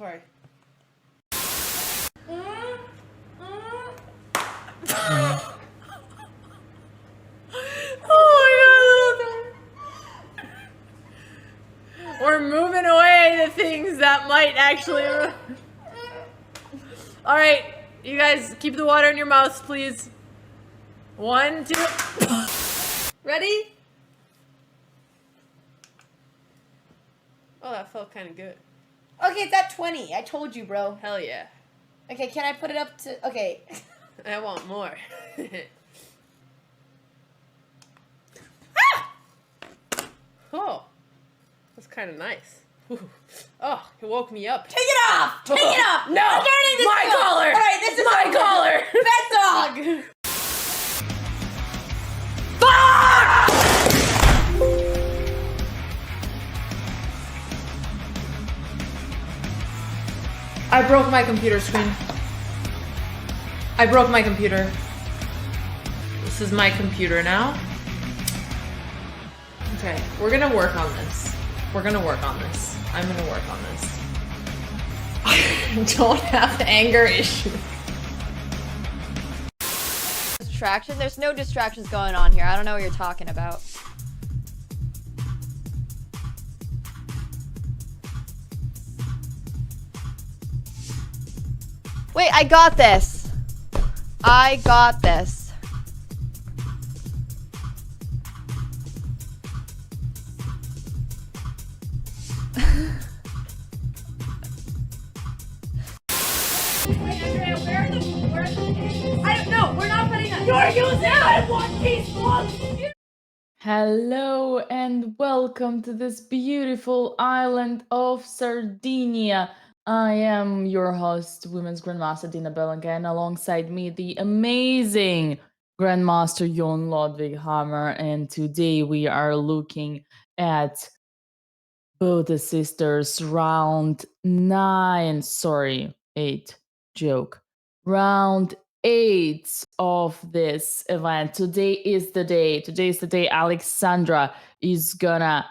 Sorry. Oh my god. We're moving away the things that might actually... Alright, you guys keep the water in your mouths, please. 1, 2... Ready? Oh, that felt kind of good. Okay, it's at 20. I told you, bro. Hell yeah. Okay, can I put it up to... Okay. I want more. Oh, that's kind of nice. Ooh. Oh, it woke me up. Take it off! Take it off! No! I'm turning this My off. collar! Alright, this is my over. collar! Pet dog! I broke my computer screen. I broke my computer. This is my computer now. Okay, we're gonna work on this. We're gonna work on this. I'm gonna work on this. I don't have anger issues. Distraction? There's no distractions going on here. I don't know what you're talking about. Wait, I got this. I got this. I don't know. We're not putting it. You're using it in one piece. Hello and welcome to this beautiful island of Sardinia. I am your host, Women's Grandmaster Dina Belenga, and alongside me, the amazing Grandmaster Jon Lodvig Hammer. And today we are looking at both the sisters round 9. Sorry, 8. Joke. Round 8 of this event. Today is the day. Today is the day Alexandra is gonna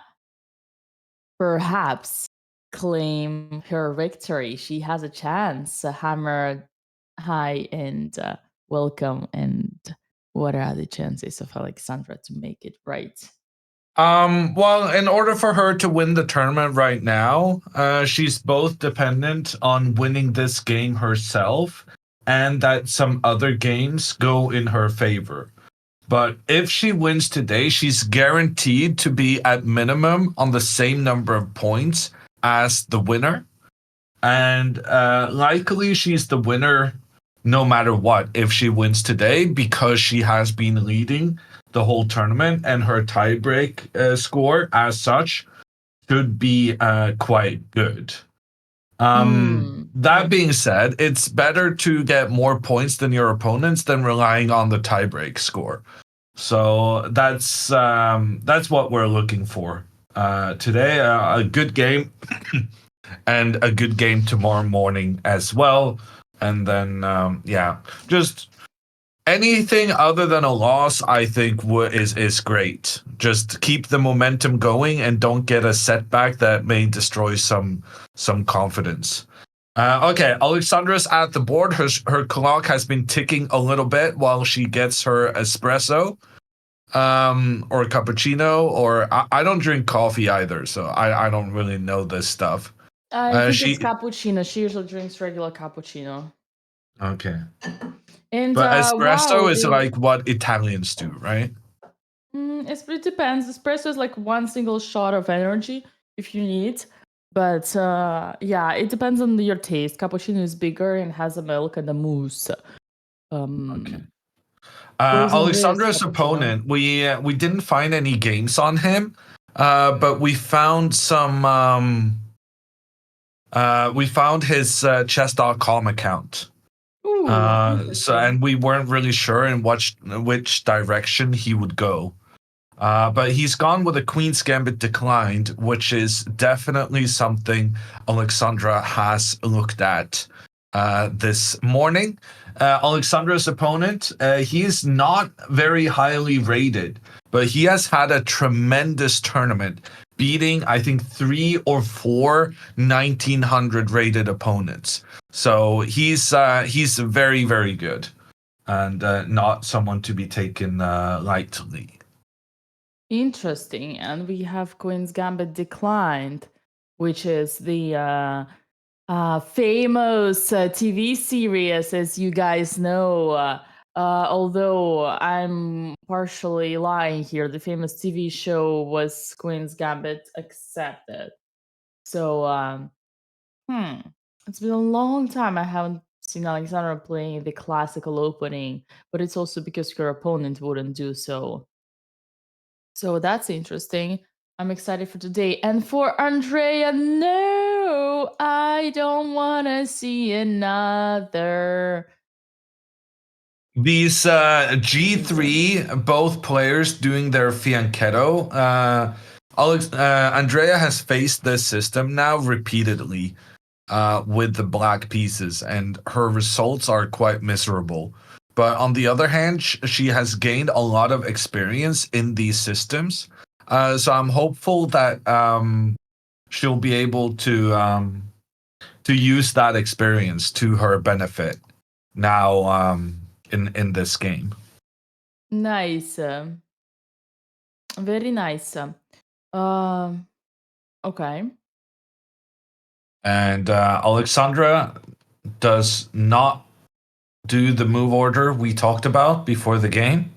perhaps claim her victory. She has a chance. Hammer, hi and welcome. And what are the chances of Alexandra to make it right? Well, in order for her to win the tournament right now, she's both dependent on winning this game herself and that some other games go in her favor. But if she wins today, she's guaranteed to be at minimum on the same number of points as the winner. And likely she's the winner no matter what if she wins today, because she has been leading the whole tournament, and her tiebreak score as such should be quite good. That being said, it's better to get more points than your opponents than relying on the tiebreak score. So that's what we're looking for today. A good game and a good game tomorrow morning as well. And then just anything other than a loss, I think is great. Just keep the momentum going and don't get a setback that may destroy some confidence. Okay, Alexandra's at the board. Her clock has been ticking a little bit while she gets her espresso, or cappuccino, or I don't drink coffee either, so I don't really know this stuff. I think it's cappuccino. She usually drinks regular cappuccino. Okay. And, but espresso wow, is like what Italians do, right? It depends. Espresso is like one single shot of energy if you need. But yeah, it depends on your taste. Cappuccino is bigger and has a milk and a mousse. Okay. Alexandra's opponent, we didn't find any games on him, but we found some. We found his chess.com account. And we weren't really sure in which direction he would go. But he's gone with a Queen's Gambit declined, which is definitely something Alexandra has looked at this morning. Alexandra's opponent, he's not very highly rated, but he has had a tremendous tournament beating, I think, 3 or 4 1900 rated opponents. So he's very, very good, and not someone to be taken lightly. Interesting. And we have Queen's Gambit Declined, which is the famous TV series, as you guys know. Although I'm partially lying here, the famous TV show was Queen's Gambit Accepted. So, it's been a long time I haven't seen Alexandra playing the classical opening, but it's also because your opponent wouldn't do so. So that's interesting. I'm excited for today. And for Andrea, no, I don't want to see another. These G3, both players doing their fianchetto. Andrea has faced this system now repeatedly with the black pieces, and her results are quite miserable. But on the other hand, she has gained a lot of experience in these systems. So I'm hopeful that she'll be able to use that experience to her benefit now in this game. Nice. Very nice. Okay. And Alexandra does not do the move order we talked about before the game.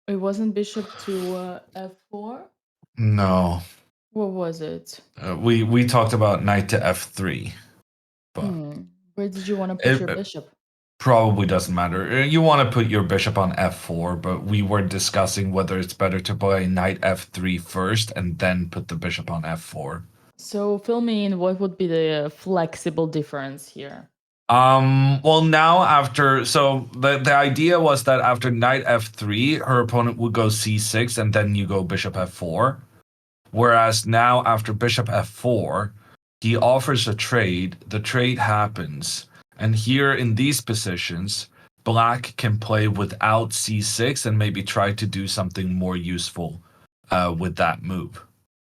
It wasn't bishop to f4? No. What was it? We talked about knight to f3. But Where did you want to put your it bishop? probably doesn't matter. You want to put your bishop on f4, but we were discussing whether it's better to play knight f3 first and then put the bishop on f4. So fill me in, what would be the flexible difference here? Well, now after, so the idea was that after knight f3, her opponent would go c6 and then you go bishop f4. Whereas now after bishop f4, he offers a trade, the trade happens. And here in these positions, black can play without c6 and maybe try to do something more useful with that move.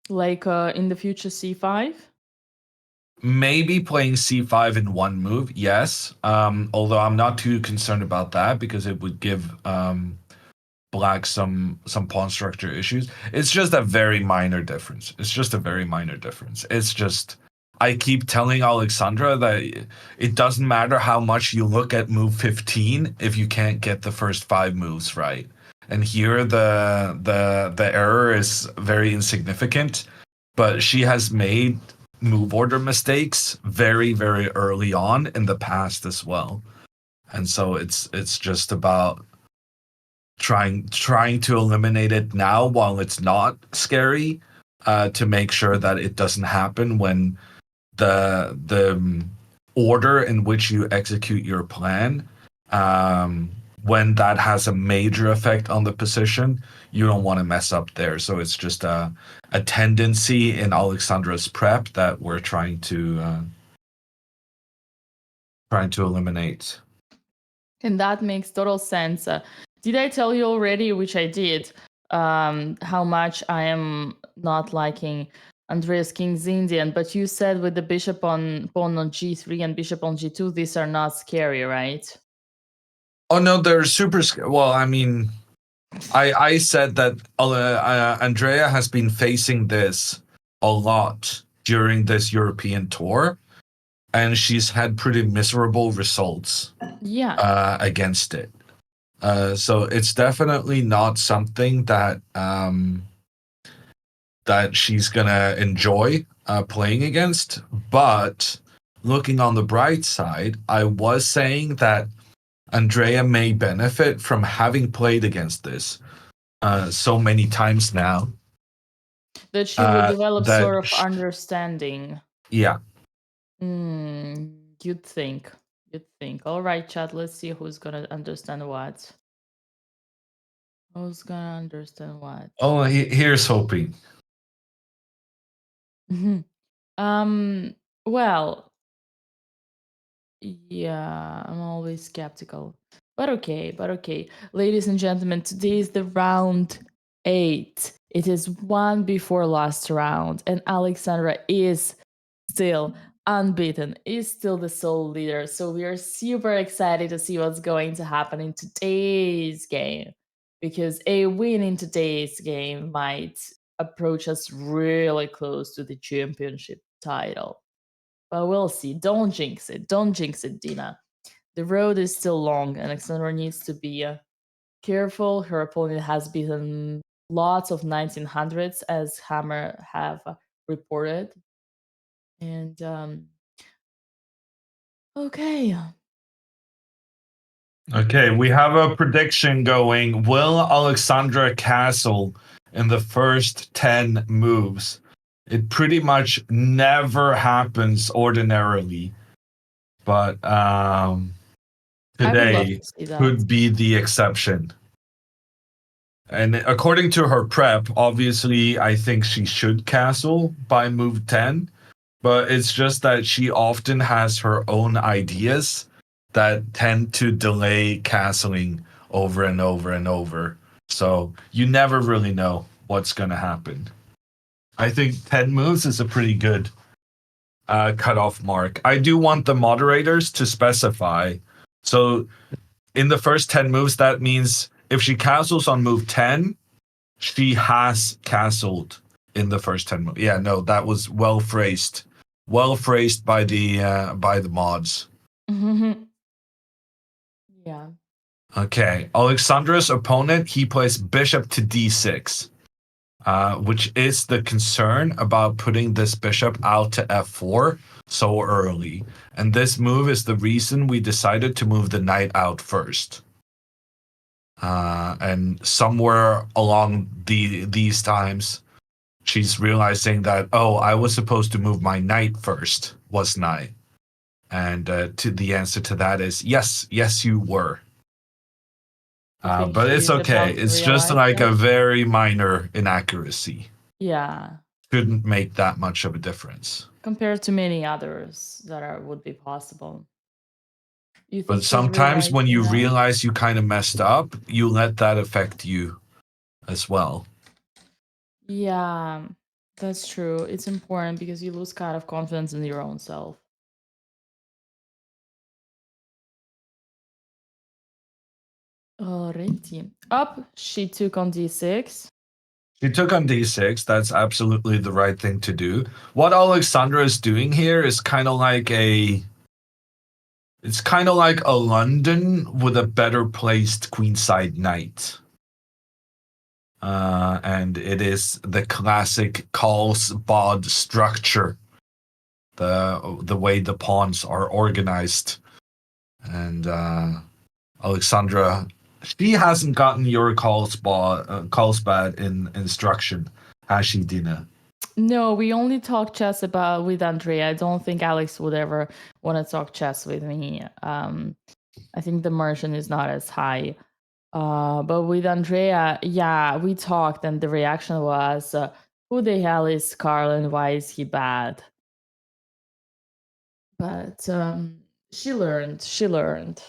Like in the future c5? Maybe playing c5 in one move, yes. Although I'm not too concerned about that because it would give black some pawn structure issues. It's just a very minor difference. It's just I keep telling Alexandra that it doesn't matter how much you look at move 15 if you can't get the first 5 moves right. And here the error is very insignificant, but she has made move order mistakes very, very early on in the past as well. And so it's just about trying to eliminate it now while it's not scary, to make sure that it doesn't happen when the order in which you execute your plan, when that has a major effect on the position, you don't want to mess up there. So it's just a tendency in Alexandra's prep that we're trying to eliminate. And that makes total sense. Did I tell you already, which I did, how much I am not liking Andreas King's Indian? But you said with the bishop on pawn on g3 and bishop on g2, these are not scary, right? Oh no, they're super scary. Well, I mean, I said that Andrea has been facing this a lot during this European tour, and she's had pretty miserable results against it. So it's definitely not something that that she's gonna enjoy playing against. But looking on the bright side, I was saying that Andrea may benefit from having played against this so many times now. That she would develop that sort of understanding. Yeah. You'd think. All right, chat, let's see who's gonna understand what. Who's gonna understand what? Oh, here's hoping. Well, yeah, I'm always skeptical. But okay. Ladies and gentlemen, today is the round 8. It is one before last round, and Alexandra is still unbeaten, is still the sole leader. So we are super excited to see what's going to happen in today's game, because a win in today's game might approach us really close to the championship title. But we'll see. Don't jinx it. Don't jinx it, Dina. The road is still long, and Alexandra needs to be careful. Her opponent has beaten lots of 1900s, as Hammer have reported. And okay. Okay, we have a prediction going. Will Alexandra castle in the first 10 moves? It pretty much never happens ordinarily, but I would love today to see that. could be the exception. And according to her prep, obviously, I think she should castle by move 10, but it's just that she often has her own ideas that tend to delay castling over and over and over. So you never really know what's going to happen. I think 10 moves is a pretty good cutoff mark. I do want the moderators to specify. So in the first 10 moves, that means if she castles on move 10, she has castled in the first 10 moves. Yeah, no, that was well phrased. Well phrased by the mods. Yeah. Okay, Alexandra's opponent, he plays bishop to d6, which is the concern about putting this bishop out to f4 so early. And this move is the reason we decided to move the knight out first. And somewhere along these times, she's realizing that, oh, I was supposed to move my knight first, wasn't I? And the answer to that is yes, you were. But it's okay. It's just like a very minor inaccuracy. Yeah. Shouldn't make that much of a difference. Compared to many others that would be possible. You think But sometimes when you realize you kind of messed up, you let that affect you as well. Yeah, that's true. It's important because you lose kind of confidence in your own self. Alrighty. Up, she took on d6. She took on d6. That's absolutely the right thing to do. What Alexandra is doing here is kind of like it's kind of like a London with a better placed queenside knight. And it is the classic Carlsbad structure. The way the pawns are organized. And Alexandra, she hasn't gotten your Carlsbad in instruction, has she, Dina? No, we only talk chess with Andrea. I don't think Alex would ever want to talk chess with me. I think the margin is not as high. But with Andrea, yeah, we talked, and the reaction was, who the hell is Carl and why is he bad? But she learned.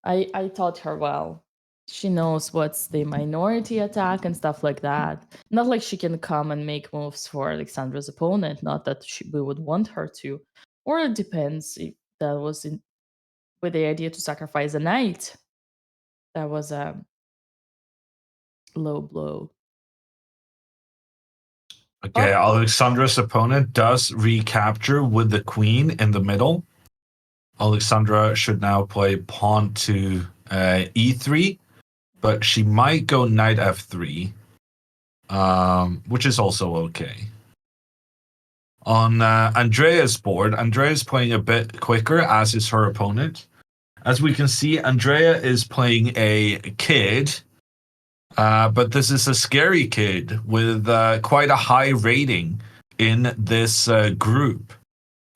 I taught her well. She knows what's the minority attack and stuff like that. Not like she can come and make moves for Alexandra's opponent. Not that we would want her to. Or it depends if that was with the idea to sacrifice a knight. That was a low blow. Okay, Alexandra's opponent does recapture with the queen in the middle. Alexandra should now play pawn to e3, but she might go knight f3, which is also okay. On Andrea's board, Andrea's playing a bit quicker, as is her opponent. As we can see, Andrea is playing a kid, but this is a scary kid with quite a high rating in this group.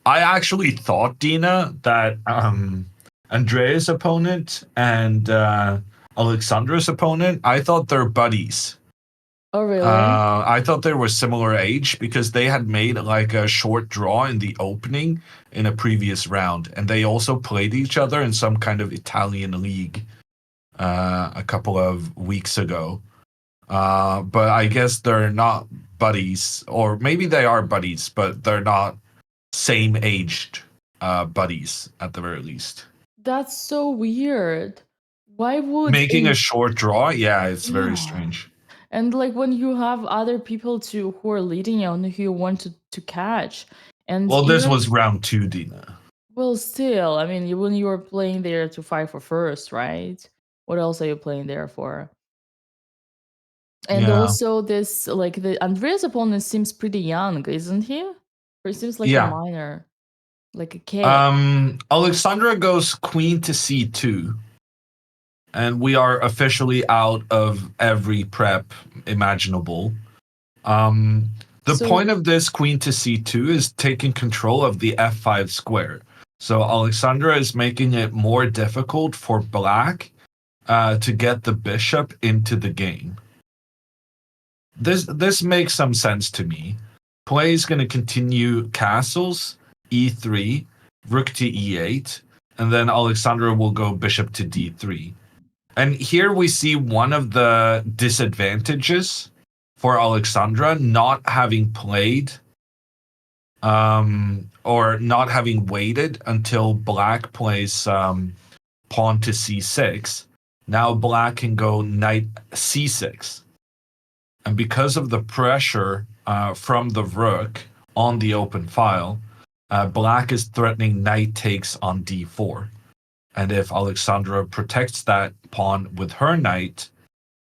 I actually thought, Dina, that Andrea's opponent and Alexandra's opponent, I thought they're buddies. Oh, really? I thought they were similar age because they had made like a short draw in the opening in a previous round. And they also played each other in some kind of Italian league a couple of weeks ago. But I guess they're not buddies, or maybe they are buddies, but they're not same aged buddies at the very least. That's so weird. Why would Making a short draw, yeah, it's very Yeah. strange. And like when you have other people who are leading you and who you want to catch, and Well, this even was round 2, Dina. well, still, I mean, when you were playing there to fight for first, right? What else are you playing there for? And Yeah. also, this like the Andrea's opponent seems pretty young, isn't he? Or he seems like a Yeah. minor, like a kid. Alexandra goes queen to c2, and we are officially out of every prep imaginable. The So- point of this queen to c2 is taking control of the f5 square. So Alexandra is making it more difficult for black to get the bishop into the game. This makes some sense to me. Play is going to continue castles, e3, rook to e8, and then Alexandra will go bishop to d3. And here we see one of the disadvantages for Alexandra not having played or not having waited until black plays pawn to c6. Now black can go knight c6. And because of the pressure from the rook on the open file, black is threatening knight takes on d4. And if Alexandra protects that pawn with her knight,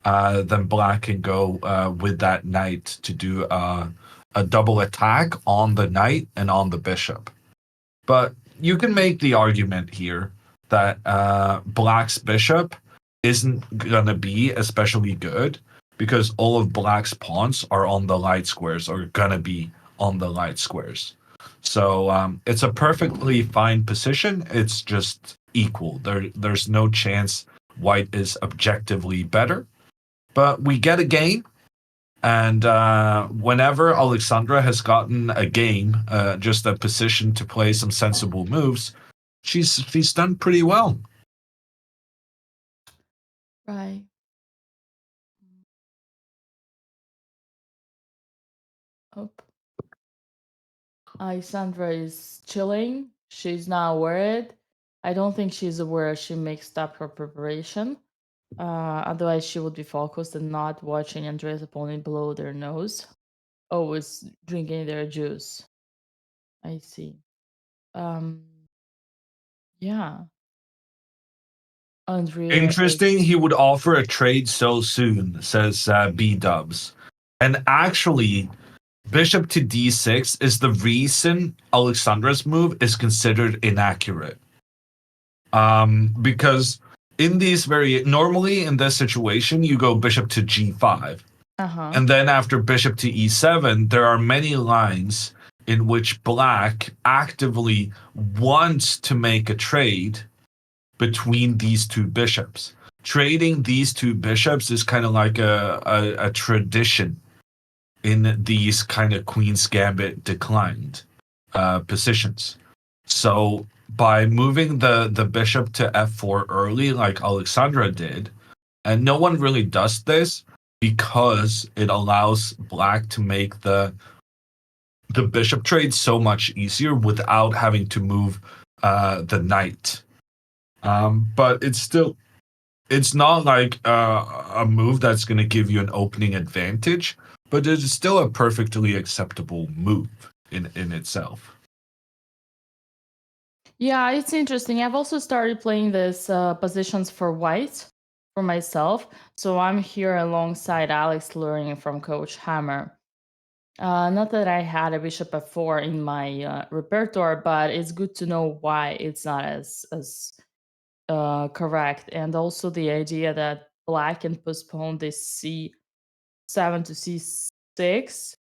then black can go with that knight to do a double attack on the knight and on the bishop. But you can make the argument here that black's bishop isn't going to be especially good because all of black's pawns are on the light squares, or going to be on the light squares. So it's a perfectly fine position. It's just equal. There's no chance white is objectively better. But we get a game, and whenever Alexandra has gotten a game, just a position to play some sensible moves, she's done pretty well. Right. Oh. Alexandra is chilling. She's not worried. I don't think she's aware she mixed up her preparation. Otherwise, she would be focused and not watching Andrea's opponent blow their nose. Always drinking their juice. I see. Yeah. Andrea Interesting, is- he would offer a trade so soon, says B Dubs. And actually, bishop to d6 is the reason Alexandra's move is considered inaccurate. Because in these normally in this situation, you go bishop to g5. Uh-huh. And then after bishop to e7, there are many lines in which black actively wants to make a trade between these two bishops. Trading these two bishops is kind of like a tradition in these kind of Queen's Gambit declined positions. So by moving the bishop to f4 early, like Alexandra did, and no one really does this because it allows black to make the bishop trade so much easier without having to move the knight. But it's not like a move that's going to give you an opening advantage, but it is still a perfectly acceptable move in itself. Yeah, it's interesting. I've also started playing this positions for white for myself. So I'm here alongside Alex learning from Coach Hammer. Not that I had a bishop f4 in my repertoire, but it's good to know why it's not as correct. And also the idea that black can postpone this c7 to c6,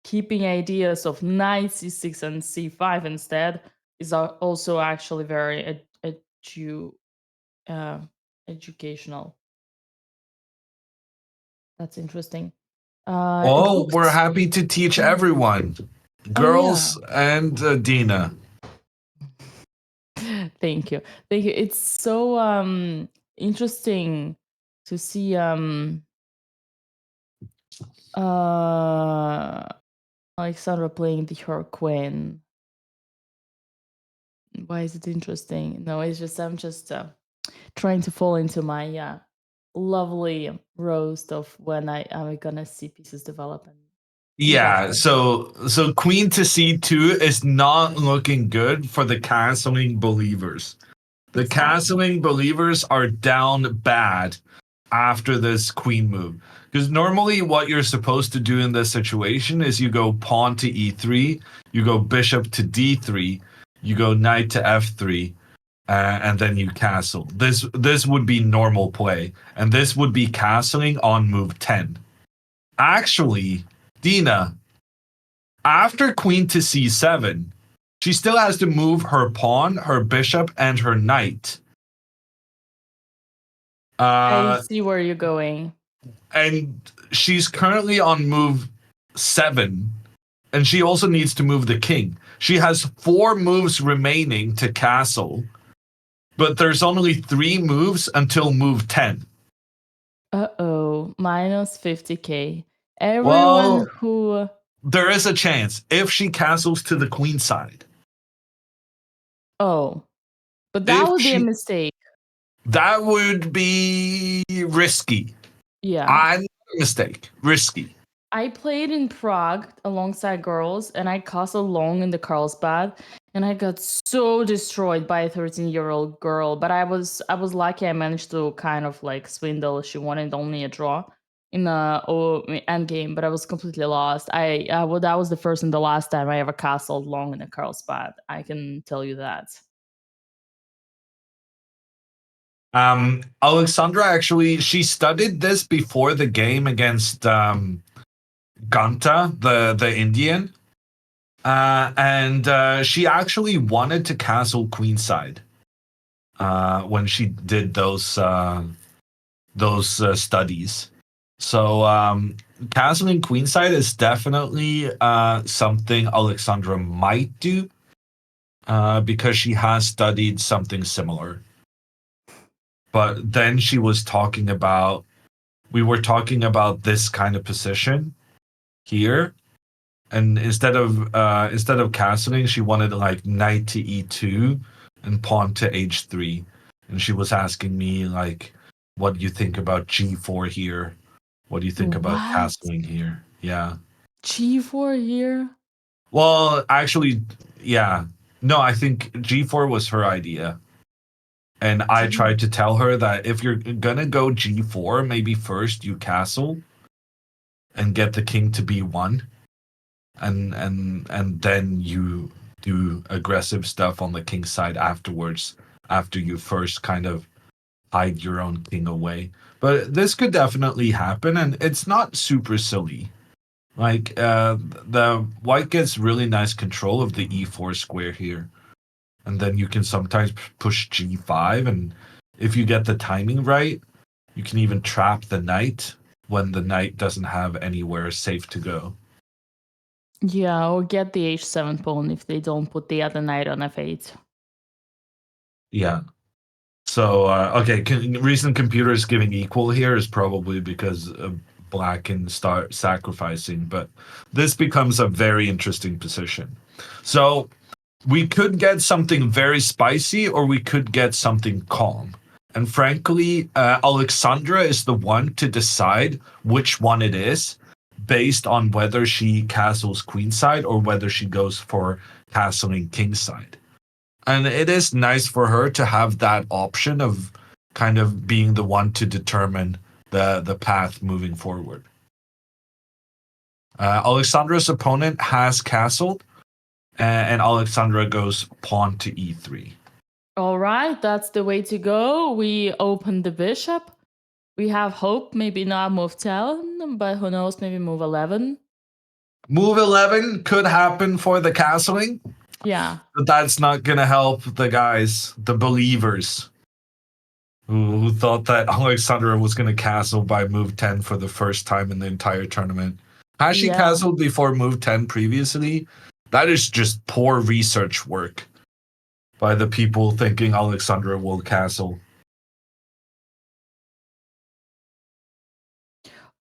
keeping ideas of knight c6 and c5 instead is also actually very educational. That's interesting. We're happy to teach everyone, girls and Dina. Thank you. It's so interesting to see Alexandra playing her queen. Why is it interesting? No, it's just I'm just trying to fall into my lovely roast of when I'm gonna see pieces develop and Yeah, evolve. so queen to c2 is not looking good for the castling believers. The Exactly. castling believers are down bad after this queen move. Because normally what you're supposed to do in this situation is you go pawn to e3, you go bishop to d3, you go knight to f3, and then you castle. This would be normal play, and this would be castling on move 10. Actually, Dina, after queen to c7, she still has to move her pawn, her bishop, and her knight. I Uh, see where you're going. and she's currently on move 7, and she also needs to move the king. She has 4 moves remaining to castle, but there's only 3 moves until move 10. Uh-oh, minus 50k. Everyone Well, who there is a chance if she castles to the queen side. oh, but that If would be a she mistake. That would be risky. Yeah. I mistake. Risky. I played in Prague alongside girls, and I castled long in the Carlsbad, and I got so destroyed by a 13-year-old girl. But I was lucky. I managed to kind of like swindle. She wanted only a draw in the end game, but I was completely lost. Well, that was the first and the last time I ever castled long in the Carlsbad. I can tell you that. Alexandra actually she studied this before the game against Ganta, the Indian, and she actually wanted to castle queenside when she did those studies. So castling queenside is definitely something Alexandra might do because she has studied something similar. But then she was talking about we were talking about this kind of position here, and instead of castling, she wanted like knight to e2 and pawn to h3, and she was asking me like, "What do you think about g4 here? What do you think about What? castling here?" Yeah. G4 here? Well, actually, yeah. No, I think g4 was her idea. And I tried to tell her that if you're gonna go g4, maybe first you castle and get the king to b1, and then you do aggressive stuff on the king side afterwards, after you first kind of hide your own king away. But this could definitely happen, and it's not super silly. Like the white gets really nice control of the e4 square here, and then you can sometimes push g5, and if you get the timing right, you can even trap the knight when the knight doesn't have anywhere safe to go. Yeah, or get the h7 pawn if they don't put the other knight on f8. Yeah. So okay, reason computer is giving equal here is probably because black can start sacrificing, but this becomes a very interesting position. So we could get something very spicy, or we could get something calm. And frankly, Alexandra is the one to decide which one it is, based on whether she castles queenside or whether she goes for castling kingside. And it is nice for her to have that option of kind of being the one to determine the path moving forward. Alexandra's opponent has castled, and Alexandra goes pawn to e3. All right, that's the way to go. We open the bishop. We have hope, maybe not move 10, but who knows, maybe move 11. Move 11 could happen for the castling, Yeah. but that's not going to help the guys, the believers, who thought that Alexandra was going to castle by move 10 for the first time in the entire tournament. Has she Yeah. castled before move 10 previously? That is just poor research work by the people thinking Alexandra will castle.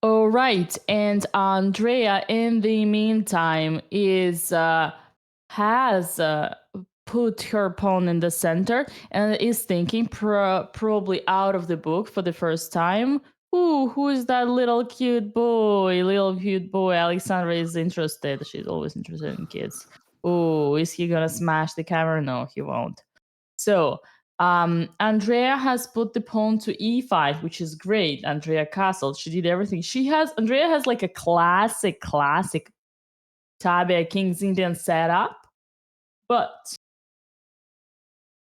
All right, and Andrea, in the meantime, has put her pawn in the center and is thinking probably out of the book for the first time. Ooh, who is that little cute boy? Little cute boy. Alexandra is interested. She's always interested in kids. Oh, is he gonna smash the camera? No, he won't. So Andrea has put the pawn to e5, which is great. Andrea castled. She did everything. Andrea has like a classic Tabia King's Indian setup. But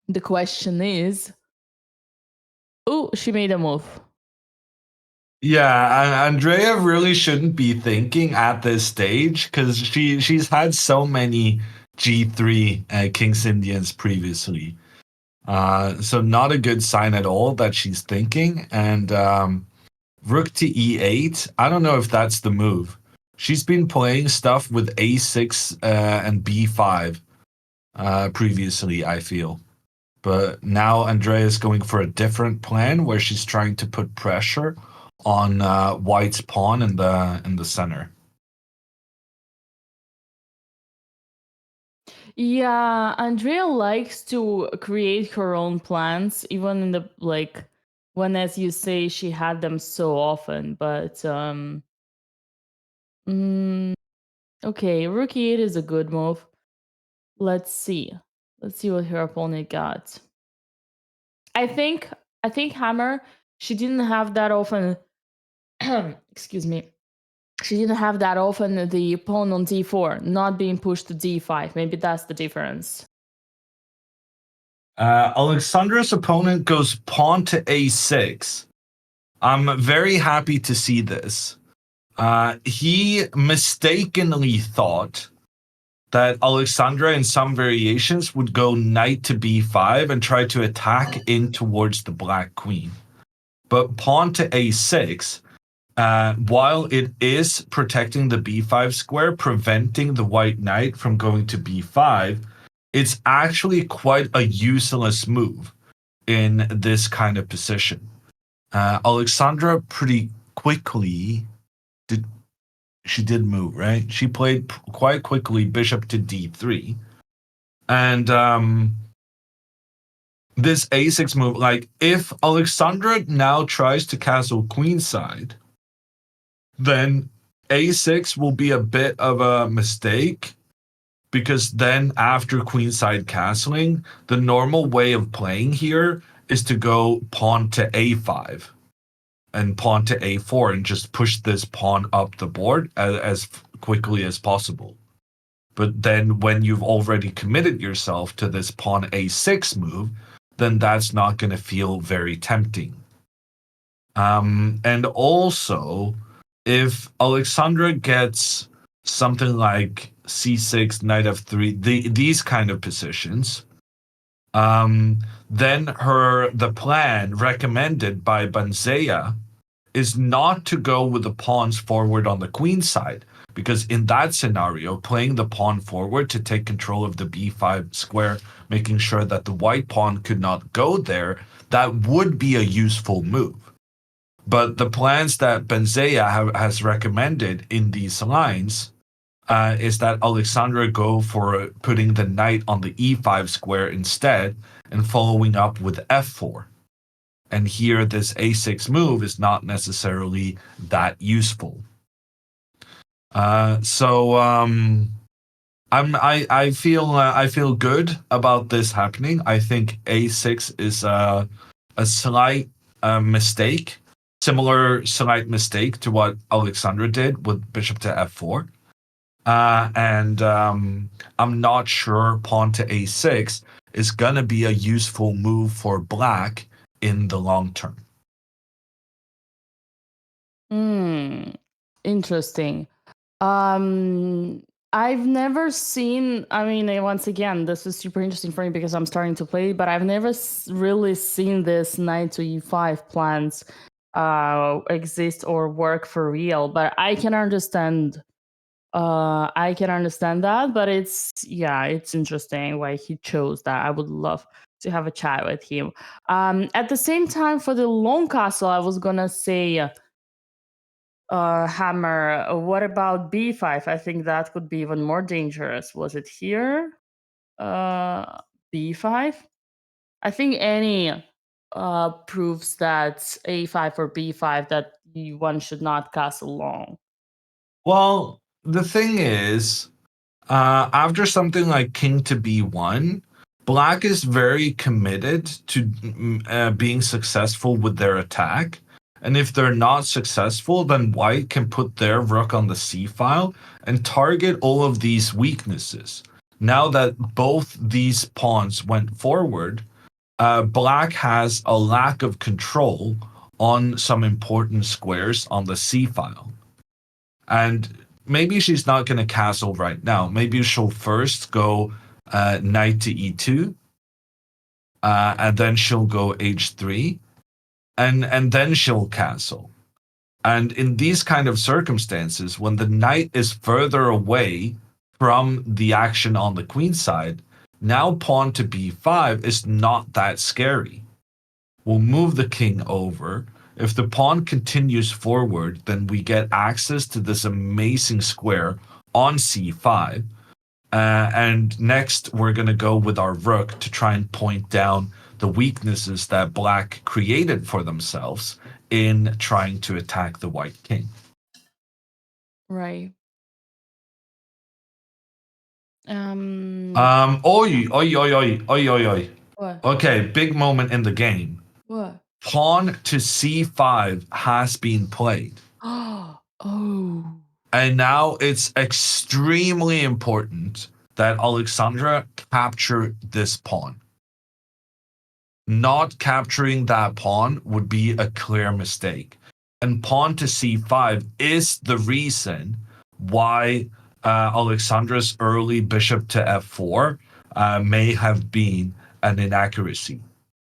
the question is, oh, she made a move. Yeah, Andrea really shouldn't be thinking at this stage because she's had so many G3 King's Indians previously. So not a good sign at all that she's thinking. And Rook to E8, I don't know if that's the move. She's been playing stuff with A6 and B5 previously, I feel. But now Andrea is going for a different plan where she's trying to put pressure on White's pawn in the center. Yeah, Andrea likes to create her own plans, even in the when, as you say, she had them so often. But okay, Rook E8 is a good move. Let's see what her opponent got. I think Hammer, she didn't have that often. Excuse me. She didn't have that often the pawn on d4 not being pushed to d5. Maybe that's the difference. Alexandra's opponent goes pawn to a6. I'm very happy to see this. He mistakenly thought that Alexandra in some variations would go knight to b5 and try to attack in towards the black queen. But pawn to a6, while it is protecting the b5 square, preventing the white knight from going to b5, it's actually quite a useless move in this kind of position. Alexandra pretty quickly did move, right? She played quite quickly bishop to d3. And this a6 move, like if Alexandra now tries to castle queenside, then a6 will be a bit of a mistake, because then after queenside castling, the normal way of playing here is to go pawn to a5 and pawn to a4 and just push this pawn up the board as quickly as possible. But then when you've already committed yourself to this pawn a6 move, then that's not going to feel very tempting. And also, if Alexandra gets something like c6, knight f3, these kind of positions, then the plan recommended by Banzea is not to go with the pawns forward on the queen side, because in that scenario, playing the pawn forward to take control of the b5 square, making sure that the white pawn could not go there, that would be a useful move. But the plans that Banzea has recommended in these lines is that Alexandra go for putting the knight on the e5 square instead and following up with f4. And here, this a6 move is not necessarily that useful. I feel good about this happening. I think a6 is a slight mistake, similar slight mistake to what Alexandra did with bishop to f4. And I'm not sure pawn to a6 is gonna be a useful move for black in the long term. Interesting. I've never seen, I mean, once again, this is super interesting for me because I'm starting to play, but I've never really seen this knight to e5 plans exist or work for real. But I can understand that, but it's interesting why he chose that. I would love to have a chat with him. At the same time, for the long castle, I was gonna say hammer. What about b5? I think that could be even more dangerous. Was it here? b5? I think any proves that a5 or b5 that one should not castle long. Well, the thing is, after something like king to b1, black is very committed to being successful with their attack. And if they're not successful, then white can put their rook on the c file and target all of these weaknesses. Now that both these pawns went forward, black has a lack of control on some important squares on the c file. And maybe she's not going to castle right now. Maybe she'll first go knight to e2, and then she'll go h3, and then she'll castle. And in these kind of circumstances, when the knight is further away from the action on the queen side, now pawn to b5 is not that scary. We'll move the king over. If the pawn continues forward, then we get access to this amazing square on c5. And next, we're going to go with our rook to try and point down the weaknesses that black created for themselves in trying to attack the white king. Right. Oi, oi, oi, oi, oi, oi, oi. What? Okay, big moment in the game. What? Pawn to c5 has been played. Oh. And now it's extremely important that Alexandra capture this pawn. Not capturing that pawn would be a clear mistake. And pawn to c5 is the reason why Alexandra's early bishop to f4 may have been an inaccuracy.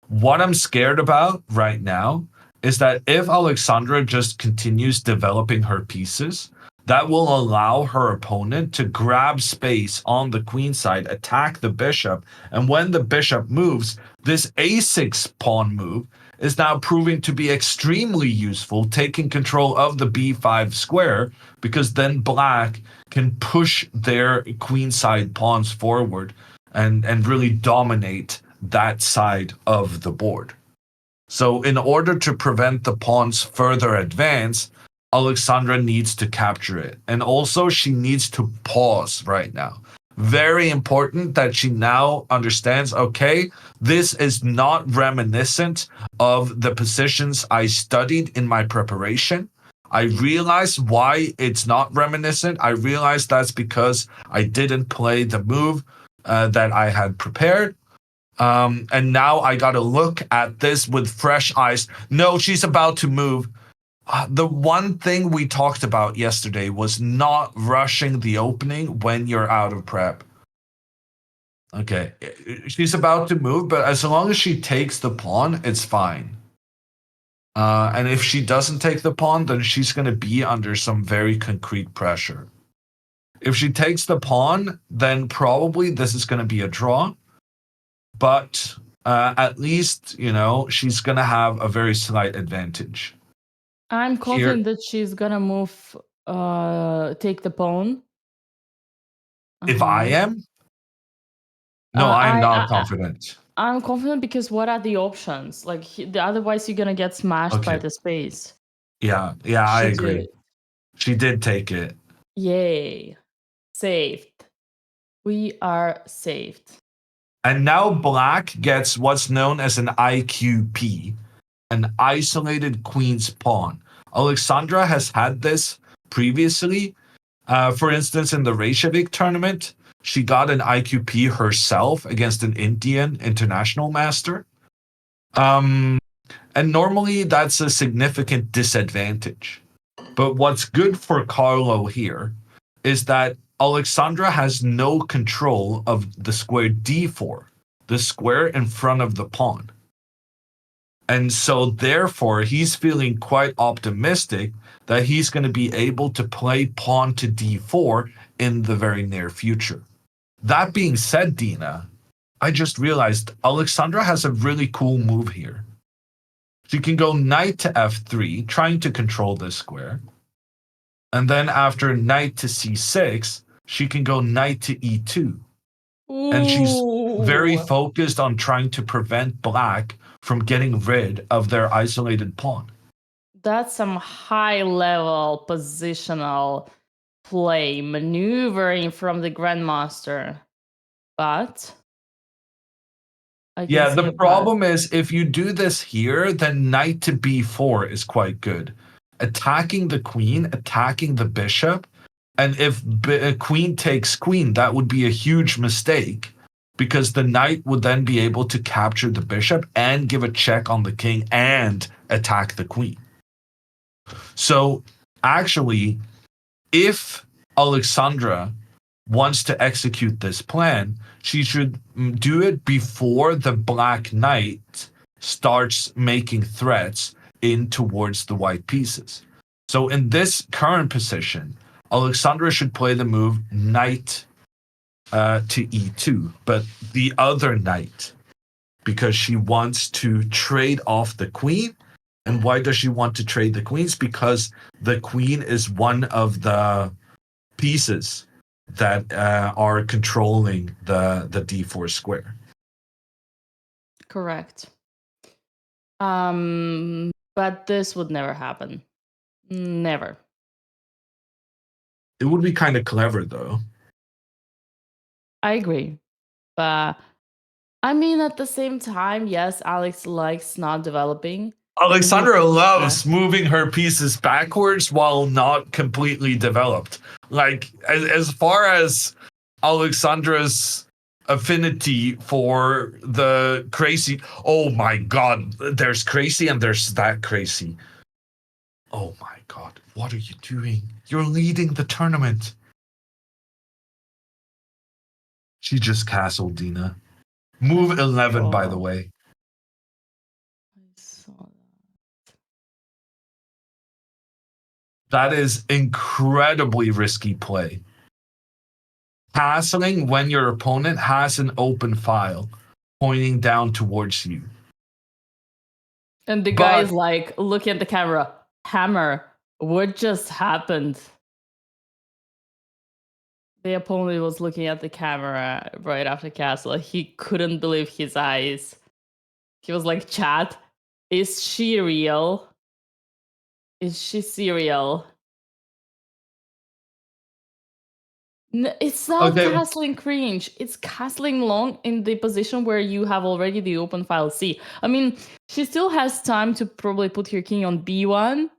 What I'm scared about right now is that if Alexandra just continues developing her pieces, that will allow her opponent to grab space on the queen side, attack the bishop, and when the bishop moves, this a6 pawn move is now proving to be extremely useful, taking control of the b5 square, because then black can push their queenside pawns forward and really dominate that side of the board. So in order to prevent the pawn's further advance, Alexandra needs to capture it. And also she needs to pause right now. Very important that she now understands, okay, this is not reminiscent of the positions I studied in my preparation. I realize why it's not reminiscent. I realize that's because I didn't play the move that I had prepared. And now I got to look at this with fresh eyes. No, she's about to move. The one thing we talked about yesterday was not rushing the opening when you're out of prep. Okay, she's about to move, but as long as she takes the pawn, it's fine. And if she doesn't take the pawn, then she's going to be under some very concrete pressure. If she takes the pawn, then probably this is going to be a draw. But at least, you know, she's going to have a very slight advantage. I'm confident that she's gonna move, take the pawn. If I am? No, I'm not confident. I'm confident because what are the options? Like, otherwise you're gonna get smashed by Okay. the space. Yeah, I She agree. did. She did take it. Yay. Saved. We are saved. And now black gets what's known as an IQP, an isolated queen's pawn. Alexandra has had this previously. For instance, in the Reykjavik tournament, she got an IQP herself against an Indian international master. And normally that's a significant disadvantage. But what's good for Carlo here is that Alexandra has no control of the square d4, the square in front of the pawn. And so therefore, he's feeling quite optimistic that he's going to be able to play pawn to d4 in the very near future. That being said, Dina, I just realized Alexandra has a really cool move here. She can go knight to f3, trying to control this square. And then after knight to c6, she can go knight to e2. And she's very Ooh. focused on trying to prevent black from getting rid of their isolated pawn. That's some high level positional play, maneuvering from the grandmaster. But I can Yeah, see the a but. problem is if you do this here, then knight to b4 is quite good. Attacking the queen, attacking the bishop, and if queen takes queen, that would be a huge mistake because the knight would then be able to capture the bishop and give a check on the king and attack the queen. So actually, if Alexandra wants to execute this plan, she should do it before the black knight starts making threats in towards the white pieces. So in this current position, Alexandra should play the move knight to e2, but the other knight, because she wants to trade off the queen. And why does she want to trade the queens? Because the queen is one of the pieces that are controlling the d4 square. Correct. But this would never happen. Never. It would be kind of clever, though. I agree. But I mean, at the same time, yes, Alex likes not developing. Alexandra loves moving her pieces backwards while not completely developed. Like, as far as Alexandra's affinity for the crazy, oh my god, there's crazy and there's that crazy. Oh my god, what are you doing? You're leading the tournament. She just castled Dina. Move 11, by the way. I saw that. That is incredibly risky play. Castling when your opponent has an open file pointing down towards you. And the guy's like looking at the camera. Hammer, what just happened? The opponent was looking at the camera right after castle. He couldn't believe his eyes. He was like, chat, is she real? Is she serial? No, it's not castling cringe. It's castling long in the position where you have already the open file C. I mean, she still has time to probably put her king on B1.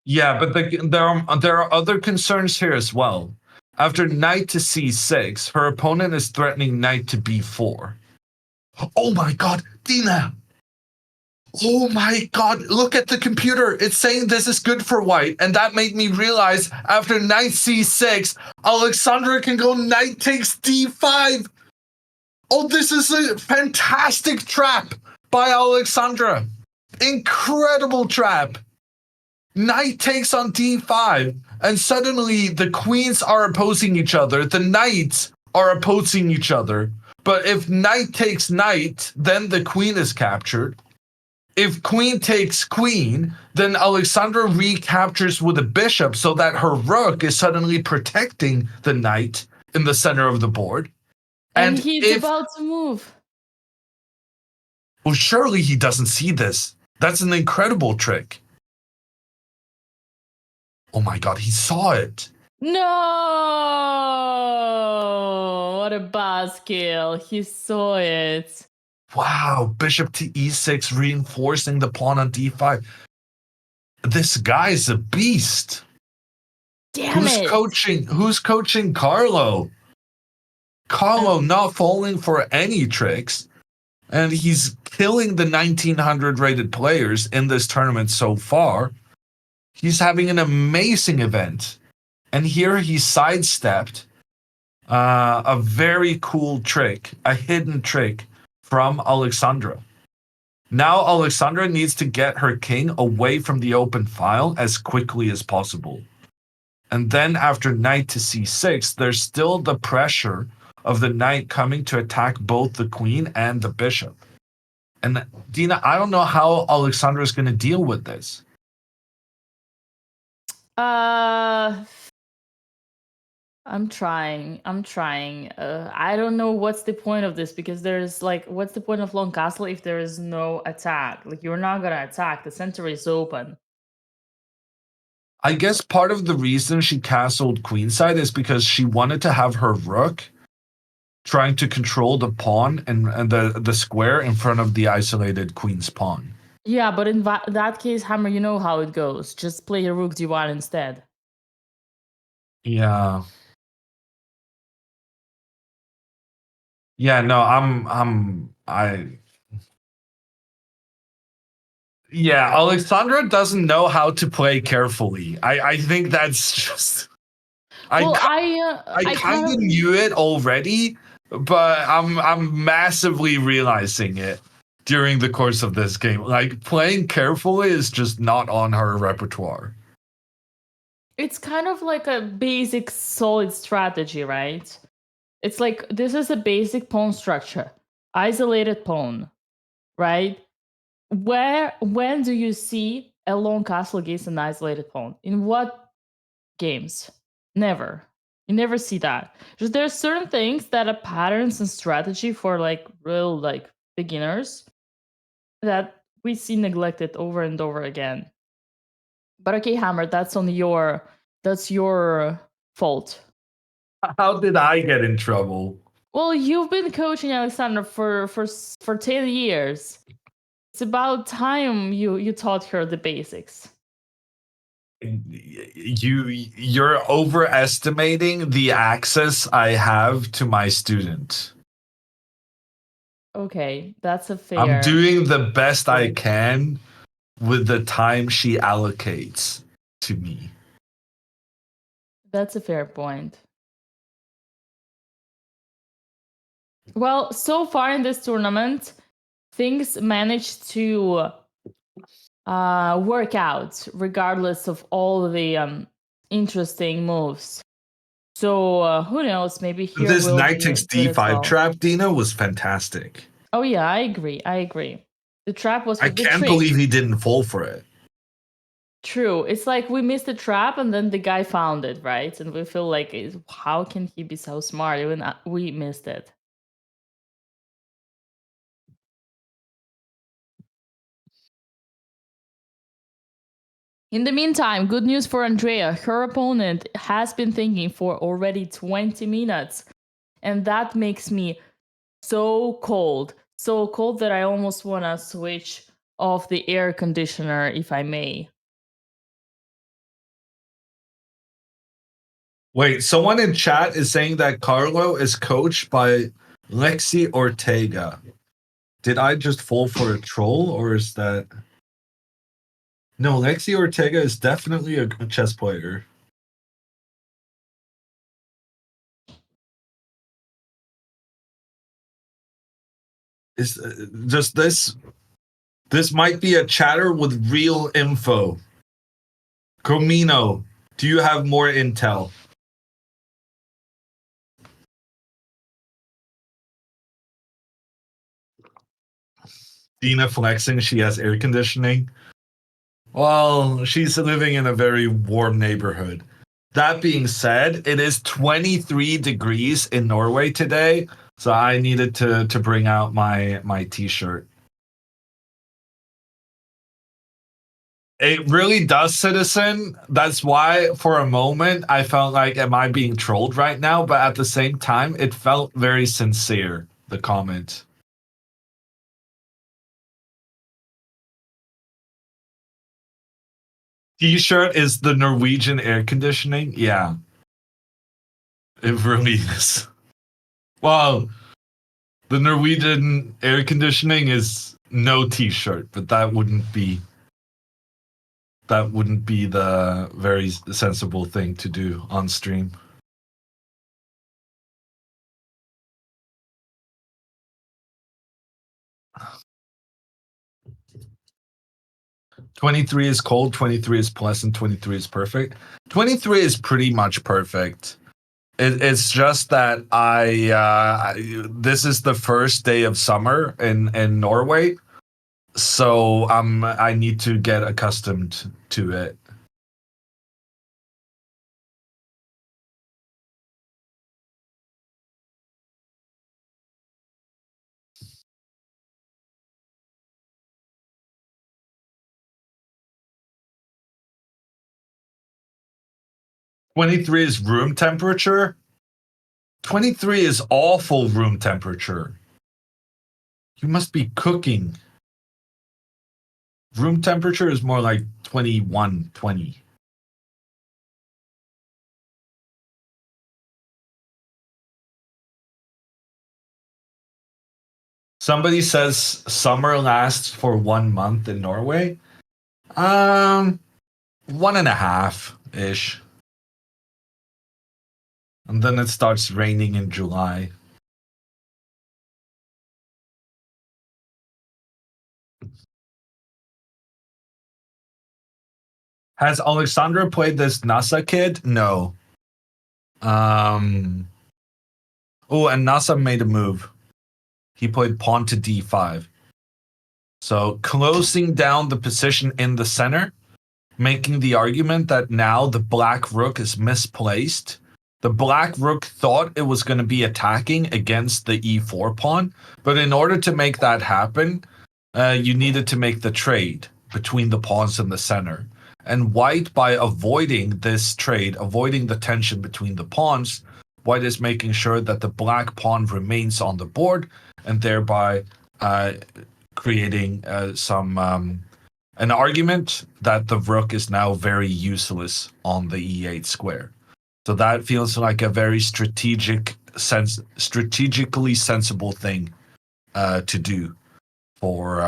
Yeah, but there are other concerns here as well. After knight to c6, her opponent is threatening knight to b4. Oh my god, Dina! Oh my god, look at the computer. It's saying this is good for white. And that made me realize after knight c6, Alexandra can go knight takes d5. Oh, this is a fantastic trap by Alexandra. Incredible trap. Knight takes on d5, and suddenly the queens are opposing each other. The knights are opposing each other. But if knight takes knight, then the queen is captured. If queen takes queen, then Alexandra recaptures with a bishop so that her rook is suddenly protecting the knight in the center of the board. And he's about to move. Well, surely he doesn't see this. That's an incredible trick. Oh my god, he saw it. No! What a buzzkill. He saw it. Wow, bishop to e6, reinforcing the pawn on d5. This guy's a beast. Damn it. Who's coaching Carlo? Carlo not falling for any tricks. And he's killing the 1900 rated players in this tournament so far. He's having an amazing event. And here he sidestepped a very cool trick, a hidden trick from Alexandra. Now Alexandra needs to get her king away from the open file as quickly as possible. And then after knight to c6, there's still the pressure of the knight coming to attack both the queen and the bishop. And Dina, I don't know how Alexandra is going to deal with this. Uh, I'm trying. I don't know what's the point of this, because there's like, what's the point of long castle if there is no attack? Like, you're not gonna attack. The center is open. I guess part of the reason she castled queenside is because she wanted to have her rook trying to control the pawn and the square in front of the isolated queen's pawn. Yeah, but in that case, Hammer, you know how it goes. Just play a rook d1 instead. Yeah. Yeah, no, yeah, Alexandra doesn't know how to play carefully. I think that's just Well, I kind of knew it already, but I'm massively realizing it during the course of this game. Like, playing carefully is just not on her repertoire. It's kind of like a basic solid strategy, right? It's like, this is a basic pawn structure. Isolated pawn, right? When do you see a long castle against an isolated pawn? In what games? Never. You never see that. Just there's certain things that are patterns and strategy for like real like beginners that we see neglected over and over again. But okay, Hammer, that's your fault. How did I get in trouble? Well, you've been coaching Alexandra for 10 years. It's about time you taught her the basics. You're overestimating the access I have to my student. Okay, that's a fair. I'm doing the best I can with the time she allocates to me. That's a fair point. Well, so far in this tournament, things managed to work out regardless of all the interesting moves. So who knows? Maybe here This will knight be takes good as d5 well. trap, Dina, was fantastic. Oh yeah, I agree. The trap was. I can't believe he didn't fall for it. True. It's like we missed the trap and then the guy found it, right? And we feel like, how can he be so smart even we missed it? In the meantime, good news for Andrea. Her opponent has been thinking for already 20 minutes. And that makes me so cold. So cold that I almost want to switch off the air conditioner, if I may. Wait, someone in chat is saying that Carlo is coached by Lexi Ortega. Did I just fall for a troll, or is that... No, Lexi Ortega is definitely a chess player. Is just this might be a chatter with real info. Comino, do you have more intel? Dina flexing she has air conditioning. Well, she's living in a very warm neighborhood. That being said, it is 23 degrees in Norway today, so I needed to bring out my t-shirt. It really does, Citizen. That's why, for a moment, I felt like, am I being trolled right now? But at the same time, it felt very sincere, the comment. T-shirt is the Norwegian air conditioning? Yeah. It really is. Well, the Norwegian air conditioning is no t-shirt, but that wouldn't be the very sensible thing to do on stream. "23 is cold, 23 is pleasant, 23 is perfect." 23 is pretty much perfect. It's just that this is the first day of summer in Norway, so I need to get accustomed to it. 23 is room temperature. 23 is awful room temperature. You must be cooking. Room temperature is more like 21, 20. Somebody says summer lasts for 1 month in Norway. 1.5-ish. And then it starts raining in July. Has Alexandra played this NASA kid? No. Oh, and NASA made a move. He played pawn to d5. So closing down the position in the center, making the argument that now the black rook is misplaced. The black rook thought it was going to be attacking against the e4 pawn, but in order to make that happen, you needed to make the trade between the pawns in the center. And white, by avoiding this trade, avoiding the tension between the pawns, white is making sure that the black pawn remains on the board, and thereby creating an argument that the rook is now very useless on the e8 square. So that feels like a very strategically sensible thing to do for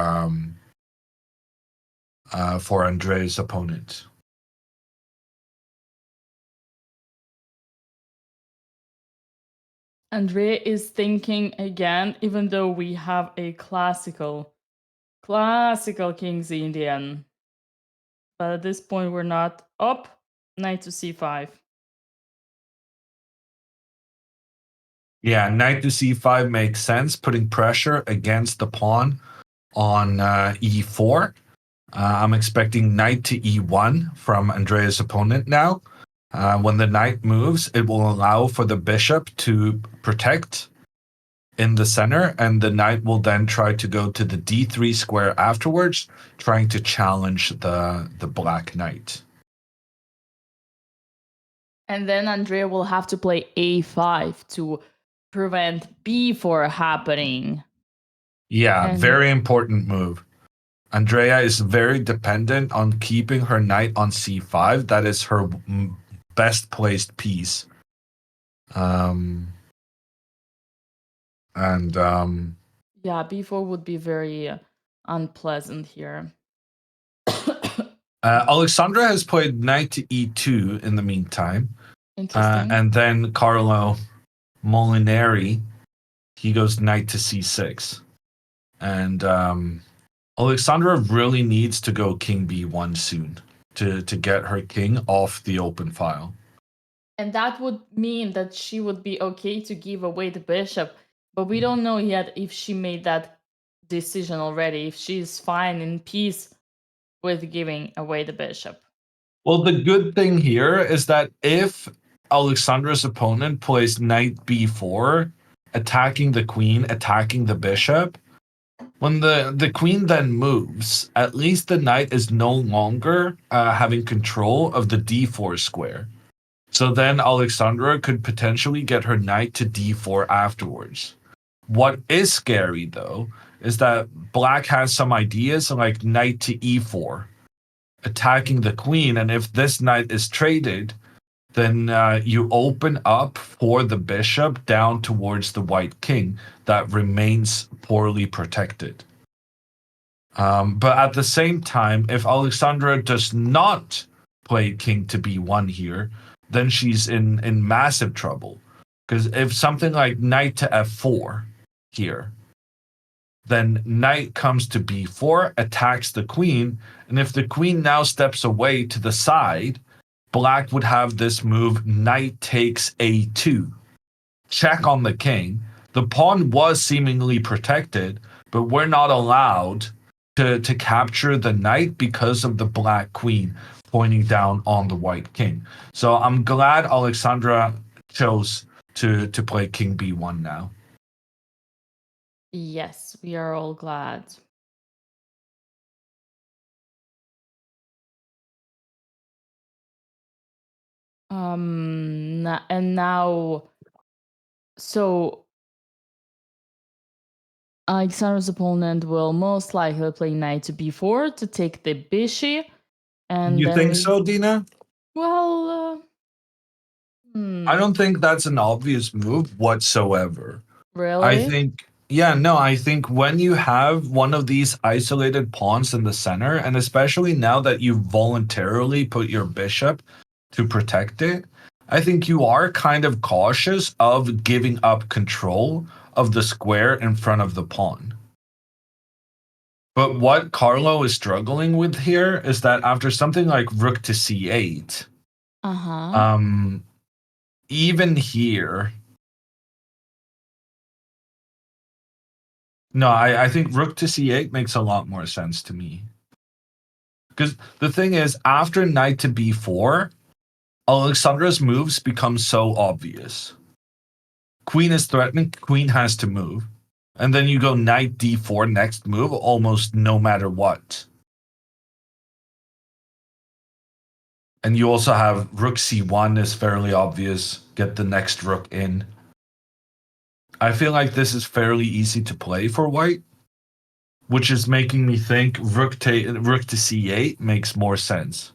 Andre's opponent. Andre is thinking again, even though we have a classical King's Indian. But at this point, we're not up. Knight to c5. Yeah, knight to c5 makes sense, putting pressure against the pawn on e4. I'm expecting knight to e1 from Andrea's opponent now. When the knight moves, it will allow for the bishop to protect in the center, and the knight will then try to go to the d3 square afterwards, trying to challenge the black knight. And then Andrea will have to play a5 to prevent b4 happening. Yeah, very important move. Andrea is very dependent on keeping her knight on c5. That is her best placed piece. Yeah, b4 would be very unpleasant here. Alexandra has played knight to e2 in the meantime. Interesting. And then Carlo Molinari, he goes knight to c6. And Alexandra really needs to go king b1 soon to get her king off the open file. And that would mean that she would be okay to give away the bishop. But we don't know yet if she made that decision already, if she's fine in peace with giving away the bishop. Well, the good thing here is that if Alexandra's opponent plays knight b4, attacking the queen, attacking the bishop, when the queen then moves, at least the knight is no longer having control of the d4 square. So then Alexandra could potentially get her knight to d4 afterwards. What is scary, though, is that black has some ideas like knight to e4, attacking the queen, and if this knight is traded, then you open up for the bishop down towards the white king that remains poorly protected. But at the same time, if Alexandra does not play king to b1 here, then she's in massive trouble. Because if something like knight to f4 here, then knight comes to b4, attacks the queen, and if the queen now steps away to the side, black would have this move, knight takes a2. Check on the king. The pawn was seemingly protected, but we're not allowed to capture the knight because of the black queen pointing down on the white king. So I'm glad Alexandra chose to play king b1 now. Yes, we are all glad. And now, so Alexander's opponent will most likely play knight to b4 to take the bishop, and You then think so, Dina? Well, I don't think that's an obvious move whatsoever. I really? think, yeah, no, I think when you have one of these isolated pawns in the center, and especially now that you voluntarily put your bishop to protect it, I think you are kind of cautious of giving up control of the square in front of the pawn. But what Carlo is struggling with here is that after something like rook to c8, Uh-huh. even here, no, I think rook to c8 makes a lot more sense to me. Because the thing is, after knight to b4, Alexandra's moves become so obvious. Queen is threatening, queen has to move. And then you go knight d4 next move, almost no matter what. And you also have rook c1 is fairly obvious. Get the next rook in. I feel like this is fairly easy to play for white, which is making me think rook to c8 makes more sense.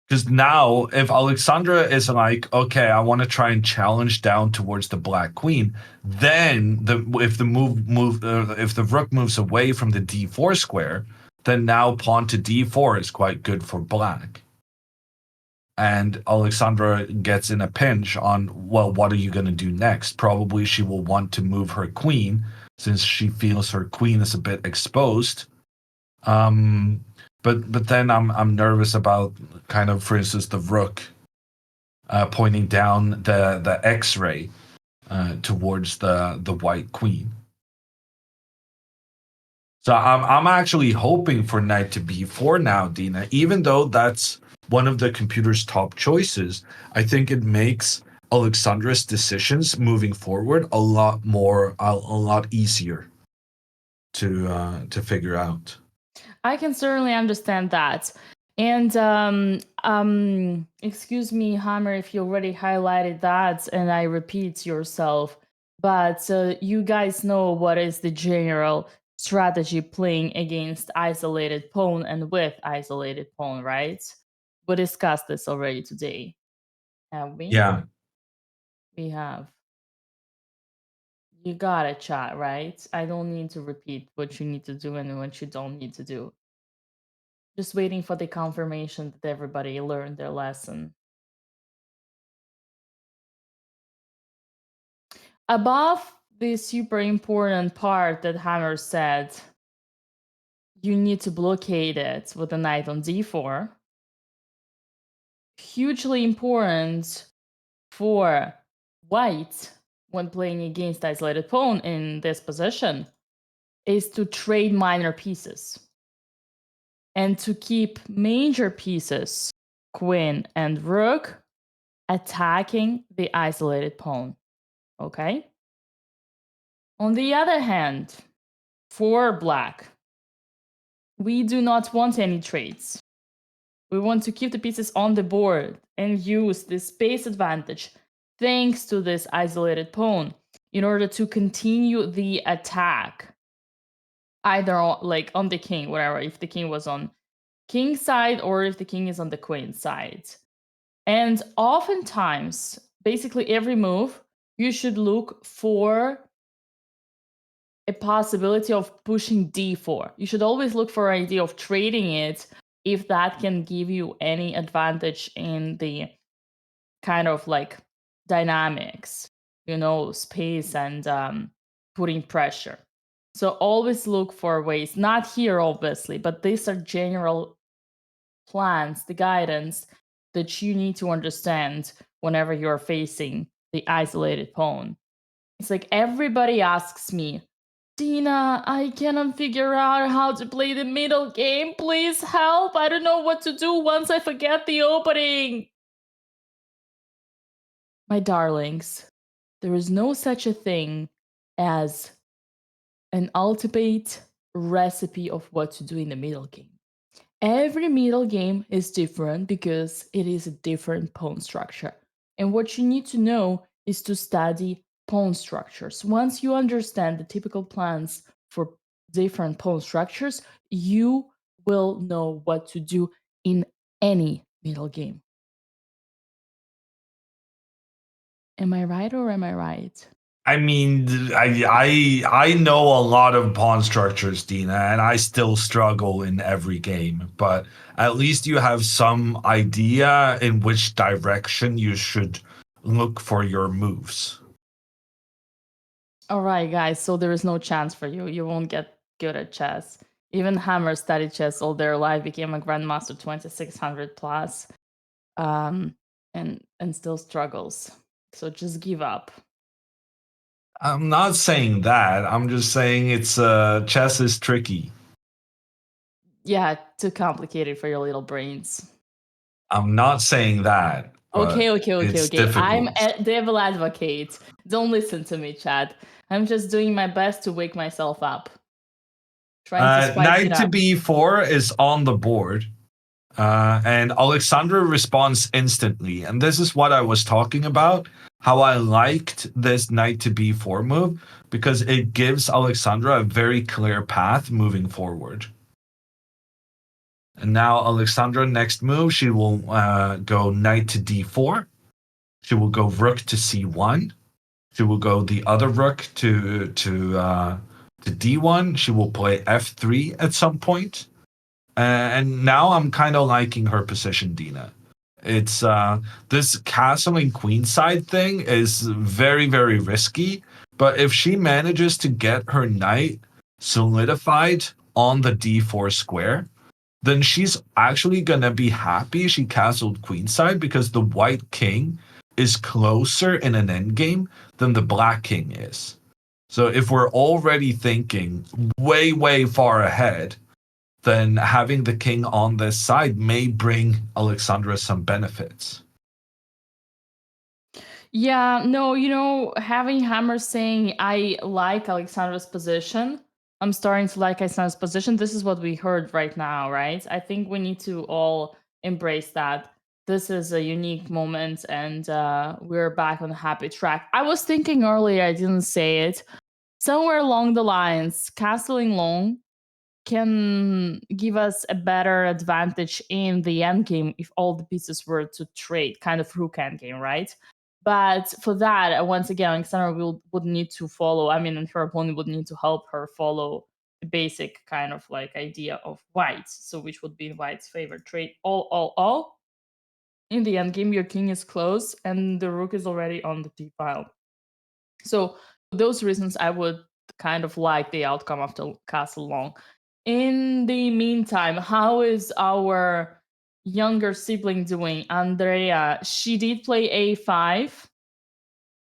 Because now, if Alexandra is like, okay, I want to try and challenge down towards the black queen, then if the rook moves away from the d4 square, then now pawn to d4 is quite good for black. And Alexandra gets in a pinch on, well, what are you going to do next? Probably she will want to move her queen since she feels her queen is a bit exposed. But then I'm nervous about kind of, for instance, the rook pointing down the X-ray towards the white queen. So I'm actually hoping for knight to b4 now, Dina. Even though that's one of the computer's top choices, I think it makes Alexandra's decisions moving forward a lot easier to figure out. I can certainly understand that. And excuse me, Hammer, if you already highlighted that and I repeat yourself, but you guys know what is the general strategy playing against isolated pawn and with isolated pawn, right? We discussed this already today, have we? Yeah. We have. You got it, chat, right? I don't need to repeat what you need to do and what you don't need to do. Just waiting for the confirmation that everybody learned their lesson. Above the super important part that Hammer said, you need to blockade it with a knight on d4. Hugely important for white when playing against isolated pawn in this position is to trade minor pieces and to keep major pieces, queen and rook, attacking the isolated pawn. Okay? On the other hand, for black, we do not want any trades. We want to keep the pieces on the board and use the space advantage thanks to this isolated pawn in order to continue the attack. Either on the king, whatever, if the king was on king's side or if the king is on the queen's side. And oftentimes, basically every move, you should look for a possibility of pushing d4. You should always look for an idea of trading it if that can give you any advantage in the kind of like dynamics, space and putting pressure. So always look for ways, not here obviously, but these are general plans, the guidance that you need to understand whenever you're facing the isolated pawn. It's like everybody asks me, Dina, I cannot figure out how to play the middle game. Please help. I don't know what to do once I forget the opening. My darlings, there is no such a thing as an ultimate recipe of what to do in the middle game. Every middle game is different because it is a different pawn structure. And what you need to know is to study pawn structures. Once you understand the typical plans for different pawn structures, you will know what to do in any middle game. Am I right or am I right? I mean, I know a lot of pawn structures, Dina, and I still struggle in every game. But at least you have some idea in which direction you should look for your moves. All right, guys. So there is no chance for you. You won't get good at chess. Even Hammer studied chess all their life, became a grandmaster 2600 plus, and still struggles. So just give up. I'm not saying that. I'm just saying it's chess is tricky. Yeah, too complicated for your little brains. I'm not saying that. Okay. It's difficult. I'm a devil advocate. Don't listen to me, Chad. I'm just doing my best to wake myself up. Trying to spice Knight it to up. b4 is on the board. And Alexandra responds instantly. And this is what I was talking about. How I liked this knight to b4 move because it gives Alexandra a very clear path moving forward. And now Alexandra, next move, she will go knight to d4. She will go rook to c1. She will go the other rook to d1. She will play f3 at some point. And now I'm kind of liking her position, Dina. It's this castling queenside thing is very, very risky. But if she manages to get her knight solidified on the d4 square, then she's actually gonna be happy she castled queenside because the white king is closer in an endgame than the black king is. So if we're already thinking way, way far ahead, then having the king on this side may bring Alexandra some benefits. Yeah, no, having Hammer saying I like Alexandra's position, I'm starting to like Alexandra's position. This is what we heard right now, right? I think we need to all embrace that. This is a unique moment and we're back on a happy track. I was thinking earlier, I didn't say it. Somewhere along the lines, castling long can give us a better advantage in the endgame if all the pieces were to trade, kind of rook endgame, right? But for that, once again, Alexandra would need to follow. I mean, and her opponent would need to help her follow the basic kind of like idea of white. So, which would be white's favorite trade. All. In the endgame, your king is close and the rook is already on the d file. So, for those reasons, I would kind of like the outcome of the castle long. In the meantime, how is our younger sibling doing? Andrea, she did play a5,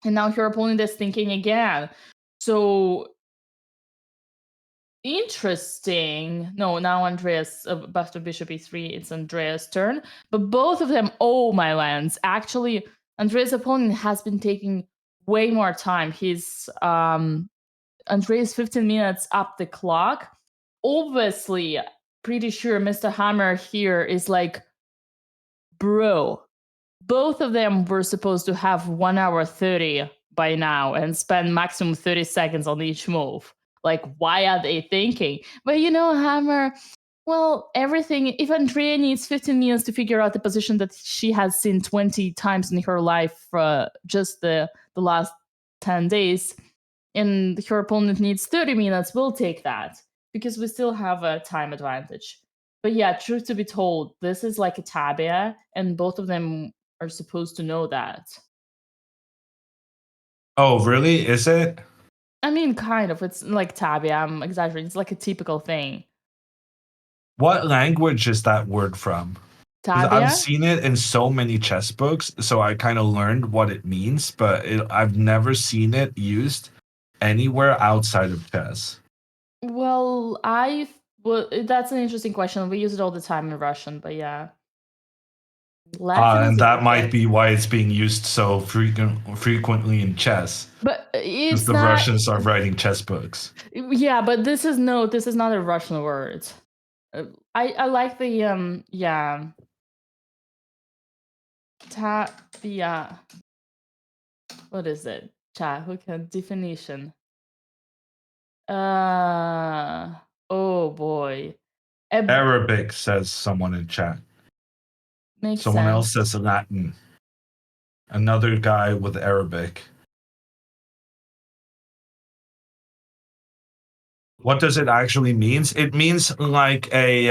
and now her opponent is thinking again. So interesting. No, now Andreas, after bishop e3, it's Andreas' turn. But both of them, oh my lands. Actually, Andreas' opponent has been taking way more time. He's Andreas 15 minutes up the clock. Obviously, pretty sure Mr. Hammer here is like, bro, both of them were supposed to have 1 hour 30 by now and spend maximum 30 seconds on each move. Like, why are they thinking? But Hammer, well, everything, if Andrea needs 15 minutes to figure out the position that she has seen 20 times in her life for just the last 10 days, and her opponent needs 30 minutes, we'll take that because we still have a time advantage. But yeah, truth to be told, this is like a tabia, and both of them are supposed to know that. Oh, really? Is it? I mean, kind of. It's like tabia. I'm exaggerating. It's like a typical thing. What language is that word from? 'Cause Tabia? I've seen it in so many chess books, so I kind of learned what it means, but I've never seen it used anywhere outside of chess. Well, that's an interesting question. We use it all the time in Russian, but yeah. Latin is And a that bit might like- be why it's being used so frequently in chess. But Because it's the not. Russians are writing chess books. Yeah, but this is not a Russian word. I like the yeah. Tabia. What is it? Chat, who can definition? Oh boy. Arabic, says someone in chat. Makes Someone else sense. says Latin. Another guy with Arabic. What does it actually means? It means like a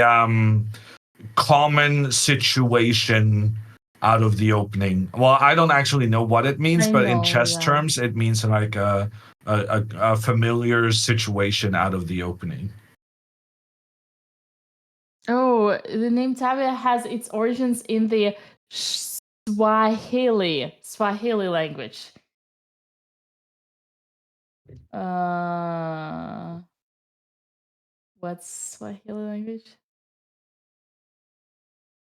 common situation out of the opening. Well, I don't actually know what it means, I but in know, chess yeah. terms, it means like a familiar situation out of the opening. Oh, the name Tabia has its origins in the Swahili language. What's Swahili language?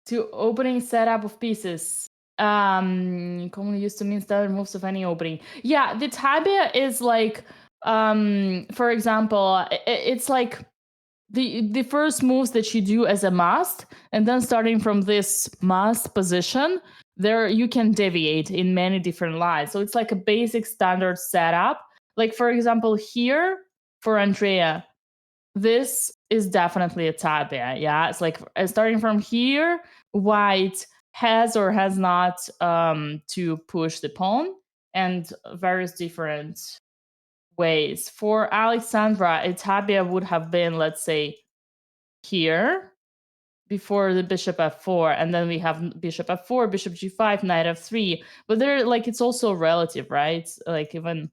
To opening setup of pieces. Commonly used to mean standard moves of any opening. Yeah, the tabia is like, for example, it's like the first moves that you do as a mast, and then starting from this mast position, there you can deviate in many different lines. So it's like a basic standard setup. Like for example, here for Andrea, this is definitely a tabia. Yeah, it's like starting from here, white has or has not to push the pawn, and various different ways. For Alexandra, a tabia would have been, let's say, here before the bishop f4, and then we have bishop f4, bishop g5, knight f3. But they're like, it's also relative, right? Like even,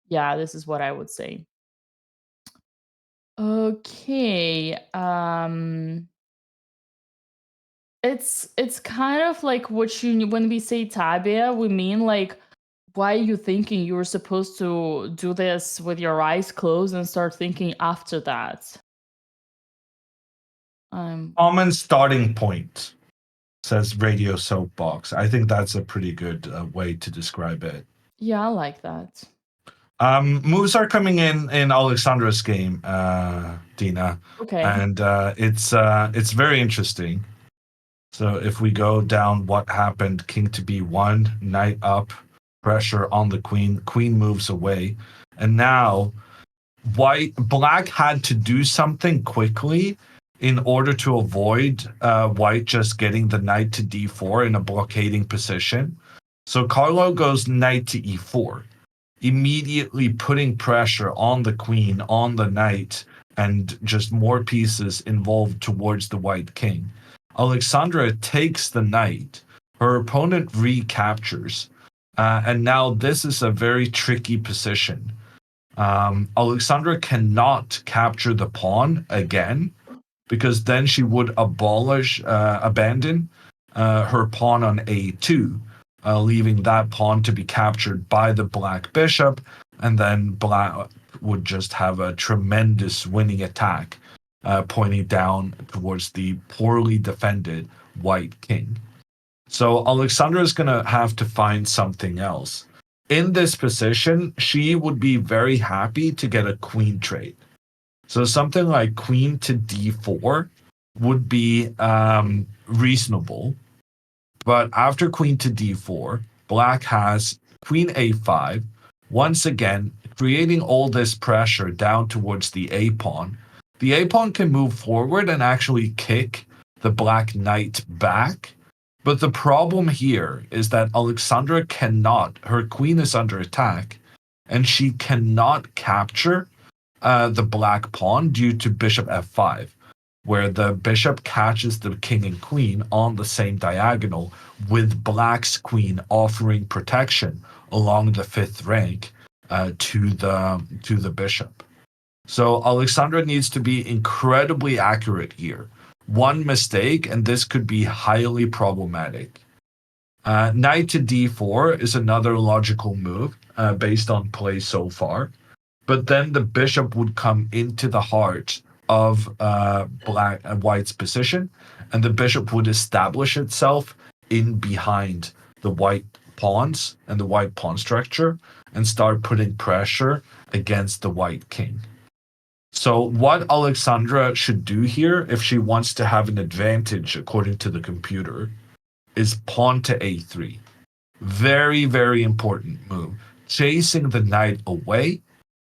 yeah, this is what I would say. Okay. It's kind of like what you, when we say tabia, we mean like, why are you thinking you were supposed to do this with your eyes closed and start thinking after that? Common starting point, says Radio Soapbox. I think that's a pretty good way to describe it. Yeah, I like that. Moves are coming in Alexandra's game, Dina. Okay. And it's very interesting. So if we go down what happened, king to b1, knight up, pressure on the queen, queen moves away. And now black had to do something quickly in order to avoid white just getting the knight to d4 in a blockading position. So Carlo goes knight to e4, immediately putting pressure on the queen, on the knight, and just more pieces involved towards the white king. Alexandra takes the knight. Her opponent recaptures. And now this is a very tricky position. Alexandra cannot capture the pawn again, because then she would abandon her pawn on a2, leaving that pawn to be captured by the black bishop, and then black would just have a tremendous winning attack pointing down towards the poorly defended white king. So Alexandra is going to have to find something else. In this position, she would be very happy to get a queen trade. So something like queen to d4 would be reasonable. But after queen to d4, black has queen a5, once again creating all this pressure down towards the a pawn. The a pawn can move forward and actually kick the black knight back. But the problem here is that Alexandra cannot, her queen is under attack, and she cannot capture the black pawn due to bishop f5, where the bishop catches the king and queen on the same diagonal, with black's queen offering protection along the fifth rank to the bishop. So Alexandra needs to be incredibly accurate here. One mistake, and this could be highly problematic. Knight to d4 is another logical move based on play so far. But then the bishop would come into the heart of white's position, and the bishop would establish itself in behind the white pawns and the white pawn structure and start putting pressure against the white king. So what Alexandra should do here, if she wants to have an advantage according to the computer, is pawn to a3. Very, very important move. Chasing the knight away.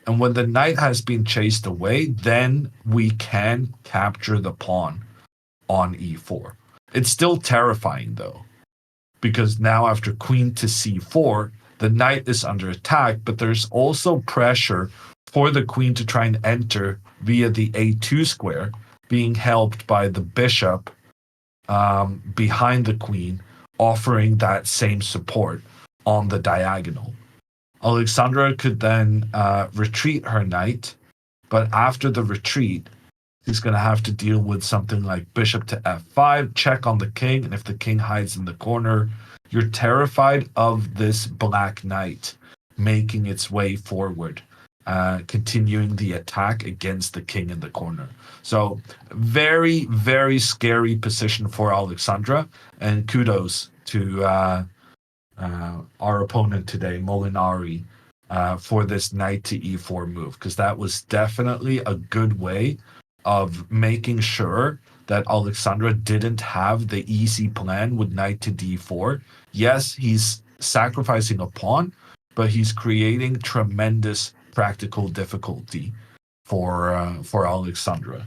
And when the knight has been chased away, then we can capture the pawn on e4. It's still terrifying though, because now after queen to c4, the knight is under attack, but there's also pressure for the queen to try and enter via the a2 square, being helped by the bishop behind the queen, offering that same support on the diagonal. Alexandra could then retreat her knight, but after the retreat, she's going to have to deal with something like bishop to f5, check on the king, and if the king hides in the corner, you're terrified of this black knight making its way forward, continuing the attack against the king in the corner. So very, very scary position for Alexandra, and kudos to our opponent today, Molinari, for this knight to e4 move, because that was definitely a good way of making sure that Alexandra didn't have the easy plan with knight to d4. Yes, he's sacrificing a pawn, but he's creating tremendous practical difficulty for Alexandra.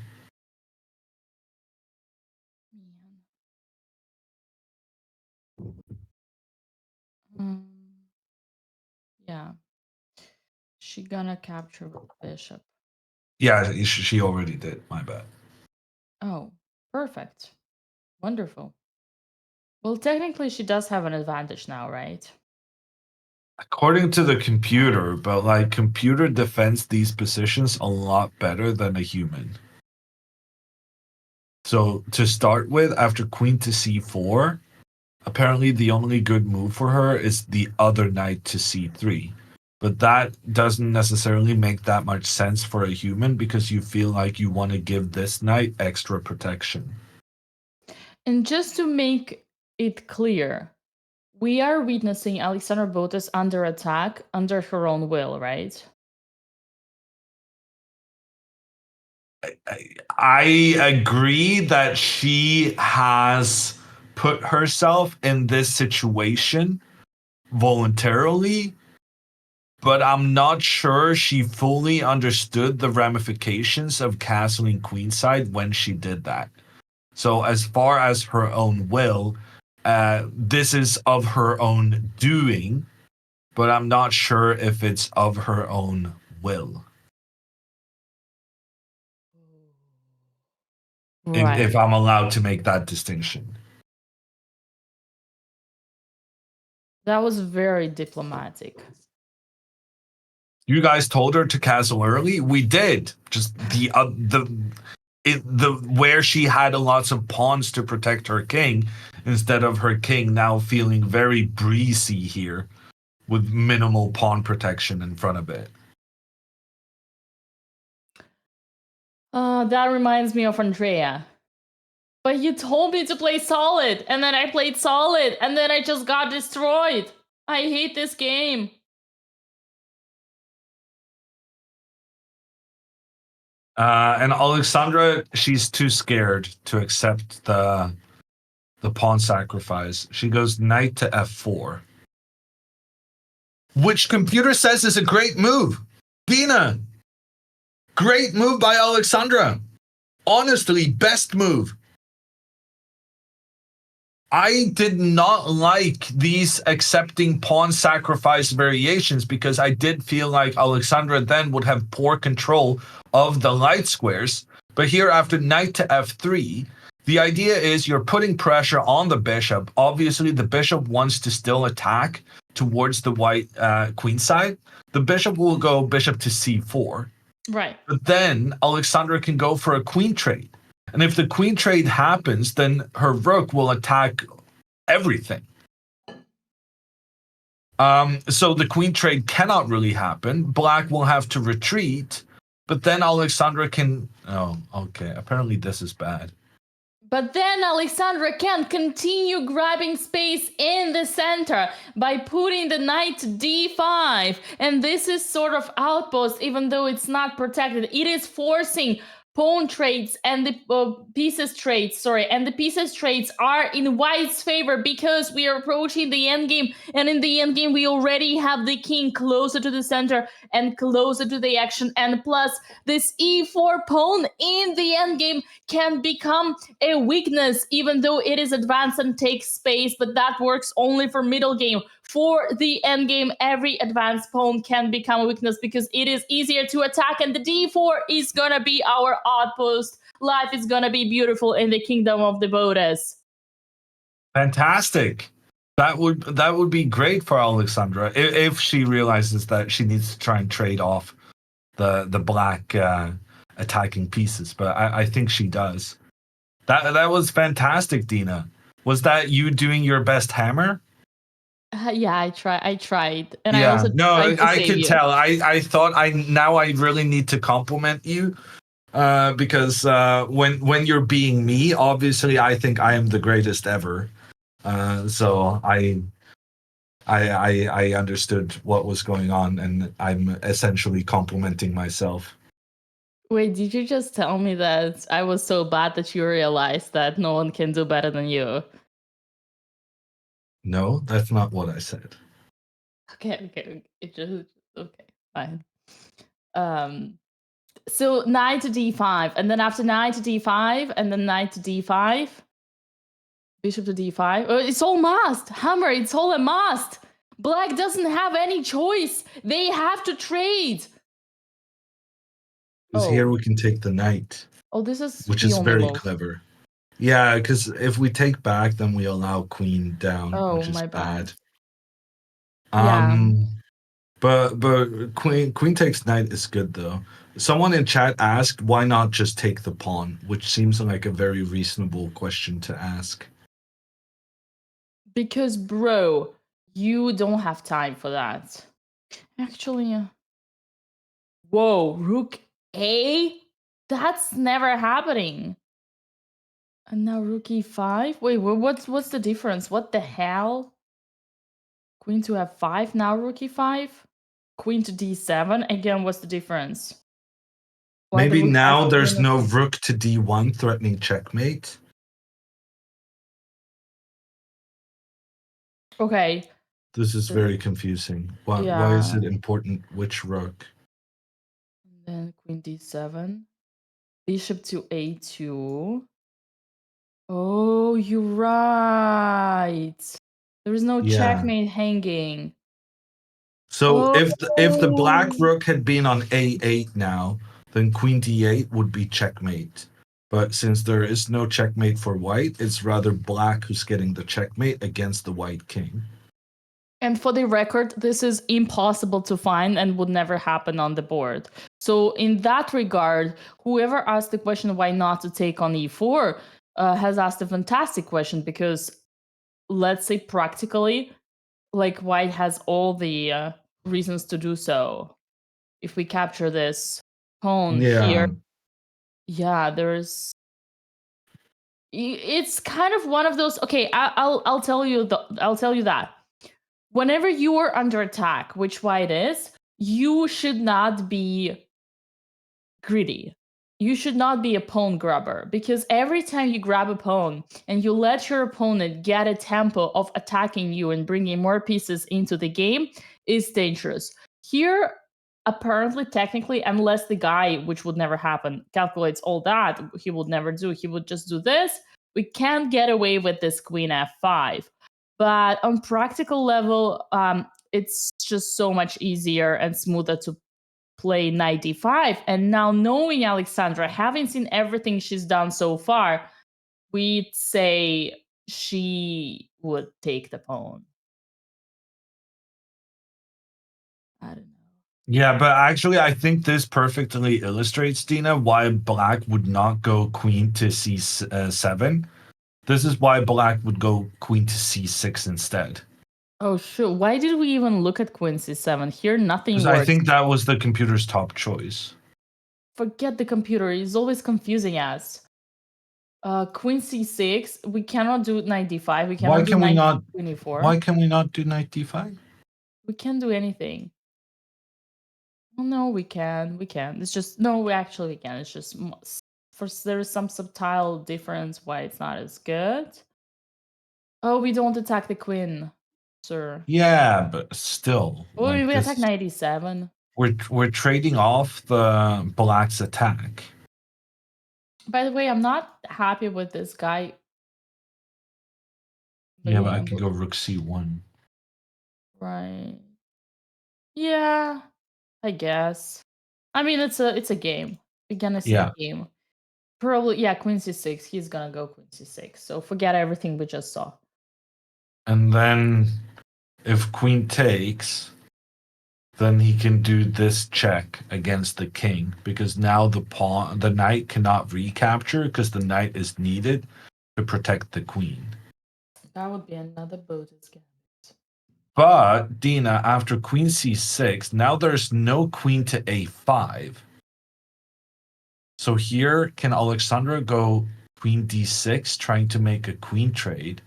Yeah. She gonna capture the bishop. Yeah, she already did. My bad. Oh, perfect. Wonderful. Well, technically, she does have an advantage now, right? According to the computer, but like computer defends these positions a lot better than a human. So to start with, after queen to c4, apparently the only good move for her is the other knight to c3. But that doesn't necessarily make that much sense for a human, because you feel like you want to give this knight extra protection. And just to make it clear, we are witnessing Alexandra Botez under attack under her own will, right? I agree that she has put herself in this situation voluntarily, but I'm not sure she fully understood the ramifications of castling queenside when she did that. So as far as her own will, this is of her own doing, but I'm not sure if it's of her own will. Right. If I'm allowed to make that distinction. That was very diplomatic. You guys told her to castle early. We did. Just the where she had lots of pawns to protect her king, instead of her king now feeling very breezy here with minimal pawn protection in front of it. That reminds me of Andrea. But you told me to play solid, and then I played solid, and then I just got destroyed. I hate this game. And Alexandra, she's too scared to accept the pawn sacrifice. She goes knight to f4, which computer says is a great move. Dina, great move by Alexandra. Honestly, best move. I did not like these accepting pawn sacrifice variations, because I did feel like Alexandra then would have poor control of the light squares. But here, after knight to f3, the idea is you're putting pressure on the bishop. Obviously, the bishop wants to still attack towards the white queen side. The bishop will go bishop to c4. Right. But then Alexandra can go for a queen trade. And if the queen trade happens, then her rook will attack everything. So the queen trade cannot really happen. Black will have to retreat, but then Alexandra can... Oh, okay. Apparently this is bad. But then Alexandra can continue grabbing space in the center by putting the knight to d5. And this is sort of outpost, even though it's not protected. It is forcing pawn trades and the pieces trades, and the pieces trades are in white's favor because we are approaching the endgame, and in the endgame we already have the king closer to the center and closer to the action, and plus this e4 pawn in the endgame can become a weakness even though it is advanced and takes space, but that works only for middle game. For the endgame, every advanced pawn can become a weakness because it is easier to attack, and the d4 is gonna be our outpost. Life is gonna be beautiful in the kingdom of the Botez. Fantastic. That would be great for Alexandra if she realizes that she needs to try and trade off the black attacking pieces. But I think she does. That was fantastic, Dina. Was that you doing your best hammer? Yeah, I tried, and Yeah, I also no, tried to I save could you. tell. I thought I really need to compliment you, because when you're being me, obviously I think I am the greatest ever. So I understood what was going on, and I'm essentially complimenting myself. Wait, did you just tell me that I was so bad that you realized that no one can do better than you? No, that's not what I said. Okay. It just okay, fine. So knight to d5, and then after knight to d5, and then knight to d5, bishop to d5. Oh, it's all must. Hammer, it's all a must. Black doesn't have any choice. They have to trade. Because here we can take the knight. Oh, this is which the is only very move. clever. Yeah, because if we take back, then we allow queen down, Oh, which is my bad. Yeah. But queen takes knight is good though. Someone in chat asked why not just take the pawn, which seems like a very reasonable question to ask. Because, bro, you don't have time for that. Actually, whoa, rook A? That's never happening. And now rook e5? Wait, what's the difference? What the hell? Queen to f5, now rook e5? Queen to d7? Again, what's the difference? Why the Maybe rook has now to be there's in no rook to d1 threatening checkmate. Okay. This is very confusing. Why is it important which rook? And then queen d7. Bishop to a2. Oh, you're right. There is no checkmate hanging. So if the black Oh. rook had been on a8 now, then queen d8 would be checkmate. But since there is no checkmate for white, it's rather black who's getting the checkmate against the white king. And for the record, this is impossible to find and would never happen on the board. So in that regard, whoever asked the question why not to take on e4 has asked a fantastic question, because let's say practically, like, white has all the reasons to do so. If we capture this pawn here, there's. It's kind of one of those. Okay, I'll tell you that whenever you are under attack, which white is, you should not be greedy. You should not be a pawn grabber, because every time you grab a pawn and you let your opponent get a tempo of attacking you and bringing more pieces into the game is dangerous. Here, apparently, technically, unless the guy, which would never happen, calculates all that, he would never do. He would just do this. We can't get away with this queen f5. But on practical level, it's just so much easier and smoother to play knight d5. And now, knowing Alexandra, having seen everything she's done so far, we'd say she would take the pawn. I don't know. Yeah, but actually, I think this perfectly illustrates, Dina, why black would not go queen to c7. This is why black would go queen to c6 instead. Oh, sure. Why did we even look at queen c7? Here, nothing works. I think that was the computer's top choice. Forget the computer. It's always confusing us. Queen c6. We cannot do knight d5. We Why cannot do can we knight not? d4. Why can we not do knight d5? We can't do anything. Oh, no, we can. We can. It's just no. We actually can. It's just first there is some subtle difference why it's not as good. Oh, we don't attack the queen, sir. Yeah, but still, Oh, like we attack this, 97. we're trading off the black's attack. By the way, I'm not happy with this guy. Yeah, but I could go rook c1. Right. Yeah, I guess. I mean, it's a game. We're gonna see Yeah. a game. Probably, yeah, queen c6. He's gonna go queen c6. So forget everything we just saw. And then if queen takes, then he can do this check against the king because now the knight cannot recapture because the knight is needed to protect the queen. That would be another Botez game. But Dina, after queen c6, now there's no queen to a5. So here, can Alexandra go queen d6, trying to make a queen trade?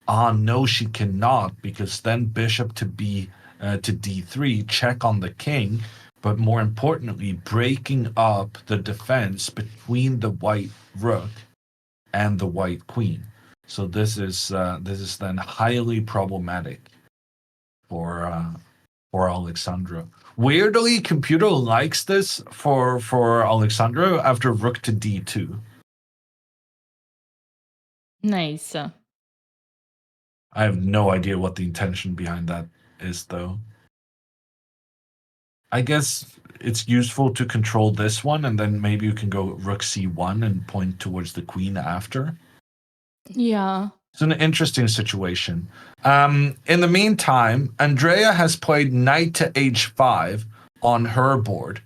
No, she cannot, because then bishop to d3, check on the king, but more importantly, breaking up the defense between the white rook and the white queen. So this is then highly problematic for Alexandra. Weirdly, computer likes this for Alexandra after rook to d2. Nice. I have no idea what the intention behind that is, though. I guess it's useful to control this one, and then maybe you can go rook c1 and point towards the queen after. Yeah. It's an interesting situation. In the meantime, Andrea has played knight to h5 on her board,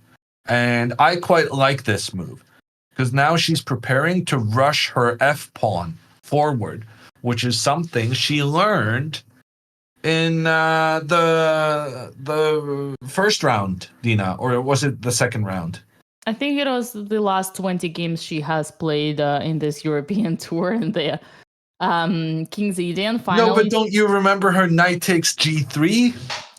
and I quite like this move because now she's preparing to rush her f-pawn forward, which is something she learned in the first round, Dina, or was it the second round? I think it was the last 20 games she has played in this European tour and the King's Eden finally. No, but don't you remember her knight takes g3?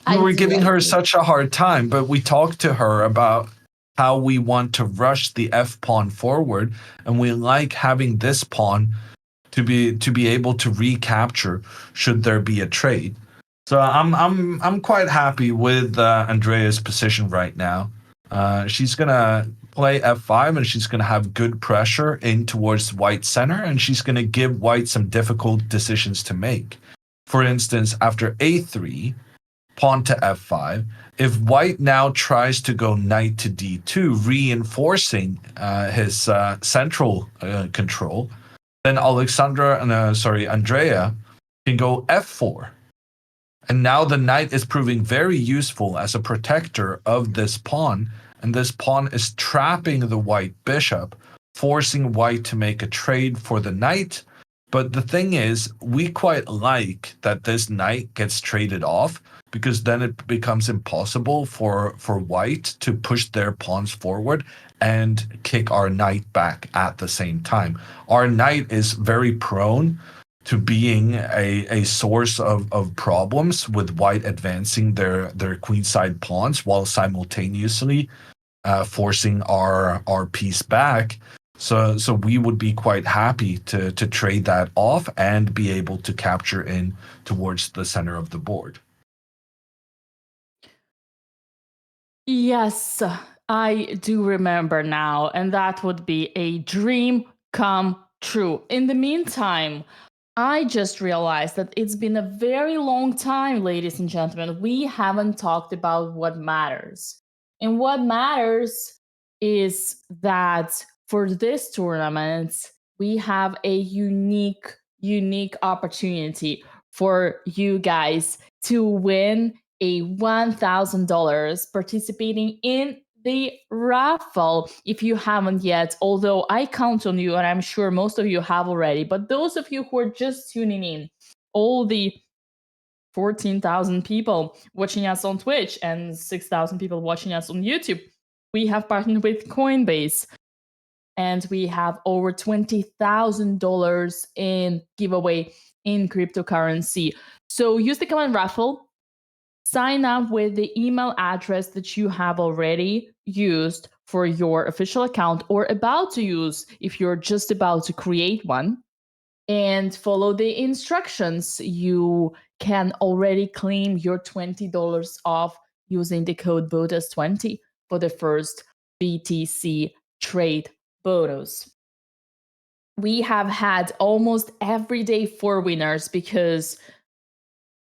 We were giving her such a hard time, but we talked to her about how we want to rush the f-pawn forward, and we like having this pawn to be able to recapture should there be a trade. So I'm quite happy with Andrea's position right now. She's gonna play f5 and she's gonna have good pressure in towards white center, and she's gonna give white some difficult decisions to make. For instance, after a3, pawn to f5. If white now tries to go knight to d2, reinforcing his central control, then Andrea can go f4. And now the knight is proving very useful as a protector of this pawn, and this pawn is trapping the white bishop, forcing white to make a trade for the knight. But the thing is, we quite like that this knight gets traded off, because then it becomes impossible for white to push their pawns forward and kick our knight back at the same time. Our knight is very prone to being a source of problems with white advancing their queenside pawns while simultaneously forcing our piece back. So we would be quite happy to trade that off and be able to capture in towards the center of the board. Yes, I do remember now, and that would be a dream come true. In the meantime, I just realized that it's been a very long time, ladies and gentlemen. We haven't talked about what matters. And what matters is that for this tournament, we have a unique opportunity for you guys to win a $1,000 participating in the raffle if you haven't yet, although I count on you and I'm sure most of you have already. But those of you who are just tuning in, all the 14,000 people watching us on Twitch and 6,000 people watching us on YouTube, we have partnered with Coinbase. and we have over $20,000 in giveaway in cryptocurrency. So use the command raffle, sign up with the email address that you have already used for your official account or about to use if you're just about to create one, and follow the instructions. You can already claim your $20 off using the code BOTEZ20 for the first BTC trade photos. We have had almost every day 4 winners, because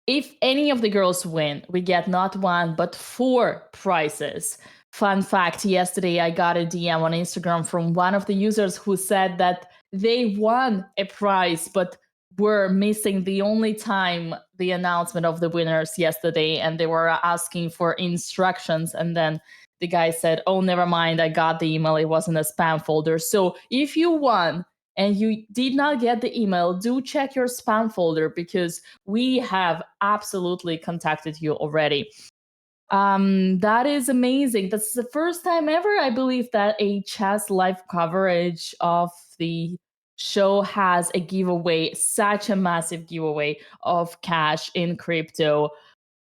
if any of the girls win, we get not 1 but 4 prizes. Fun fact, yesterday I got a DM on Instagram from one of the users who said that they won a prize but were missing the only time the announcement of the winners yesterday, and they were asking for instructions, and then the guy said, oh, never mind, I got the email, it was in a spam folder. So if you won and you did not get the email, do check your spam folder, because we have absolutely contacted you already. That is amazing. That's the first time ever, I believe, that a chess live coverage of the show has a giveaway, such a massive giveaway of cash in crypto.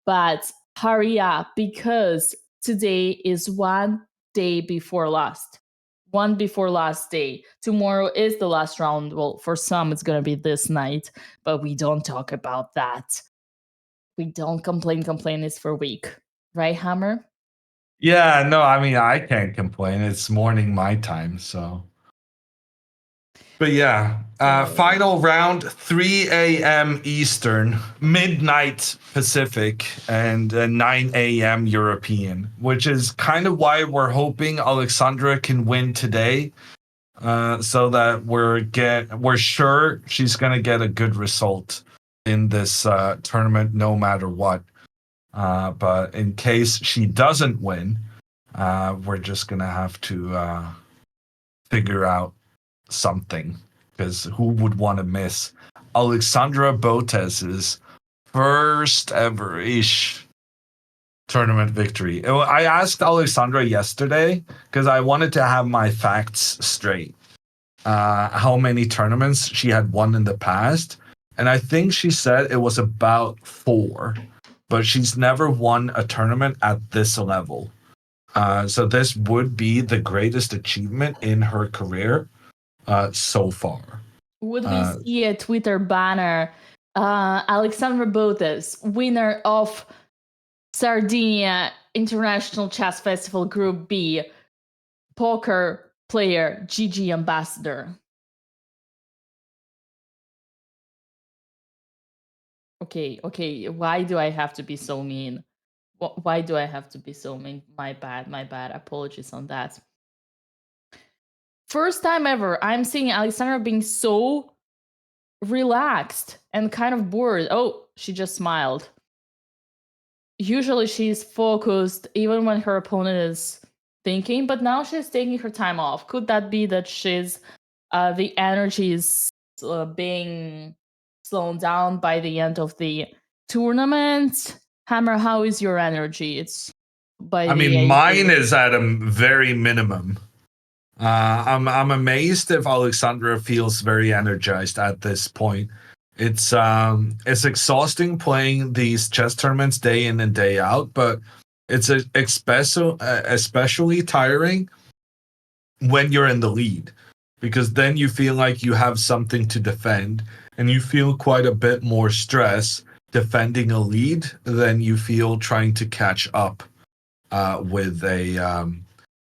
But hurry up, because today is one day before last. One before last day. Tomorrow is the last round. Well, for some, it's going to be this night, but we don't talk about that. We don't complain. Complain is for weak. Right, Hammer? Yeah, no, I mean, I can't complain. It's morning my time, so. But yeah, final round, 3 a.m. Eastern, midnight Pacific, and 9 a.m. European, which is kind of why we're hoping Alexandra can win today, so that we're sure she's gonna get a good result in this tournament, no matter what. But in case she doesn't win, we're just gonna have to figure out something, because who would want to miss Alexandra Botez's first ever ish tournament victory? I asked Alexandra yesterday because I wanted to have my facts straight, how many tournaments she had won in the past, and I think she said it was about 4, but she's never won a tournament at this level. So this would be the greatest achievement in her career so far. Would we see a Twitter banner? Alexandra Botez, winner of Sardinia International Chess Festival Group B, poker player, GG ambassador. Okay. Why do I have to be so mean? Why do I have to be so mean? My bad. Apologies on that. First time ever, I'm seeing Alexandra being so relaxed and kind of bored. Oh, she just smiled. Usually she's focused even when her opponent is thinking, but now she's taking her time off. Could that be that she's the energy is being slowed down by the end of the tournament? Hammer, how is your energy? It's by mine is at a very minimum. I'm amazed if Alexandra feels very energized at this point. It's exhausting playing these chess tournaments day in and day out, but it's especially tiring when you're in the lead, because then you feel like you have something to defend, and you feel quite a bit more stress defending a lead than you feel trying to catch up with a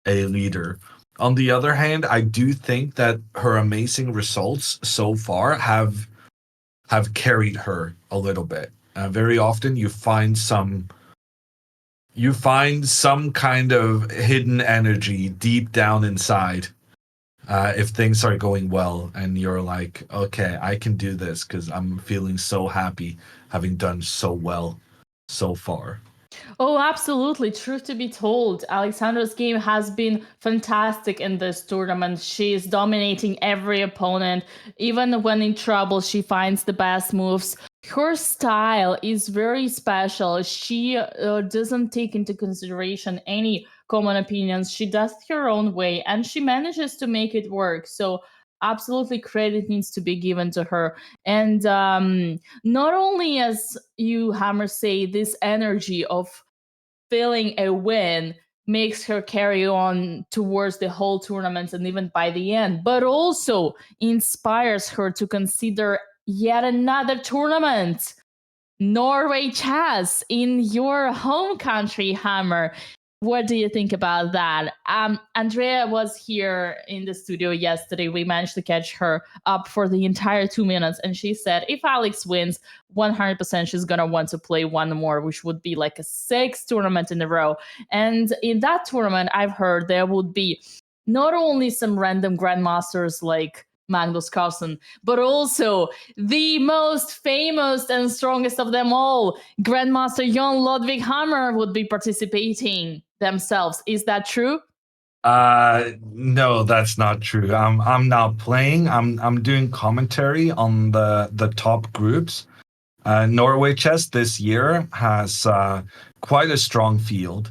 leader. On the other hand, I do think that her amazing results so far have carried her a little bit. Very often you find some kind of hidden energy deep down inside, if things are going well, and you're like, okay, I can do this because I'm feeling so happy having done so well so far. Oh, absolutely. Truth to be told, Alexandra's game has been fantastic in this tournament. She is dominating every opponent. Even when in trouble, she finds the best moves. Her style is very special. She doesn't take into consideration any common opinions. She does it her own way, and she manages to make it work. So absolutely credit needs to be given to her. And not only, as you, Hammer, say, this energy of feeling a win makes her carry on towards the whole tournament and even by the end, but also inspires her to consider yet another tournament, Norway Chess, in your home country, Hammer. What do you think about that? Andrea was here in the studio yesterday. We managed to catch her up for the entire 2 minutes, and she said if Alex wins, 100% she's gonna want to play one more, which would be like a 6th tournament in a row. And in that tournament, I've heard there would be not only some random grandmasters like Magnus Carlsen, but also the most famous and strongest of them all, Grandmaster Jon Ludwig Hammer, would be participating themselves. Is that true? No, that's not true. I'm not playing. I'm doing commentary on the top groups. Norway Chess this year has quite a strong field.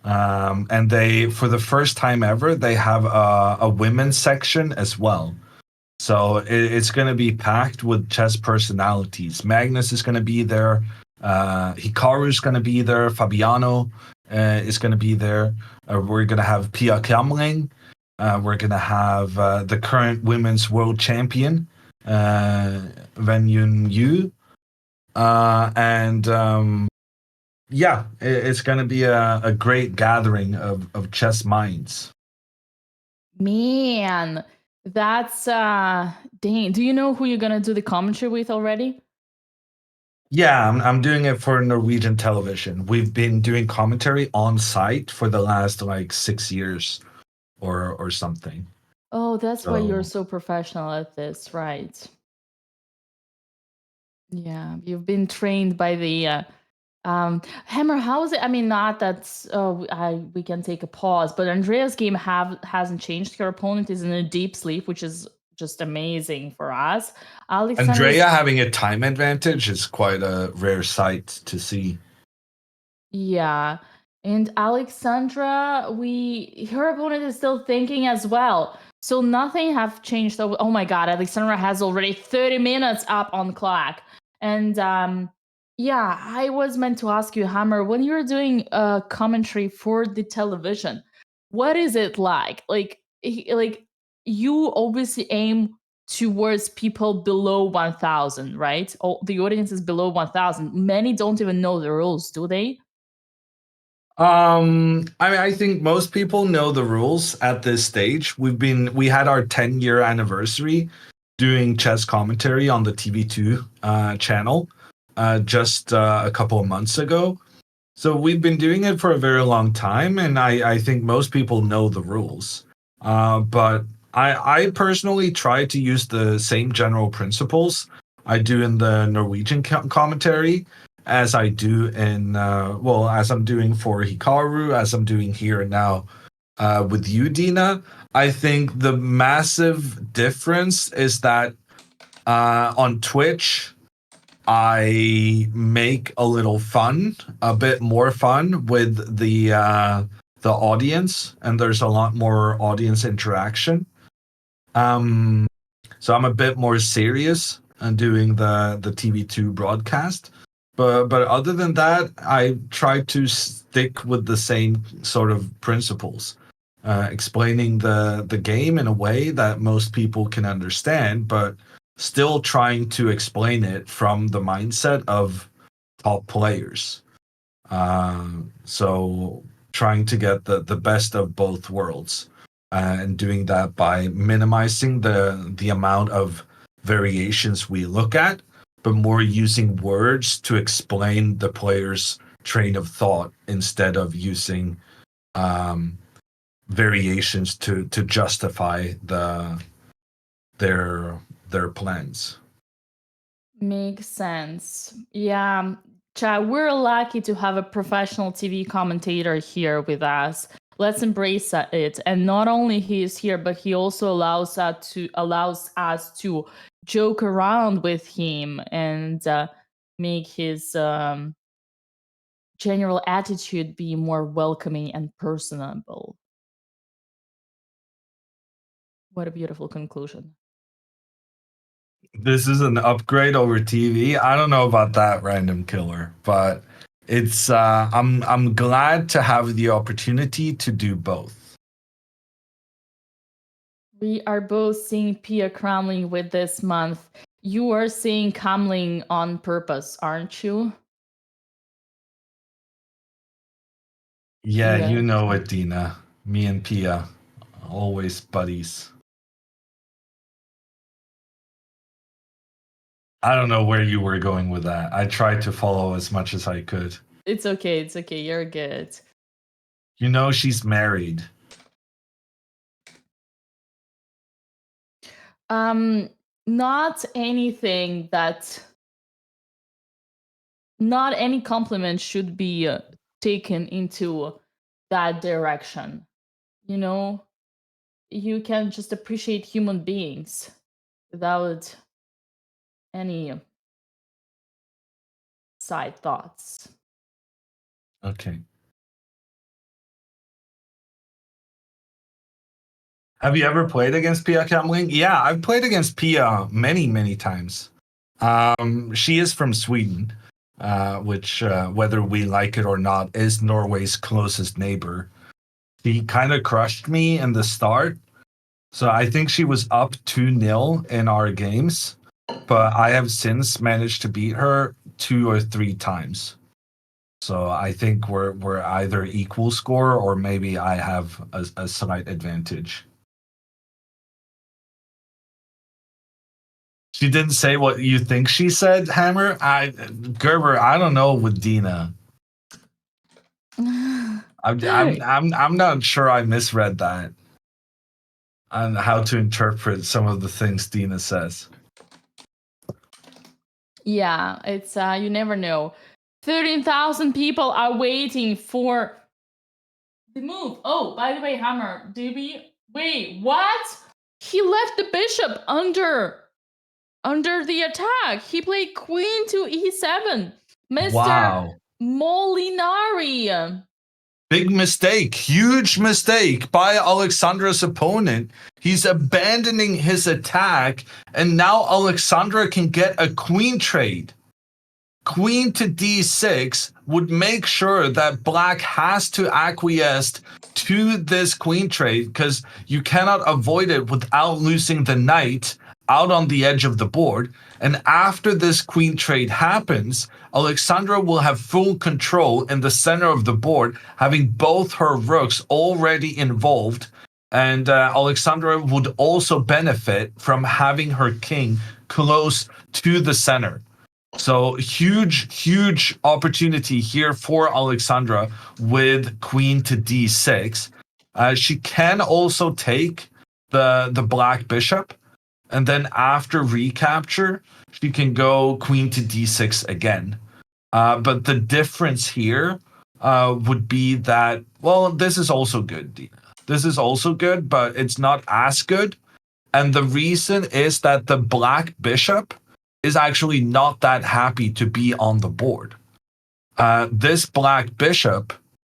And they, for the first time ever, they have a women's section as well. So it's going to be packed with chess personalities. Magnus is going to be there. Hikaru is going to be there. Fabiano is going to be there. We're going to have Pia Kamling. We're going to have the current women's world champion, Wen Yun Yu. Yeah, it's going to be a great gathering of chess minds. Man, that's dang. Do you know who you're gonna do the commentary with already? Yeah, I'm doing it for Norwegian television. We've been doing commentary on site for the last like 6 years or something. Oh, that's why you're So so professional at this, right? Yeah, you've been trained by the Hammer. How is it? I mean, not that we can take a pause, but Andrea's game hasn't changed. Her opponent is in a deep sleep, which is just amazing for us. Alexander's Andrea having a time advantage is quite a rare sight to see. Yeah. And Alexandra, her opponent is still thinking as well. So nothing have changed. Oh my god, Alexandra has already 30 minutes up on clock. And yeah, I was meant to ask you, Hammer, when you're doing a commentary for the television, what is it like? Like you obviously aim towards people below 1,000, right? Oh, the audience is below 1,000. Many don't even know the rules, do they? I think most people know the rules at this stage. We had our 10-year anniversary doing chess commentary on the TV2 channel just a couple of months ago. So we've been doing it for a very long time, and I think most people know the rules. But I personally try to use the same general principles I do in the Norwegian commentary as I do in, as I'm doing for Hikaru, as I'm doing here and now with you, Dina. I think the massive difference is that on Twitch, I make a little fun, a bit more fun with the audience, and there's a lot more audience interaction. So I'm a bit more serious and doing the TV2 broadcast. But other than that, I try to stick with the same sort of principles, explaining the game in a way that most people can understand, but still trying to explain it from the mindset of top players. So trying to get the best of both worlds, and doing that by minimizing the amount of variations we look at, but more using words to explain the player's train of thought instead of using variations to justify their plans. Makes sense. Yeah. Chad, we're lucky to have a professional TV commentator here with us. Let's embrace it. And not only he is here, but he also allows us to joke around with him and make his general attitude be more welcoming and personable. What a beautiful conclusion. This is an upgrade over TV. I don't know about that, random killer, but it's I'm glad to have the opportunity to do both. We are both seeing Pia Cramling with this month. You are seeing Cramling on purpose, aren't you? Yeah, Yeah. you know it, Dina. Me and Pia, always buddies. I don't know where you were going with that. I tried to follow as much as I could. It's okay, it's okay. You're good. You know she's married. Not anything that not any compliment should be taken into that direction. You know, you can just appreciate human beings without any side thoughts. Okay. Have you ever played against Pia Kamling? Yeah, I've played against Pia many, many times. She is from Sweden, which, whether we like it or not, is Norway's closest neighbor. She kind of crushed me in the start. So I think she was up 2-0 in our games, but I have since managed to beat her 2 or 3 times. So I think we're either equal score or maybe I have a slight advantage. She didn't say what you think she said, Hammer. Gerber, I don't know with Dina. I'm not sure I misread that on how to interpret some of the things Dina says. Yeah, it's you never know. 13,000 people are waiting for the move. Oh, by the way, Hammer, wait, what? He left the bishop under the attack. He played queen to e7. Mr. Wow. Molinari. Big mistake, huge mistake by Alexandra's opponent. He's abandoning his attack, and now Alexandra can get a queen trade. Queen to d6 would make sure that black has to acquiesce to this queen trade because you cannot avoid it without losing the knight out on the edge of the board. And after this queen trade happens, Alexandra will have full control in the center of the board, having both her rooks already involved. And Alexandra would also benefit from having her king close to the center. So huge opportunity here for Alexandra with queen to d6. She can also take the black bishop. And then after recapture, she can go queen to d6 again. But the difference here would be that, well, this is also good, Dina. This is also good, but it's not as good. And the reason is that the black bishop is actually not that happy to be on the board. This black bishop,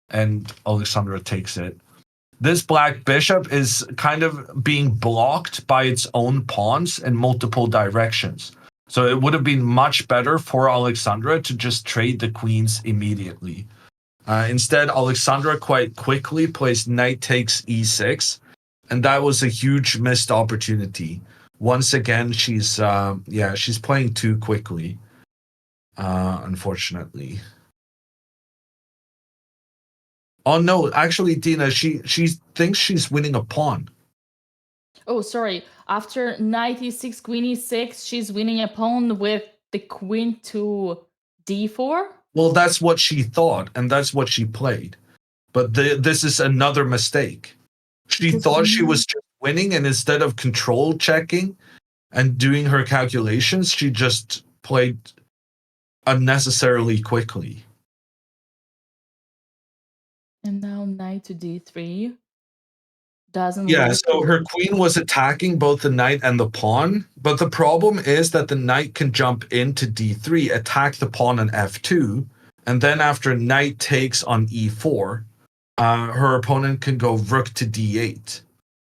and Alexandra takes it, this black bishop is kind of being blocked by its own pawns in multiple directions. So it would have been much better for Alexandra to just trade the queens immediately. Instead, Alexandra quite quickly plays knight takes e6, and that was a huge missed opportunity. Once again, she's playing too quickly, unfortunately. Oh no, actually, Dina, she thinks she's winning a pawn. Oh, sorry. After knight e6, queen e6, she's winning a pawn with the queen to d4? Well, that's what she thought, and that's what she played. But this is another mistake. She thought she was just winning, and instead of control checking and doing her calculations, she just played unnecessarily quickly. And now knight to d3 doesn't. Yeah, so her queen was attacking both the knight and the pawn, but the problem is that the knight can jump into d3, attack the pawn on f2, And then after knight takes on e4, her opponent can go rook to d8,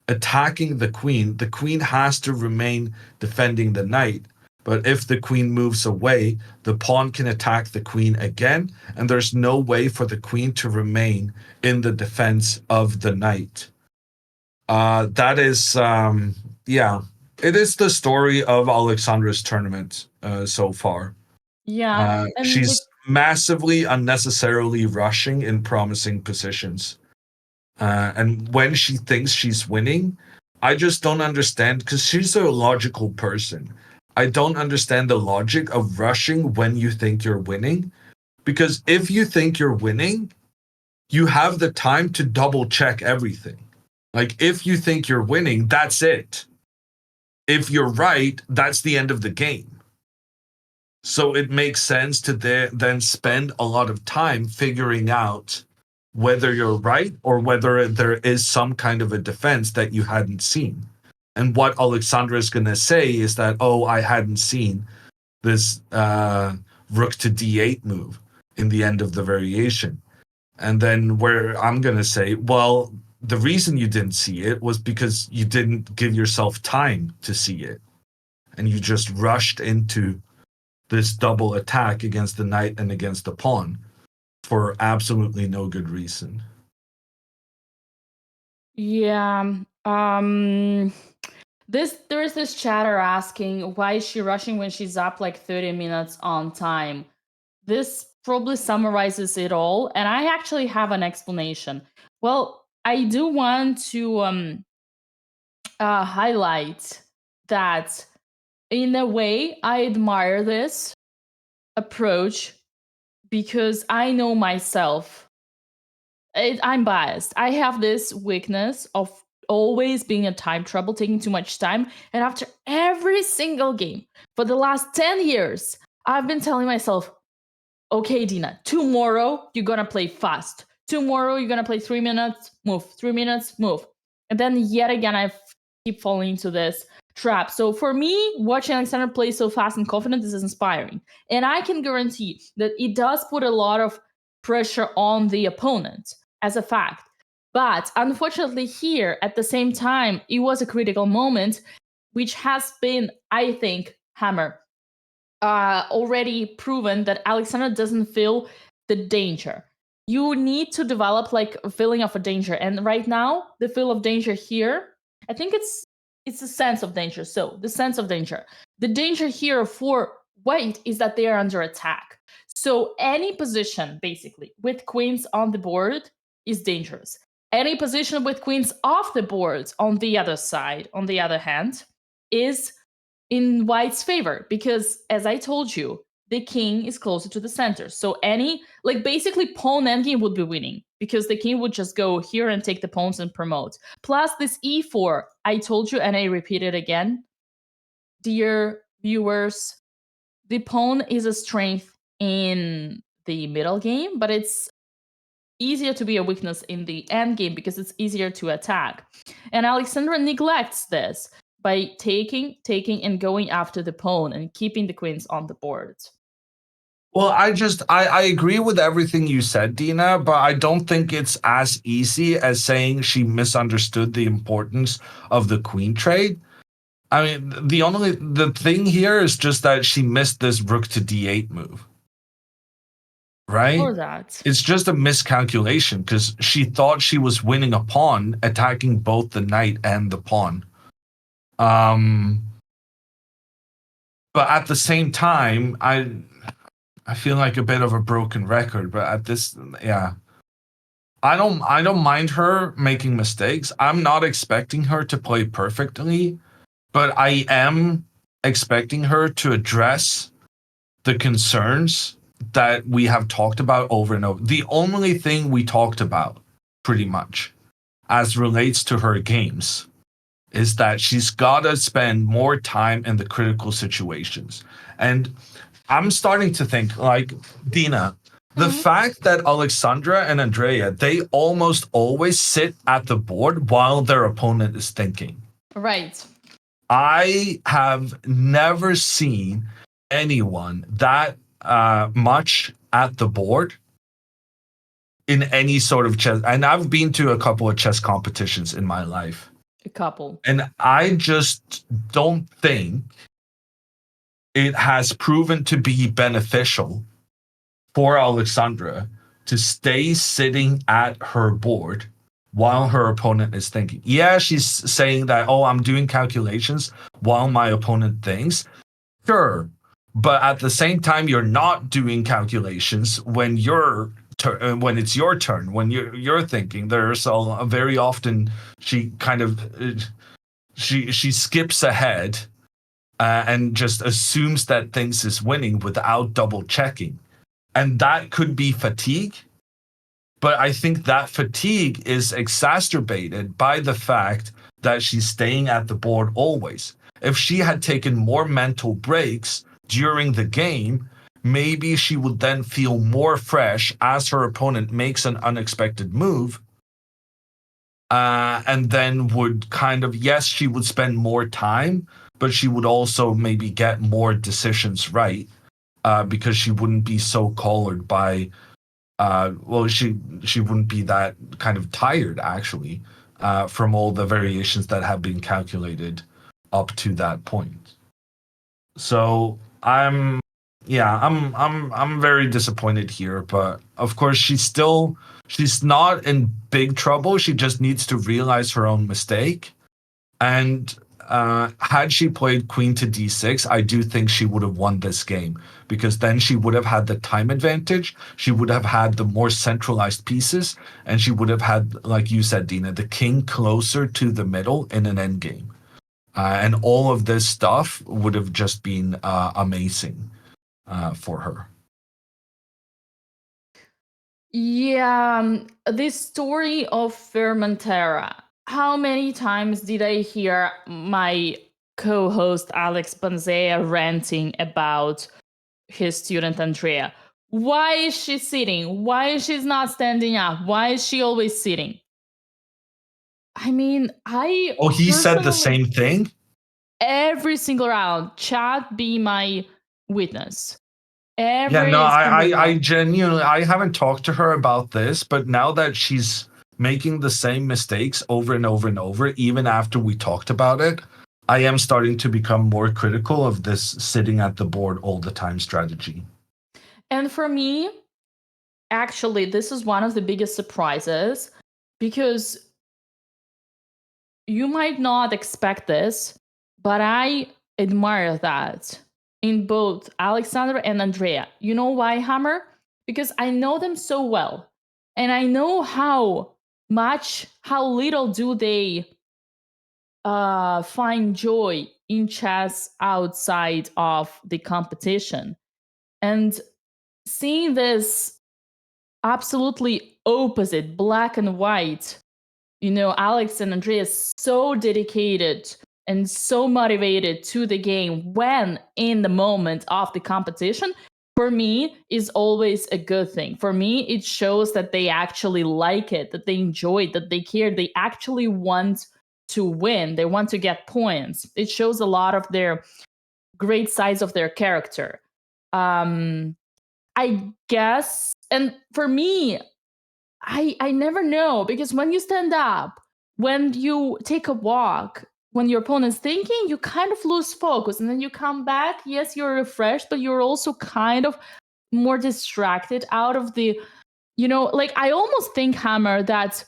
attacking the queen. The queen has to remain defending the knight. But if the queen moves away, the pawn can attack the queen again, and there's no way for the queen to remain in the defense of the knight. That is, it is the story of Alexandra's tournament so far. Yeah, and She's massively unnecessarily rushing in promising positions. And when she thinks she's winning, I just don't understand, because she's a logical person. I don't understand the logic of rushing when you think you're winning, because if you think you're winning, you have the time to double check everything. Like, if you think you're winning, that's it. If you're right, that's the end of the game. So it makes sense to then spend a lot of time figuring out whether you're right or whether there is some kind of a defense that you hadn't seen. And what Alexandra is going to say is that, oh, I hadn't seen this rook to d8 move in the end of the variation. And then where I'm going to say, well, the reason you didn't see it was because you didn't give yourself time to see it. And you just rushed into this double attack against the knight and against the pawn for absolutely no good reason. yeah, there is this chatter asking why is she rushing when she's up like 30 minutes on time. This probably summarizes it all, and I actually have an explanation. Well, I do want to highlight that in a way I admire this approach because I know myself. I'm biased. I have this weakness of always being in time trouble, taking too much time. And after every single game for the last 10 years, I've been telling myself, okay, Dina, tomorrow you're going to play fast. Tomorrow you're going to play 3 minutes, move, 3 minutes, move. And then yet again, I keep falling into this trap. So for me, watching Alexandra play so fast and confident, this is inspiring. And I can guarantee that it does put a lot of pressure on the opponent as a fact. But unfortunately here, at the same time, it was a critical moment, which has been, I think, Hammer, already proven that Alexandra doesn't feel the danger. You need to develop like a feeling of a danger. And right now, the feel of danger here, I think it's a sense of danger. So the sense of danger. The danger here for white is that they are under attack. So any position, basically, with queens on the board is dangerous. Any position with queens off the board on the other side, on the other hand, is in white's favor. Because, as I told you, the king is closer to the center. So any, like basically pawn endgame would be winning. Because the king would just go here and take the pawns and promote. Plus this e4, I told you and I repeat it again. Dear viewers, the pawn is a strength in the middle game, but it's easier to be a weakness in the end game because it's easier to attack. And Alexandra neglects this by taking, and going after the pawn and keeping the queens on the board. Well, I agree with everything you said, Dina, but I don't think it's as easy as saying she misunderstood the importance of the queen trade. I mean, the thing here is just that she missed this rook to d8 move. Right? Or that. It's just a miscalculation because she thought she was winning a pawn, attacking both the knight and the pawn. But at the same time, I feel like a bit of a broken record, but at this, yeah. I don't mind her making mistakes. I'm not expecting her to play perfectly, but I am expecting her to address the concerns that we have talked about over and over. The only thing we talked about, pretty much, as relates to her games, is that she's got to spend more time in the critical situations. And I'm starting to think, like, Dina, the fact that Alexandra and Andrea, they almost always sit at the board while their opponent is thinking. Right. I have never seen anyone that much at the board in any sort of chess. And I've been to a couple of chess competitions in my life. A couple. And I just don't think it has proven to be beneficial for Alexandra to stay sitting at her board while her opponent is thinking. Yeah, she's saying that, oh, I'm doing calculations while my opponent thinks. Sure. But at the same time, you're not doing calculations when when it's your turn, when you're thinking. There's very often she kind of she skips ahead and just assumes that things is winning without double checking, and that could be fatigue. But I think that fatigue is exacerbated by the fact that she's staying at the board always. If she had taken more mental breaks during the game, maybe she would then feel more fresh as her opponent makes an unexpected move. And then would kind of, yes, she would spend more time, but she would also maybe get more decisions right because she wouldn't be so collared by, she wouldn't be that kind of tired actually from all the variations that have been calculated up to that point. So I'm very disappointed here, but of course she's not in big trouble. She just needs to realize her own mistake. And had she played queen to d6, I do think she would have won this game, because then she would have had the time advantage. She would have had the more centralized pieces, and she would have had, like you said, Dina, the king closer to the middle in an endgame. And all of this stuff would have just been amazing for her. Yeah, this story of Fermentera. How many times did I hear my co-host Alex Banzea ranting about his student Andrea? Why is she sitting? Why is she not standing up? Why is she always sitting? I mean, he said the same thing? Every single round. Chat, be my witness. I genuinely, I haven't talked to her about this, but now that she's making the same mistakes over and over and over, even after we talked about it, I am starting to become more critical of this sitting at the board all the time strategy. And for me, actually, this is one of the biggest surprises, because you might not expect this, but I admire that in both Alexandra and Andrea. You know why, Hammer? Because I know them so well. And I know how little do they find joy in chess outside of the competition. And seeing this absolutely opposite, black and white, Alex and Andrea so dedicated and so motivated to the game when in the moment of the competition, for me, is always a good thing. For me, it shows that they actually like it, that they enjoy it, that they care. They actually want to win. They want to get points. It shows a lot of their great sides of their character. I guess, and for me, I never know, because when you stand up, when you take a walk, when your opponent's thinking, you kind of lose focus, and then you come back. Yes, you're refreshed, but you're also kind of more distracted out of the, like, I almost think, Hammer, that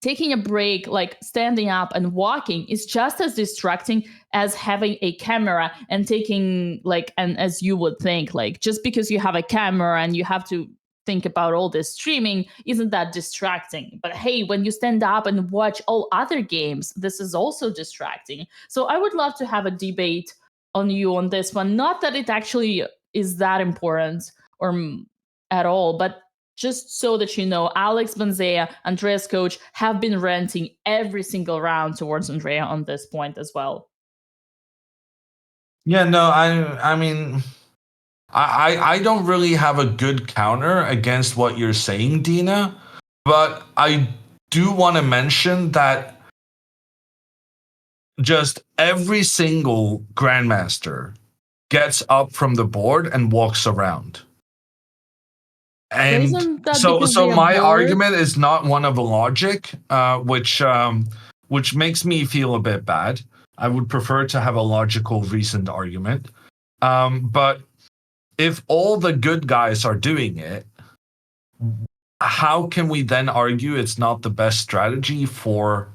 taking a break, like standing up and walking, is just as distracting as having a camera and taking, like, and as you would think, like, just because you have a camera and you have to think about all this streaming, isn't that distracting? But hey, when you stand up and watch all other games, this is also distracting. So I would love to have a debate on you on this one. Not that it actually is that important or at all, but just so that you know, Alex Banzea, Andrea's coach, have been ranting every single round towards Andrea on this point as well. Yeah, no, I mean, I don't really have a good counter against what you're saying, Dina, but I do want to mention that just every single grandmaster gets up from the board and walks around. And Isn't that so because they are my bored? argument is not one of logic, which makes me feel a bit bad. I would prefer to have a logical, reasoned argument. But if all the good guys are doing it, how can we then argue it's not the best strategy for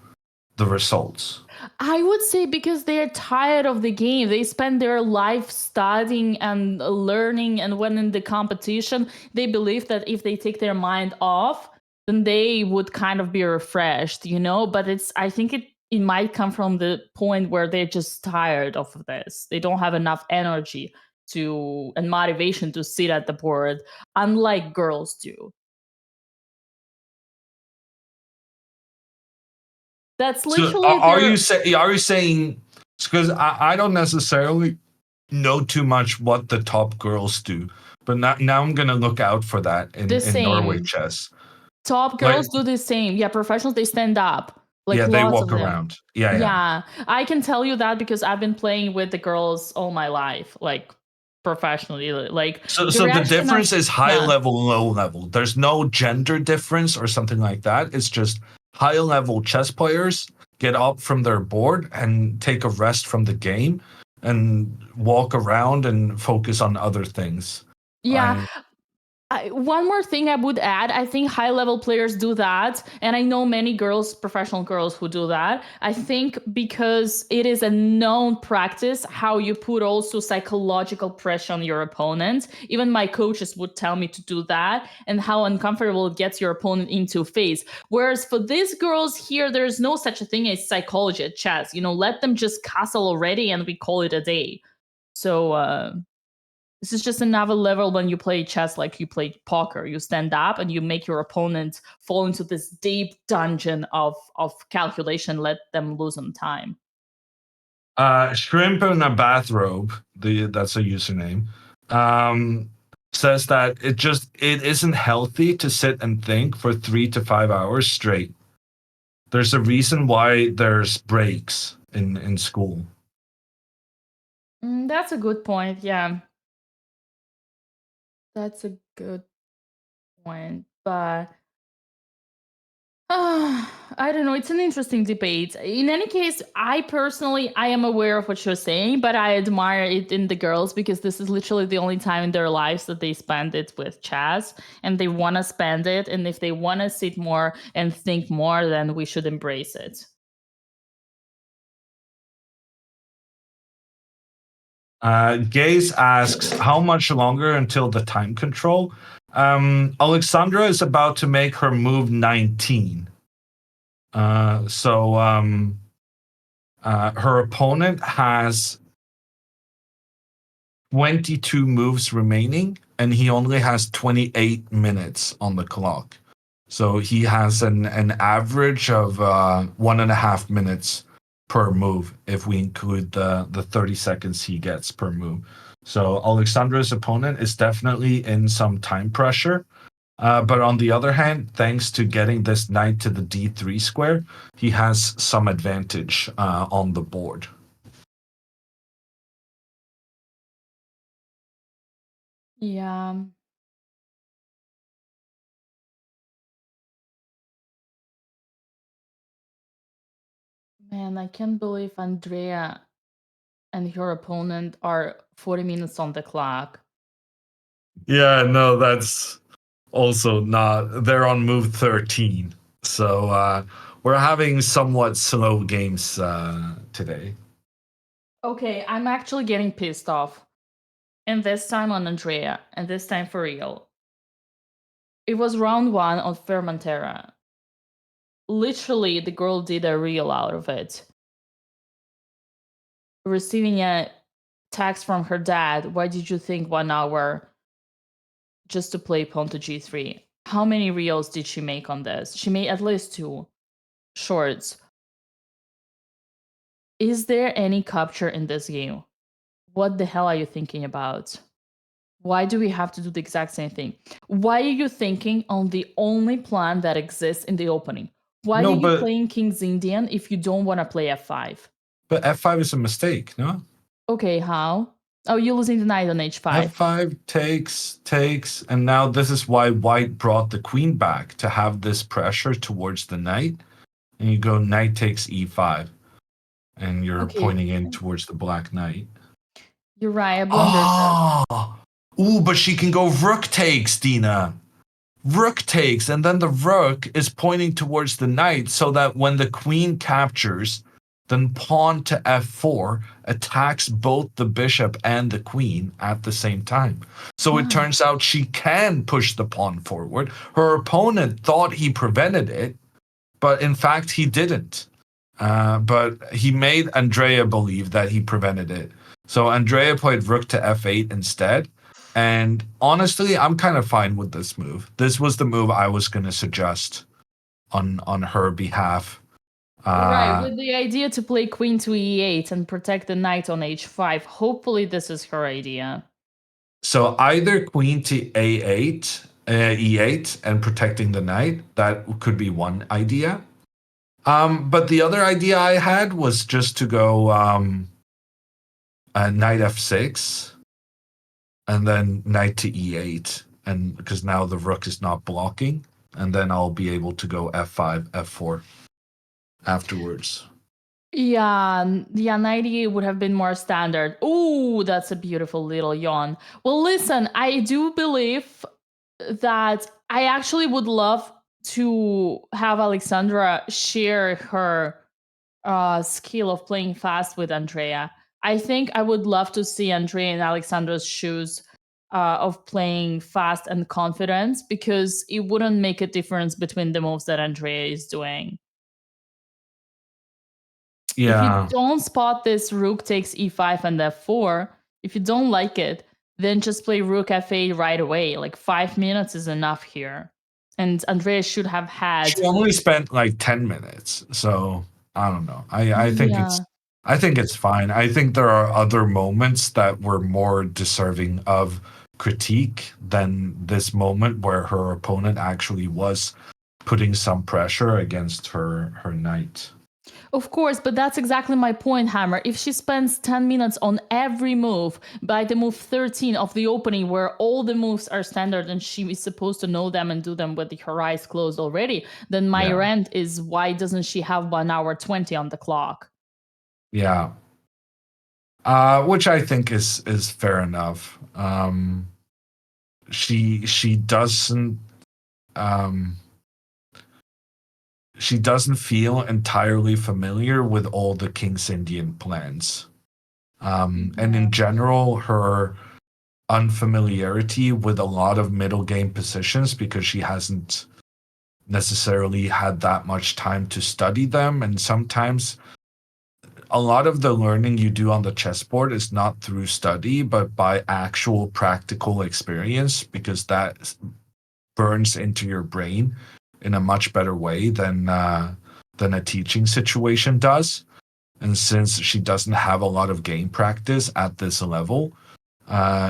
the results? I would say because they're tired of the game. They spend their life studying and learning, and when in the competition, they believe that if they take their mind off, then they would kind of be refreshed, you know? But I think it might come from the point where they're just tired of this. They don't have enough energy and motivation to sit at the board, unlike girls do. That's So literally are their you saying, because I don't necessarily know too much what the top girls do, but now I'm gonna look out for that the in Norway same. chess. Top Like, girls do the same. Yeah, professionals, they stand up. Like yeah, they lots walk of them. around. Yeah. Yeah, I can tell you that because I've been playing with the girls all my life, like professionally. Like So the the reaction difference of is high yeah. level, low level. There's no gender difference or something like that. It's just high level chess players get up from their board and take a rest from the game and walk around and focus on other things. Yeah, And one more thing I would add, I think high level players do that. And I know many girls, professional girls who do that. I think because it is a known practice how you put also psychological pressure on your opponent. Even my coaches would tell me to do that and how uncomfortable it gets your opponent into a phase. Whereas for these girls here, there's no such a thing as psychology at chess. You know, let them just castle already and we call it a day. So, this is just another level when you play chess like you play poker. You stand up and you make your opponent fall into this deep dungeon of calculation, let them lose on time. Shrimp in a bathrobe, that's a username, says that it isn't healthy to sit and think for 3 to 5 hours straight. There's a reason why there's breaks in school. That's a good point. Yeah. That's a good point. But I don't know. It's an interesting debate. In any case, I am aware of what you're saying, but I admire it in the girls because this is literally the only time in their lives that they spend it with chess and they want to spend it. And if they want to sit more and think more, then we should embrace it. Gaze asks, how much longer until the time control? Alexandra is about to make her move 19. So her opponent has 22 moves remaining, and he only has 28 minutes on the clock. So he has an average of 1.5 minutes per move if we include the 30 seconds he gets per move. So Alexandra's opponent is definitely in some time pressure. But on the other hand, thanks to getting this knight to the d3 square, he has some advantage on the board. Yeah. Man, I can't believe Andrea and her opponent are 40 minutes on the clock. Yeah, no, that's also not. They're on move 13. So we're having somewhat slow games today. Okay, I'm actually getting pissed off. And this time on Andrea, and this time for real. It was round 1 on Fermentera. Literally, the girl did a reel out of it. Receiving a text from her dad, why did you think 1 hour just to play pawn to g3? How many reels did she make on this? She made at least 2 shorts. Is there any capture in this game? What the hell are you thinking about? Why do we have to do the exact same thing? Why are you thinking on the only plan that exists in the opening? Why are you playing King's Indian if you don't want to play f5? But f5 is a mistake, no? Okay, how? Oh, you're losing the knight on h5. f5 takes, and now this is why white brought the queen back, to have this pressure towards the knight. And you go knight takes e5, and you're Okay. pointing in towards the black knight. You're right, I blundered that. Oh, ooh, but she can go rook takes, Dina. Rook takes, and then the rook is pointing towards the knight, so that when the queen captures, then pawn to f4 attacks both the bishop and the queen at the same time. So it turns out she can push the pawn forward. Her opponent thought he prevented it, but in fact he didn't. But he made Andrea believe that he prevented it. So Andrea played rook to f8 instead. And honestly, I'm kind of fine with this move. This was the move I was going to suggest on her behalf. Right, with the idea to play queen to e8 and protect the knight on h5. Hopefully this is her idea. So either queen to a8, e8, and protecting the knight. That could be one idea. But the other idea I had was just to go knight f6, and then knight to e8, and because now the rook is not blocking, and then I'll be able to go f5, f4 afterwards. Yeah, 98 would have been more standard. Ooh, that's a beautiful little yawn. Well, listen, I do believe that I actually would love to have Alexandra share her skill of playing fast with Andrea. I think I would love to see Andrea in Alexandra's shoes of playing fast and confident, because it wouldn't make a difference between the moves that Andrea is doing. Yeah. If you don't spot this rook takes e5 and f4, if you don't like it, then just play rook f8 right away. Like 5 minutes is enough here. And Andrea should have had. She only spent like 10 minutes, so I don't know. I think it's fine. I think there are other moments that were more deserving of critique than this moment where her opponent actually was putting some pressure against her knight. Of course, but that's exactly my point, Hammer. If she spends 10 minutes on every move, by the move 13 of the opening, where all the moves are standard and she is supposed to know them and do them with her eyes closed already, then my rant is, why doesn't she have 1 hour 20 on the clock? Yeah. Which I think is fair enough. She doesn't she doesn't feel entirely familiar with all the King's Indian plans. And in general, her unfamiliarity with a lot of middle game positions, because she hasn't necessarily had that much time to study them. And sometimes a lot of the learning you do on the chessboard is not through study, but by actual practical experience, because that burns into your brain in a much better way than a teaching situation does. And since she doesn't have a lot of game practice at this level,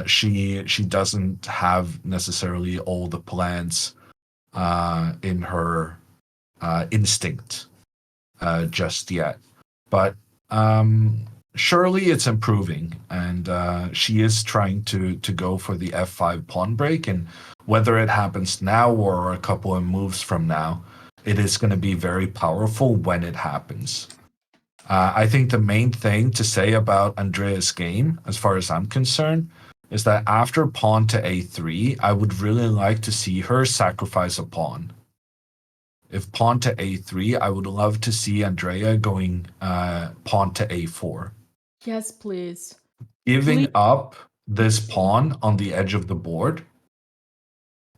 she doesn't have necessarily all the plans in her instinct just yet. But surely it's improving, and she is trying to go for the f5 pawn break, and whether it happens now or a couple of moves from now, it is going to be very powerful when it happens. I think the main thing to say about Andrea's game, as far as I'm concerned, is that after pawn to a3, I would really like to see her sacrifice a pawn. If pawn to a3, I would love to see Andrea going pawn to a4. Yes, please. Giving up this pawn on the edge of the board.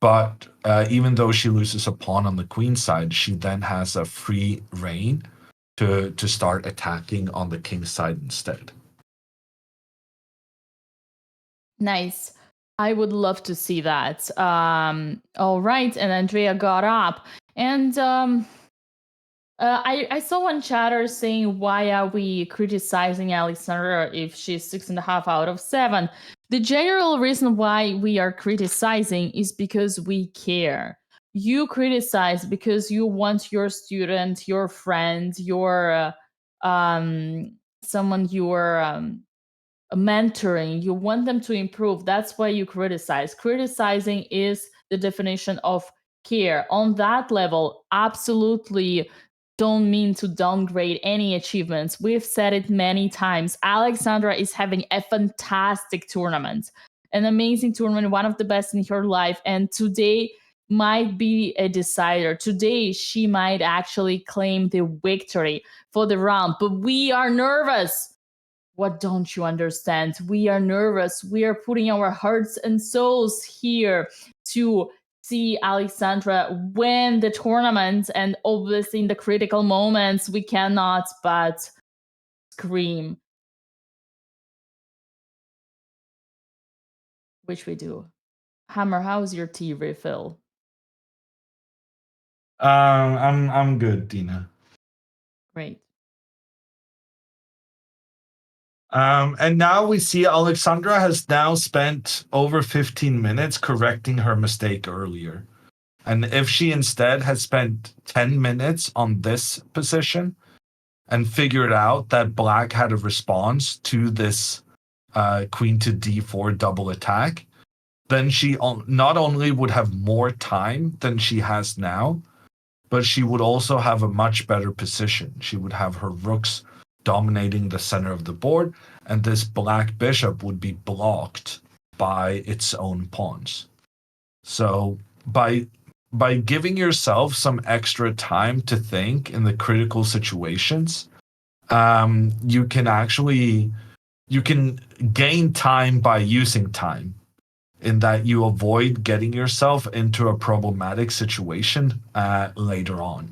But even though she loses a pawn on the queen side, she then has a free reign to start attacking on the king side instead. Nice. I would love to see that. All right, and Andrea got up. And I saw one chatter saying, why are we criticizing Alexandra if she's 6.5 out of 7? The general reason why we are criticizing is because we care. You criticize because you want your student, your friend, your someone you're mentoring. You want them to improve. That's why you criticize. Criticizing is the definition of care. On that level, absolutely don't mean to downgrade any achievements. We've said it many times. Alexandra is having a fantastic tournament, an amazing tournament, one of the best in her life. And today might be a decider. Today, she might actually claim the victory for the round, but we are nervous. What don't you understand? We are nervous. We are putting our hearts and souls here to see Alexandra win the tournament, and obviously in the critical moments we cannot but scream, which we do. Hammer, how's your tea refill? I'm good, Dina. Great. And now we see Alexandra has now spent over 15 minutes correcting her mistake earlier. And if she instead had spent 10 minutes on this position and figured out that black had a response to this queen to d4 double attack, then she not only would have more time than she has now, but she would also have a much better position. She would have her rooks dominating the center of the board, and this black bishop would be blocked by its own pawns. So by giving yourself some extra time to think in the critical situations, you can gain time by using time, in that you avoid getting yourself into a problematic situation later on.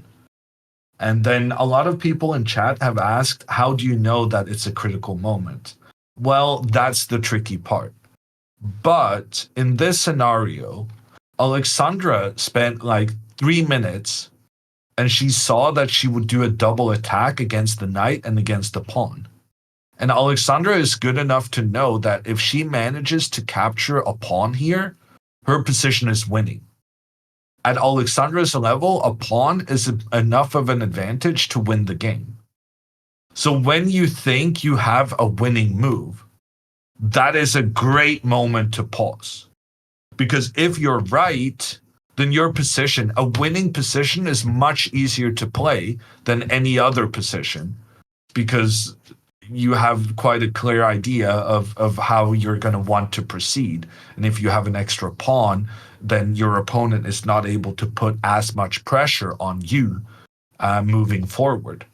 And then a lot of people in chat have asked, how do you know that it's a critical moment? Well, that's the tricky part. But in this scenario, Alexandra spent like 3 minutes and she saw that she would do a double attack against the knight and against the pawn. And Alexandra is good enough to know that if she manages to capture a pawn here, her position is winning. At Alexandra's level, a pawn is enough of an advantage to win the game. So when you think you have a winning move, that is a great moment to pause. Because if you're right, then your position, a winning position, is much easier to play than any other position, because you have quite a clear idea of how you're going to want to proceed. And if you have an extra pawn, then your opponent is not able to put as much pressure on you moving forward.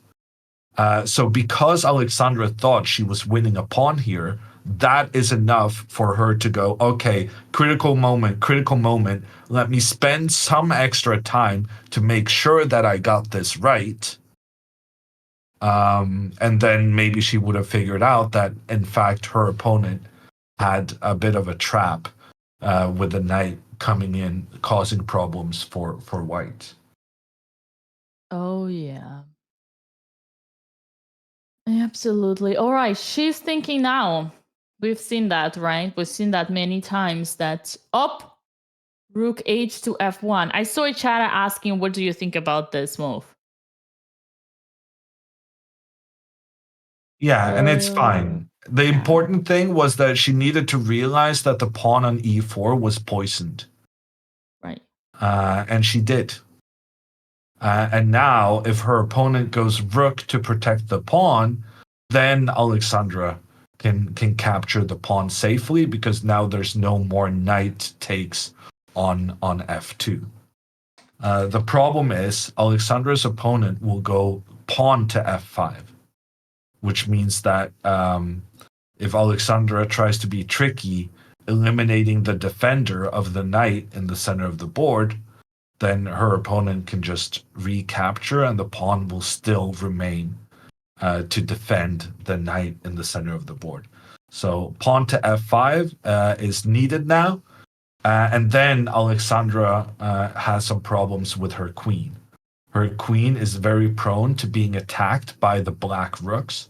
So because Alexandra thought she was winning a pawn here, that is enough for her to go, okay, critical moment, let me spend some extra time to make sure that I got this right. And then maybe she would have figured out that, in fact, her opponent had a bit of a trap with the knight coming in, causing problems for white. Oh, yeah. Absolutely. All right, she's thinking now. We've seen that, right? We've seen that many times, that up, rook h to f1. I saw a chat asking, what do you think about this move? Yeah, and it's fine. The important thing was that she needed to realize that the pawn on e4 was poisoned. Right. And she did. And now, if her opponent goes rook to protect the pawn, then Alexandra can capture the pawn safely, because now there's no more knight takes on f2. The problem is Alexandra's opponent will go pawn to f5, which means that if Alexandra tries to be tricky, eliminating the defender of the knight in the center of the board, then her opponent can just recapture and the pawn will still remain to defend the knight in the center of the board. So pawn to f5 is needed now. And then Alexandra has some problems with her queen. Her queen is very prone to being attacked by the black rooks.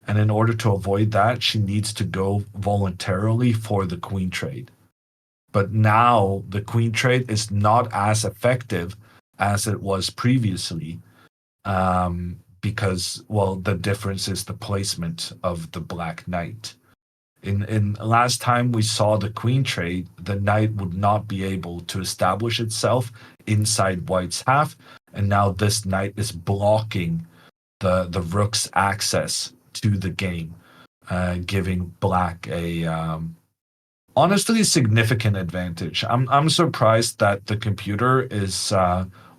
And in order to avoid that, she needs to go voluntarily for the queen trade. But now the queen trade is not as effective as it was previously, because, well, the difference is the placement of the black knight. In last time we saw the queen trade, the knight would not be able to establish itself inside white's half, and now this knight is blocking the rook's access to the game, giving black a honestly significant advantage. I'm surprised that the computer is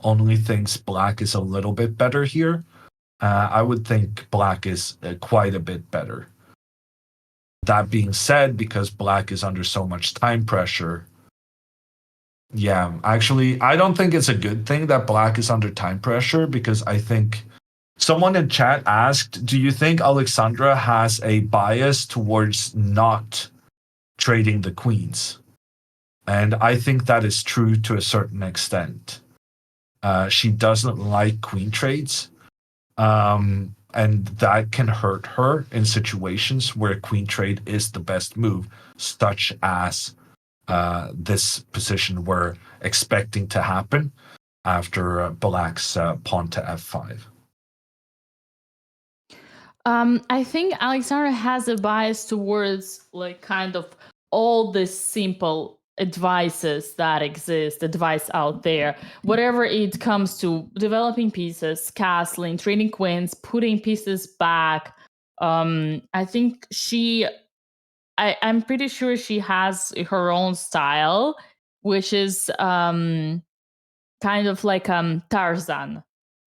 only thinks black is a little bit better here. I would think black is quite a bit better. That being said, because black is under so much time pressure, yeah, actually, I don't think it's a good thing that black is under time pressure, because I think someone in chat asked, do you think Alexandra has a bias towards not trading the queens? And I think that is true to a certain extent. She doesn't like queen trades. And that can hurt her in situations where queen trade is the best move, such as this position we're expecting to happen after black's pawn to f5. I think Alexandra has a bias towards like kind of all the simple advice out there, whatever it comes to developing pieces, castling, trading queens, putting pieces back. I think I'm pretty sure she has her own style, which is kind of like Tarzan.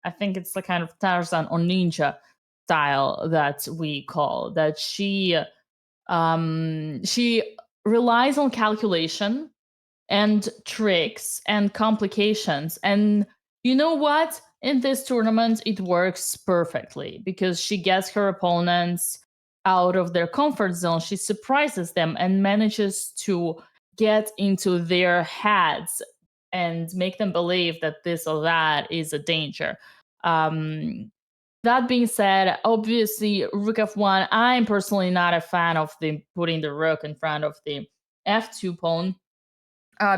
I think it's the kind of Tarzan or ninja style that we call that. She relies on calculation and tricks and complications, and you know what, in this tournament it works perfectly because she gets her opponents out of their comfort zone. She surprises them and manages to get into their heads and make them believe that this or that is a danger. That being said, obviously, rook f1, I'm personally not a fan of putting the rook in front of the f2 pawn,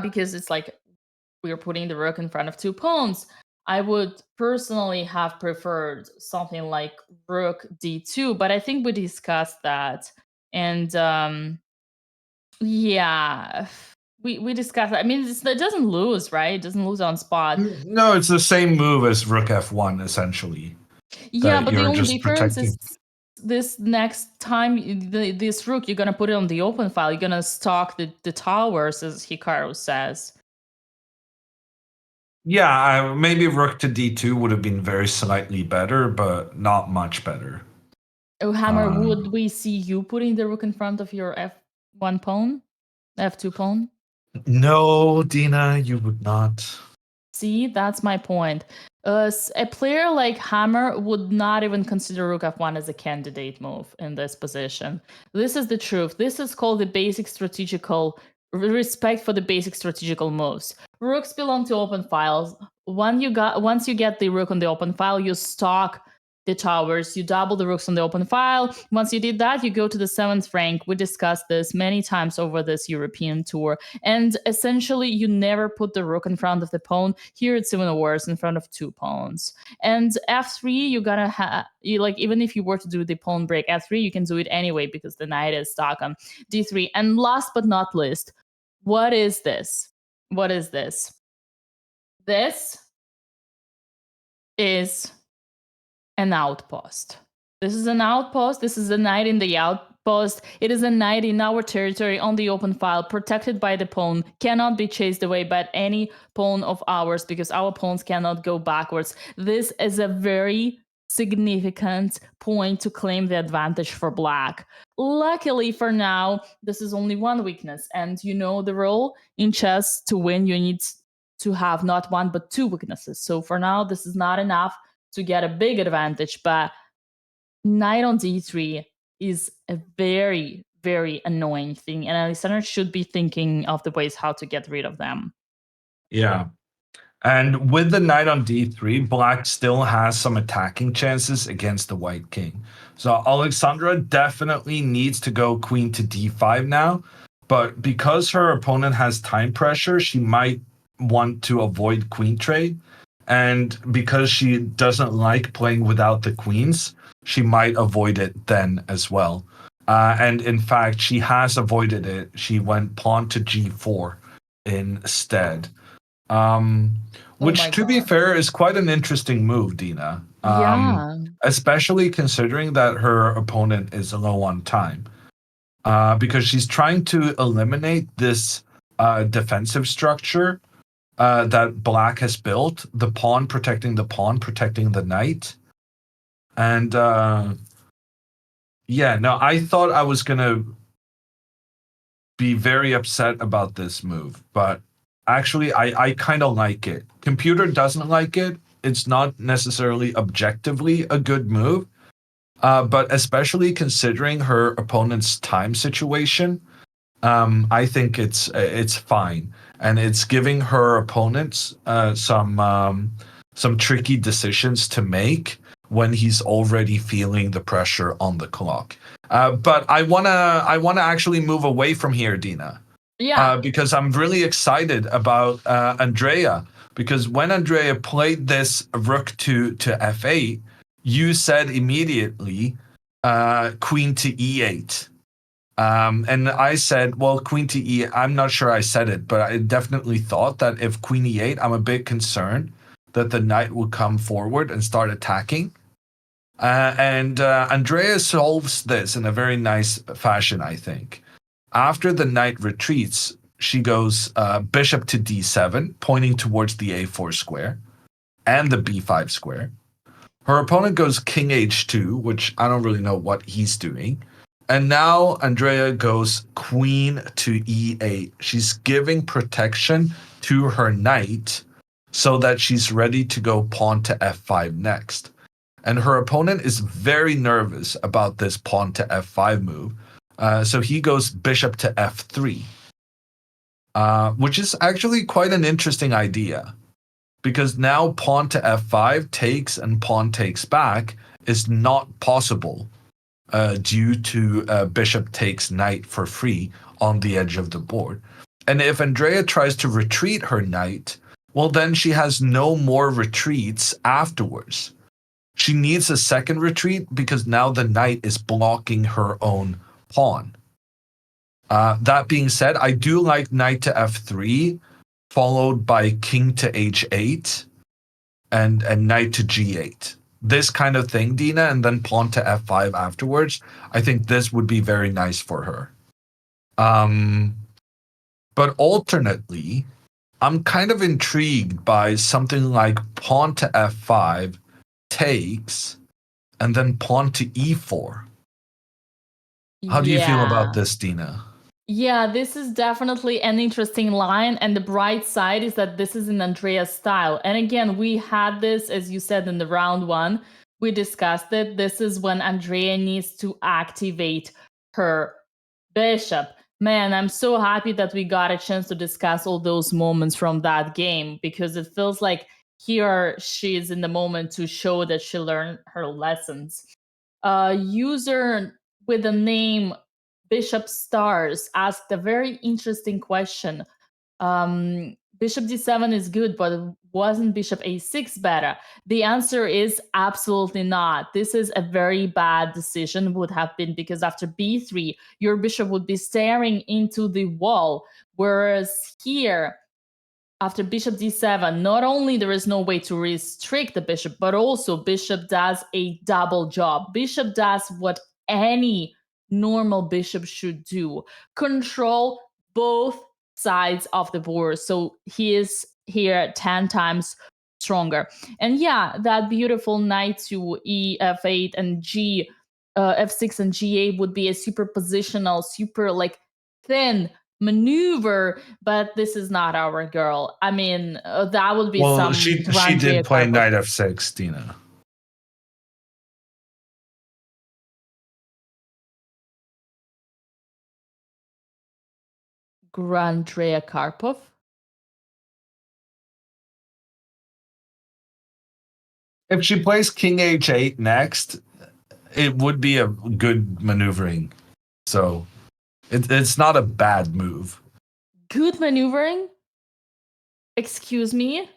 because it's like we're putting the rook in front of two pawns. I would personally have preferred something like rook d2, but I think we discussed that. And yeah, we discussed that. I mean, it doesn't lose, right? It doesn't lose on spot. No, it's the same move as rook f1, essentially. Yeah, but the you're only just difference protecting. is this next time, this rook, you're going to put it on the open file. You're going to stalk the towers, as Hikaru says. Yeah, maybe rook to d2 would have been very slightly better, but not much better. Oh, Hammer, would we see you putting the rook in front of your f1 pawn? F2 pawn? No, Dina, you would not. See, that's my point. A player like Hammer would not even consider rook f1 as a candidate move in this position. This is the truth. This is called the basic strategical respect for the basic strategical moves. Rooks belong to open files. Once you get the rook on the open file, you stalk the towers, you double the rooks on the open file. Once you did that, you go to the 7th rank. We discussed this many times over this European tour. And essentially, you never put the rook in front of the pawn. Here it's even worse, in front of two pawns. And f3, you gotta have, even if you were to do the pawn break f3, you can do it anyway because the knight is stuck on d3. And last but not least, what is this? What is this? This is an outpost. This is an outpost. This is a knight in the outpost. It is a knight in our territory on the open file, protected by the pawn, cannot be chased away by any pawn of ours because our pawns cannot go backwards. This is a very significant point to claim the advantage for black. Luckily for now, this is only one weakness, and you know the rule in chess: to win, you need to have not one but two weaknesses. So for now, this is not enough to get a big advantage, but knight on d3 is a very, very annoying thing, and Alexander should be thinking of the ways how to get rid of them. Yeah. And with the knight on d3, black still has some attacking chances against the white king. So Alexandra definitely needs to go queen to d5 now, but because her opponent has time pressure, she might want to avoid queen trade. And because she doesn't like playing without the queens, she might avoid it then as well. And in fact, she has avoided it. She went pawn to g4 instead. Which, my to be God. fair, is quite an interesting move, Dina. Yeah. Especially considering that her opponent is low on time. Because she's trying to eliminate this defensive structure that black has built, the pawn, protecting the knight. And yeah, no, I thought I was going to be very upset about this move, but actually I kind of like it. Computer doesn't like it. It's not necessarily objectively a good move, but especially considering her opponent's time situation, I think it's fine, and it's giving her opponents some tricky decisions to make when he's already feeling the pressure on the clock. But I wanna actually move away from here, Dina, Yeah. because I'm really excited about Andrea. Because when Andrea played this rook to f8, you said immediately queen to e8. And I said, well, queen to e. I'm not sure I said it, but I definitely thought that if queen e8, I'm a bit concerned that the knight would come forward and start attacking. And Andrea solves this in a very nice fashion, I think. After the knight retreats, she goes bishop to d7, pointing towards the a4 square and the b5 square. Her opponent goes king h2, which I don't really know what he's doing. And now Andrea goes queen to e8. She's giving protection to her knight so that she's ready to go pawn to f5 next. And her opponent is very nervous about this pawn to f5 move. So he goes bishop to f3, which is actually quite an interesting idea. Because now pawn to f5 takes and pawn takes back is not possible due to bishop takes knight for free on the edge of the board. And if Andrea tries to retreat her knight, well, then she has no more retreats afterwards. She needs a second retreat because now the knight is blocking her own pawn. That being said, I do like knight to f3, followed by king to h8 and knight to g8. This kind of thing, Dina, and then pawn to f5 afterwards. I think this would be very nice for her. But alternately, I'm kind of intrigued by something like pawn to f5 takes and then pawn to e4. How do you feel about this, Dina? Yeah, this is definitely an interesting line. And the bright side is that this is in Andrea's style. And again, we had this, as you said, in the round one. We discussed it. This is when Andrea needs to activate her bishop. Man, I'm so happy that we got a chance to discuss all those moments from that game, because it feels like here she is in the moment to show that she learned her lessons. User with the name Bishop Stars asked a very interesting question. Bishop d7 is good, but wasn't bishop a6 better? The answer is absolutely not. This is a very bad decision, would have been, because after b3, your bishop would be staring into the wall. Whereas here, after bishop d7, not only there is no way to restrict the bishop, but also bishop does a double job. Bishop does what any normal bishop should do: control both sides of the board. So he is here 10 times stronger. And yeah, that beautiful knight to e f8 and g f6 and g8 would be a super positional, super like thin maneuver, but this is not our girl. I mean, that would be Well, some she Andrea did play Karpov. knight f6, Dina. Andrea Karpov. If she plays king h8 next, it would be a good maneuvering. So it's not a bad move. Good maneuvering? Excuse me?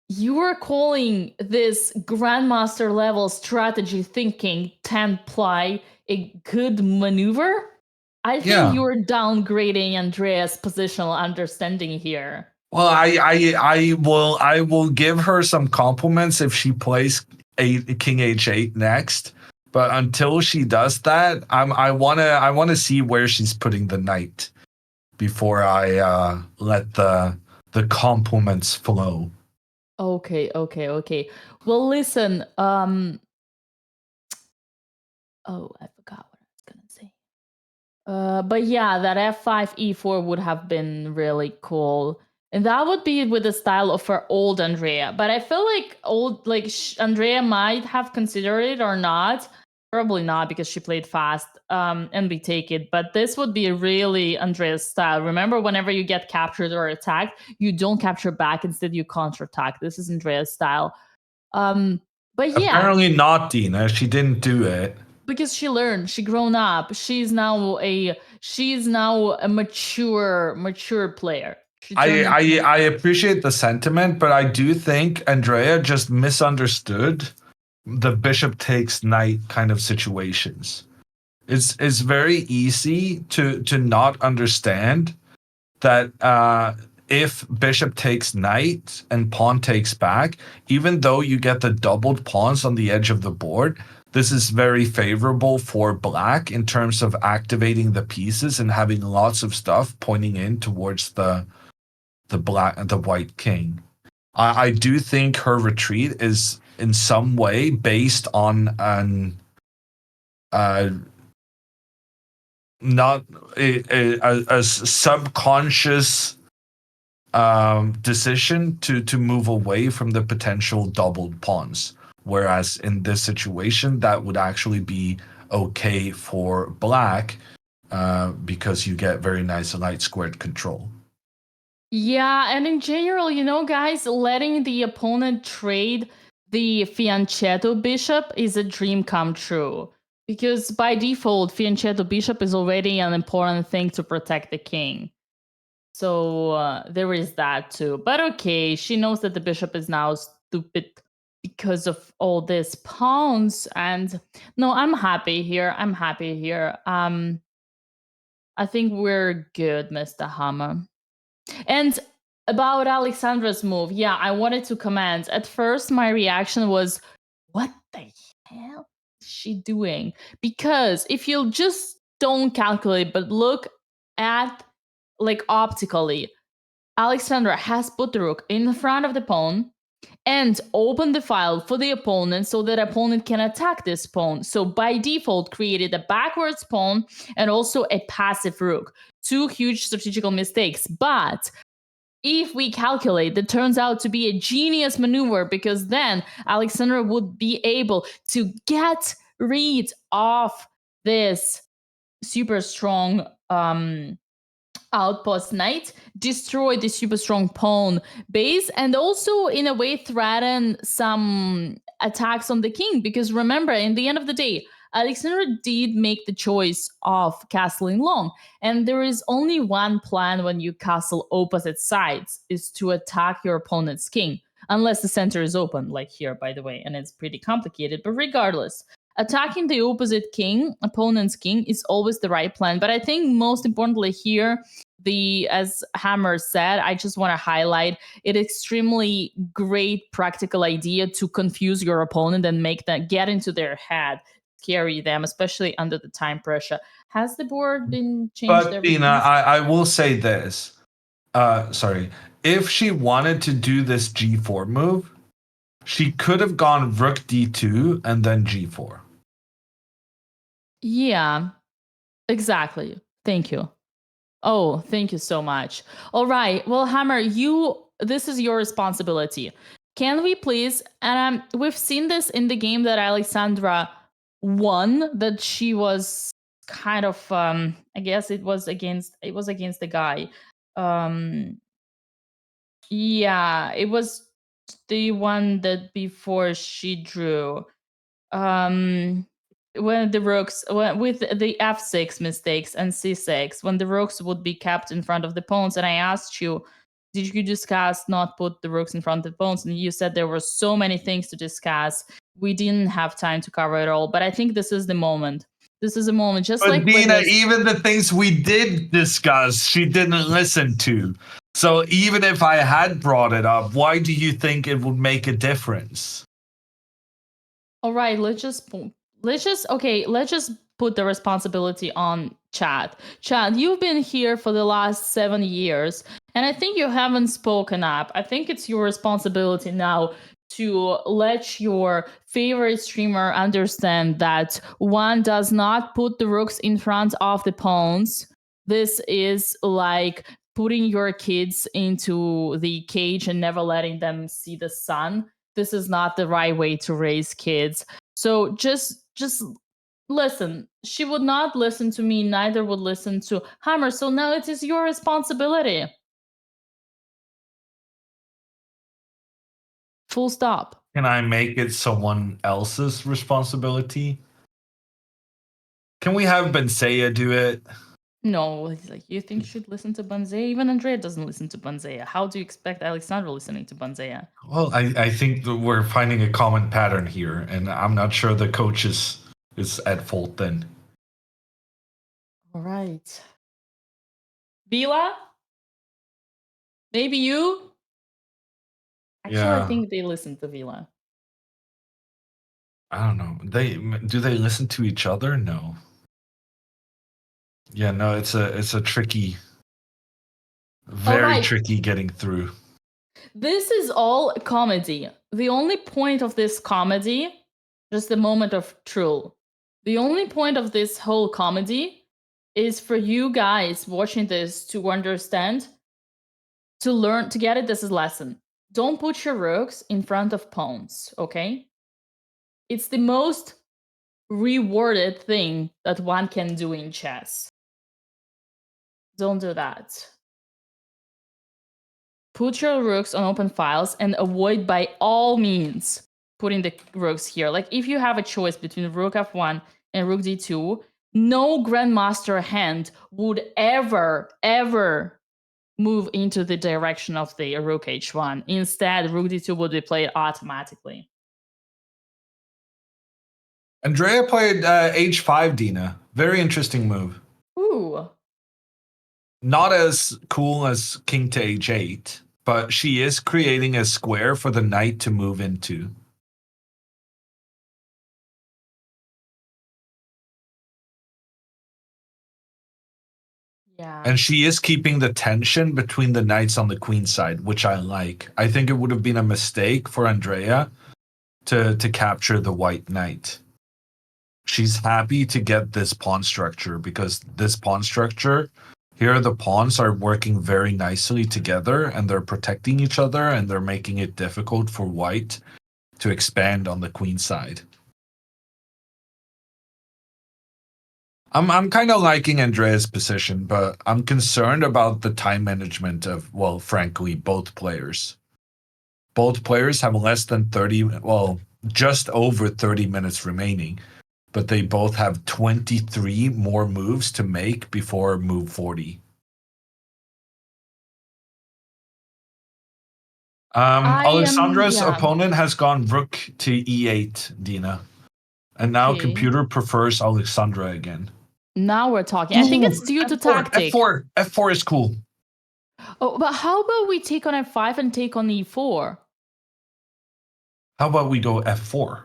you are calling this grandmaster level strategy thinking 10 ply a good maneuver? I think Yeah. you're downgrading Andrea's positional understanding here. Well, I will give her some compliments if she plays King H8 next. But until she does that, I wanna see where she's putting the knight before I let the compliments flow. Okay. Well, listen, oh, I forgot what I was gonna say. But yeah, that f5 e4 would have been really cool. And that would be with the style of her old Andrea. But I feel like Andrea might have considered it or not. Probably not because she played fast and we take it. But this would be really Andrea's style. Remember, whenever you get captured or attacked, you don't capture back. Instead, you counterattack. This is Andrea's style. But yeah. Apparently not, Dina. She didn't do it. Because she learned, she grown up. She's now a mature player. I appreciate the sentiment, but I do think Andrea just misunderstood the bishop takes knight kind of situations. It's very easy to not understand that if bishop takes knight and pawn takes back, even though you get the doubled pawns on the edge of the board, this is very favorable for black in terms of activating the pieces and having lots of stuff pointing in towards the white king. I do think her retreat is in some way based on an not a subconscious decision to move away from the potential doubled pawns, whereas in this situation that would actually be okay for black because you get very nice light squared control. Yeah, and in general, guys, letting the opponent trade the fianchetto bishop is a dream come true. Because by default, fianchetto bishop is already an important thing to protect the king. So there is that too. But okay, she knows that the bishop is now stupid because of all these pawns. And no, I'm happy here. I think we're good, Mr. Hammer. And about Alexandra's move, yeah, I wanted to comment. At first, my reaction was, what the hell is she doing? Because if you just don't calculate, but look at, like, optically, Alexandra has put the rook in front of the pawn and opened the file for the opponent so that opponent can attack this pawn. So by default, created a backwards pawn and also a passive rook. Two huge strategical mistakes. But if we calculate, that turns out to be a genius maneuver because then Alexandra would be able to get rid of this super strong outpost knight, destroy the super strong pawn base, and also in a way threaten some attacks on the king. Because remember, in the end of the day, Alexandra did make the choice of castling long, and there is only one plan when you castle opposite sides, is to attack your opponent's king, unless the center is open, like here, by the way, and it's pretty complicated. But regardless, attacking the opponent's king, is always the right plan. But I think most importantly here, as Hammer said, I just want to highlight it extremely great practical idea to confuse your opponent and make them get into their head, scary them, especially under the time pressure. Has the board been changed? But Dina, I will say this. Sorry. If she wanted to do this G4 move, she could have gone rook D2 and then G4. Yeah, exactly. Thank you. Oh, thank you so much. All right. Well, Hammer, this is your responsibility. Can we please, and we've seen this in the game that Alexandra won, that she was kind of I guess it was against the guy. Yeah, it was the one that before she drew. When the rooks, with the f6 mistakes and c6, when the rooks would be kept in front of the pawns, and I asked you, did you discuss not put the rooks in front of the pawns? And you said there were so many things to discuss. We didn't have time to cover it all, but I think this is the moment. This is a moment, just But like with Dina, this- even the things we did discuss, she didn't listen to. So even if I had brought it up, why do you think it would make a difference? All right, let's just put the responsibility on Chad. Chad, you've been here for the last 7 years, and I think you haven't spoken up. I think it's your responsibility now to let your favorite streamer understand that one does not put the rooks in front of the pawns. This is like putting your kids into the cage and never letting them see the sun. This is not the right way to raise kids. So just listen. She would not listen to me, neither would listen to Hammer. So now it is your responsibility. Full stop. Can I make it someone else's responsibility? Can we have Benseiya do it? No, it's like you think you should listen to Banzea? Even Andrea doesn't listen to Banzea. How do you expect Alexandra listening to Banzea? Well, I think that we're finding a common pattern here, and I'm not sure the coach is at fault then. All right. Vila? Maybe you? Actually, Yeah. I think they listen to Vila. I don't know. Do they listen to each other? No. Yeah, no, it's a tricky, very tricky getting through. This is all comedy. The only point of this comedy, just a moment of truth. The only point of this whole comedy is for you guys watching this to understand, to learn, to get it. This is lesson. Don't put your rooks in front of pawns, okay? It's the most rewarded thing that one can do in chess. Don't do that. Put your rooks on open files and avoid by all means putting the rooks here. Like if you have a choice between rook f1 and rook d2, no grandmaster hand would ever move into the direction of the rook h1. Instead, rook d2 would be played automatically. Andrea played h5, Dina. Very interesting move. Ooh. Not as cool as king to h8, but she is creating a square for the knight to move into. Yeah. And she is keeping the tension between the knights on the queen side, which I like. I think it would have been a mistake for Andrea to capture the white knight. She's happy to get this pawn structure because this pawn structure, here the pawns are working very nicely together and they're protecting each other and they're making it difficult for white to expand on the queen side. I'm kind of liking Andrea's position, but I'm concerned about the time management of, well, frankly, both players. Both players have less than 30, well, just over 30 minutes remaining, but they both have 23 more moves to make before move 40. Alexandra's opponent has gone rook to e8, Dina. And now computer prefers Alexandra again. Now we're talking. I think it's due to tactic. F4 is cool. Oh, but how about we take on f5 and take on e4? How about we go f4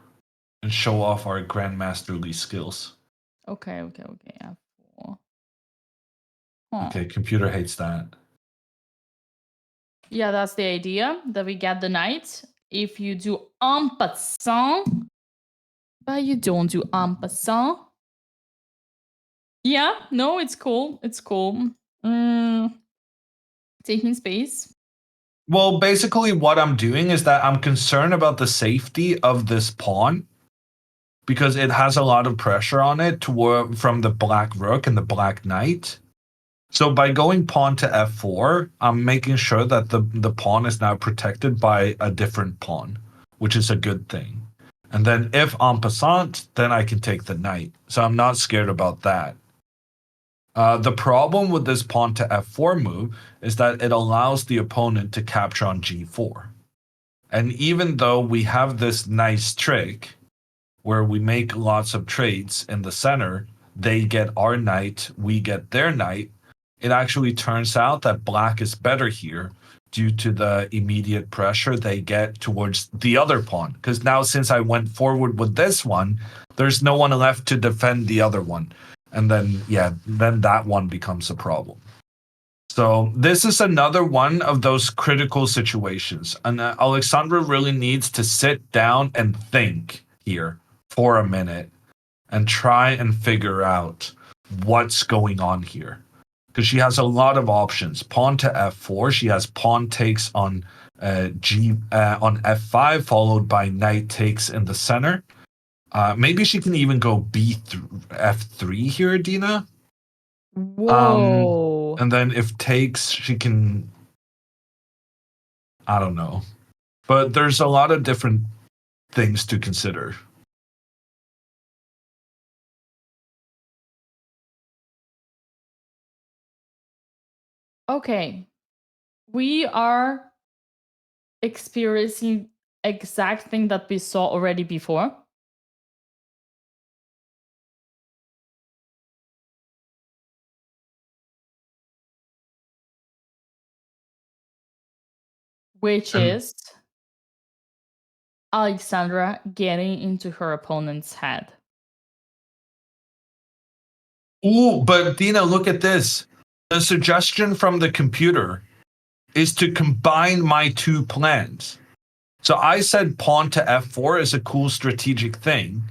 and show off our grandmasterly skills? Okay, f4. Okay, computer hates that. Yeah, that's the idea, that we get the knight. If you do en passant, but you don't do en passant. Yeah, no, it's cool. It's cool. Taking space. Well, basically what I'm doing is that I'm concerned about the safety of this pawn because it has a lot of pressure on it from the black rook and the black knight. So by going pawn to f4, I'm making sure that the pawn is now protected by a different pawn, which is a good thing. And then if en passant, then I can take the knight. So I'm not scared about that. The problem with this pawn to f4 move is that it allows the opponent to capture on g4. And even though we have this nice trick where we make lots of trades in the center, they get our knight, we get their knight, it actually turns out that black is better here due to the immediate pressure they get towards the other pawn. Because now since I went forward with this one, there's no one left to defend the other one. And then, yeah, then that one becomes a problem. So this is another one of those critical situations. And Alexandra really needs to sit down and think here for a minute and try and figure out what's going on here. Because she has a lot of options. Pawn to f4. She has pawn takes on on f5, followed by knight takes in the center. Maybe she can even go f3 here, Dina. Whoa. And then if takes, she can. I don't know. But there's a lot of different things to consider. Okay. We are experiencing exact thing that we saw already before. Which is Alexandra getting into her opponent's head. Ooh, but Dina, look at this. The suggestion from the computer is to combine my two plans. So I said pawn to f4 is a cool strategic thing,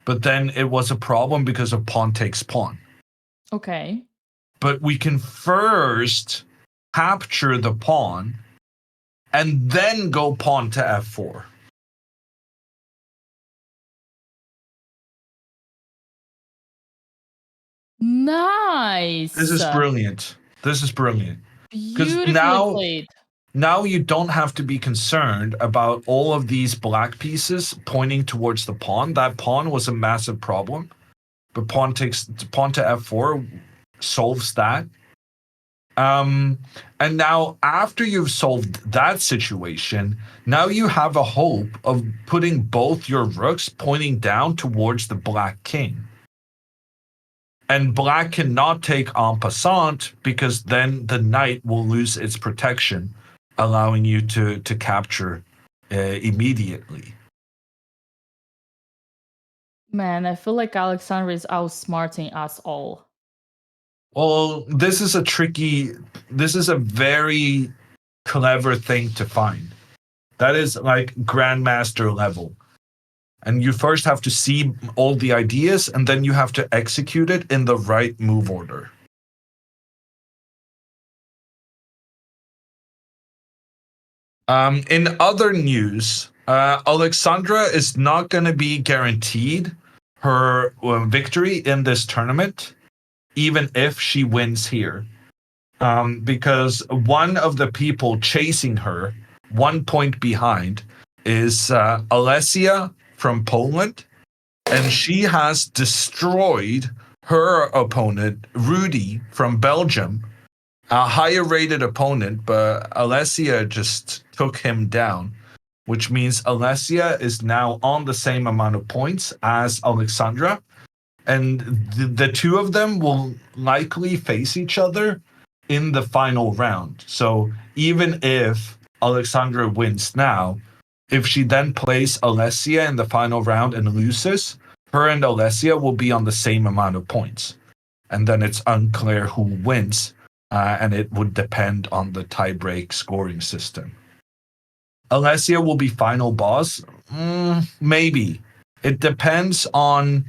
but then it was a problem because of pawn takes pawn. Okay. But we can first capture the pawn and then go pawn to f4. Nice. This is brilliant. This is brilliant. Beautifully played. Now you don't have to be concerned about all of these black pieces pointing towards the pawn. That pawn was a massive problem, but pawn to f4 solves that. And now after you've solved that situation, now you have a hope of putting both your rooks pointing down towards the black king. And black cannot take en passant because then the knight will lose its protection, allowing you to capture immediately. Man, I feel like Alexandra is outsmarting us all. Well, this is a very clever thing to find. That is like grandmaster level. And you first have to see all the ideas, and then you have to execute it in the right move order. In other news, Alexandra is not going to be guaranteed her victory in this tournament, even if she wins here. Because one of the people chasing her, 1 point behind, is Alessia from Poland, and she has destroyed her opponent, Rudy from Belgium, a higher rated opponent, but Alessia just took him down, which means Alessia is now on the same amount of points as Alexandra, and the two of them will likely face each other in the final round. So even if Alexandra wins now, if she then plays Alessia in the final round and loses, her and Alessia will be on the same amount of points. And then it's unclear who wins, and it would depend on the tiebreak scoring system. Alessia will be final boss? Maybe. It depends on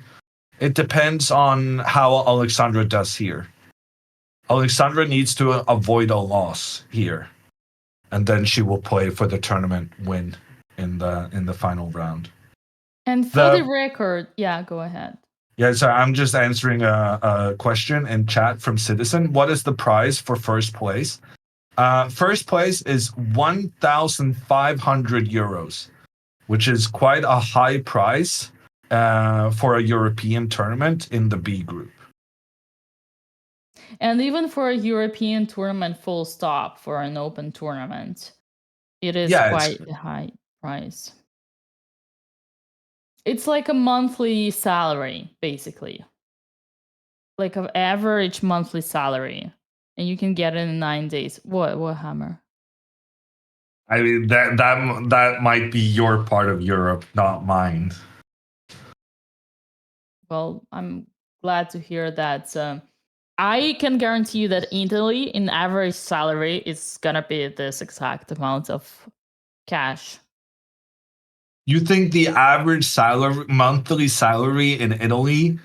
how Alexandra does here. Alexandra needs to avoid a loss here, and then she will play for the tournament win in the final round. And for the record, yeah, go ahead. Yeah, so I'm just answering a question in chat from Citizen. What is the prize for first place? First place is 1,500 euros, which is quite a high price for a European tournament in the B group. And even for a European tournament, full stop, for an open tournament, it is Yeah, quite a high price. It's like a monthly salary, basically. Like an average monthly salary. And you can get it in 9 days. What Hammer? I mean that might be your part of Europe, not mine. Well, I'm glad to hear that. I can guarantee you that Italy, in average salary, is gonna be this exact amount of cash. You think the average monthly salary in Italy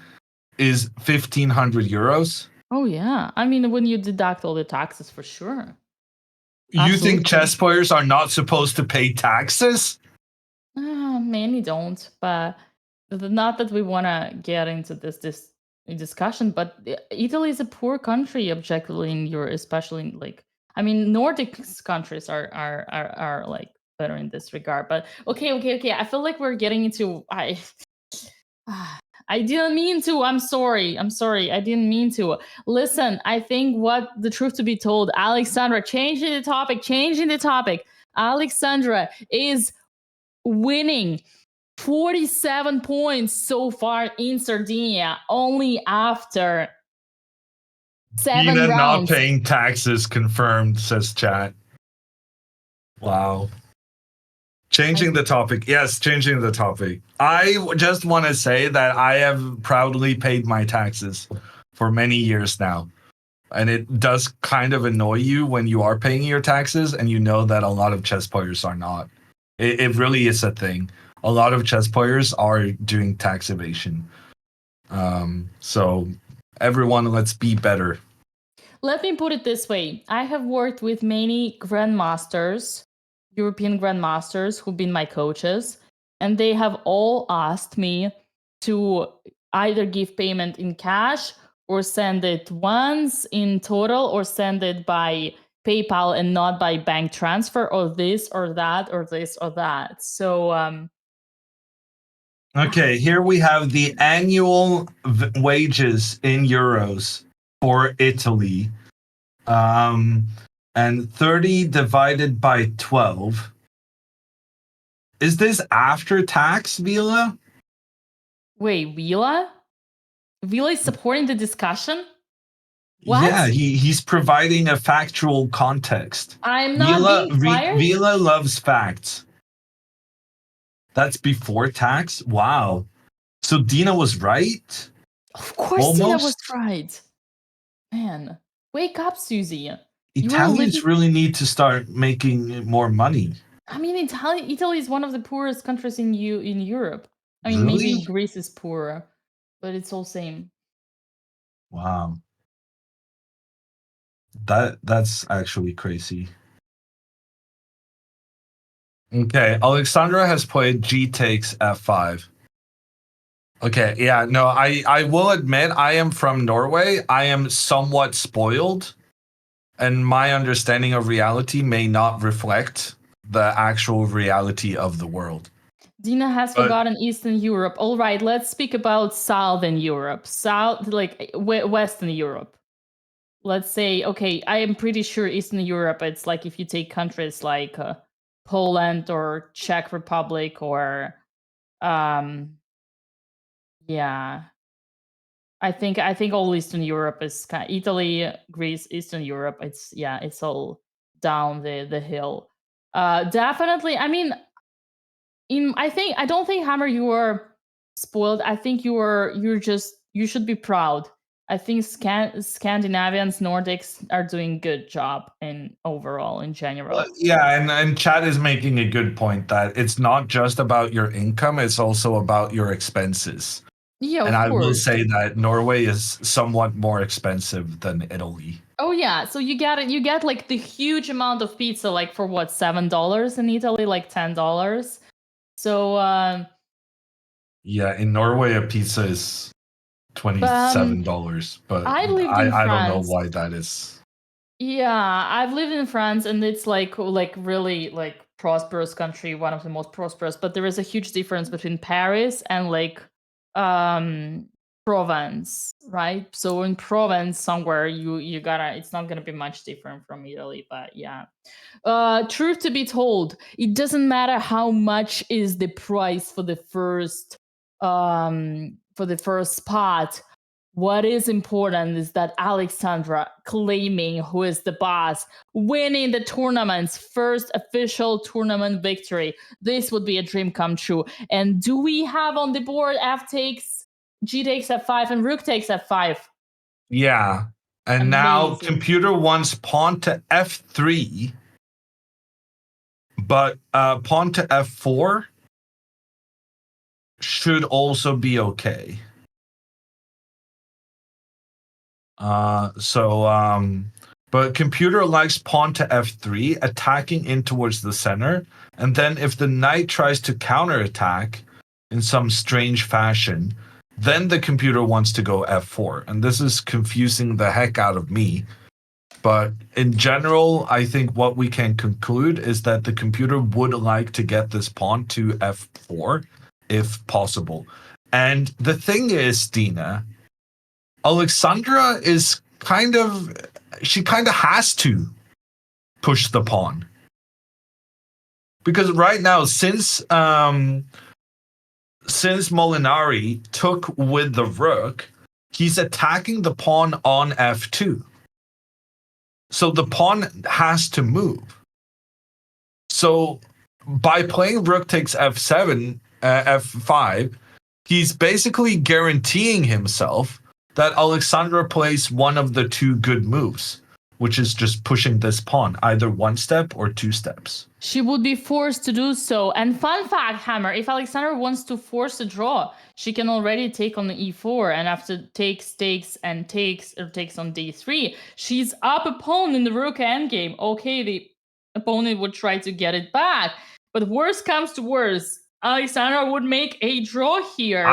is 1,500 euros? Oh yeah, I mean when you deduct all the taxes, for sure. You think Absolutely. chess players are not supposed to pay taxes? Many don't, but not that we want to get into this discussion. But Italy is a poor country, objectively, in Europe, especially in, like, I mean, Nordic countries are like better in this regard. But okay. I feel like we're getting into I didn't mean to. I'm sorry. I didn't mean to. Listen, I think what the truth to be told, Alexandra, changing the topic. Alexandra is winning 47 points so far in Sardinia, only after 7 Even not rounds. paying taxes confirmed, says chat. Wow. Changing the topic. Yes, changing the topic. I just want to say that I have proudly paid my taxes for many years now. And it does kind of annoy you when you are paying your taxes and you know that a lot of chess players are not. It really is a thing. A lot of chess players are doing tax evasion. So everyone, let's be better. Let me put it this way. I have worked with many grandmasters, European grandmasters, who've been my coaches, and they have all asked me to either give payment in cash or send it once in total, or send it by PayPal and not by bank transfer, or this or that, or this or that. So Okay, here we have the annual wages in euros for Italy. And 30 divided by 12. Is this after tax, Vila? wait, Vila? Vila is supporting the discussion? What? Yeah, he's providing a factual context. I'm not being fired? Vila loves facts. That's before tax? Wow. So Dina was right? Of course Dina was Almost. right. Man, wake up, Susie. Italians really need to start making more money. I mean, Italy is one of the poorest countries in Europe. I mean, Really? maybe Greece is poorer, but it's all same. Wow. That's actually crazy. Okay, Alexandra has played G takes F5. Okay, yeah, no, I will admit I am from Norway. I am somewhat spoiled, and my understanding of reality may not reflect the actual reality of the world. Dina has forgotten Eastern Europe. All right, let's speak about Southern Europe. Western Europe. Let's say, okay, I am pretty sure Eastern Europe, it's like if you take countries like Poland or Czech Republic or yeah. I think all Eastern Europe is kind of Italy, Greece, Eastern Europe. It's all down the hill. Definitely. I mean, I don't think Hammer you are spoiled. I think you should be proud. I think Scandinavians, Nordics are doing good job in overall in general. Yeah, and Chad is making a good point that it's not just about your income; it's also about your expenses. Yeah, and of I course. will say that Norway is somewhat more expensive than Italy. Oh yeah, so you get like the huge amount of pizza, like for what, $7 in Italy, like $10. So yeah, in Norway a pizza is $27, but I lived in I don't know France. why that is. Yeah, I've lived in France, and it's like really like prosperous country, one of the most prosperous. But there is a huge difference between Paris and like Provence, right? So in Provence somewhere you gotta, it's not gonna be much different from Italy, but yeah. Truth to be told, it doesn't matter how much is the price for the first spot. What is important is that Alexandra claiming who is the boss, winning the tournament's first official tournament victory. This would be a dream come true. And do we have on the board F takes, G takes F5, and Rook takes F5? Yeah. And now Amazing. computer wants pawn to F3, but pawn to F4 should also be okay. But computer likes pawn to F3, attacking in towards the center, and then if the knight tries to counterattack in some strange fashion, then the computer wants to go F4, and this is confusing the heck out of me. But in general, I think what we can conclude is that the computer would like to get this pawn to F4 if possible. And the thing is, Dina, Alexandra is she kind of has to push the pawn. Because right now, since Molinari took with the rook, he's attacking the pawn on F2. So the pawn has to move. So by playing rook takes F7, F5, he's basically guaranteeing himself that Alexandra plays one of the two good moves, which is just pushing this pawn, either one step or two steps. She would be forced to do so. And fun fact, Hammer, if Alexandra wants to force a draw, she can already take on the E4, and after takes on D3, she's up a pawn in the rook endgame. Okay, the opponent would try to get it back, but worst comes to worst, Alexandra would make a draw here,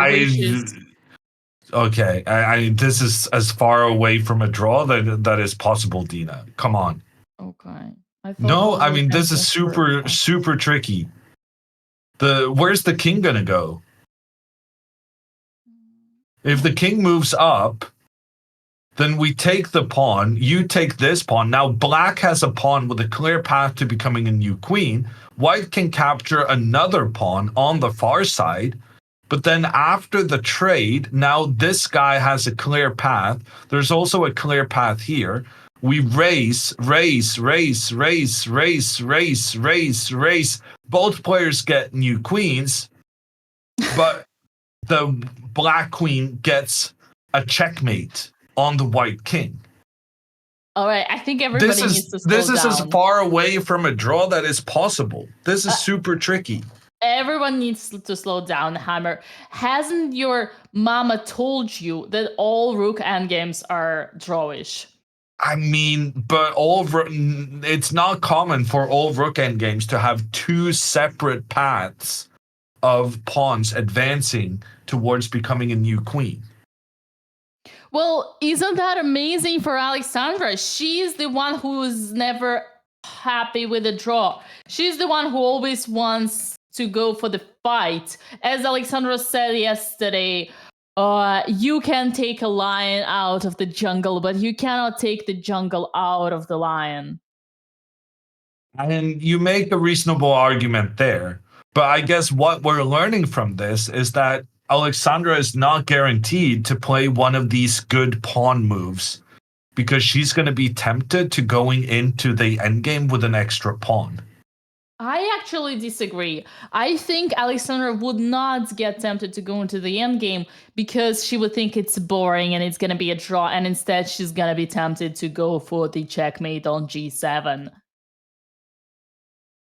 Okay, I this is as far away from a draw that is possible, Dina. Come on. Okay. This is super tricky. Where's the king gonna go? If the king moves up, then we take the pawn, you take this pawn. Now black has a pawn with a clear path to becoming a new queen. White can capture another pawn on the far side. But then after the trade, now this guy has a clear path. There's also a clear path here. We race. Both players get new queens, but the black queen gets a checkmate on the white king. All right, I think everybody needs to slow down. This is as far away from a draw that is possible. This is super tricky. Everyone needs to slow down, Hammer. Hasn't your mama told you that all rook endgames are drawish? I mean, but it's not common for all rook endgames to have two separate paths of pawns advancing towards becoming a new queen. Well, isn't that amazing for Alexandra? She's the one who's never happy with a draw. She's the one who always wants to go for the fight. As Alexandra said yesterday, you can take a lion out of the jungle, but you cannot take the jungle out of the lion. And you make a reasonable argument there. But I guess what we're learning from this is that Alexandra is not guaranteed to play one of these good pawn moves because she's going to be tempted to going into the endgame with an extra pawn. I actually disagree. I think Alexandra would not get tempted to go into the endgame because she would think it's boring and it's going to be a draw, and instead she's going to be tempted to go for the checkmate on G7.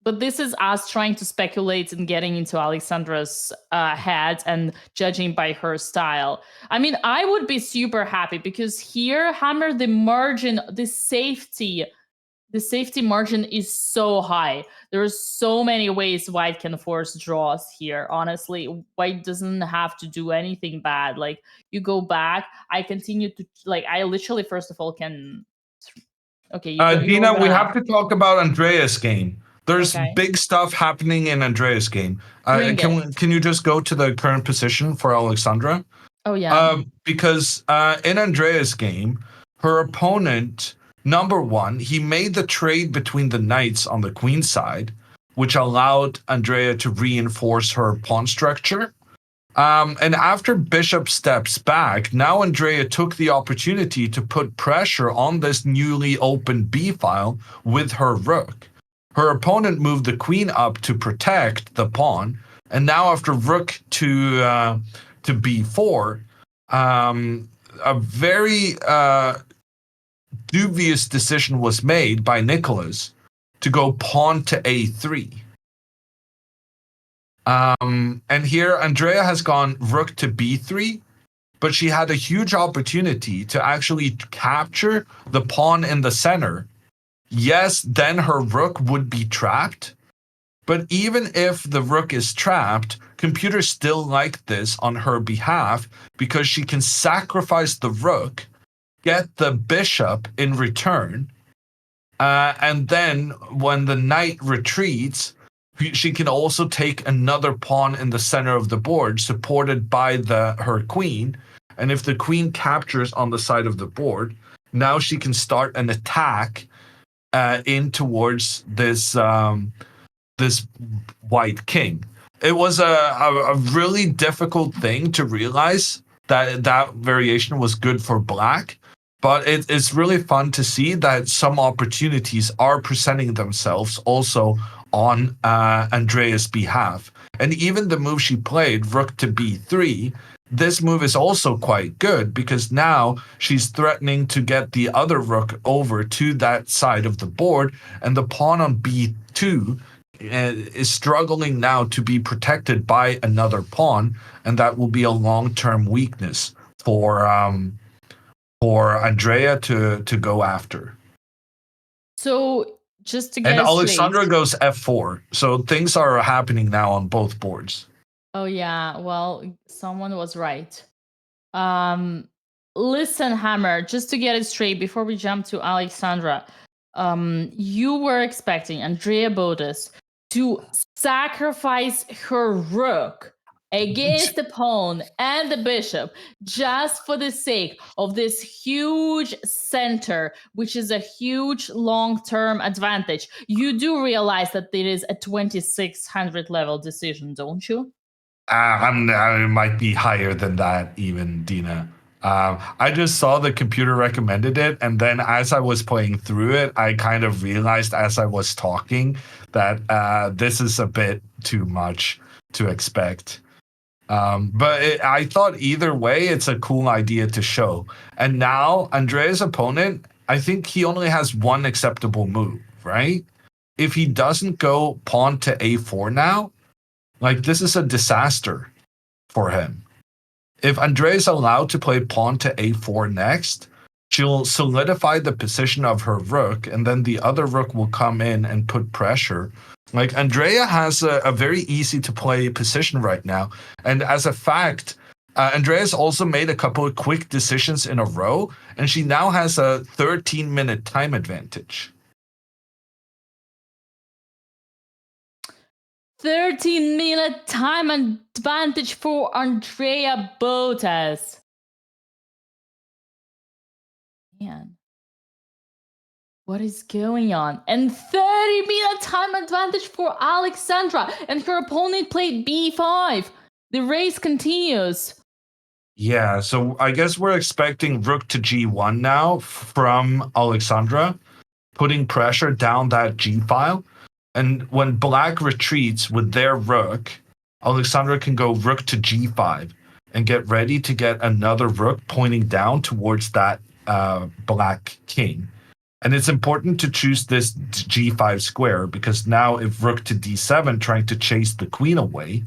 But this is us trying to speculate and getting into Alexandra's head and judging by her style. I mean, I would be super happy because here, Hammer, the margin, the safety margin is so high. There are so many ways White can force draws here. Honestly, White doesn't have to do anything bad. Like, you go back, I continue to, like, I literally, first of all, can... Okay, Dina, we have to talk about Andreas' game. There's Okay. big stuff happening in Andreas' game. Can you just go to the current position for Alexandra? Oh yeah. Because in Andrea's game, her opponent, number one, he made the trade between the knights on the queen side, which allowed Andrea to reinforce her pawn structure. And after bishop steps back, now Andrea took the opportunity to put pressure on this newly opened b file with her rook. Her opponent moved the queen up to protect the pawn, and now after rook to b4, a very dubious decision was made by Nicholas to go pawn to a3. And here Andrea has gone rook to b3, but she had a huge opportunity to actually capture the pawn in the center. Yes, then her rook would be trapped, but even if the rook is trapped, computers still like this on her behalf because she can sacrifice the rook, get the bishop in return, and then when the knight retreats, she can also take another pawn in the center of the board, supported by her queen. And if the queen captures on the side of the board, now she can start an attack in towards this this white king. It was a really difficult thing to realize that variation was good for black. But it's really fun to see that some opportunities are presenting themselves also on Andrea's behalf. And even the move she played, rook to b3, this move is also quite good because now she's threatening to get the other rook over to that side of the board, and the pawn on b2 is struggling now to be protected by another pawn, and that will be a long-term weakness for Andrea to go after. So just to get and it Alexandra straight. goes f4, so things are happening now on both boards. Oh yeah, well, someone was right. Listen, Hammer, just to get it straight before we jump to Alexandra, you were expecting Andrea Botez to sacrifice her rook against the pawn and the bishop just for the sake of this huge center, which is a huge long-term advantage. You do realize that it is a 2600 level decision, don't you? I might be higher than that even, Dina. I just saw the computer recommended it, and then as I was playing through it, I kind of realized as I was talking that this is a bit too much to expect. But I thought either way, it's a cool idea to show. And now Andrea's opponent, I think he only has one acceptable move, right? If he doesn't go pawn to a4 now, like this is a disaster for him. If Andrea's allowed to play pawn to a4 next, she'll solidify the position of her rook, and then the other rook will come in and put pressure. Like Andrea has a very easy to play position right now. And as a fact, Andrea's also made a couple of quick decisions in a row, and she now has a 13-minute time advantage. 13-minute time advantage for Andrea Botez. Man, what is going on? And 30-minute time advantage for Alexandra, and her opponent played b5. The race continues. Yeah, so I guess we're expecting rook to g1 now from Alexandra, putting pressure down that g file. And when black retreats with their rook, Alexandra can go rook to g5 and get ready to get another rook pointing down towards that black king. And it's important to choose this g5 square because now if rook to d7 trying to chase the queen away,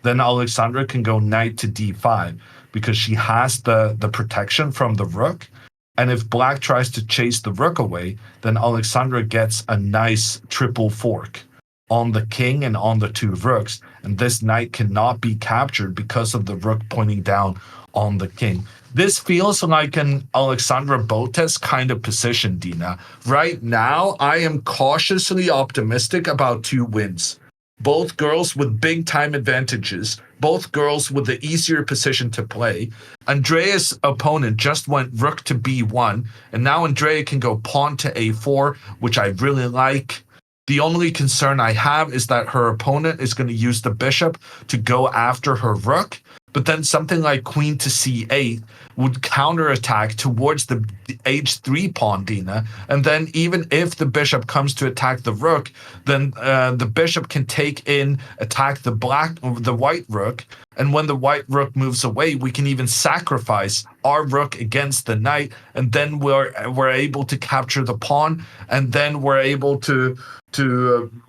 then Alexandra can go knight to d5 because she has the protection from the rook. And if black tries to chase the rook away, then Alexandra gets a nice triple fork on the king and on the two rooks. And this knight cannot be captured because of the rook pointing down on the king. This feels like an Alexandra Botez kind of position, Dina. Right now, I am cautiously optimistic about 2 wins. Both girls with big time advantages. both girls with the easier position to play. Andrea's opponent just went rook to b1, and now Andrea can go pawn to a4, which I really like. The only concern I have is that her opponent is going to use the bishop to go after her rook, but then something like queen to c8 would counterattack towards the h3 pawn, Dina. And then even if the bishop comes to attack the rook, then the bishop can attack the white rook. And when the white rook moves away, we can even sacrifice our rook against the knight, and then we're able to capture the pawn, and then we're able to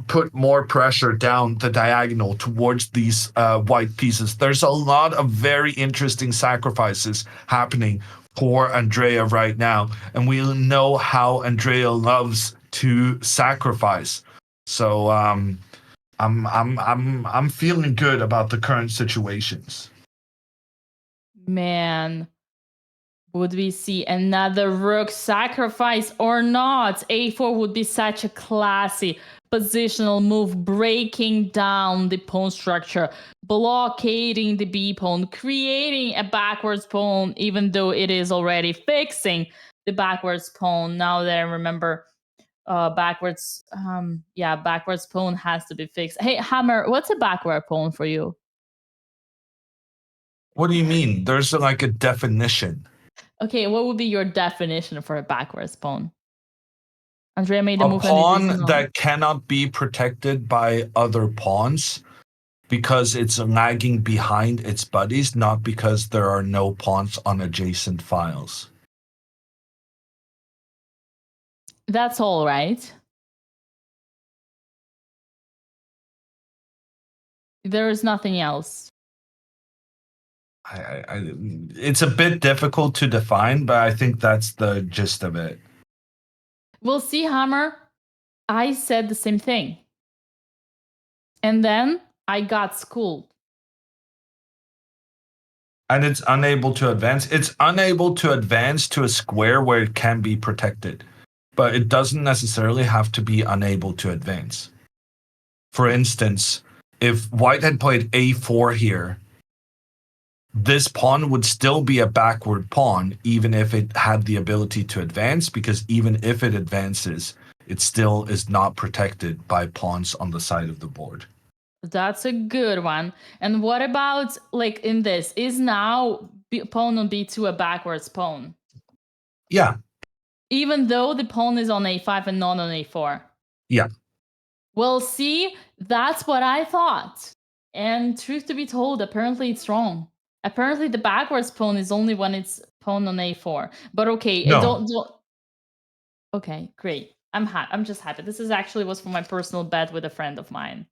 put more pressure down the diagonal towards these white pieces. There's a lot of very interesting sacrifices happening for Andrea right now, and we know how Andrea loves to sacrifice. So I'm feeling good about the current situations. Man, would we see another rook sacrifice or not? A4 would be such a classy positional move, breaking down the pawn structure, blockading the b pawn, creating a backwards pawn, even though it is already fixing the backwards pawn. Now that I remember, backwards pawn has to be fixed. Hey, Hammer, what's a backward pawn for you? What do you mean? There's like a definition. Okay, what would be your definition for a backwards pawn? Andrea made a A move pawn that cannot be protected by other pawns because it's lagging behind its buddies, not because there are no pawns on adjacent files. That's all right. There is nothing else. It's a bit difficult to define, but I think that's the gist of it. We'll see, Hammer. I said the same thing. And then I got schooled. And it's unable to advance. It's unable to advance to a square where it can be protected. But it doesn't necessarily have to be unable to advance. For instance, if white had played a4 here, this pawn would still be a backward pawn, even if it had the ability to advance, because even if it advances, it still is not protected by pawns on the side of the board. That's a good one. And what about, like, in this? Is now pawn on b2 a backwards pawn? Yeah. Even though the pawn is on a5 and not on a4? Yeah. Well, see, that's what I thought. And truth to be told, apparently it's wrong. Apparently the backwards pawn is only when it's pawn on a4. But okay, No. don't. Okay, great. I'm just happy. This was for my personal bet with a friend of mine.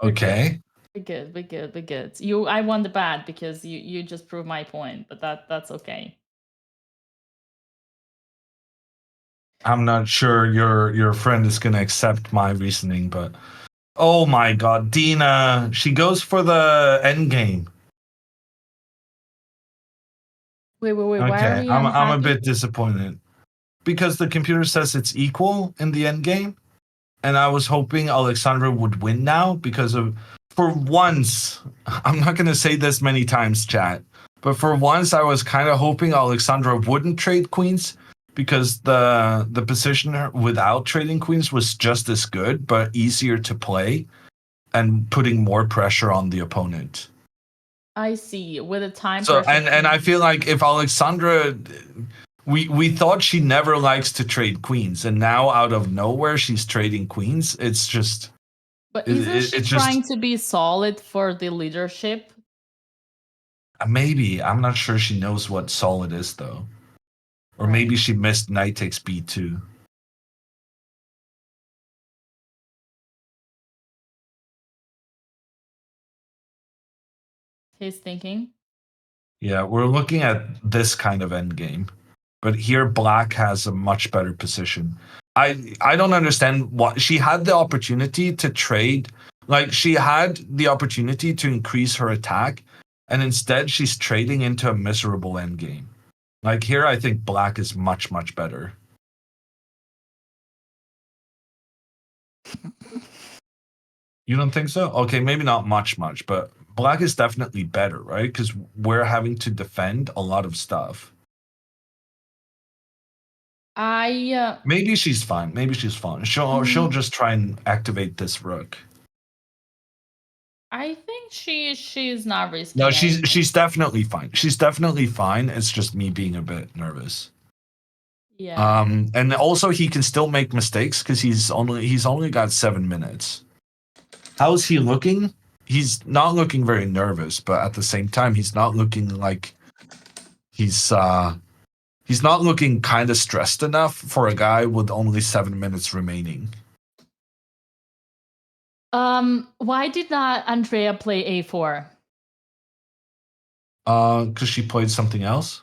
Okay. We're good. I won the bet because you just proved my point, but that's okay. I'm not sure your friend is gonna accept my reasoning, but oh my god, Dina, she goes for the end game. Wait. Why are Okay, we I'm a unhappy? bit disappointed because the computer says it's equal in the end game, and I was hoping Alexandra would win now because for once, I'm not gonna say this many times, chat, but for once I was kind of hoping Alexandra wouldn't trade queens because the position without trading queens was just as good but easier to play and putting more pressure on the opponent. I see. With a time So pressure. and I feel like if Alexandra, we thought she never likes to trade queens, and now out of nowhere she's trading queens. It's just. But isn't she trying to be solid for the leadership? Maybe. I'm not sure she knows what solid is though. Or maybe she missed knight takes b2. He's thinking. Yeah, we're looking at this kind of endgame. But here black has a much better position. I don't understand what she had the opportunity to trade. Like she had the opportunity to increase her attack, and instead she's trading into a miserable endgame. Like here I think black is much, much better. You don't think so? Okay, maybe not much, but black is definitely better, right? Because we're having to defend a lot of stuff. Maybe she's fine. Maybe she's fine. She'll just try and activate this rook. I think she's not risking. No, anything. she's definitely fine. She's definitely fine. It's just me being a bit nervous. Yeah. And also he can still make mistakes because he's only got 7 minutes. How's he looking? He's not looking very nervous, but at the same time, he's not looking like he's not looking kind of stressed enough for a guy with only 7 minutes remaining. Why did not Andrea play A4? Because she played something else.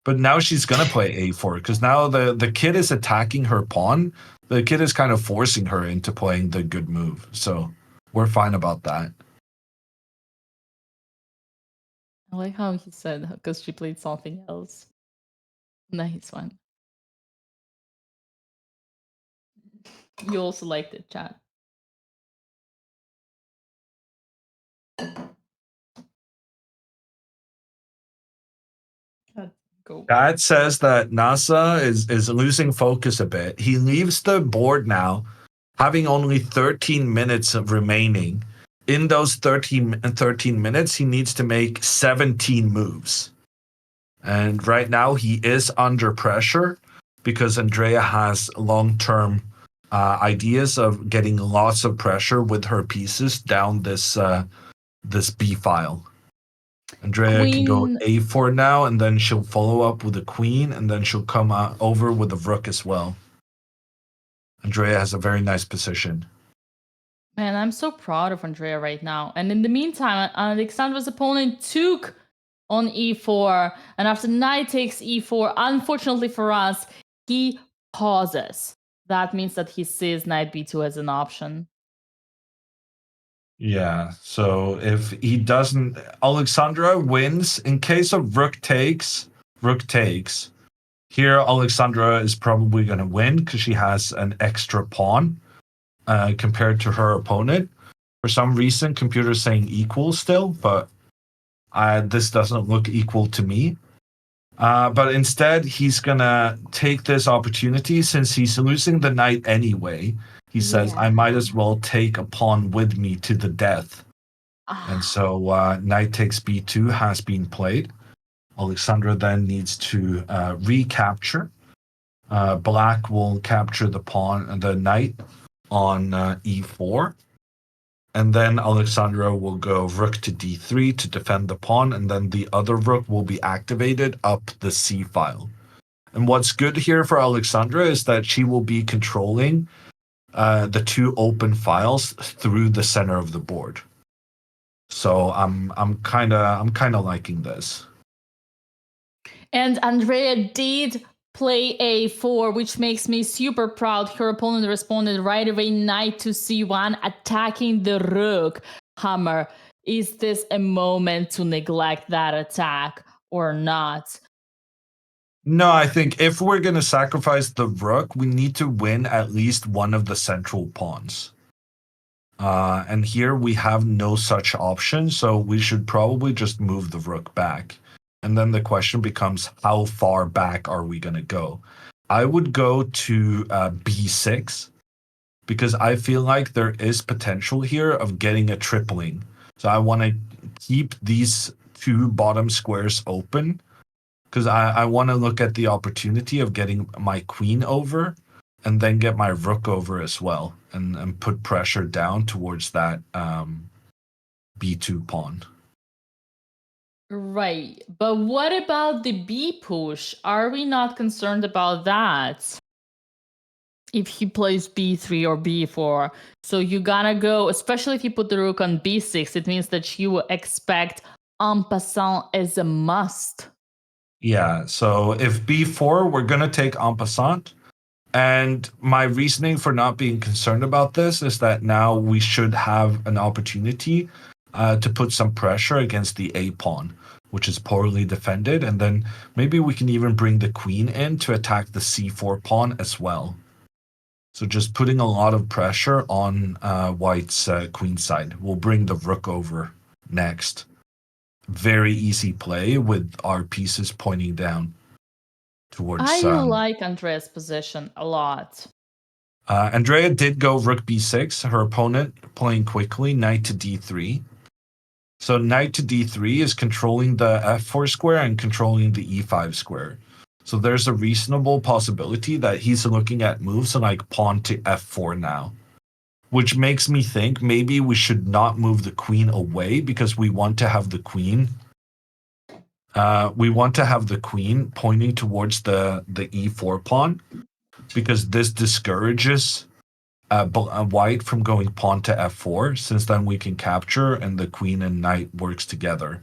But now she's gonna play A4 because now the kid is attacking her pawn. The kid is kind of forcing her into playing the good move. So we're fine about that. I like how he said because she played something else. Nice one. You also liked it, chat. Go. Dad says that NASA is losing focus a bit. He leaves the board now, having only 13 minutes of remaining. In those 13 minutes, he needs to make 17 moves. And right now, he is under pressure because Andrea has long-term ideas of getting lots of pressure with her pieces down this B file. Andrea can go A4 now, and then she'll follow up with a queen, and then she'll come over with a rook as well. Andrea has a very nice position. Man, I'm so proud of Andrea right now. And in the meantime, Alexandra's opponent took on E4, and after knight takes E4, unfortunately for us, he pauses. That means that he sees knight B2 as an option. Yeah, so if he doesn't, Alexandra wins. In case of rook takes. Here, Alexandra is probably going to win because she has an extra pawn compared to her opponent. For some reason, computer's saying equal still, but this doesn't look equal to me. But instead, he's going to take this opportunity since he's losing the knight anyway. He says, I might as well take a pawn with me to the death. And so knight takes b2 has been played. Alexandra then needs to recapture. Black will capture the knight on e4. And then Alexandra will go rook to d3 to defend the pawn, and then the other rook will be activated up the c file. And what's good here for Alexandra is that she will be controlling the two open files through the center of the board. So I'm kind of liking this. And Andrea did play A4, which makes me super proud. Her opponent responded right away, knight to C1, attacking the rook. Hammer, is this a moment to neglect that attack or not? No, I think if we're going to sacrifice the rook, we need to win at least one of the central pawns. And here we have no such option, so we should probably just move the rook back. And then the question becomes, how far back are we going to go? I would go to b6, because I feel like there is potential here of getting a tripling. So I want to keep these two bottom squares open, because I want to look at the opportunity of getting my queen over and then get my rook over as well, and put pressure down towards that b2 pawn. Right, but what about the B push? Are we not concerned about that? If he plays B3 or B4, so you gotta go, especially if you put the rook on B6, it means that you expect en passant as a must. Yeah, so if b4, we're going to take en passant. And my reasoning for not being concerned about this is that now we should have an opportunity to put some pressure against the A pawn, which is poorly defended. And then maybe we can even bring the queen in to attack the C4 pawn as well. So just putting a lot of pressure on White's queen side. We'll bring the rook over next. Very easy play with our pieces pointing down towards. I like Andrea's position a lot. Andrea did go rook b6. Her opponent playing quickly, knight to d3. So knight to d3 is controlling the f4 square and controlling the e5 square. So there's a reasonable possibility that he's looking at moves like pawn to f4 now, which makes me think maybe we should not move the queen away because we want to have the queen. We want to have the queen pointing towards the e4 pawn because this discourages White from going pawn to f4, since then we can capture and the queen and knight works together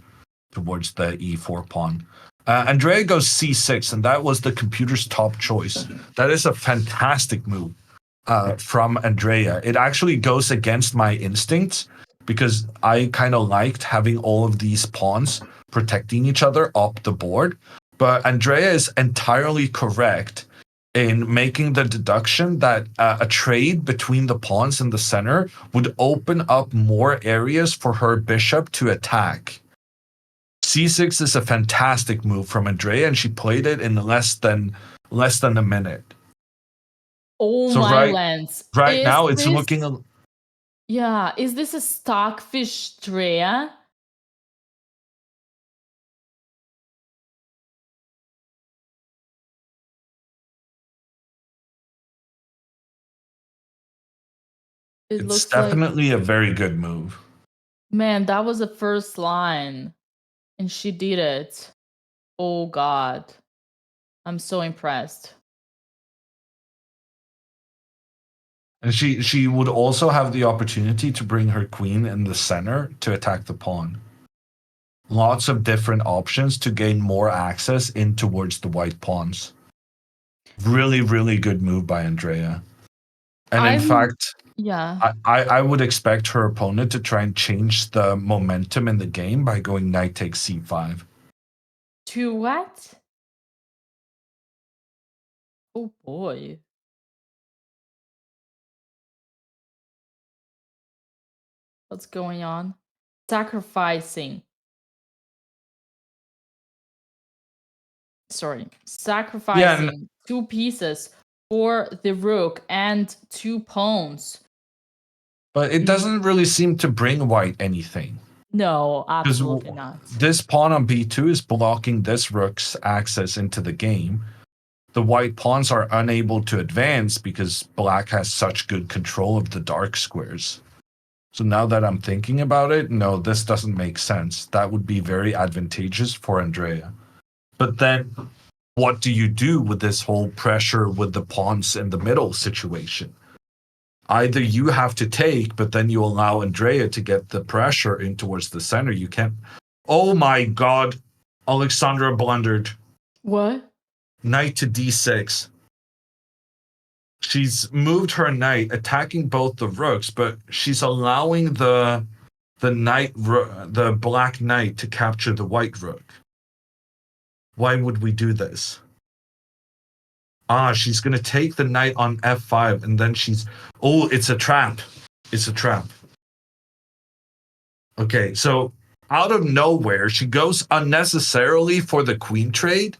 towards the e4 pawn. Andrea goes c6, and that was the computer's top choice. That is a fantastic move from Andrea. It actually goes against my instincts because I kind of liked having all of these pawns protecting each other up the board. But Andrea is entirely correct in making the deduction that a trade between the pawns in the center would open up more areas for her bishop to attack. c6 is a fantastic move from Andrea, and she played it in less than a minute. Oh So my lens. Right now it's looking. Yeah, is this a stockfish Drea? It's definitely a very good move. Man, that was the first line. And she did it. Oh God. I'm so impressed. And she would also have the opportunity to bring her queen in the center to attack the pawn. Lots of different options to gain more access in towards the white pawns. Really, really good move by Andrea. And in fact, yeah, I would expect her opponent to try and change the momentum in the game by going knight takes c5. To what? Oh boy. What's going on? Sacrificing. Sacrificing 2 pieces for the rook and 2 pawns. But it doesn't really seem to bring white anything. No, absolutely not. This pawn on b2 is blocking this rook's access into the game. The white pawns are unable to advance because black has such good control of the dark squares. So now that I'm thinking about it, no, this doesn't make sense. That would be very advantageous for Andrea. But then what do you do with this whole pressure with the pawns in the middle situation? Either you have to take, but then you allow Andrea to get the pressure in towards the center. You can't. Oh my God. Alexandra blundered. What? Knight to d6. She's moved her knight, attacking both the rooks, but she's allowing the black knight to capture the white rook. Why would we do this? She's going to take the knight on f5, and then oh, it's a trap. It's a trap. Okay, so out of nowhere, she goes unnecessarily for the queen trade.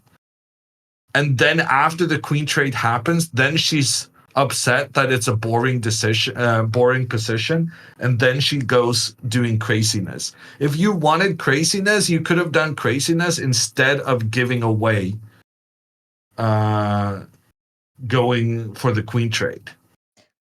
And then after the queen trade happens, then she's upset that it's a boring position, and then she goes doing craziness. If you wanted craziness, you could have done craziness instead of giving away going for the queen trade.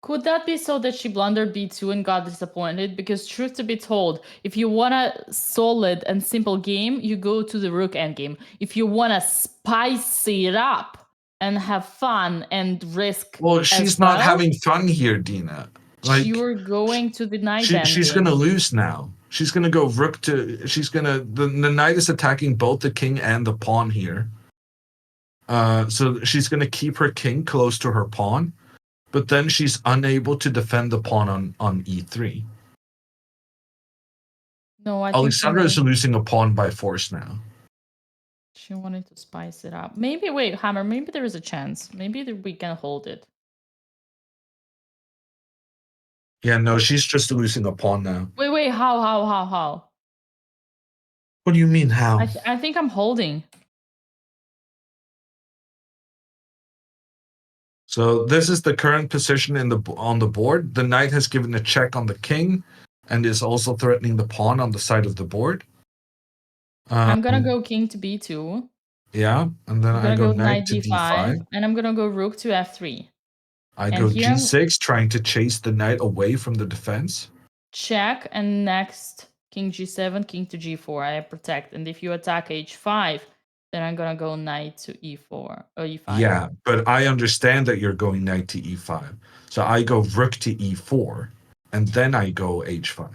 Could that be so that she blundered b2 and got disappointed? Because truth to be told, if you want a solid and simple game, you go to the rook endgame. If you want to spice it up and have fun and risk, well, she's not having fun here, Dina. Like, you're going to the knight endgame. She's going to lose now. She's going to go rook to. The knight is attacking both the king and the pawn here. So she's going to keep her king close to her pawn. But then she's unable to defend the pawn on e3. No, I Alexandra is losing a pawn by force now. She wanted to spice it up. Maybe, wait, Hammer, maybe there is a chance. Maybe we can hold it. Yeah, no, she's just losing a pawn now. Wait, how? What do you mean, how? I think I'm holding. So this is the current position on the board. The knight has given a check on the king and is also threatening the pawn on the side of the board. I'm gonna go king to b2. Yeah, and then I'm I gonna go go knight knight to d5. d5, and I'm gonna go rook to f3. I And go here g6, trying to chase the knight away from the defense. check, and next king g7, king to g4. I protect, and if you attack h5, then I'm gonna go knight to e4 or e5. Yeah, but I understand that you're going knight to e5. So I go rook to e4, and then I go h5.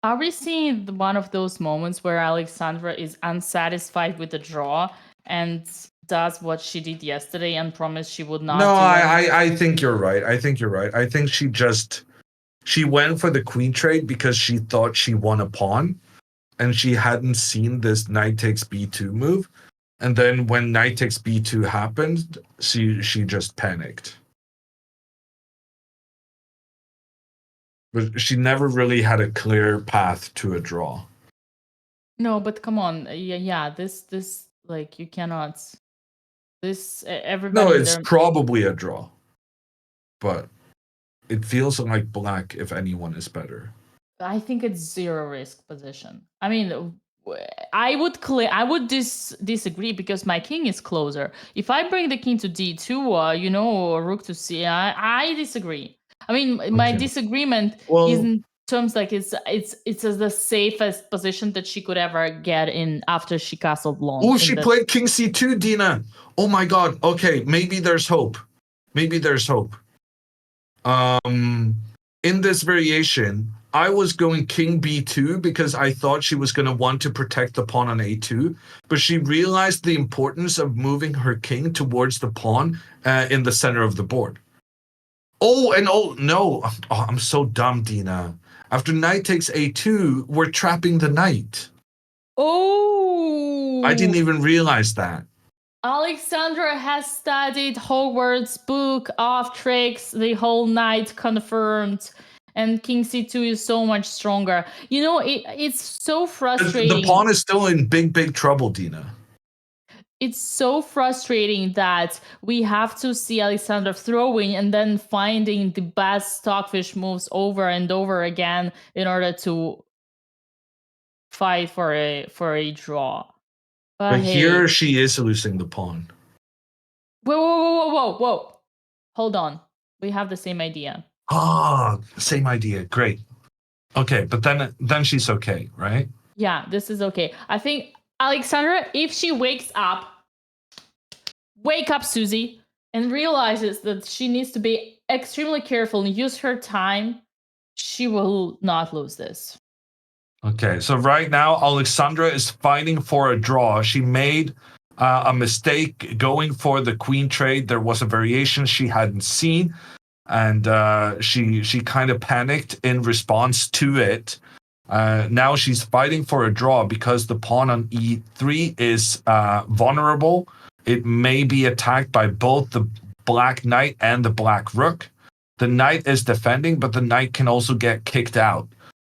Are we seeing one of those moments where Alexandra is unsatisfied with the draw and does what she did yesterday and promised she would not No, do it? I think you're right. I think you're right. I think she went for the queen trade because she thought she won a pawn, and she hadn't seen this knight takes b2 move. And then when knight takes b2 happened, she just panicked. But she never really had a clear path to a draw. No, but come on. Yeah, this like you cannot everybody No, in it's there. probably a draw. But it feels like black if anyone is better. I think it's zero risk position. I mean, I would disagree because my king is closer. If I bring the king to d2, or rook to c, I disagree. I mean, my Okay. disagreement Well, is in terms like it's as the safest position that she could ever get in after she castled long. oh, she played king c2, Dina. Oh my god. Okay, maybe there's hope. Maybe there's hope. In this variation, I was going king b2 because I thought she was going to want to protect the pawn on a2, but she realized the importance of moving her king towards the pawn in the center of the board. Oh no, I'm so dumb, Dina. After knight takes a2, we're trapping the knight. Oh, I didn't even realize that. Alexandra has studied Hogwarts book of tricks the whole night, confirmed, and king c2 is so much stronger. It's so frustrating. The pawn is still in big trouble, Dina. It's so frustrating that we have to see Alexandra throwing and then finding the best stockfish moves over and over again in order to fight for a draw. But hey, here she is losing the pawn. Whoa. Hold on. We have the same idea. Same idea. Great. Okay, but then she's okay, right? Yeah, this is okay. I think Alexandra, if she wake up, Susie, and realizes that she needs to be extremely careful and use her time, she will not lose this. Okay, so right now, Alexandra is fighting for a draw. She made a mistake going for the queen trade. There was a variation she hadn't seen, and she kind of panicked in response to it. Now she's fighting for a draw because the pawn on e3 is vulnerable. It may be attacked by both the black knight and the black rook. The knight is defending, but the knight can also get kicked out.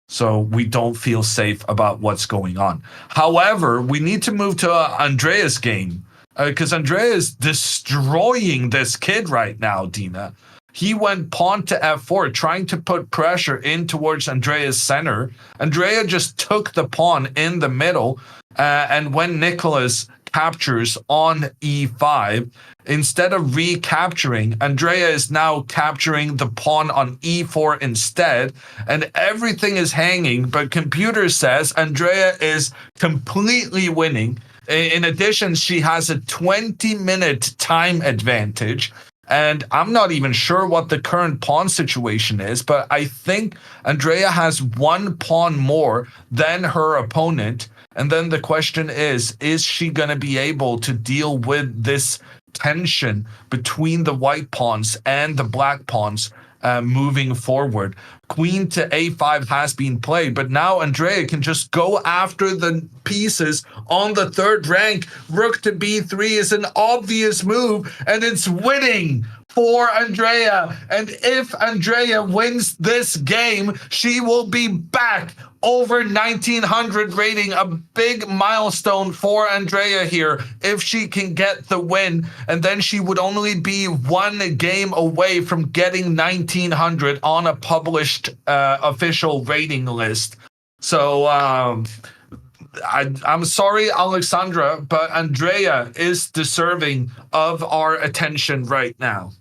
So we don't feel safe about what's going on. However, we need to move to Andrea's game because Andrea is destroying this kid right now, Dina. He went pawn to f4, trying to put pressure in towards Andrea's center. Andrea just took the pawn in the middle, and when Nicholas captures on e5, instead of recapturing, Andrea is now capturing the pawn on e4 instead, and everything is hanging, but computer says Andrea is completely winning. In addition, she has a 20-minute time advantage, and I'm not even sure what the current pawn situation is, but I think Andrea has one pawn more than her opponent. And then the question is she going to be able to deal with this tension between the white pawns and the black pawns moving forward. Queen to a5 has been played, but now Andrea can just go after the pieces on the third rank. Rook to b3 is an obvious move, and it's winning for Andrea. And if Andrea wins this game, she will be back over 1900 rating, a big milestone for Andrea here if she can get the win, and then she would only be one game away from getting 1900 on a published official rating list. So I'm sorry, Alexandra, but Andrea is deserving of our attention right now.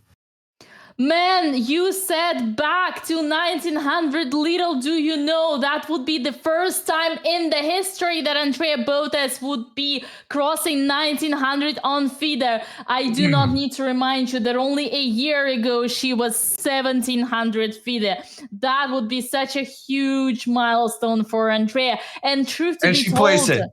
Man, you said back to 1900. Little do you know that would be the first time in the history that Andrea Botez would be crossing 1900 on FIDE. I do not need to remind you that only a year ago she was 1700 FIDE. That would be such a huge milestone for Andrea. And truth to be told, plays it.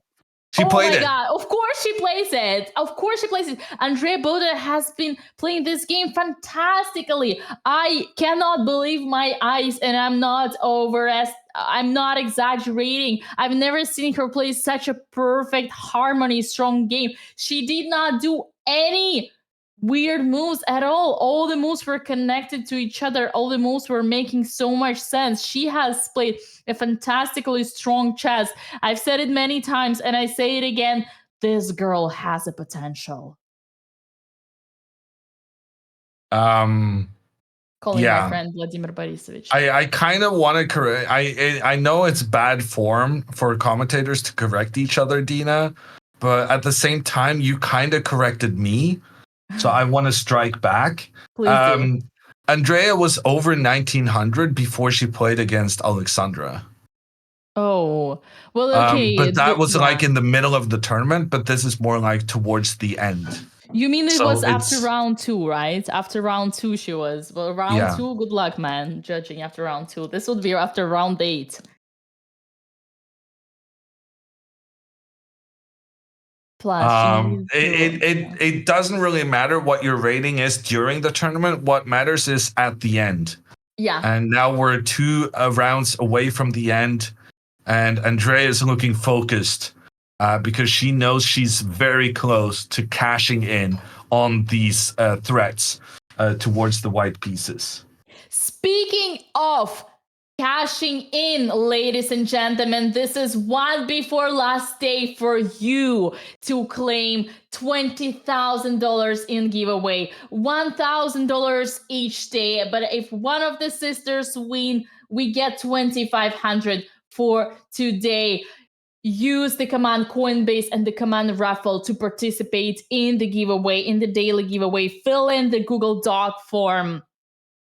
She played it. God. Of course she plays it. Of course she plays it. Andrea Botez has been playing this game fantastically. I cannot believe my eyes, and I'm not exaggerating. I've never seen her play such a perfect harmony, strong game. She did not do any weird moves at all the moves were connected to each other. All the moves were making so much sense. She has played a fantastically strong chess. I've said it many times and I say it again, this girl has a potential. Calling my friend Vladimir Borisovich. I kind of want to correct. I know it's bad form for commentators to correct each other, Dina, but at the same time you kind of corrected me. So I want to strike back. Please do. Andrea was over 1900 before she played against Alexandra. Oh, well, okay. But that was like in the middle of the tournament, but this is more like towards the end. You mean it was after round 2, right? After round 2 she was. Well, round 2, good luck, man, judging after round 2. This would be after round 8. Plus, it doesn't really matter what your rating is during the tournament. What matters is at the end. Yeah. And now we're 2 rounds away from the end, and Andrea is looking focused because she knows she's very close to cashing in on these threats towards the white pieces. Speaking of cashing in, ladies and gentlemen, this is one before last day for you to claim $20,000 in giveaway, $1,000 each day. But if one of the sisters win, we get $2,500 for today. Use the command Coinbase and the command raffle to participate in the giveaway, in the daily giveaway. Fill in the Google Doc form.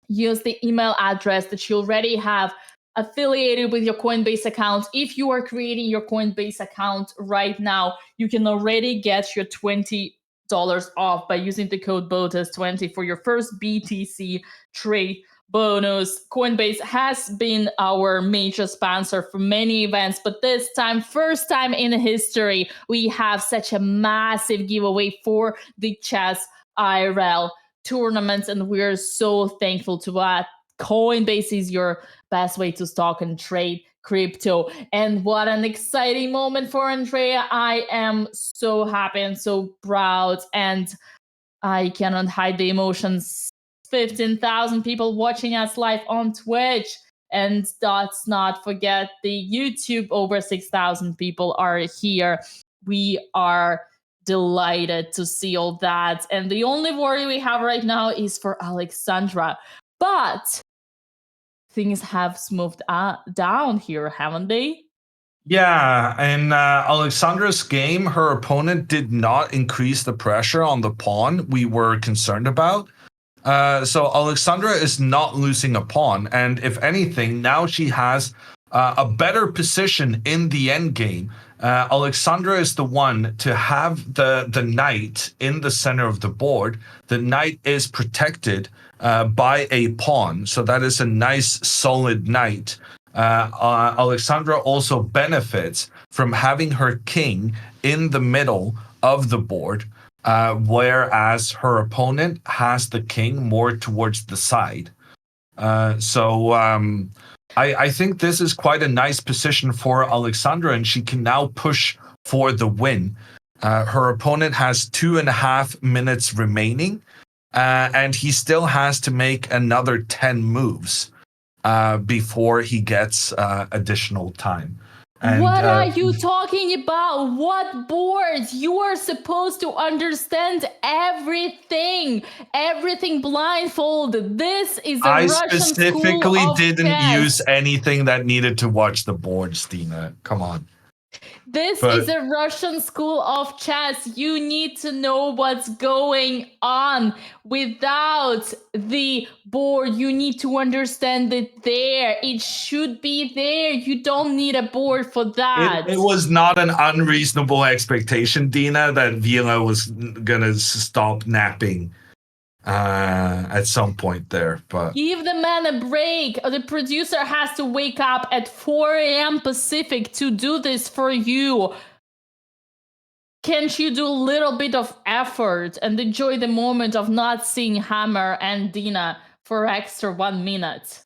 Use the email address that you already have affiliated with your Coinbase account. If you are creating your Coinbase account right now, you can already get your $20 off by using the code BOTEZ20 for your first BTC trade bonus. Coinbase has been our major sponsor for many events, but this time, first time in history, we have such a massive giveaway for the Chess IRL tournaments, and we're so thankful to that. Coinbase is your best way to stock and trade crypto. And what an exciting moment for Andrea. I am so happy and so proud, and I cannot hide the emotions. 15,000 people watching us live on Twitch, and let's not forget the YouTube. Over 6,000 people are here. We are delighted to see all that, and the only worry we have right now is for Alexandra, but things have smoothed down here, haven't they? Yeah, in Alexandra's game, her opponent did not increase the pressure on the pawn we were concerned about. So Alexandra is not losing a pawn, and if anything, now she has a better position in the endgame. Alexandra is the one to have the knight in the center of the board. The knight is protected by a pawn, so that is a nice solid knight. Alexandra also benefits from having her king in the middle of the board, whereas her opponent has the king more towards the side. I think this is quite a nice position for Alexandra, and she can now push for the win. Her opponent has 2.5 minutes remaining, and he still has to make another 10 moves before he gets additional time. And, what are you talking about? What boards? You are supposed to understand everything. Everything blindfolded. This is a I Russian specifically school of didn't chess. use anything that needed to watch the board, Stina. Come on. This is a Russian school of chess. You need to know what's going on. Without the board, you need to understand it there. It should be there. You don't need a board for that. It was not an unreasonable expectation, Dina, that Vila was gonna stop napping at some point there. But give the man a break. The producer has to wake up at 4 a.m. Pacific to do this for you. Can't you do a little bit of effort and enjoy the moment of not seeing Hammer and Dina for extra 1 minute?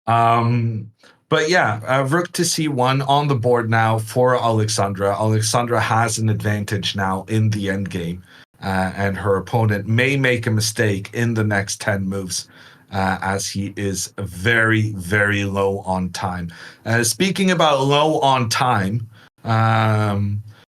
But yeah, rook to c1 on the board now for Alexandra. Alexandra has an advantage now in the endgame, and her opponent may make a mistake in the next 10 moves, as he is very, very low on time. Speaking about low on time,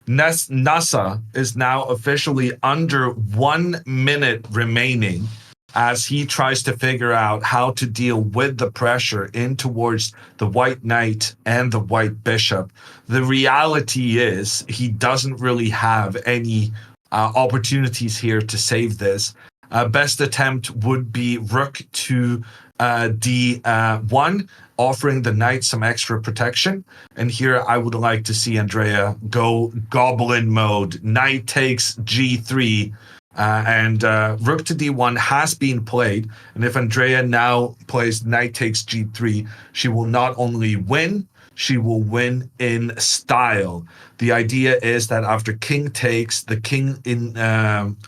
Nasa is now officially under 1 minute remaining as he tries to figure out how to deal with the pressure in towards the white knight and the white bishop. The reality is he doesn't really have any opportunities here to save this. Best attempt would be rook to d1, offering the knight some extra protection. And here I would like to see Andrea go goblin mode. Knight takes g3, and rook to d1 has been played. And if Andrea now plays knight takes g3, she will not only win, she will win in style. The idea is that after king takes, the king in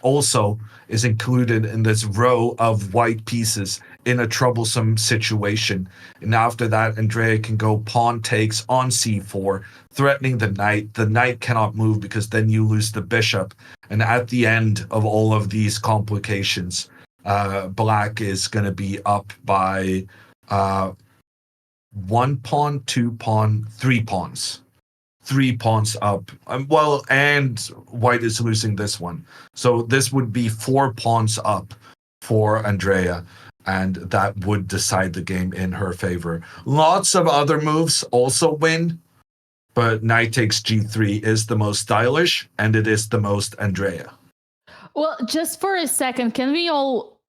also is included in this row of white pieces in a troublesome situation. And after that, Andrea can go pawn takes on c4, threatening the knight. The knight cannot move because then you lose the bishop. And at the end of all of these complications, black is going to be up by 1 pawn, 2 pawn, 3 pawns. 3 pawns up. And white is losing this one. So this would be 4 pawns up for Andrea, and that would decide the game in her favor. Lots of other moves also win, but knight takes g3 is the most stylish, and it is the most Andrea. Well, just for a second, can we all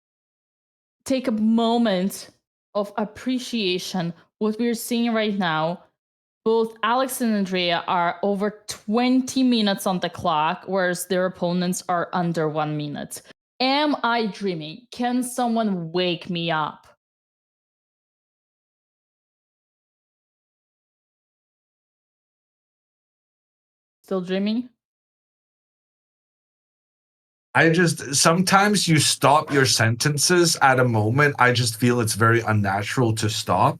take a moment of appreciation? What we're seeing right now, both Alex and Andrea are over 20 minutes on the clock, whereas their opponents are under 1 minute. Am I dreaming? Can someone wake me up? Still dreaming? Sometimes you stop your sentences at a moment. I just feel it's very unnatural to stop.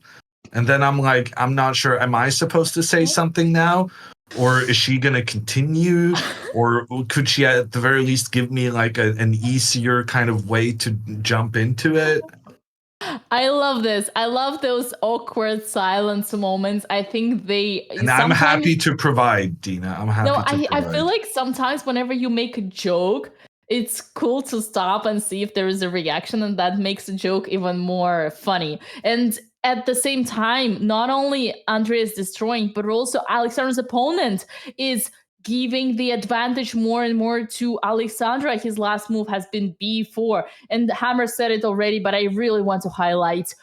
And then I'm like, I'm not sure. Am I supposed to say something now? Or is she going to continue? Or could she at the very least give me like an easier kind of way to jump into it? I love this. I love those awkward silence moments. I think they. And I'm happy to provide, Dina. I'm happy to provide. I feel like sometimes whenever you make a joke, it's cool to stop and see if there is a reaction, and that makes the joke even more funny. And at the same time, not only Andrea is destroying, but also Alexandra's opponent is giving the advantage more and more to Alexandra. His last move has been b4, and Hammer said it already, but I really want to highlight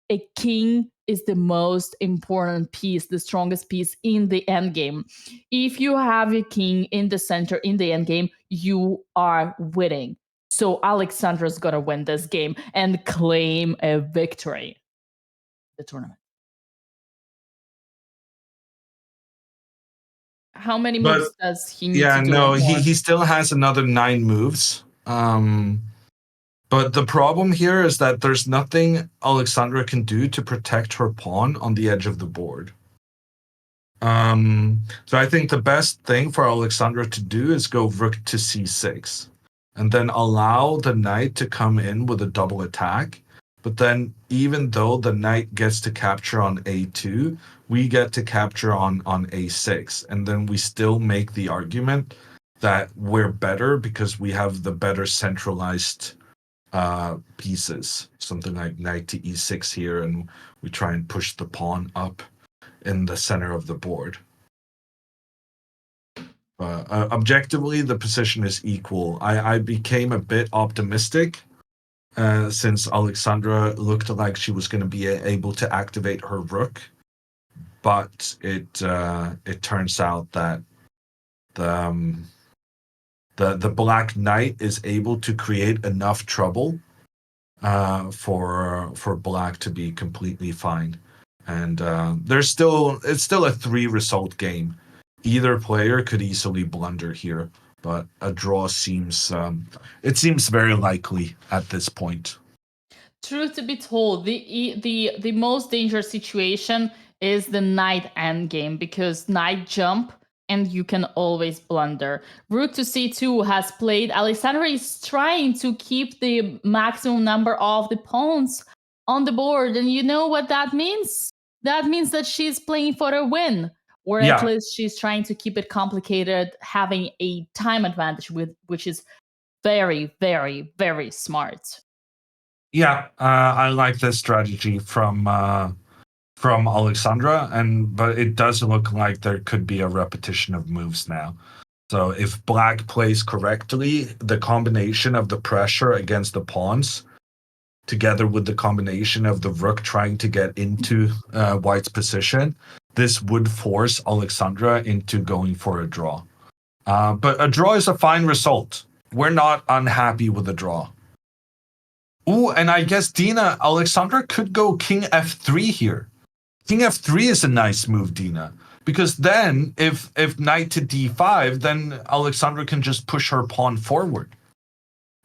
a king is the most important piece, the strongest piece in the endgame. If you have a king in the center in the endgame, you are winning. So Alexandra's gonna win this game and claim a victory. The tournament. How many moves does he need to do? He still has another 9 moves. But But the problem here is that there's nothing Alexandra can do to protect her pawn on the edge of the board. So I think the best thing for Alexandra to do is go rook to c6 and then allow the knight to come in with a double attack. But then even though the knight gets to capture on a2, we get to capture on a6. And then we still make the argument that we're better because we have the better centralized pieces. Something like knight to e6 here, and we try and push the pawn up in the center of the board. Objectively, the position is equal. I became a bit optimistic since Alexandra looked like she was going to be able to activate her rook, but it turns out that the black knight is able to create enough trouble for black to be completely fine. And it's still a 3-result game. Either player could easily blunder here, but a draw seems very likely at this point. Truth to be told, the most dangerous situation is the knight endgame, because knight jump and you can always blunder. Rook to c2 has played. Alexandra is trying to keep the maximum number of the pawns on the board, and you know what that means? That means that she's playing for a win, or at least she's trying to keep it complicated, having a time advantage, which is very, very, very smart. Yeah, I like this strategy from Alexandra, but it does look like there could be a repetition of moves now. So if black plays correctly, the combination of the pressure against the pawns, together with the combination of the rook trying to get into white's position, this would force Alexandra into going for a draw. But a draw is a fine result. We're not unhappy with the draw. Ooh, and I guess Dina, Alexandra could go king f3 here. King f3 is a nice move, Dina, because then if knight to d5, then Alexandra can just push her pawn forward.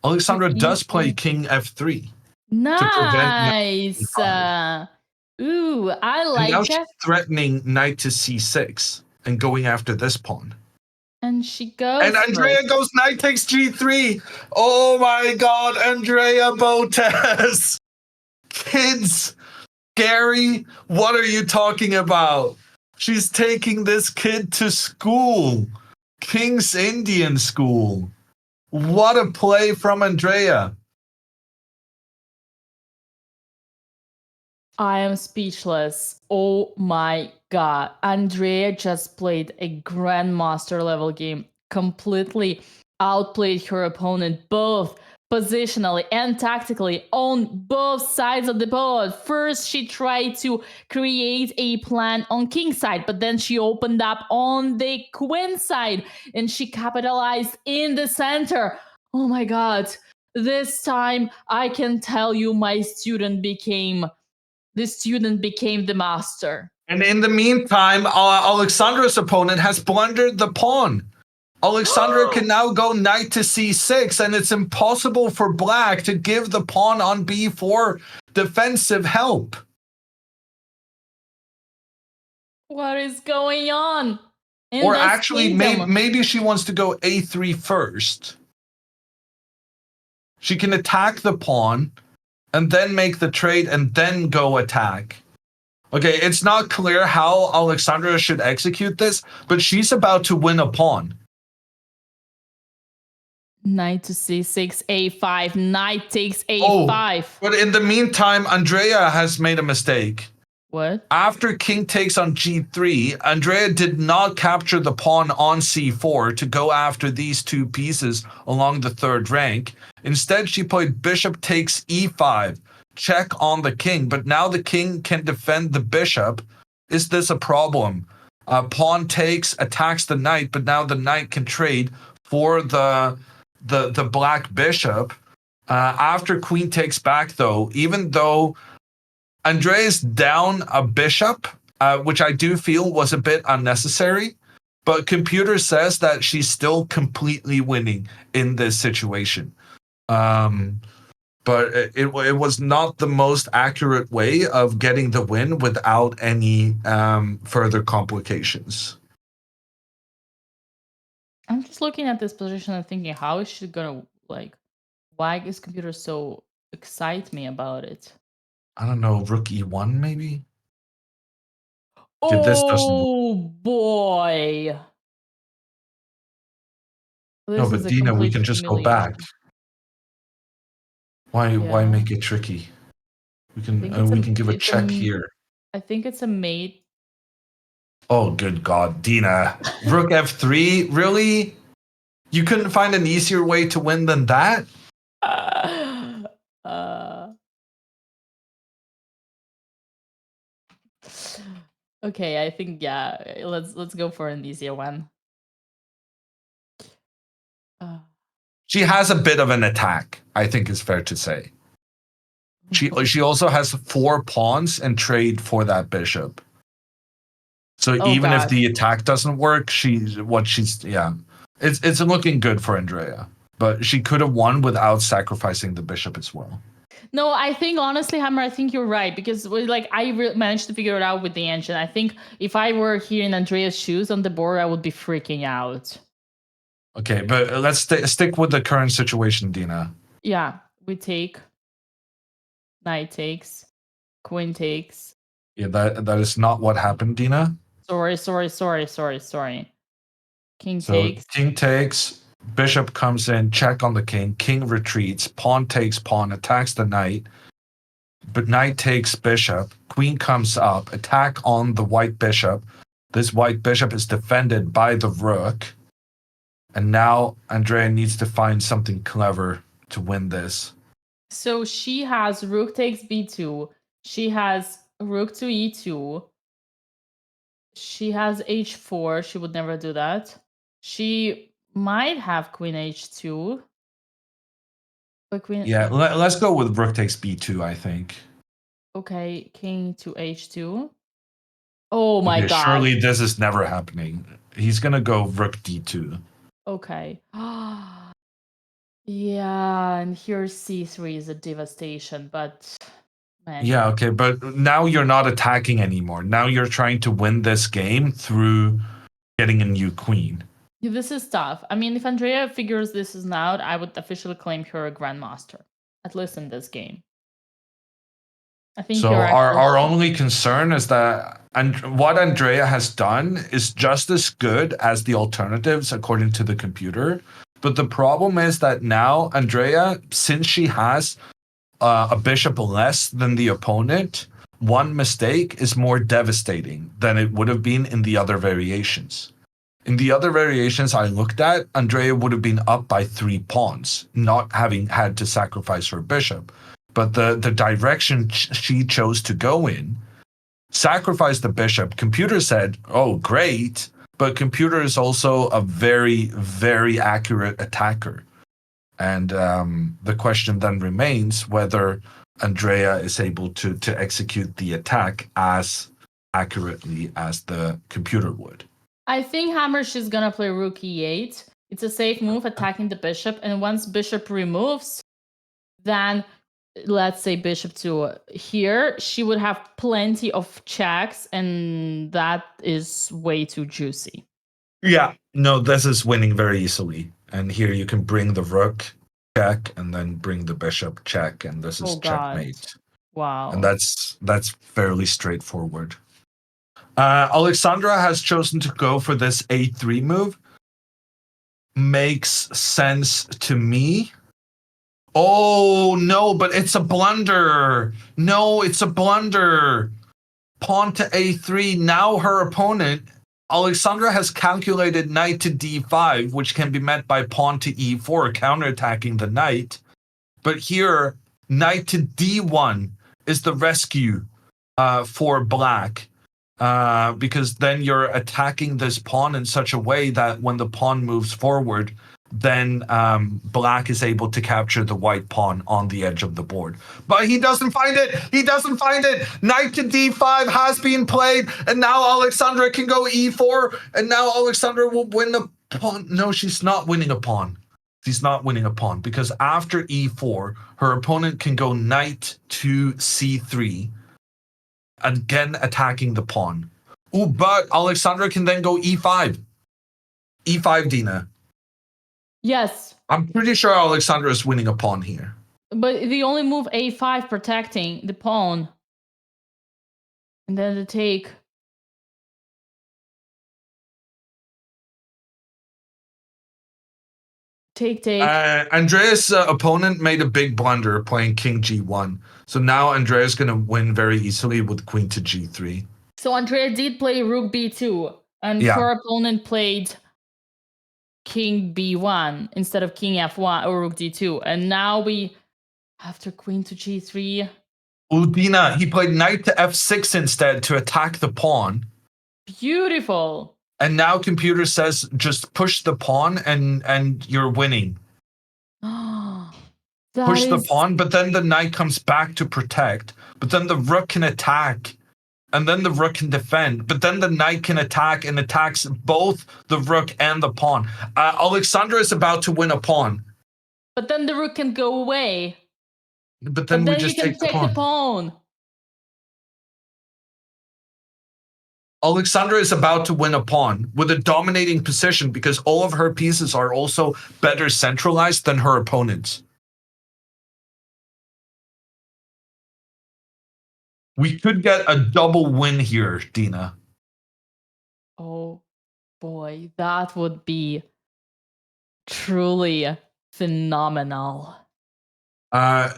Alexandra does play king f3. Nice. Ooh, I like and now it. she's threatening knight to c6 and going after this pawn. And she goes. And Andrea goes knight takes g3. Oh my god, Andrea Botez. Kids, Gary, what are you talking about? She's taking this kid to school. King's Indian School. What a play from Andrea. I am speechless. Oh my god. Andrea just played a grandmaster level game. Completely outplayed her opponent, both positionally and tactically, on both sides of the board. First, she tried to create a plan on king side, but then she opened up on the queen side, and she capitalized in the center. Oh my god. This time, I can tell you my student became the master. And in the meantime, Alexandra's opponent has blundered the pawn. Alexandra can now go knight to c6, and it's impossible for black to give the pawn on b4 defensive help. What is going on? Or actually, maybe she wants to go a3 first. She can attack the pawn and then make the trade and then go attack. Okay, it's not clear how Alexandra should execute this, but she's about to win a pawn. Knight to c6, a5, knight takes a5. But in the meantime, Andrea has made a mistake. What? After king takes on g3, Andrea did not capture the pawn on c4 to go after these two pieces along the third rank. Instead, she played bishop takes e5, check on the king, but now the king can defend the bishop. Is this a problem? Pawn takes, attacks the knight, but now the knight can trade for the black bishop. After queen takes back, though, even though Andrea's down a bishop, which I do feel was a bit unnecessary, but computer says that she's still completely winning in this situation. but it was not the most accurate way of getting the win without any further complications. I'm just looking at this position and thinking, how is she gonna like? Why is computer so excite me about it? I don't know, rook e1 maybe? This doesn't work. Oh boy. No, This but is a Dina, we complete can just go back. humiliation. Why Yeah. make it tricky? We I think can give a check here. I think it's a mate. Oh, good God, Dina. Rook f3? Really? You couldn't find an easier way to win than that? Okay, I think let's go for an easier one. She has a bit of an attack, I think is fair to say. She also has 4 pawns and trade for that bishop. So even if the attack doesn't work, it's looking good for Andrea. But she could have won without sacrificing the bishop as well. No, I think honestly, Hammer, I think you're right because I managed to figure it out with the engine. I think if I were here in Andrea's shoes on the board, I would be freaking out. Okay, but let's stick with the current situation, Dina. Yeah, we take. Knight takes. Queen takes. Yeah, that is not what happened, Dina. Sorry. King takes. King takes. Bishop comes in, check on the king. King retreats. Pawn takes pawn, attacks the knight. But knight takes bishop. Queen comes up, attack on the white bishop. This white bishop is defended by the rook. And now Andrea needs to find something clever to win this. So she has rook takes b2. She has rook to e2. She has h4. She would never do that. She might have queen h2. But queen. Yeah, let's go with rook takes b2, I think. Okay, king to h2. Oh my god. Surely this is never happening. He's going to go rook d2. Okay. Yeah, and here c3 is a devastation, but man. Yeah, okay, but now you're not attacking anymore. Now you're trying to win this game through getting a new queen. This is tough. I mean, if Andrea figures this out, I would officially claim her a grandmaster, at least in this game. I think so our only concern is that what Andrea has done is just as good as the alternatives according to the computer. But the problem is that now Andrea, since she has a bishop less than the opponent, one mistake is more devastating than it would have been in the other variations. In the other variations I looked at, Andrea would have been up by 3 pawns, not having had to sacrifice her bishop. But the direction she chose to go in, sacrifice the bishop, computer said, oh, great. But computer is also a very, very accurate attacker. And the question then remains whether Andrea is able to execute the attack as accurately as the computer would. I think Hammer, she's gonna play rook e8. It's a safe move, attacking the bishop. And once bishop removes, then let's say bishop to here, she would have plenty of checks, and that is way too juicy. Yeah, no, this is winning very easily. And here you can bring the rook, check, and then bring the bishop, check, and this is checkmate. Wow. And that's fairly straightforward. Alexandra has chosen to go for this a3 move. Makes sense to me. Oh, no, but it's a blunder. No, it's a blunder. Pawn to a3. Now her opponent, Alexandra, has calculated knight to d5, which can be met by pawn to e4, counterattacking the knight. But here, knight to d1 is the rescue for black. Because then you're attacking this pawn in such a way that when the pawn moves forward, then black is able to capture the white pawn on the edge of the board. But he doesn't find it. He doesn't find it. Knight to d5 has been played, and now Alexandra can go e4, and now Alexandra will win the pawn. No, she's not winning a pawn. She's not winning a pawn because after e4, her opponent can go knight to c3, again attacking the pawn. Ooh, but Alexandra can then go e5. E5, Dina. Yes, I'm pretty sure Alexandra is winning a pawn here. but the only move a5 protecting the pawn. And then the take. Take. Andrea's opponent made a big blunder playing king g1. So now Andrea's going to win very easily with queen to g3. So Andrea did play rook b2, and Yeah. her opponent played king b1 instead of king f1 or rook d2. And now we, after queen to g3. Udina, he played knight to f6 instead to attack the pawn. Beautiful. And now computer says just push the pawn and you're winning. Push the pawn, but then the knight comes back to protect. But then the rook can attack. And then the rook can defend. But then the knight can attack and attacks both the rook and the pawn. Alexandra is about to win a pawn. But then the rook can go away. But then we just you can take the pawn. Alexandra is about to win a pawn with a dominating position because all of her pieces are also better centralized than her opponents. We could get a double win here, Dina. Oh boy, that would be truly phenomenal.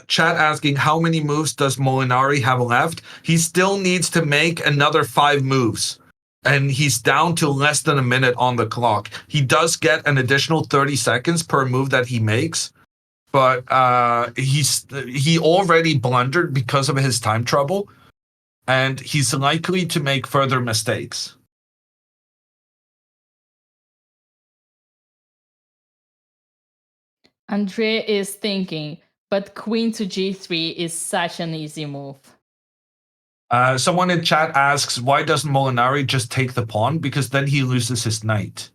Chat asking how many moves does Molinari have left? He still needs to make another 5 moves. And he's down to less than a minute on the clock. He does get an additional 30 seconds per move that he makes. But he already blundered because of his time trouble. And he's likely to make further mistakes. Andrea is thinking, but queen to g3 is such an easy move. Someone in chat asks, why doesn't Molinari just take the pawn? Because then he loses his knight.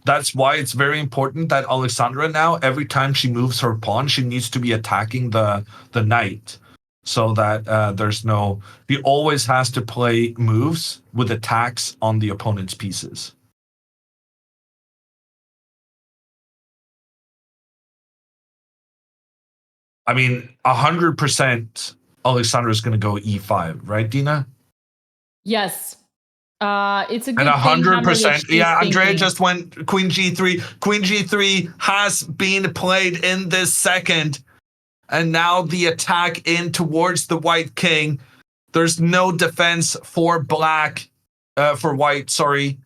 That's why it's very important that Alexandra now, every time she moves her pawn, she needs to be attacking the knight. So that he always has to play moves with attacks on the opponent's pieces. I mean, 100% Alexandra is going to go e5, right, Dina? Yes. It's a good and thing. 100%. Yeah, Andrea thinking. just went queen g3. Queen g3 has been played in this second. And now the attack in towards the white king. There's no defense for white, sorry.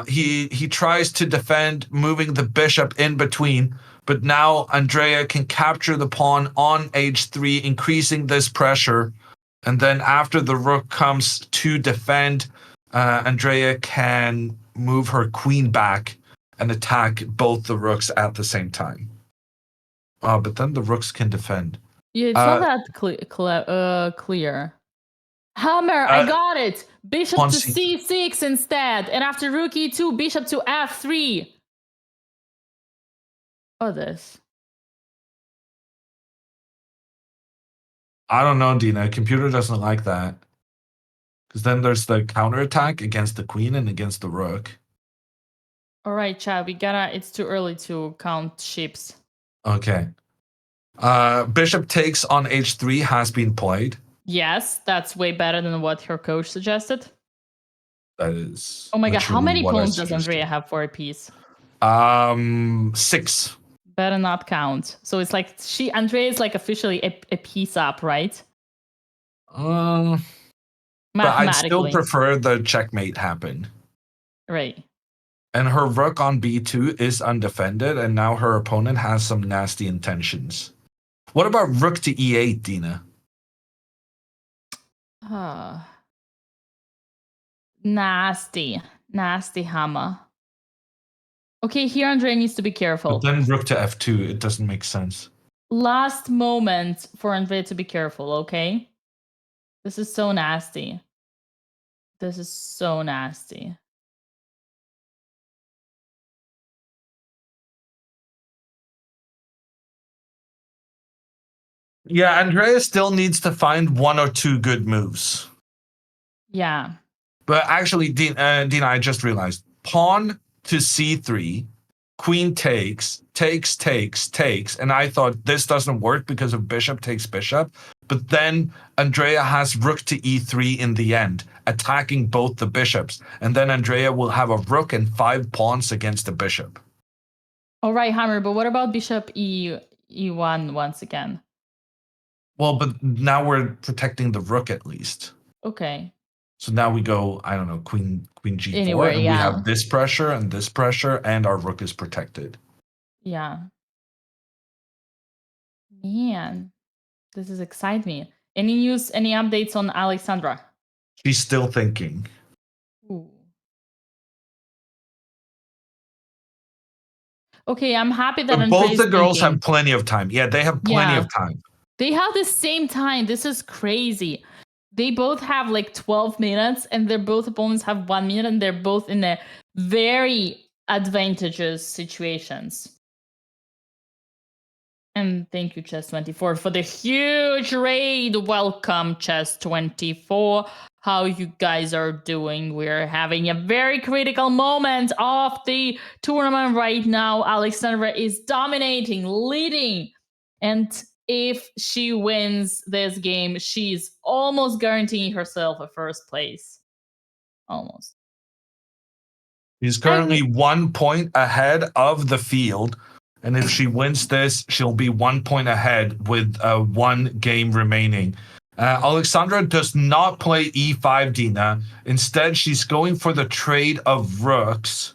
He tries to defend moving the bishop in between, but now Andrea can capture the pawn on h3, increasing this pressure. And then after the rook comes to defend, Andrea can move her queen back and attack both the rooks at the same time. But then the rooks can defend. Yeah, it's not that clear. Hammer, I got it. Bishop to c6 instead. And after rook e2, bishop to f3. Oh, this. I don't know, Dina. Computer doesn't like that. Because then there's the counterattack against the queen and against the rook. All right, Chad, it's too early to count ships. Okay. Bishop takes on h3 has been played. Yes, that's way better than what her coach suggested. That is. Oh my god, how many pawns does Andrea have for a piece? 6. Better not count. So it's like Andrea is like officially a piece up, right? But I'd still prefer the checkmate happen. Right. And her rook on b2 is undefended, and now her opponent has some nasty intentions. What about rook to e8, Dina? Nasty hammer. Okay, here Andrea needs to be careful. But then rook to f2, it doesn't make sense. Last moment for Andrea to be careful, okay? This is so nasty. This is so nasty. Yeah, Andrea still needs to find 1 or 2 good moves. Yeah. But actually, Dina, I just realized pawn to c3, queen takes, and I thought this doesn't work because of bishop takes bishop. But then Andrea has rook to e3 in the end, attacking both the bishops, and then Andrea will have a rook and 5 pawns against the bishop. All right, Hammer. But what about bishop e1 once again? Well, but now we're protecting the rook at least. Okay. So now we go, I don't know, queen g4, Anywhere, and we yeah. have this pressure, and our rook is protected. Yeah. Man, this is exciting me. Any news, any updates on Alexandra? She's still thinking. Ooh. Okay, I'm happy that But both Andrea's the girls thinking. have plenty of time. Yeah, they have plenty of time. They have the same time. This is crazy. They both have like 12 minutes, and their both opponents have 1 minute, and they're both in a very advantageous situations. And thank you, Chess24, for the huge raid. Welcome, Chess24. How you guys are doing? We're having a very critical moment of the tournament right now. Alexandra is dominating, leading. And if she wins this game, she's almost guaranteeing herself a first place. Almost. She's currently 1 point ahead of the field. And if she wins this, she'll be 1 point ahead with 1 game remaining. Alexandra does not play e5, Dina. Instead, she's going for the trade of rooks.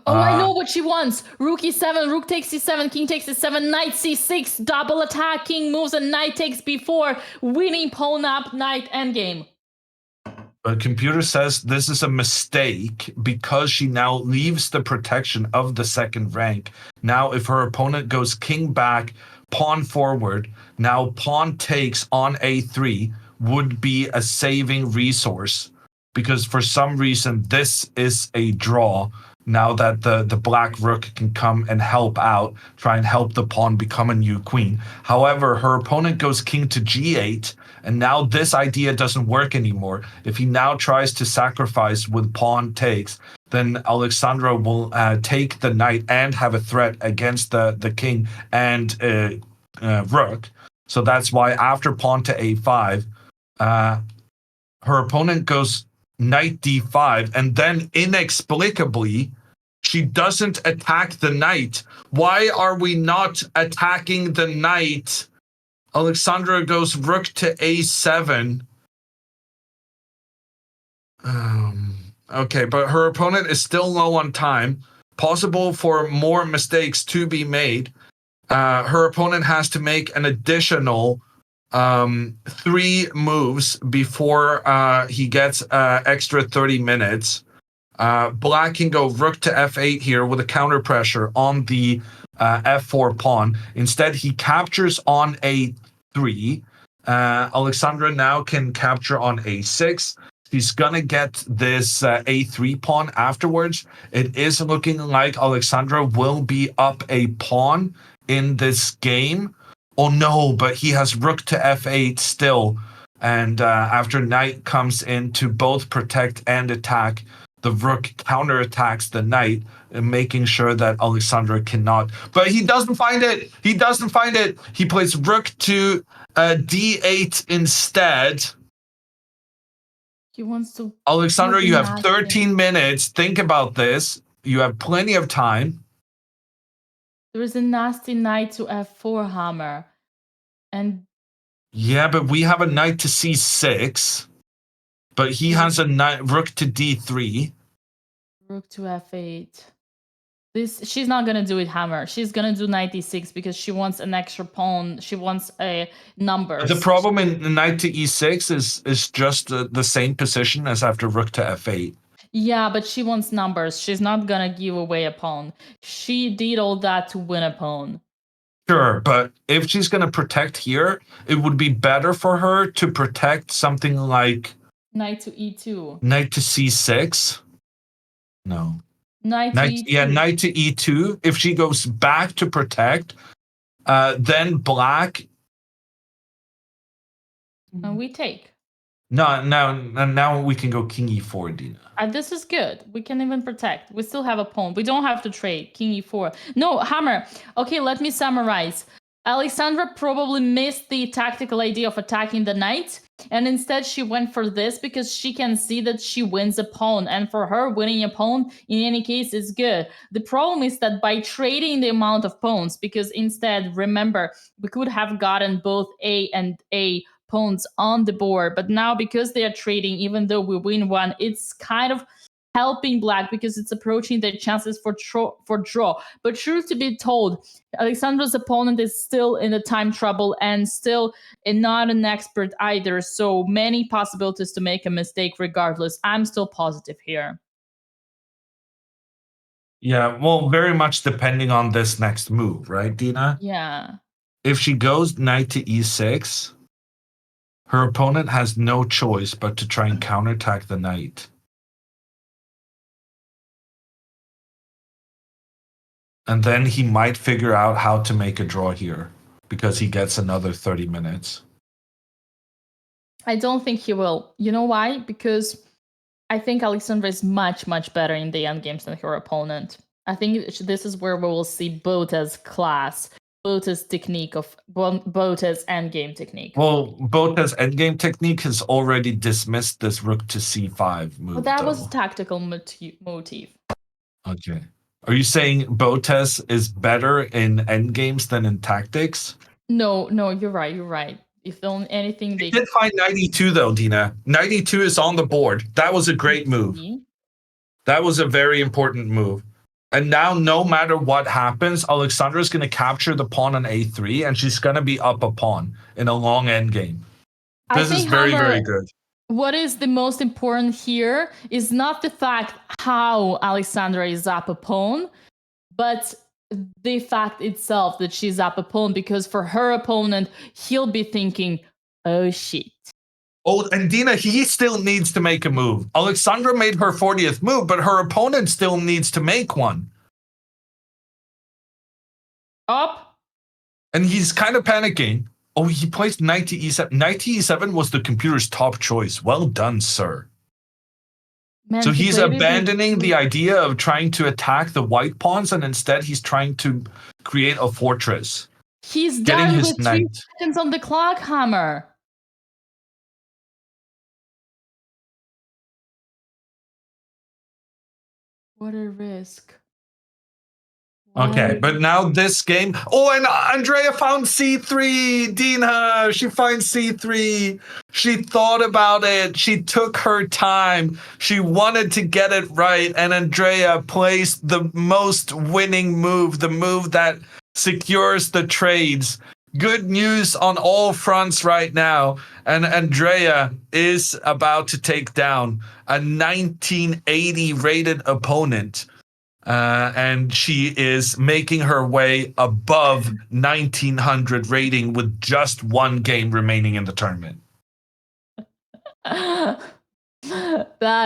Oh, I know what she wants. Rook e7, rook takes e7, king takes e7, knight c6, double attack, king moves, and knight takes b4, winning pawn up, knight endgame. But computer says this is a mistake because she now leaves the protection of the second rank. Now, if her opponent goes king back, pawn forward, now pawn takes on a3 would be a saving resource because for some reason this is a draw. Now that the black rook can come and help out, try and help the pawn become a new queen. However, her opponent goes king to g8, and now this idea doesn't work anymore. If he now tries to sacrifice with pawn takes, then Alexandra will take the knight and have a threat against the king and rook. So that's why after pawn to a5, her opponent goes knight d5, and then inexplicably, she doesn't attack the knight. Why are we not attacking the knight? Alexandra goes rook to a7. Okay, but her opponent is still low on time. Possible for more mistakes to be made. Her opponent has to make an additional 3 moves before he gets extra 30 minutes. Black can go rook to f8 here with a counter pressure on the f4 pawn. Instead, he captures on a3. Alexandra now can capture on a6. She's gonna get this a3 pawn afterwards. It is looking like Alexandra will be up a pawn in this game. Oh no, but he has rook to f8 still. And after knight comes in to both protect and attack, the rook counterattacks the knight, making sure that Alexandra cannot. But he doesn't find it. He doesn't find it. He plays rook to d8 instead. He wants to. Alexandra, you have 13 minutes. Think about this. You have plenty of time. There is a nasty knight to f4 hammer. And yeah, but we have a knight to c6. But he has a knight, rook to d3. Rook to f8. She's not gonna do it hammer. She's gonna do knight e6 because she wants an extra pawn. She wants a number. The problem in knight to e6 is just the same position as after rook to f8. Yeah, but she wants numbers. She's not gonna give away a pawn. She did all that to win a pawn. Sure, but if she's gonna protect here, it would be better for her to protect something like knight to e2. Knight to c6. No. Knight to e2. Yeah, knight to e2. If she goes back to protect, Then black. We take. Now we can go king e4, Dina. This is good. We can even protect. We still have a pawn. We don't have to trade. King e4. No, hammer. Okay, let me summarize. Alexandra probably missed the tactical idea of attacking the knight, and instead she went for this because she can see that she wins a pawn, and for her, winning a pawn in any case is good. The problem is that by trading the amount of pawns, because instead, remember, we could have gotten both A and A pawns on the board, but now because they are trading, even though we win one, it's kind of helping black because it's approaching their chances for draw. But truth to be told, Alexandra's opponent is still in the time trouble and still not an expert either, so many possibilities to make a mistake regardless. I'm still positive here. Yeah, well, very much depending on this next move, right, Dina? Yeah. If she goes knight to e6, her opponent has no choice but to try and counterattack the knight. And then he might figure out how to make a draw here because he gets another 30 minutes. I don't think he will. You know why? Because I think Alexandra is much, much better in the end games than her opponent. I think this is where we will see Botez class, Botez technique of Botez endgame technique. Well, Botez endgame technique has already dismissed this rook to c5 move. But that was tactical motive. Okay. Are you saying Botez is better in endgames than in tactics? No, you're right. If only anything they did find 92 though, Dina. 92 is on the board. That was a great move. That was a very important move. And now, no matter what happens, Alexandra's going to capture the pawn on a3, and she's going to be up a pawn in a long endgame. This is very, very good. What is the most important here is not the fact how Alexandra is up a pawn, but the fact itself that she's up a pawn, because for her opponent, he'll be thinking, oh shit. Oh, and Dina, he still needs to make a move. Alexandra made her 40th move, but her opponent still needs to make one. Up. And he's kind of panicking. Oh, he placed knight to e7. Knight to e7 was the computer's top choice. Well done, sir. Man, so he's abandoning the idea of trying to attack the white pawns, and instead he's trying to create a fortress. He's done with 3 seconds on the clock, Hammer. What a risk. Okay, but now this game. Oh, and Andrea found c3. Dina, she finds c3. She thought about it. She took her time. She wanted to get it right. And Andrea plays the most winning move, the move that secures the trades. Good news on all fronts right now. And Andrea is about to take down a 1980 rated opponent. And she is making her way above 1900 rating with just one game remaining in the tournament. That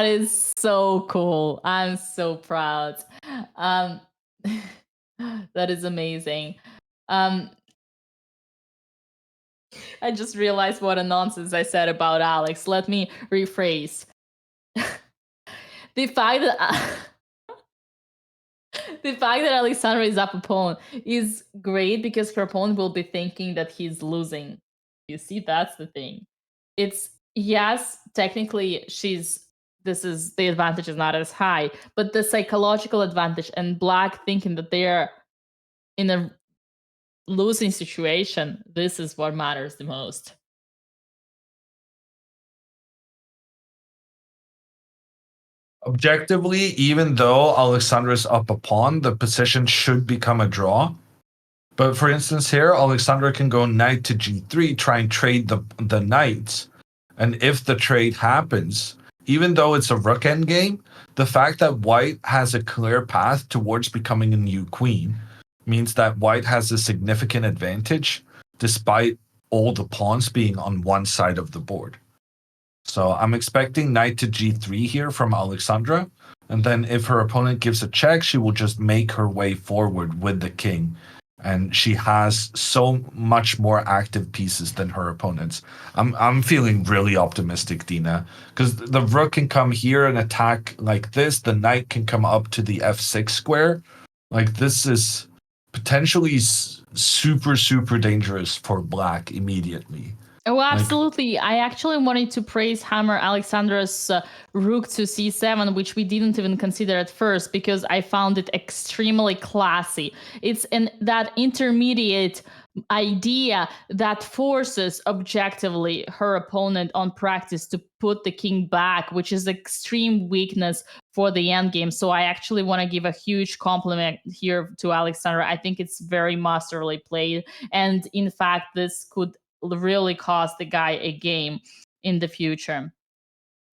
is so cool. I'm so proud. That is amazing. I just realized what a nonsense I said about Alex. Let me rephrase. The fact that Alexandra is up a pawn is great because her opponent will be thinking that he's losing. You see, that's the thing. It's, yes, technically this is the advantage is not as high, but the psychological advantage and black thinking that they're in a losing situation, this is what matters the most. Objectively, even though Alexandra's up a pawn, the position should become a draw. But for instance here, Alexandra can go knight to g3, try and trade the knights. And if the trade happens, even though it's a rook endgame, the fact that white has a clear path towards becoming a new queen means that white has a significant advantage despite all the pawns being on one side of the board. So I'm expecting knight to g3 here from Alexandra. And then if her opponent gives a check, she will just make her way forward with the king and she has so much more active pieces than her opponents. I'm feeling really optimistic, Dina, because the rook can come here and attack like this. The knight can come up to the f6 square. Like this is potentially super dangerous for black immediately. Oh, absolutely. I actually wanted to praise Hammer Alexandra's rook to c7, which we didn't even consider at first because I found it extremely classy. It's that intermediate idea that forces objectively her opponent on practice to put the king back, which is extreme weakness for the endgame. So I actually want to give a huge compliment here to Alexandra. I think it's very masterly played. And in fact, this could really cost the guy a game in the future.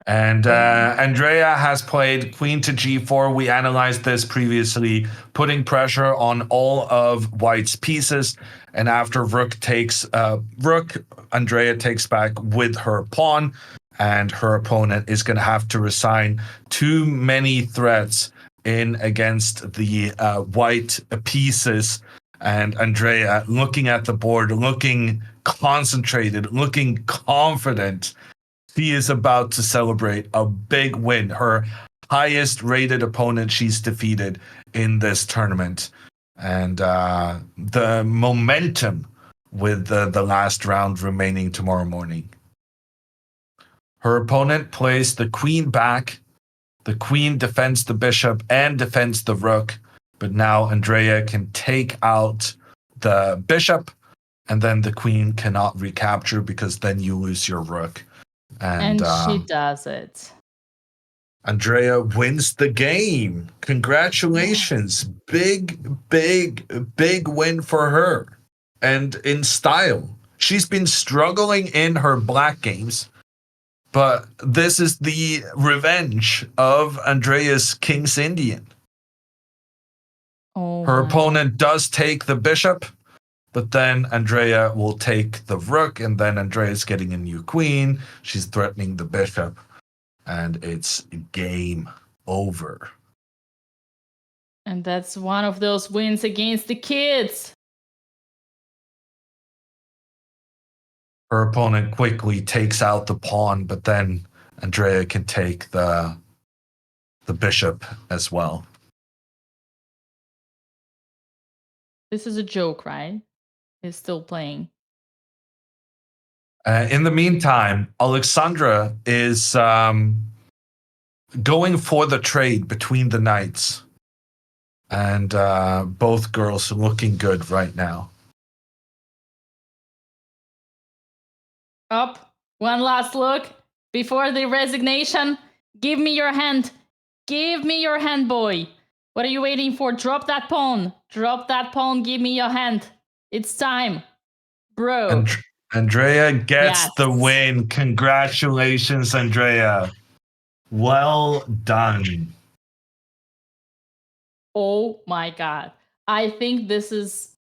And Andrea has played queen to g4. We analyzed this previously, putting pressure on all of white's pieces. And after rook takes rook, Andrea takes back with her pawn, and her opponent is going to have to resign too many threats in against the white pieces. And Andrea looking at the board, looking concentrated, looking confident. She is about to celebrate a big win, her highest rated opponent she's defeated in this tournament. And the momentum with the last round remaining tomorrow morning. Her opponent plays the queen back. The queen defends the bishop and defends the rook. But now Andrea can take out the bishop, and then the queen cannot recapture because then you lose your rook. And she does it. Andrea wins the game. Congratulations. Big win for her. And in style. She's been struggling in her black games, but this is the revenge of Andrea's King's Indian. Oh, her opponent does take the bishop, but then Andrea will take the rook, and then Andrea's getting a new queen. She's threatening the bishop, and it's game over. And that's one of those wins against the kids. Her opponent quickly takes out the pawn, but then Andrea can take the bishop as well. This is a joke, right? He's still playing. In the meantime, Alexandra is going for the trade between the knights. And both girls are looking good right now. Up. One last look before the resignation. Give me your hand. Give me your hand, boy. What are you waiting for? Drop that pawn. Drop that pawn. Give me your hand. It's time. Bro. Andrea gets the win. Congratulations, Andrea. Well done. Oh my God. I think this is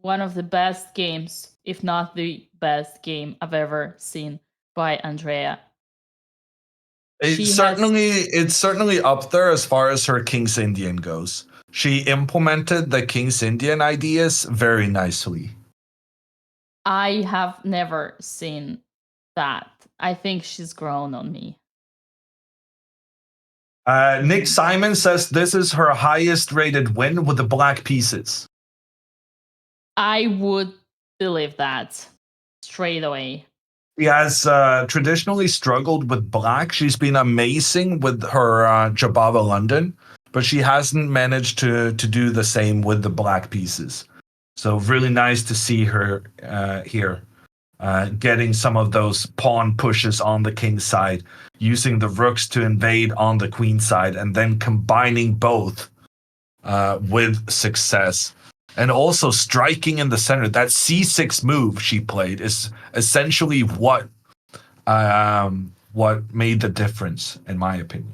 one of the best games, if not the best game I've ever seen by Andrea. It's certainly up there as far as her King's Indian goes. She implemented the King's Indian ideas very nicely. I have never seen that. I think she's grown on me. Nick Simon says this is her highest rated win with the black pieces. I would believe that straight away. She has traditionally struggled with black. She's been amazing with her Jabava London, but she hasn't managed to do the same with the black pieces. So really nice to see her here, getting some of those pawn pushes on the king's side, using the rooks to invade on the queen side, and then combining both with success. And also striking in the center. That c6 move she played is essentially what made the difference, in my opinion.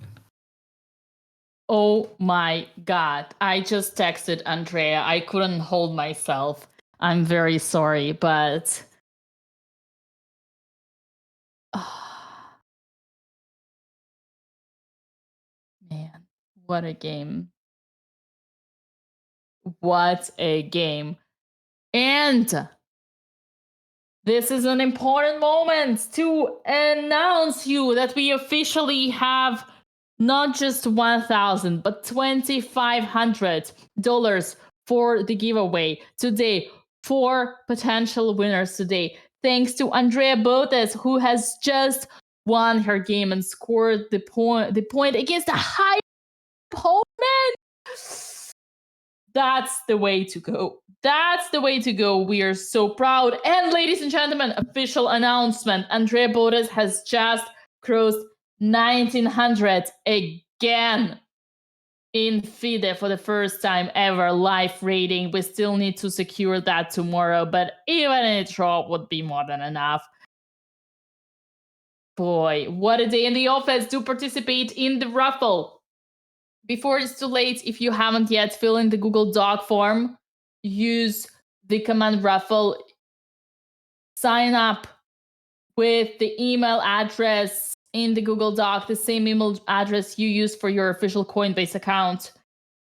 Oh my God. I just texted Andrea. I couldn't hold myself. I'm very sorry, but... Man, what a game. What a game. And this is an important moment to announce you that we officially have not just $1,000 but $2,500 for the giveaway today. 4 potential winners today. Thanks to Andrea Botez, who has just won her game and scored the point against a high opponent. That's the way to go. That's the way to go. We are so proud. And ladies and gentlemen, official announcement. Andrea Botez has just crossed 1900 again in FIDE for the first time ever. Live rating. We still need to secure that tomorrow, but even a draw would be more than enough. Boy, what a day in the office. Do participate in the raffle. Before it's too late, if you haven't yet, fill in the Google Doc form, use the command raffle, sign up with the email address in the Google Doc, the same email address you use for your official Coinbase account.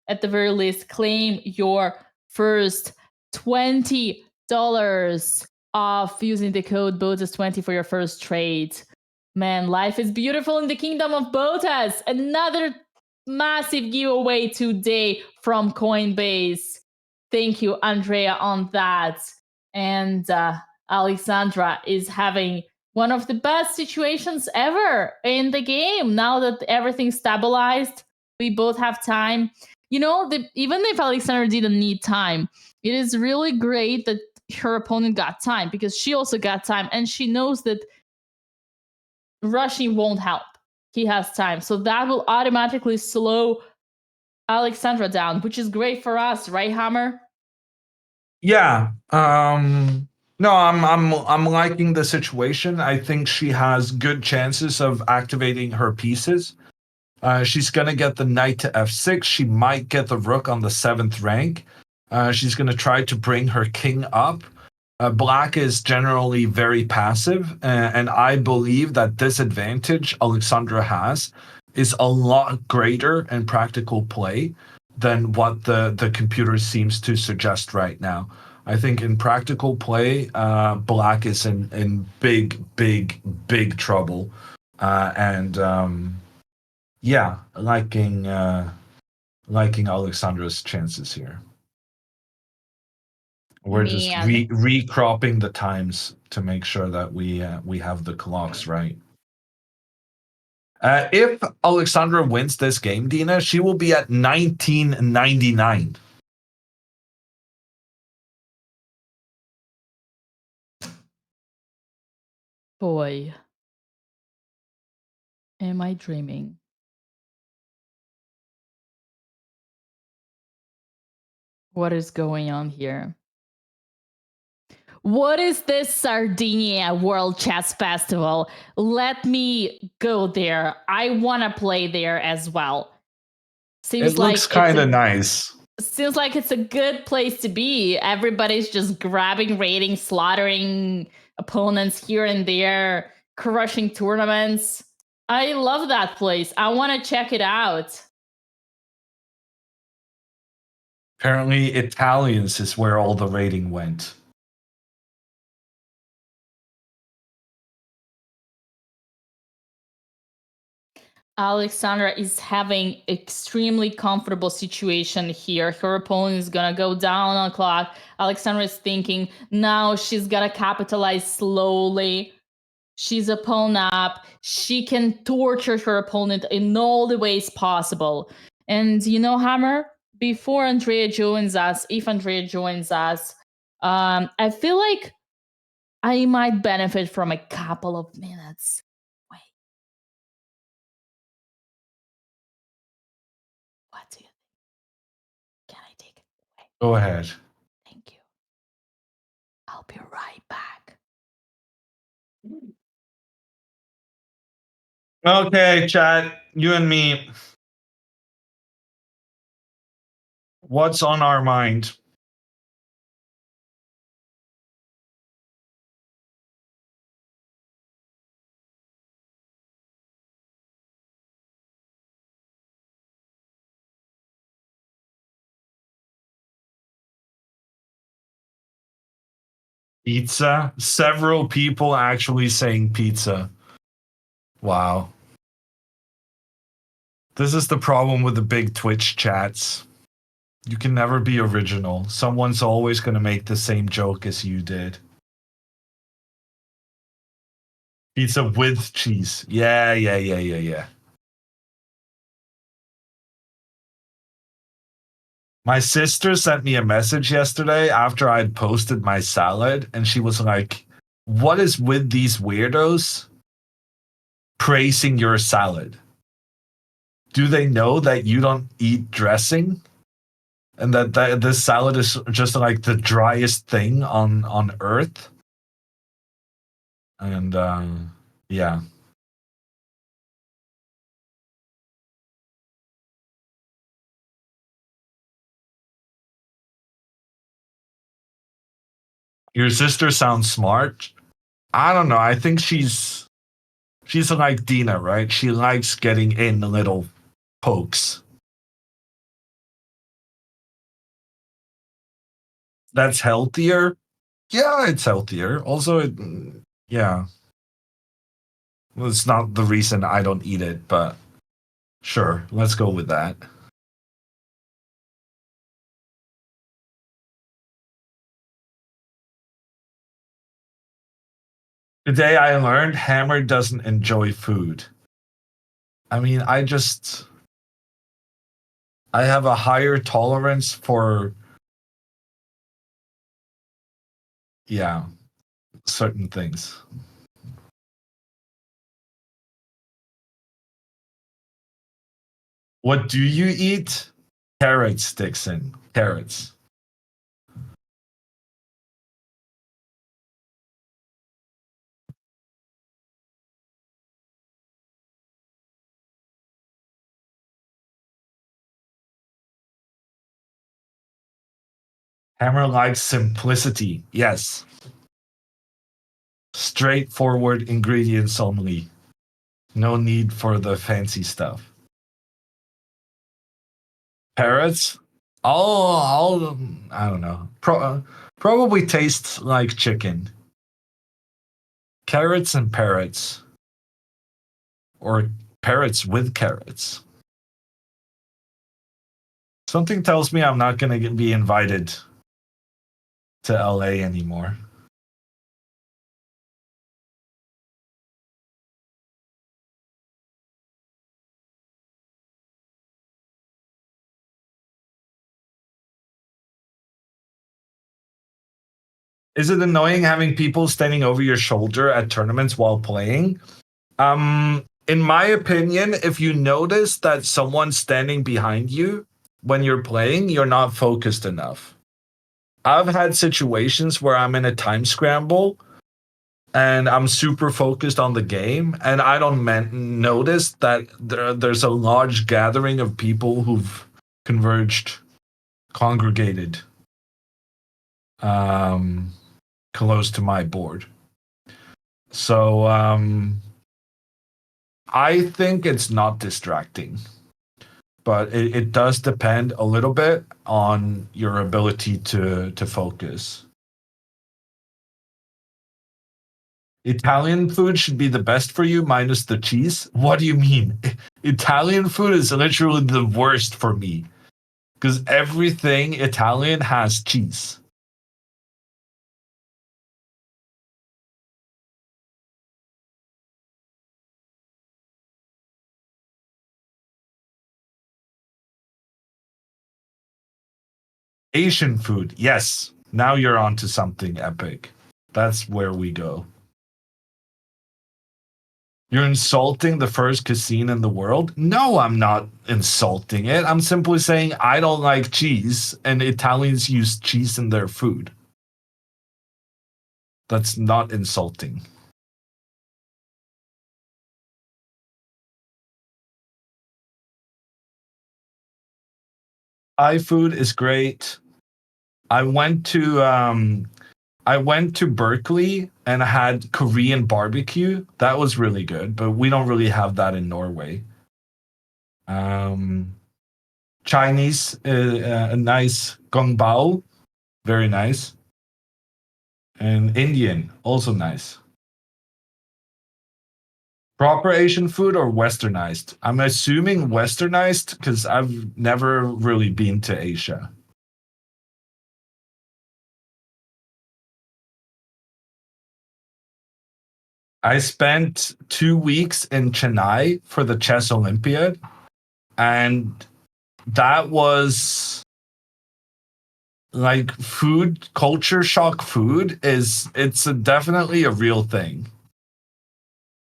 At the very least, claim your first $20 off using the code BOTEZ20 for your first trade. Man, life is beautiful in the kingdom of Botez. Another massive giveaway today from Coinbase. Thank you, Andrea, on that. And Alexandra is having one of the best situations ever in the game. Now that everything's stabilized, we both have time. You know, even if Alexandra didn't need time, it is really great that her opponent got time because she also got time and she knows that rushing won't help. He has time. So that will automatically slow Alexandra down, which is great for us, right, Hammer? Yeah. No, I'm liking the situation. I think she has good chances of activating her pieces. She's gonna get the knight to f6. She might get the rook on the 7th rank. She's gonna try to bring her king up. Black is generally very passive, and I believe that this advantage Alexandra has is a lot greater in practical play than what the computer seems to suggest right now. I think in practical play, Black is in big trouble, yeah, liking Alexandra's chances here. We're just Man. recropping the times to make sure that we have the clocks right. If Alexandra wins this game, Dina, she will be at 1999. Boy, am I dreaming? What is going on here? What is this Sardinia World Chess Festival? Let me go there. I want to play there as well. It looks kind of nice. Seems like it's a good place to be. Everybody's just grabbing ratings, slaughtering opponents here and there, crushing tournaments. I love that place. I want to check it out. Apparently, Italians is where all the rating went. Alexandra is having extremely comfortable situation here. Her opponent is gonna go down on clock. Alexandra is thinking now she's gonna capitalize slowly. She's a pawn up. She can torture her opponent in all the ways possible. And you know, Hammer, before Andrea joins us, if Andrea joins us, I feel like I might benefit from a couple of minutes. Wait. What do you think? Can I take it away? Go ahead. Thank you. I'll be right back. Okay, chat, you and me. What's on our mind? Pizza? Several people actually saying pizza. Wow. This is the problem with the big Twitch chats. You can never be original. Someone's always going to make the same joke as you did. Pizza with cheese. Yeah. My sister sent me a message yesterday after I'd posted my salad, and she was like, "What is with these weirdos praising your salad? Do they know that you don't eat dressing? And that this salad is just like the driest thing on earth?" And yeah. Your sister sounds smart. I don't know. I think she's like Dina, right? She likes getting in little pokes. That's healthier. Yeah, it's healthier. Also, yeah. Well, it's not the reason I don't eat it, but sure, let's go with that. Today I learned Hammer doesn't enjoy food. I mean, I have a higher tolerance for, yeah, certain things. What do you eat? Carrots, Dixon. Carrots. Hammer likes simplicity. Yes. Straightforward ingredients only. No need for the fancy stuff. Parrots? I don't know. Probably tastes like chicken. Carrots and parrots. Or parrots with carrots. Something tells me I'm not going to be invited to LA anymore. Is it annoying having people standing over your shoulder at tournaments while playing? In my opinion, if you notice that someone's standing behind you when you're playing, you're not focused enough. I've had situations where I'm in a time scramble and I'm super focused on the game, and I don't notice that there's a large gathering of people who've congregated close to my board. So I think it's not distracting, but it does depend a little bit on your ability to focus. Italian food should be the best for you, minus the cheese. What do you mean? Italian food is literally the worst for me because everything Italian has cheese. Asian food, yes. Now you're onto something epic. That's where we go. You're insulting the first casino in the world? No, I'm not insulting it. I'm simply saying I don't like cheese, and Italians use cheese in their food. That's not insulting. Thai food is great. I went to Berkeley and I had Korean barbecue. That was really good, but we don't really have that in Norway. Chinese, a nice gong bao, very nice. And Indian, also nice. Proper Asian food or westernized? I'm assuming westernized because I've never really been to Asia. I spent 2 weeks in Chennai for the Chess Olympiad, and that was like food culture shock. Food is definitely a real thing.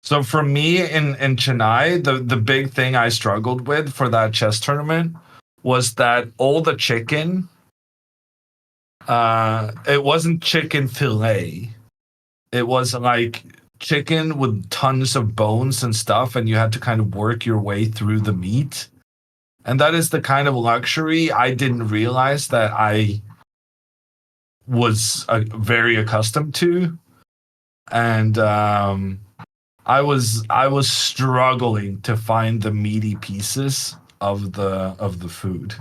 So for me in Chennai, the big thing I struggled with for that chess tournament was that all the chicken, it wasn't chicken fillet. It was like chicken with tons of bones and stuff, and you had to kind of work your way through the meat. And that is the kind of luxury I didn't realize that I was very accustomed to. And I was struggling to find the meaty pieces of the food.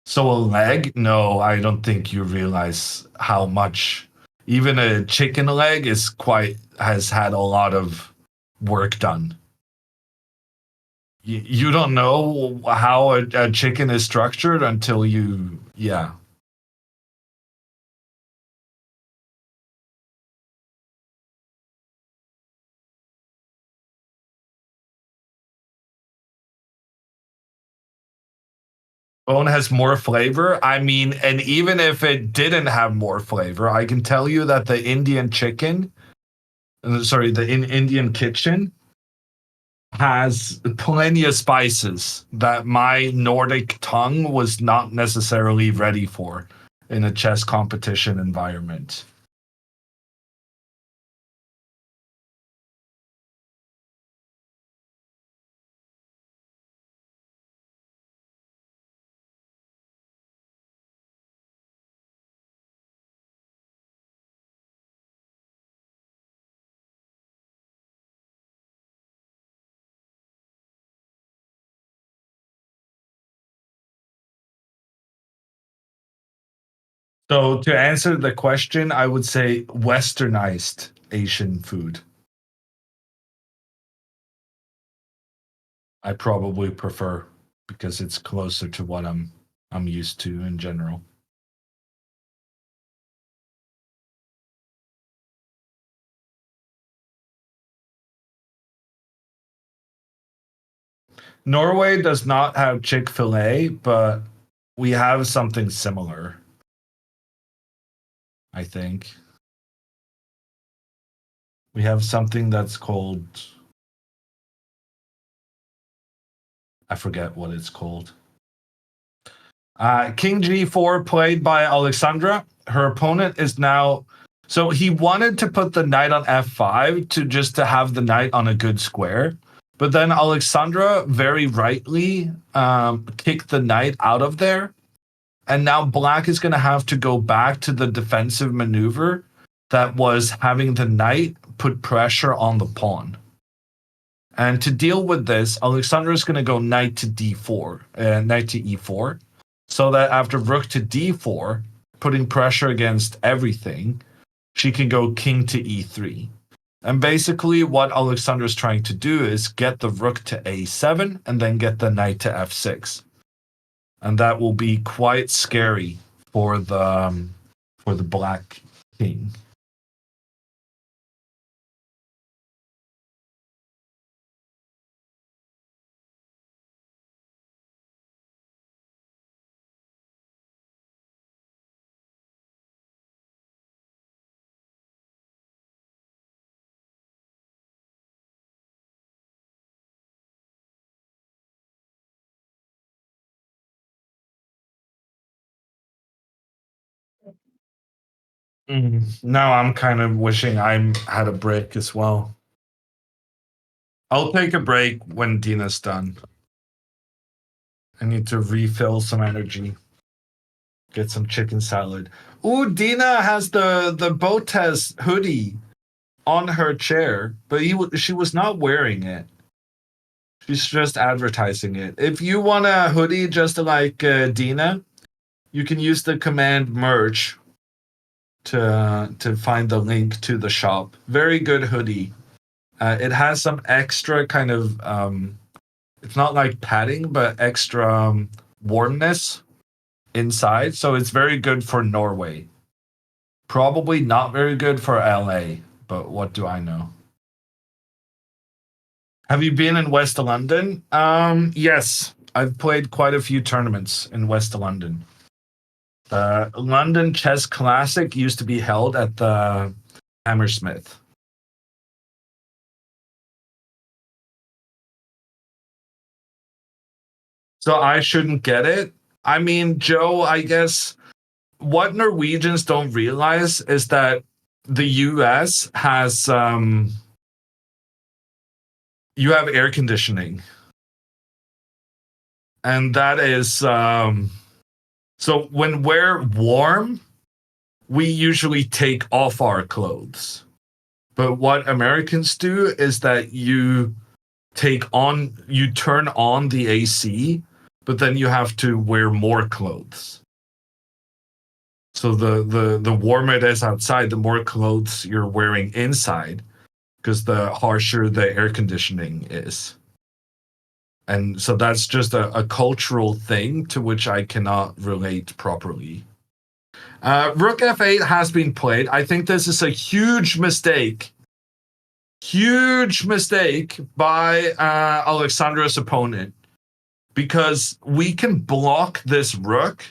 So a leg? No, I don't think you realize how much. Even a chicken leg has had a lot of work done. You don't know how a chicken is structured until yeah. Bone has more flavor. I mean, and even if it didn't have more flavor, I can tell you that the Indian chicken, sorry, the Indian kitchen has plenty of spices that my Nordic tongue was not necessarily ready for in a chess competition environment. So to answer the question, I would say westernized Asian food. I probably prefer because it's closer to what I'm used to in general. Norway does not have Chick-fil-A, but we have something similar, I think. We have something that's called, I forget what it's called. King G4 played by Alexandra. Her opponent is now. So he wanted to put the knight on f5 to have the knight on a good square. But then Alexandra very rightly kicked the knight out of there. And now black is going to have to go back to the defensive maneuver that was having the knight put pressure on the pawn. And to deal with this, Alexandra is going to go knight to d4, knight to e4, so that after rook to d4, putting pressure against everything, she can go king to e3. And basically what Alexandra is trying to do is get the rook to a7 and then get the knight to f6. And that will be quite scary for the black king. Now I'm kind of wishing I had a break as well. I'll take a break when Dina's done. I need to refill some energy. Get some chicken salad. Ooh, Dina has the Botez hoodie on her chair, but she was not wearing it. She's just advertising it. If you want a hoodie just like Dina, you can use the command merch to find the link to the shop. Very good hoodie. It has some extra kind of it's not like padding, but extra warmness inside. So it's very good for Norway. Probably not very good for LA, but what do I know? Have you been in West London? Yes, I've played quite a few tournaments in West London. The London Chess Classic used to be held at the Hammersmith. So I shouldn't get it. I mean, Joe, I guess what Norwegians don't realize is that the US has you have air conditioning. And that is so when we're warm, we usually take off our clothes. But what Americans do is that you turn on the AC, but then you have to wear more clothes. So the warmer it is outside, the more clothes you're wearing inside, because the harsher the air conditioning is. And so that's just a cultural thing to which I cannot relate properly. Rook f8 has been played. I think this is a huge mistake. Huge mistake by Alexandra's opponent. Because we can block this rook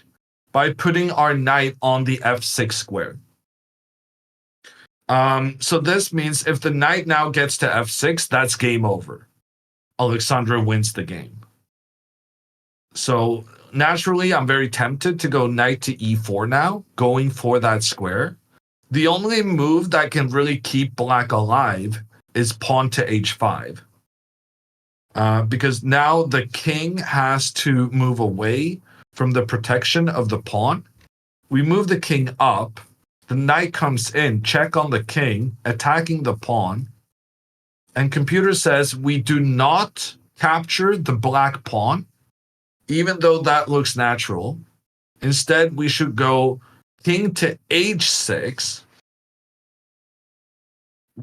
by putting our knight on the f6 square. So this means if the knight now gets to f6, that's game over. Alexandra wins the game. So naturally, I'm very tempted to go knight to e4 now, going for that square. The only move that can really keep black alive is pawn to h5. Because now the king has to move away from the protection of the pawn. We move the king up. The knight comes in, check on the king, attacking the pawn. And computer says we do not capture the black pawn, even though that looks natural. Instead, we should go king to h6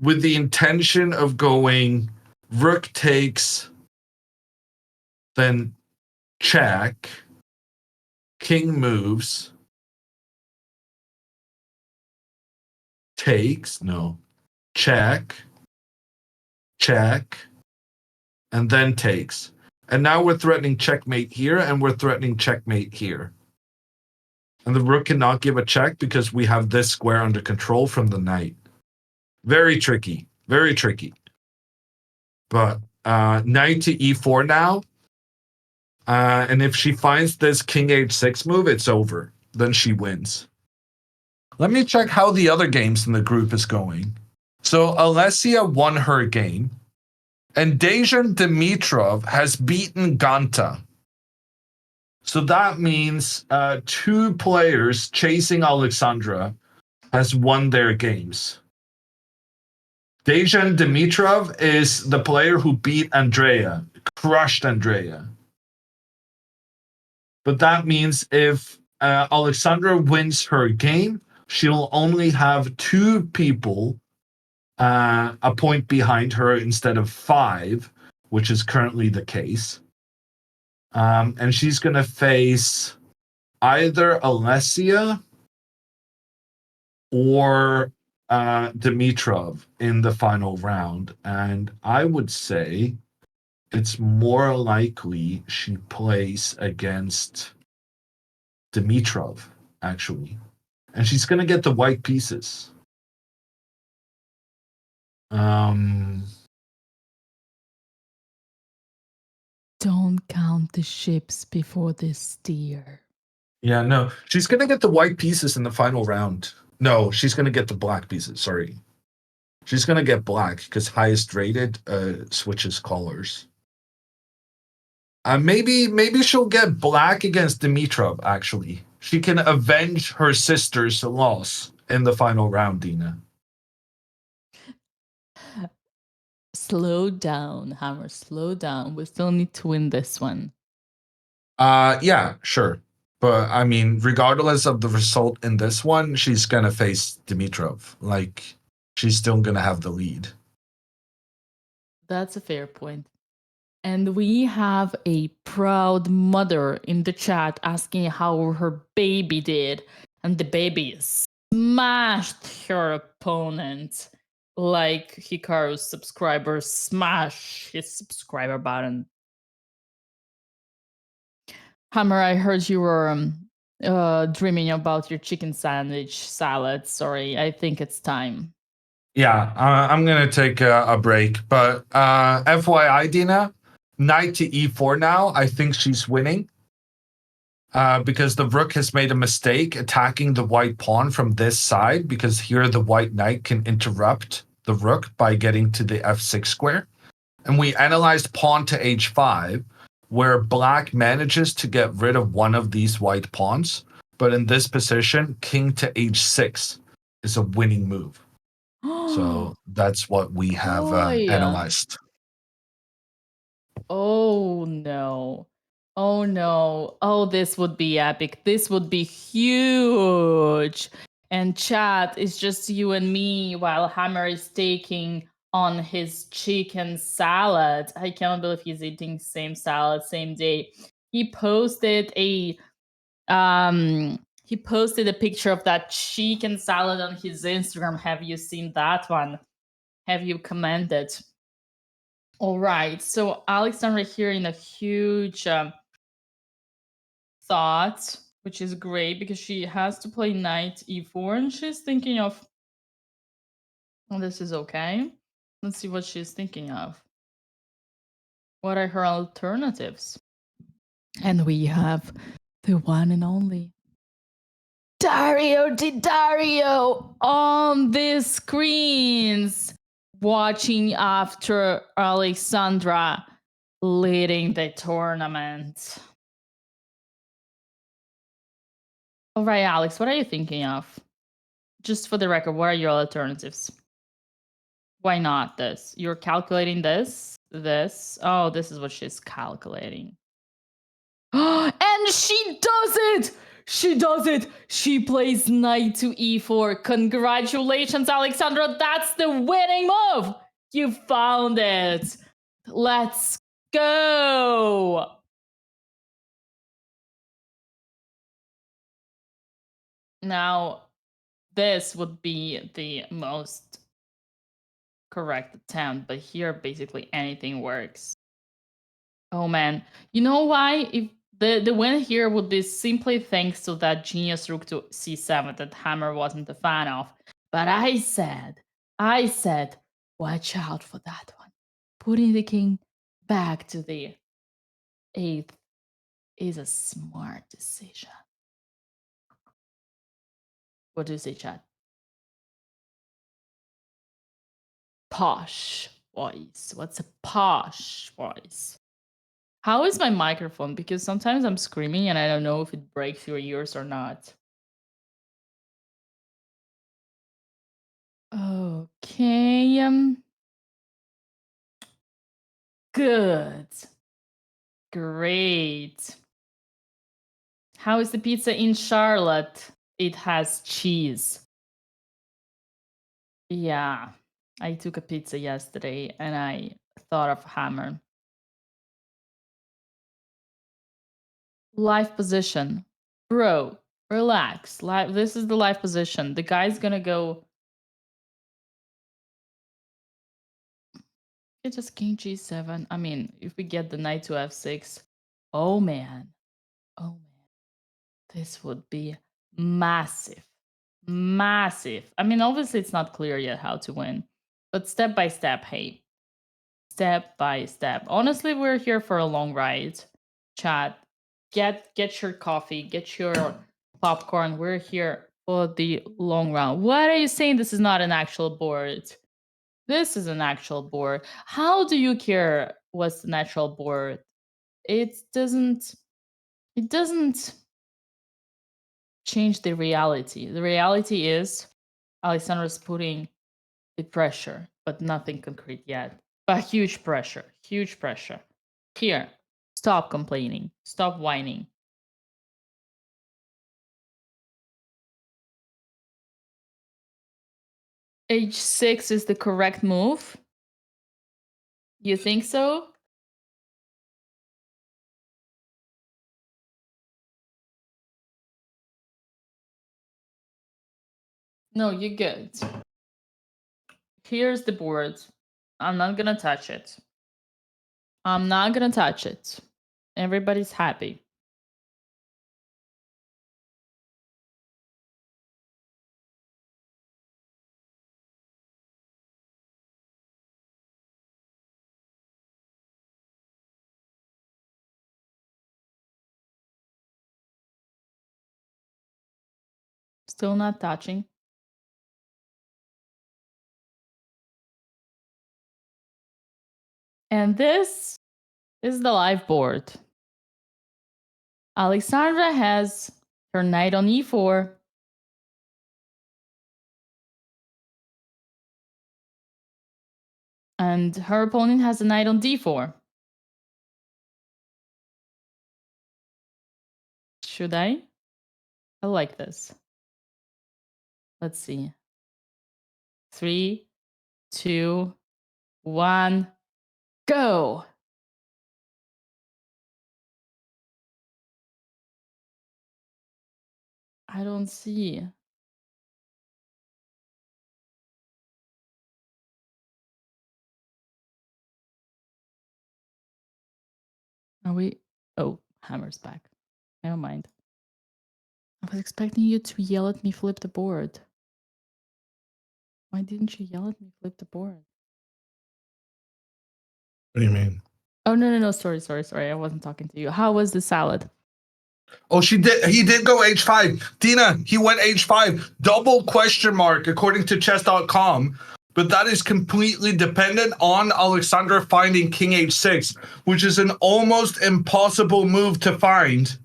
with the intention of going rook takes, then check, king moves, takes, no, check, check, and then takes. And now we're threatening checkmate here, and we're threatening checkmate here. And the rook cannot give a check because we have this square under control from the knight. Very tricky, very tricky. But knight to e4 now. And if she finds this king h6 move, it's over. Then she wins. Let me check how the other games in the group is going. So Alessia won her game. And Dejan Dimitrov has beaten Ganta. So that means 2 players chasing Alexandra has won their games. Dejan Dimitrov is the player who beat Andrea, crushed Andrea. But that means if Alexandra wins her game, she'll only have 2 people a point behind her instead of 5, which is currently the case. And she's going to face either Alessia or Dimitrov in the final round. And I would say it's more likely she plays against Dimitrov, actually. And she's going to get the white pieces. Don't count the ships before they steer. Yeah, no. She's going to get the white pieces in the final round. No, she's going to get the black pieces. Sorry. She's going to get black because highest rated switches colors. Maybe she'll get black against Dimitrov, actually. She can avenge her sister's loss in the final round, Dina. Slow down, Hammer. Slow down. We still need to win this one. Yeah, sure. But I mean, regardless of the result in this one, she's gonna face Dimitrov. Like, she's still gonna have the lead. That's a fair point. And we have a proud mother in the chat asking how her baby did. And the baby smashed her opponent like Hikaru's subscribers smash his subscriber button. Hammer, I heard you were dreaming about your chicken sandwich salad. Sorry, I think it's time. Yeah, I'm gonna take a break. But FYI, Dina, knight to e4 now. I think she's winning. Because the rook has made a mistake attacking the white pawn from this side, because here the white knight can interrupt the rook by getting to the f6 square. And we analyzed pawn to h5, where black manages to get rid of one of these white pawns. But in this position, king to h6 is a winning move. So that's what we have analyzed. Oh no. Oh no. Oh, this would be epic. This would be huge. And chat is just you and me while Hammer is taking on his chicken salad. I cannot believe he's eating same salad, same day. He posted a picture of that chicken salad on his Instagram. Have you seen that one? Have you commented? All right, so Alexandra here in a huge thought, which is great because she has to play knight e4 and she's thinking of, well, this is okay. Let's see what she's thinking of. What are her alternatives? And we have the one and only Dario Di Dario on the screens, watching after Alexandra leading the tournament. All right, Alex, what are you thinking of? Just for the record, what are your alternatives? Why not this? You're calculating this, this. Oh, this is what she's calculating. And she does it! She does it! She plays knight to e4. Congratulations, Alexandra. That's the winning move! You found it. Let's go! Now, this would be the most correct attempt, but here basically anything works. Oh man, you know why? If the win here would be simply thanks to that genius rook to c7 that Hammer wasn't a fan of. But I said, watch out for that one. Putting the king back to the 8th is a smart decision. What do you say, chat? Posh voice. What's a posh voice? How is my microphone? Because sometimes I'm screaming and I don't know if it breaks your ears or not. Okay. Good. Great. How is the pizza in Charlotte? It has cheese. Yeah. I took a pizza yesterday and I thought of Hammer. Live position. Bro, relax. This is the live position. The guy's gonna go. It's just king g7. I mean, if we get the knight to f6. Oh man. Oh man. This would be massive. Massive. I mean, obviously it's not clear yet how to win. But step by step, hey. Step by step. Honestly, we're here for a long ride. Chat. Get your coffee, get your popcorn. We're here for the long run. What are you saying? This is not an actual board. This is an actual board. How do you care what's the natural board? It doesn't change the reality. The reality is Alexandra's putting the pressure, but nothing concrete yet. But huge pressure, huge pressure. Here, stop complaining, stop whining. H6 is the correct move? You think so? No, you're good. Here's the board. I'm not gonna touch it. I'm not gonna touch it. Everybody's happy. Still not touching. And this is the live board. Alexandra has her knight on e4. And her opponent has a knight on d4. Should I? I like this. Let's see. 3, 2, 1, go! I don't see. Are we? Oh, hammer's back. Never mind. I was expecting you to yell at me, flip the board. Why didn't you yell at me, flip the board? What do you mean? Oh, no. Sorry. I wasn't talking to you. How was the salad? Oh, he did go h5. Dina, he went h5. Double question mark, according to chess.com. But that is completely dependent on Alexandra finding king h6, which is an almost impossible move to find.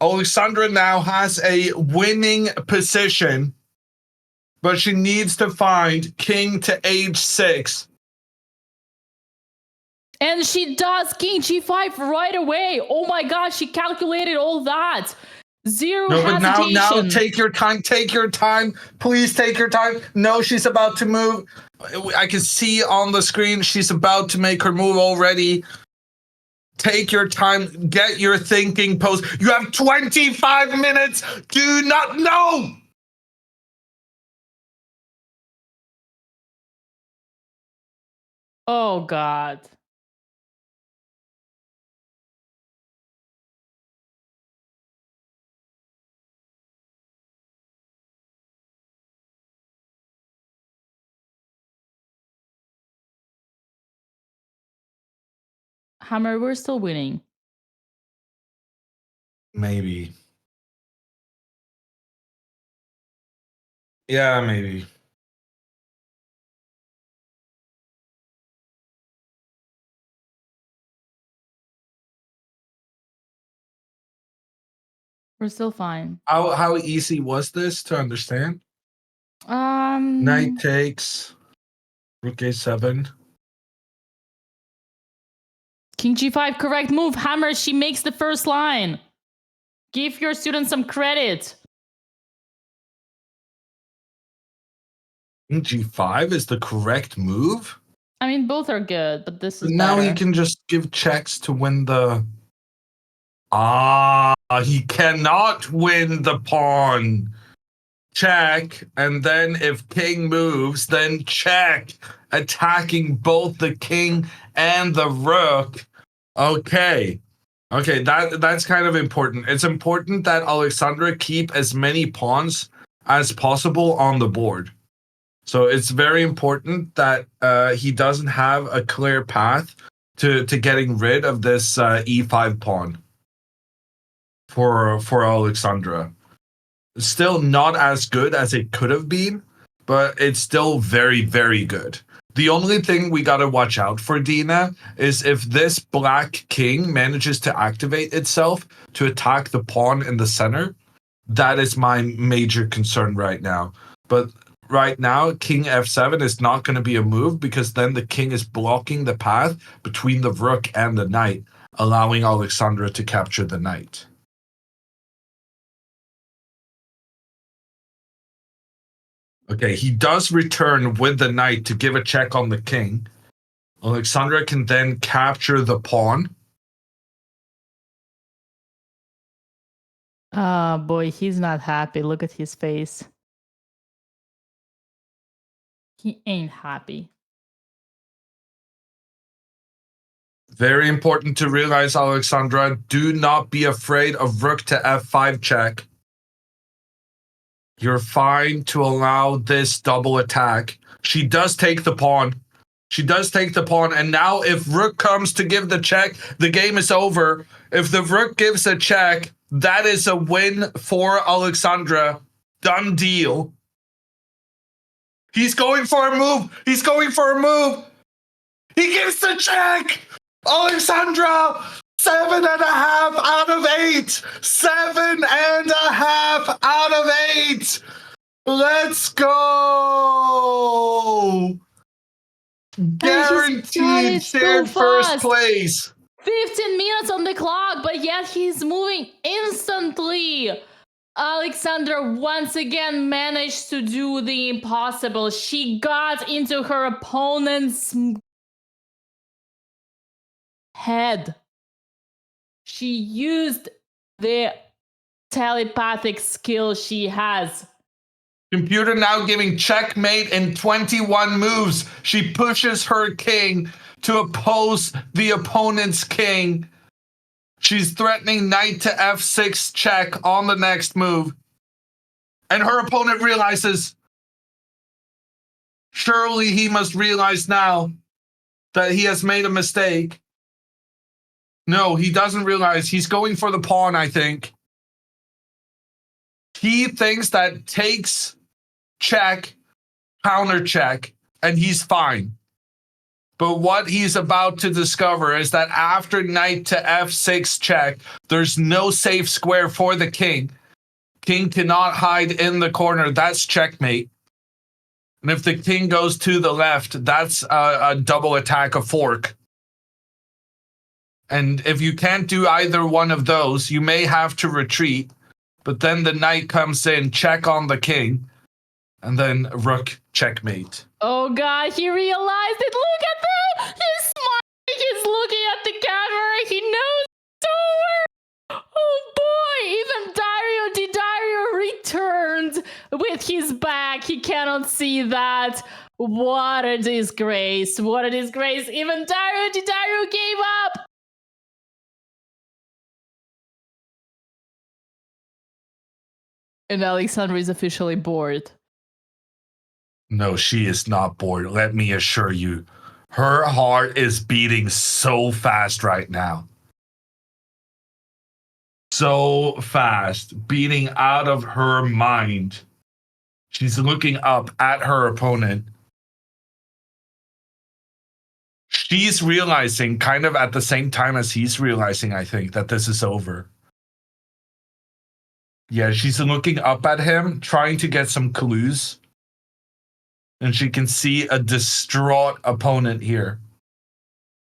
Alexandra now has a winning position, but she needs to find king to h6. And she does king g5 right away. Oh my gosh, she calculated all that. Zero hesitation. But now take your time. Take your time. Please take your time. No, she's about to move. I can see on the screen she's about to make her move already. Take your time. Get your thinking pose. You have 25 minutes. Do not know. Oh God. Hammer, we're still winning. Maybe. Yeah, maybe. We're still fine. How easy was this to understand? Knight takes. Rook a7. King g5, correct move. Hammer, she makes the first line. Give your students some credit. King g5 is the correct move? I mean, both are good, but this is Now better. he can just give checks to win the... he cannot win the pawn. Check, and then if king moves, then check, attacking both the king and the rook. Okay, that's kind of important. It's important that Alexandra keep as many pawns as possible on the board. So it's very important that he doesn't have a clear path to getting rid of this e5 pawn for Alexandra. Still not as good as it could have been, but it's still very, very good. The only thing we gotta watch out for, Dina, is if this black king manages to activate itself to attack the pawn in the center. That is my major concern right now. But right now, king f7 is not going to be a move because then the king is blocking the path between the rook and the knight, allowing Alexandra to capture the knight. Okay, he does return with the knight to give a check on the king. Alexandra can then capture the pawn. Ah, boy, he's not happy. Look at his face. He ain't happy. Very important to realize, Alexandra, do not be afraid of rook to f5 check. You're fine to allow this double attack. She does take the pawn. She does take the pawn, and now if rook comes to give the check, the game is over. If the rook gives a check, that is a win for Alexandra. Done deal. He's going for a move. He's going for a move. He gives the check. Alexandra, 7.5 out of 8. 7.5 out of 8. Let's go. Guaranteed shared first place. 15 minutes on the clock, but yet he's moving instantly. Alexandra once again managed to do the impossible. She got into her opponent's head. She used the telepathic skill she has. Computer now giving checkmate in 21 moves. She pushes her king to oppose the opponent's king. She's threatening knight to f6 check on the next move. And her opponent realizes, surely he must realize now that he has made a mistake. No, he doesn't realize. He's going for the pawn, I think. He thinks that takes check, counter check, and he's fine. But what he's about to discover is that after knight to f6 check, there's no safe square for the king. King cannot hide in the corner. That's checkmate. And if the king goes to the left, that's a double attack, a fork. And if you can't do either one of those, you may have to retreat. But then the knight comes in, check on the king, and then rook checkmate. Oh god, he realized it. Look at that! He's smiling, he's looking at the camera, he knows it's over! Oh boy, even Dario returned with his back. He cannot see that. What a disgrace, what a disgrace. Even Dario gave up! And Alexandra is officially bored. No, she is not bored. Let me assure you. Her heart is beating so fast right now. So fast. Beating out of her mind. She's looking up at her opponent. She's realizing, kind of at the same time as he's realizing, I think, that this is over. Yeah, she's looking up at him, trying to get some clues. And she can see a distraught opponent here.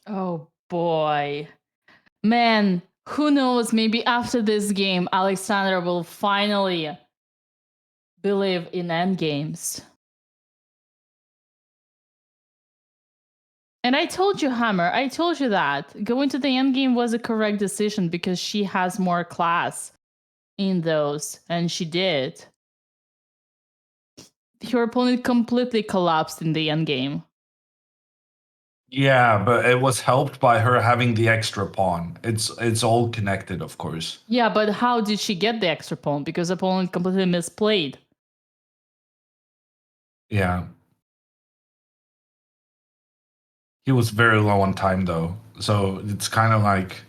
Oh boy. Man, who knows, maybe after this game, Alexandra will finally believe in endgames. And I told you, Hammer, I told you that. Going to the endgame was a correct decision because she has more class in those, and she did. Her opponent completely collapsed in the endgame. Yeah, but it was helped by her having the extra pawn. It's all connected, of course. Yeah, but how did she get the extra pawn? Because the opponent completely misplayed. Yeah. He was very low on time, though. So it's kind of like,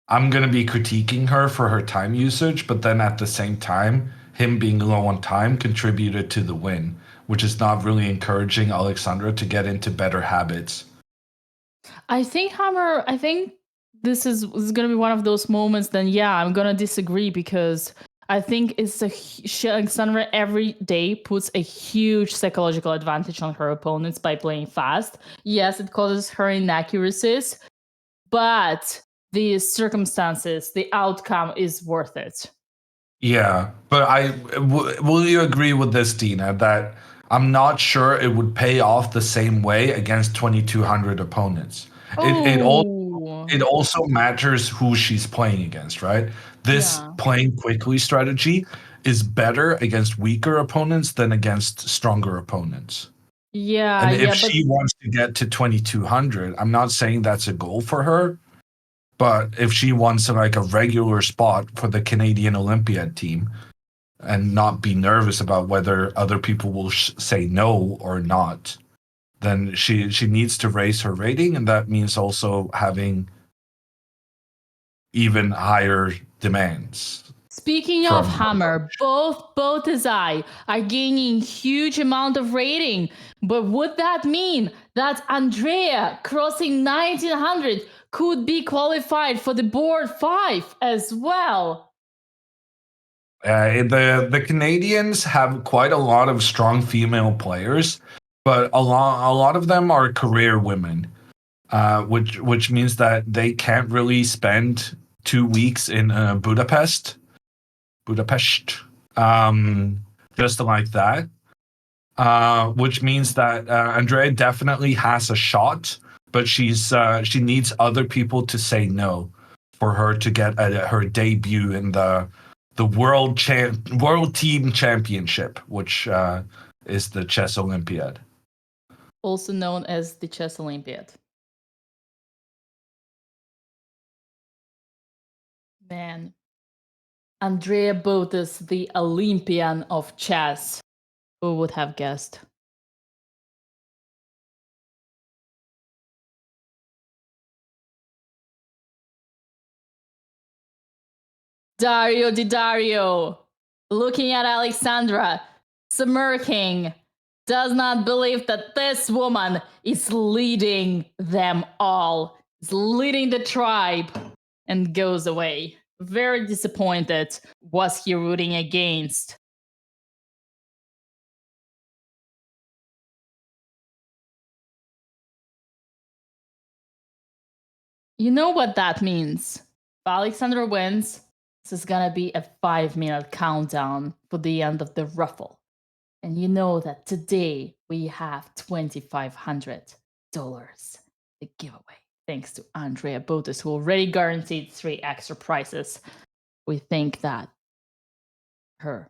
I'm going to be critiquing her for her time usage, but then at the same time, him being low on time contributed to the win, which is not really encouraging Alexandra to get into better habits. I think, Hammer, this is going to be one of those moments, then yeah, I'm going to disagree because I think Alexandra every day puts a huge psychological advantage on her opponents by playing fast. Yes, it causes her inaccuracies, but the circumstances, the outcome is worth it. Yeah, but will you agree with this, Dina, that I'm not sure it would pay off the same way against 2,200 opponents. Oh, It also matters who she's playing against, right? This yeah. playing quickly strategy is better against weaker opponents than against stronger opponents. Yeah, And if yeah, but she wants to get to 2,200, I'm not saying that's a goal for her, but if she wants like a regular spot for the Canadian Olympiad team and not be nervous about whether other people will say no or not, then she needs to raise her rating, and that means also having even higher demands speaking of from her Hammer, coach. both as I are gaining huge amount of rating. But would that mean that Andrea crossing 1900 could be qualified for the board 5 as well? The Canadians have quite a lot of strong female players, but a lot of them are career women, which means that they can't really spend 2 weeks in Budapest, um, just like that. Which means that Andrea definitely has a shot, but she needs other people to say no for her to get her debut in the world team championship, which is the chess Olympiad. Also known as the Chess Olympiad. Man, Andrea Botes, the Olympian of chess. Who would have guessed? Dario Di Dario, looking at Alexandra, smirking, does not believe that this woman is leading them all, is leading the tribe, and goes away. Very disappointed. Was he rooting against? You know what that means. If Alexandra wins, this is gonna be a 5-minute countdown for the end of the ruffle. And you know that today we have $2,500 the giveaway. Thanks to Andrea Botes, who already guaranteed 3 extra prizes. We think that her.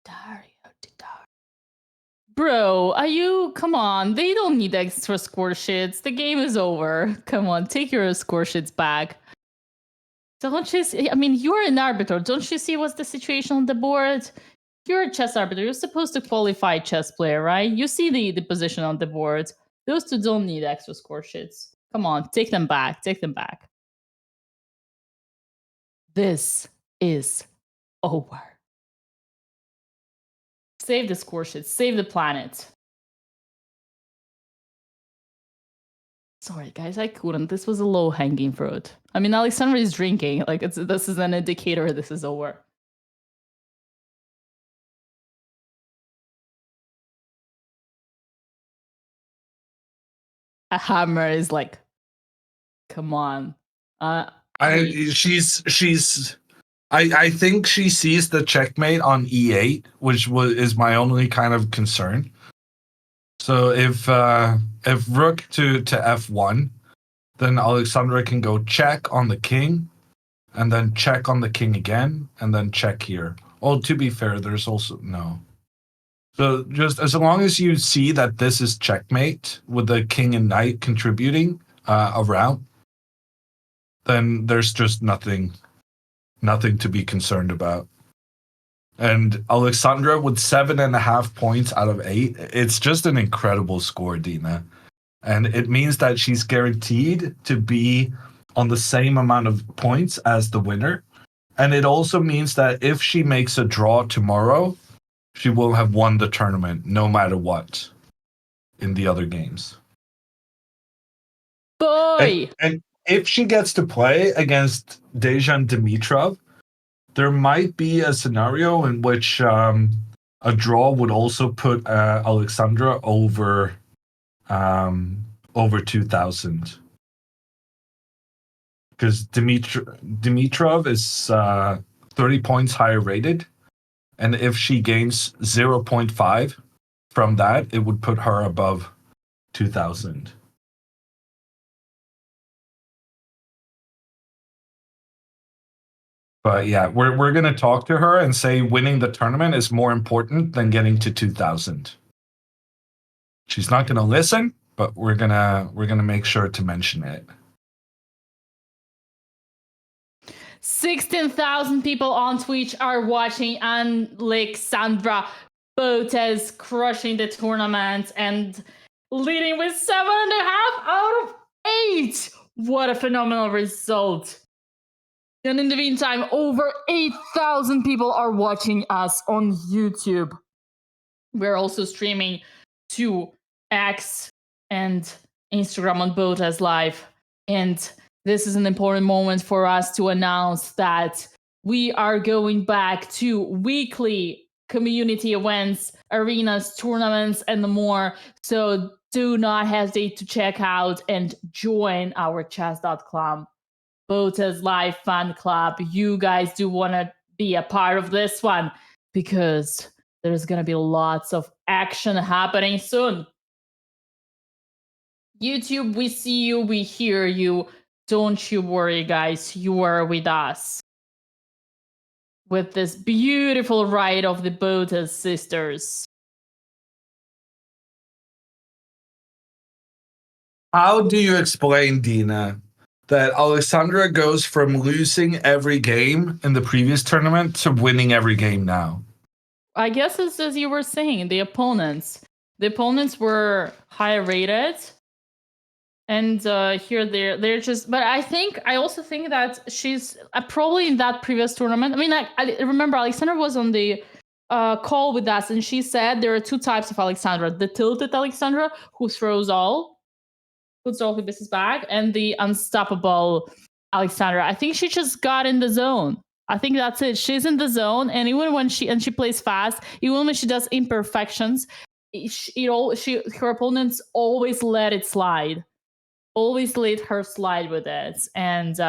Dario. Bro, are you? Come on, they don't need extra score sheets. The game is over. Come on, take your score sheets back. Don't you see? I mean, you're an arbiter. Don't you see what's the situation on the board? You're a chess arbiter. You're supposed to qualify chess player, right? You see the position on the board. Those two don't need extra score sheets. Come on, take them back. Take them back. This is over. Save the score sheets. Save the planet. Sorry, guys, I couldn't. This was a low-hanging fruit. I mean, Alexandra is drinking. Like, this is an indicator this is over. A hammer is like, come on. I think she sees the checkmate on e8, which is my only kind of concern. So if rook to f1, then Alexandra can go check on the king, and then check on the king again, and then check here. Oh, to be fair, there's also no. So just as long as you see that this is checkmate with the king and knight contributing around, then there's just nothing to be concerned about. And Alexandra with 7.5 points out of 8, it's just an incredible score, Dina. And it means that she's guaranteed to be on the same amount of points as the winner. And it also means that if she makes a draw tomorrow, she will have won the tournament no matter what in the other games. Boy! And if she gets to play against Dejan Dimitrov, there might be a scenario in which a draw would also put Alexandra over over 2,000. Because Dimitrov is 30 points higher rated. And if she gains 0.5 from that, it would put her above 2,000. But yeah, we're gonna talk to her and say winning the tournament is more important than getting to 2,000. She's not gonna listen, but we're gonna make sure to mention it. 16,000 people on Twitch are watching Alexandra Botez crushing the tournament and leading with 7.5 out of 8. What a phenomenal result. And in the meantime, over 8,000 people are watching us on YouTube. We're also streaming to X and Instagram on BotezLive. And this is an important moment for us to announce that we are going back to weekly community events, arenas, tournaments, and more. So do not hesitate to check out and join our chess.com BotezLive fan club. You guys do want to be a part of this one because there's going to be lots of action happening soon. YouTube, we see you, we hear you. Don't you worry, guys. You are with us. With this beautiful ride of the Botez sisters. How do you explain, Dina, that Alexandra goes from losing every game in the previous tournament to winning every game now? I guess it's as you were saying, the opponents. The opponents were higher rated. And here they're just, but I also think that she's probably in that previous tournament. I mean, I remember Alexandra was on the call with us, and she said there are two types of Alexandra: the tilted Alexandra, who throws all, puts all her business back, and the unstoppable Alexandra. I think she just got in the zone. I think that's it. She's in the zone, and even when she plays fast, even when she does imperfections, her opponents always let it slide. Always let her slide with it, and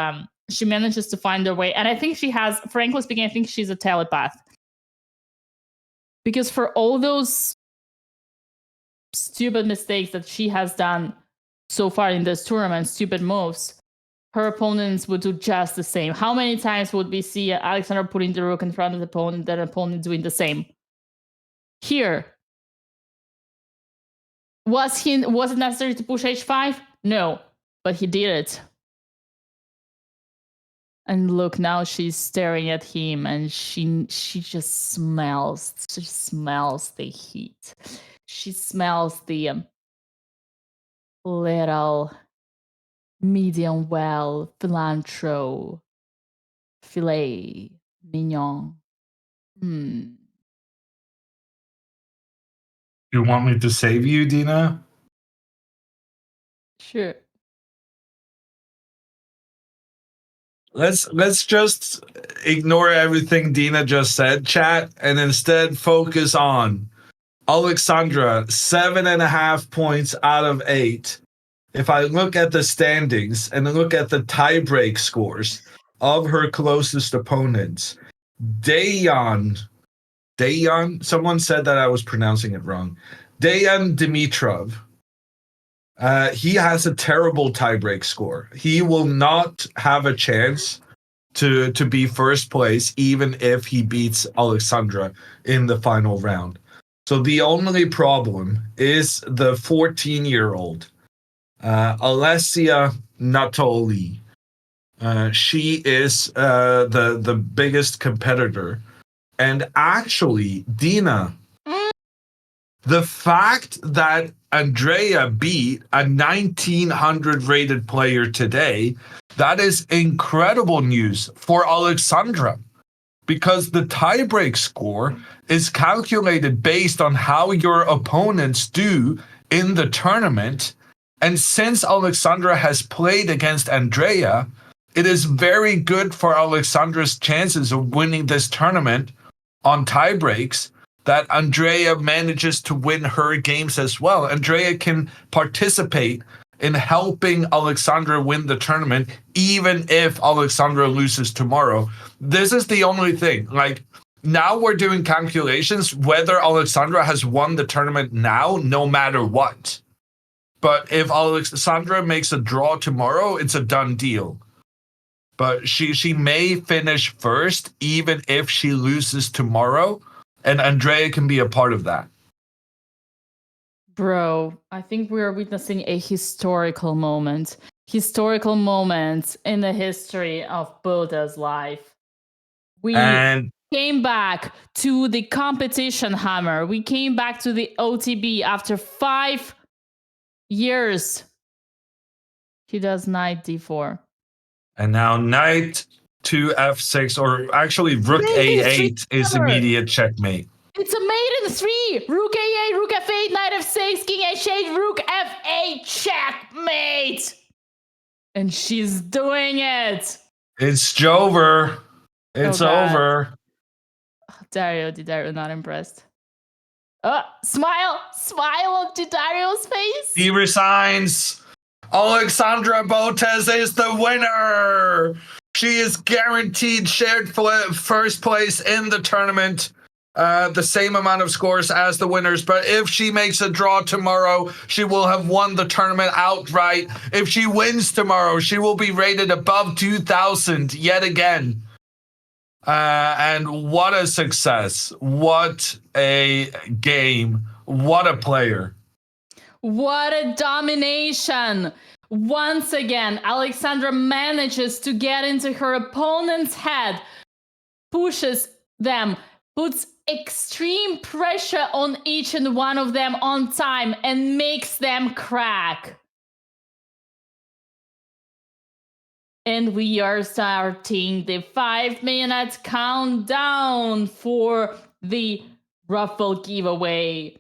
she manages to find her way. And I think she has, frankly speaking, I think she's a telepath, because for all those stupid mistakes that she has done so far in this tournament, stupid moves, her opponents would do just the same. How many times would we see Alexandra putting the rook in front of the opponent, then opponent doing the same? Here, was it necessary to push h5? No, but he did it. And look, now she's staring at him, and she just smells. She smells the heat. She smells the little medium well cilantro filet mignon. You want me to save you, Dina? Sure. Let's just ignore everything Dina just said, chat, and instead focus on Alexandra, 7.5 points out of 8. If I look at the standings and look at the tiebreak scores of her closest opponents, Dejan, someone said that I was pronouncing it wrong. Dejan Dimitrov. He has a terrible tiebreak score. He will not have a chance to be first place, even if he beats Alexandra in the final round. So the only problem is the 14-year-old, Alessia Natoli. She is the biggest competitor. And actually, Dina, the fact that Andrea beat a 1900 rated player today, that is incredible news for Alexandra, because the tiebreak score is calculated based on how your opponents do in the tournament. And since Alexandra has played against Andrea, it is very good for Alexandra's chances of winning this tournament on tiebreaks that Andrea manages to win her games as well. Andrea can participate in helping Alexandra win the tournament, even if Alexandra loses tomorrow. This is the only thing. Like, now we're doing calculations whether Alexandra has won the tournament now, no matter what. But if Alexandra makes a draw tomorrow, it's a done deal. But she may finish first, even if she loses tomorrow, and Andrea can be a part of that. Bro, I think we are witnessing a historical moment. Historical moment in the history of BotezLive. We came back to the competition, Hammer. We came back to the OTB after 5 years. He does knight d4. And now knight to f6, or actually rook a8 is immediate checkmate. It's a mate in 3. Rook a8, rook f8, knight f6, king h8, rook f8, checkmate. And she's doing it. It's Jover. It's over. Dario not impressed. Smile on Dario's face. He resigns. Alexandra Botez is the winner. She is guaranteed shared first place in the tournament. The same amount of scores as the winners, but if she makes a draw tomorrow, she will have won the tournament outright. If she wins tomorrow, she will be rated above 2,000 yet again. And what a success. What a game. What a player. What a domination. Once again, Alexandra manages to get into her opponent's head, pushes them, puts extreme pressure on each and one of them on time, and makes them crack. And we are starting the 5-minute countdown for the Ruffle giveaway.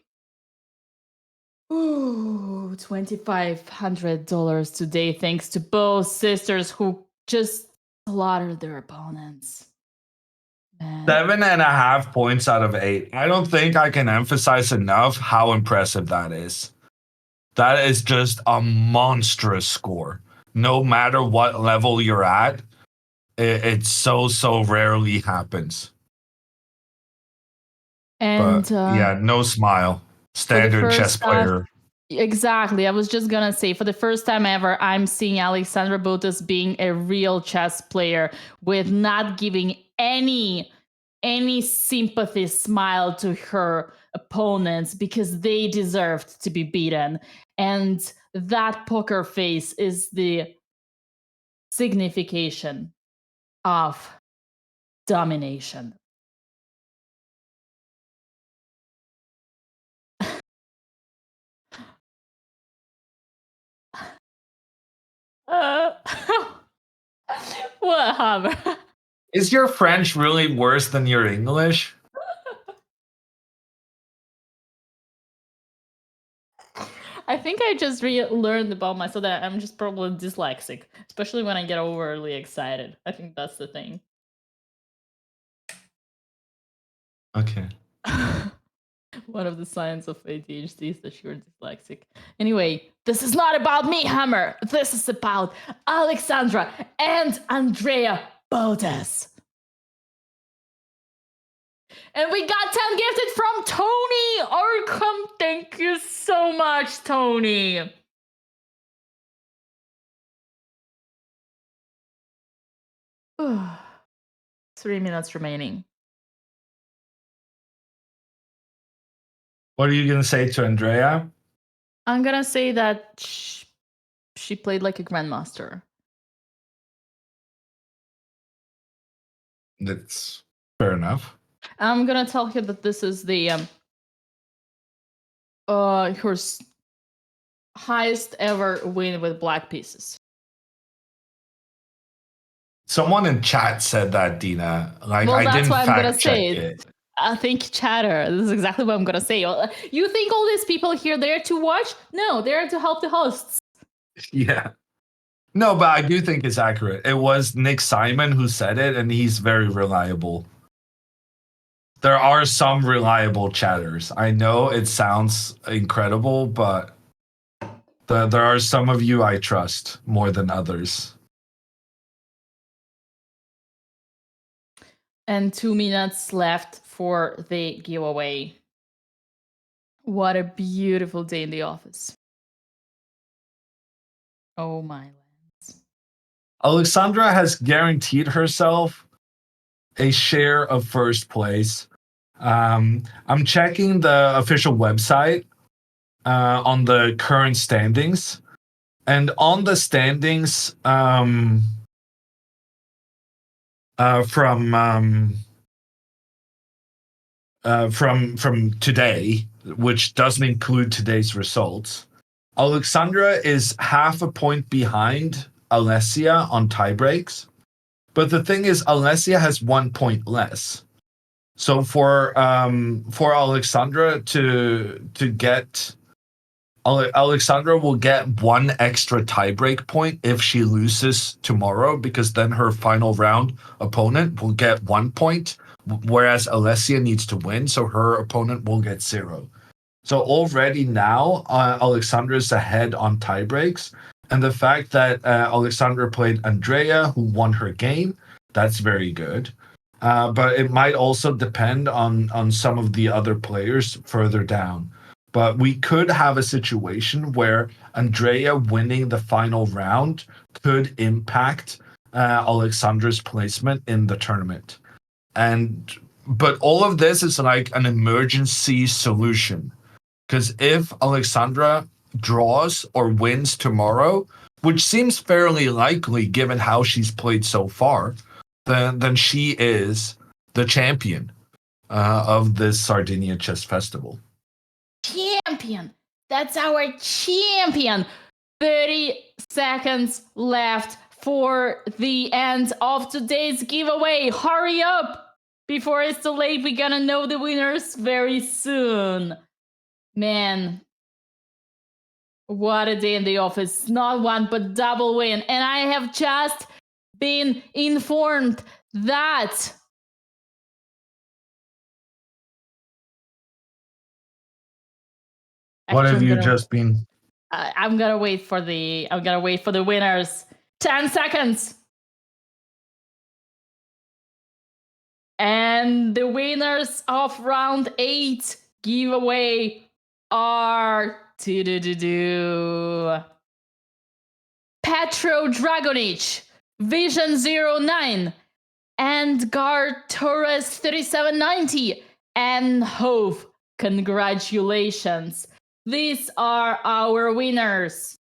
Ooh, $2,500 today, thanks to both sisters who just slaughtered their opponents. Man. 7.5 points out of 8. I don't think I can emphasize enough how impressive that is. That is just a monstrous score. No matter what level you're at, it so rarely happens. And yeah, no smile. Standard chess player. Exactly. I was just gonna say, for the first time ever, I'm seeing Alexandra Botez being a real chess player with not giving any sympathy smile to her opponents because they deserved to be beaten. And that poker face is the signification of domination. What, Hammer? Is your French really worse than your English? I think I just learned about myself that I'm just probably dyslexic, especially when I get overly excited. I think that's the thing. Okay. One of the signs of ADHD is that you're dyslexic. Anyway, this is not about me, Hammer. This is about Alexandra and Andrea Botez. And we got 10 gifted from Tony Arkham. Thank you so much, Tony. Ooh. 3 minutes remaining. What are you going to say to Andrea? I'm going to say that she played like a grandmaster. That's fair enough. I'm going to tell her that this is the her highest ever win with black pieces. Someone in chat said that, Dina. Like, well, I that's didn't what I'm fact gonna check say. it. I think chatter. This is exactly what I'm gonna say. You think all these people here there to watch? No, they're to help the hosts. Yeah. No, but I do think it's accurate. It was Nick Simon who said it, and he's very reliable. There are some reliable chatters. I know it sounds incredible, but There are some of you I trust more than others. And 2 minutes left for the giveaway. What a beautiful day in the office. Oh my lands. Alexandra has guaranteed herself a share of first place. I'm checking the official website on the current standings, and on the standings from today, which doesn't include today's results, Alexandra is half a point behind Alessia on tiebreaks. But the thing is, Alessia has 1 point less. So for Alexandra to get, Alexandra will get 1 extra tiebreak point if she loses tomorrow, because then her final round opponent will get 1 point, whereas Alessia needs to win, so her opponent will get 0. So already now, Alexandra is ahead on tiebreaks. And the fact that Alexandra played Andrea, who won her game, that's very good. But it might also depend on some of the other players further down. But we could have a situation where Andrea winning the final round could impact Alexandra's placement in the tournament. But all of this is like an emergency solution. Because if Alexandra draws or wins tomorrow, which seems fairly likely given how she's played so far, then she is the champion of this Sardinia Chess Festival. Champion! That's our champion! 30 seconds left for the end of today's giveaway. Hurry up! Before it's too late, we're gonna know the winners very soon. Man, what a day in the office. Not one, but double win. And I have just been informed that What have Actually, you just been? I'm gonna wait for the winners. 10 seconds. And the winners of round 8 giveaway are Petro Dragonic, Vision09, and Gar Torres 3790, and Hove. Congratulations. These are our winners.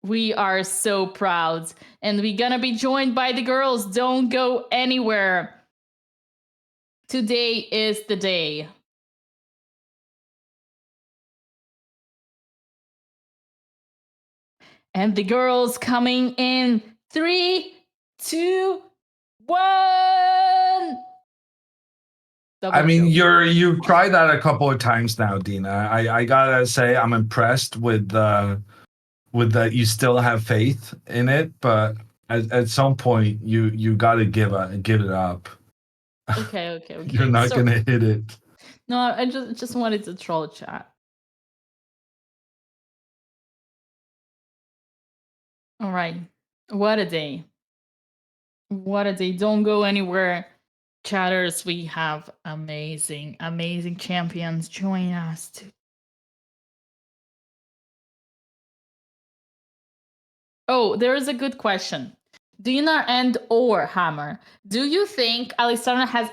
We are so proud. And we're gonna be joined by the girls. Don't go anywhere. Today is the day. And the girls coming in 3, 2, 1. I mean, you've tried that a couple of times now, Dina. I gotta say, I'm impressed with that you still have faith in it, but at some point you gotta give it up. Okay. You're not gonna hit it. No, I just wanted to troll chat. All right. What a day. What a day. Don't go anywhere. Chatters, we have amazing champions join us. Oh, there is a good question. Dina and or Hammer, do you think Alexandra has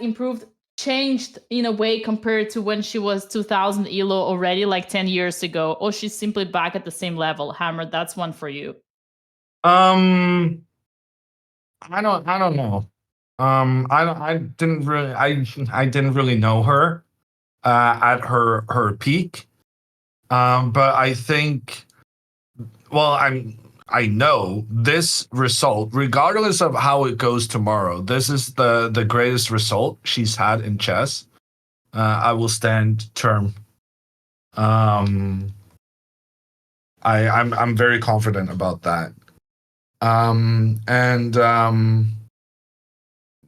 changed in a way compared to when she was 2000 ELO already, like 10 years ago, or she's simply back at the same level? Hammer, that's one for you. I don't know. I didn't really know her at her peak. But I think, well, I know this result, regardless of how it goes tomorrow, this is the greatest result she's had in chess. I will stand term. I'm very confident about that.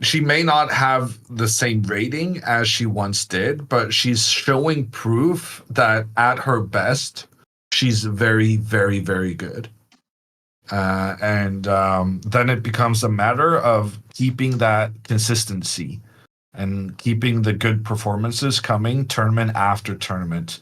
she may not have the same rating as she once did, but she's showing proof that at her best, she's very, very, very good. And then it becomes a matter of keeping that consistency and keeping the good performances coming tournament after tournament.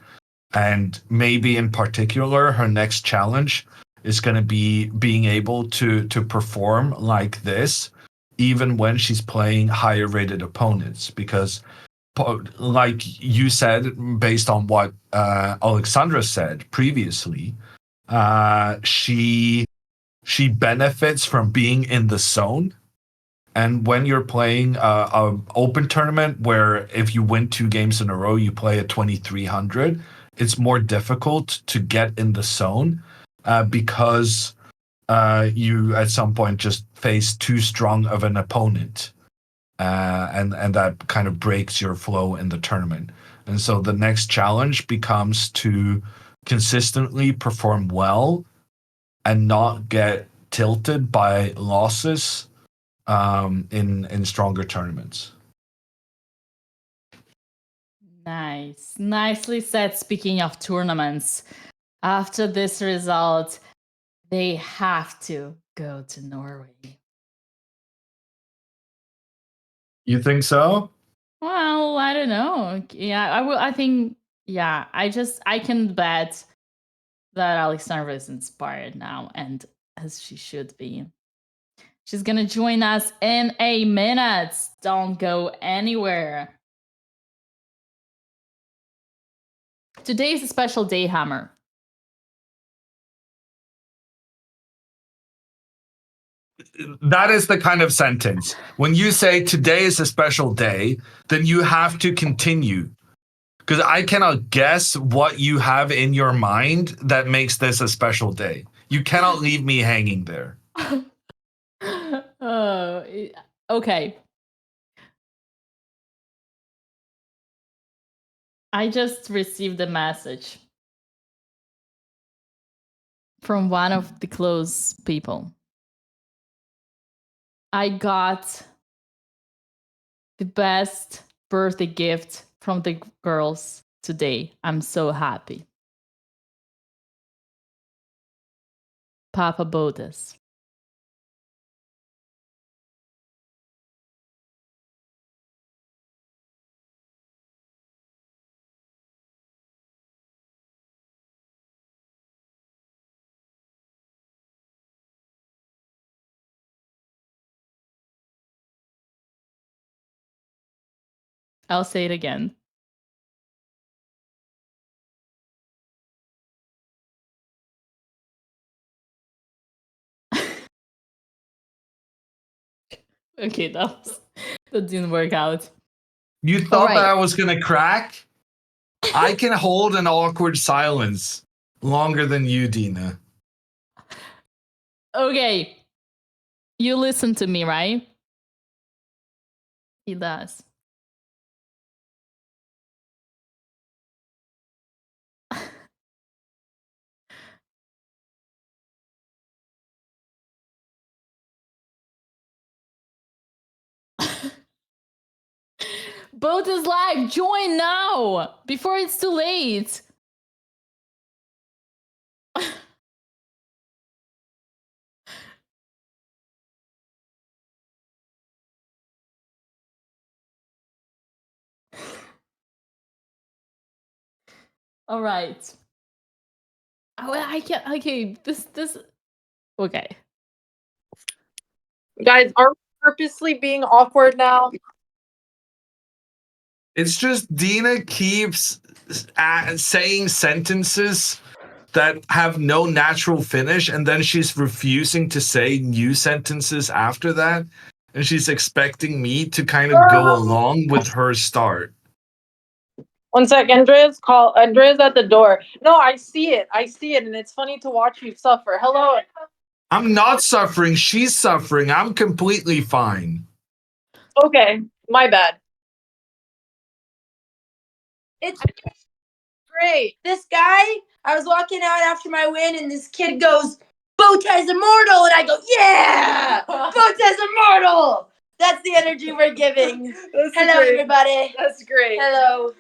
And maybe in particular, her next challenge is going to be being able to perform like this, even when she's playing higher rated opponents. Because, like you said, based on what Alexandra said previously, she benefits from being in the zone. And when you're playing a open tournament where if you win 2 games in a row, you play at 2300, it's more difficult to get in the zone because you at some point just face too strong of an opponent. And that kind of breaks your flow in the tournament. And so the next challenge becomes to consistently perform well and not get tilted by losses in stronger tournaments. Nice. Nicely said. Speaking of tournaments, after this result, they have to go to Norway. You think so? Well, I don't know. Yeah, I will. I think, yeah, I can bet that Alexandra is inspired now, and as she should be. She's gonna join us in a minute. Don't go anywhere. Today is a special day, Hammer. That is the kind of sentence. When you say today is a special day, then you have to continue. Because I cannot guess what you have in your mind that makes this a special day. You cannot leave me hanging there. Okay. I just received a message from one of the close people. I got the best birthday gift from the girls today. I'm so happy. Papa Botez. I'll say it again. Okay, that didn't work out. You thought right. that I was going to crack? I can hold an awkward silence longer than you, Dina. Okay. You listen to me, right? He does. BotezLive, join now before it's too late. All right. Oh, I can't. Okay, this. Okay. Guys, are we purposely being awkward now? It's just Dina keeps saying sentences that have no natural finish, and then she's refusing to say new sentences after that, and she's expecting me to kind of go along with her start. One sec, Andrea's at the door. No, I see it, and it's funny to watch you suffer. Hello. I'm not suffering, she's suffering. I'm completely fine. Okay, my bad. It's great. This guy, I was walking out after my win, and this kid goes, "Botez immortal," and I go, "Yeah, Botez immortal." That's the energy we're giving. That's Hello, great. everybody. That's great. Hello.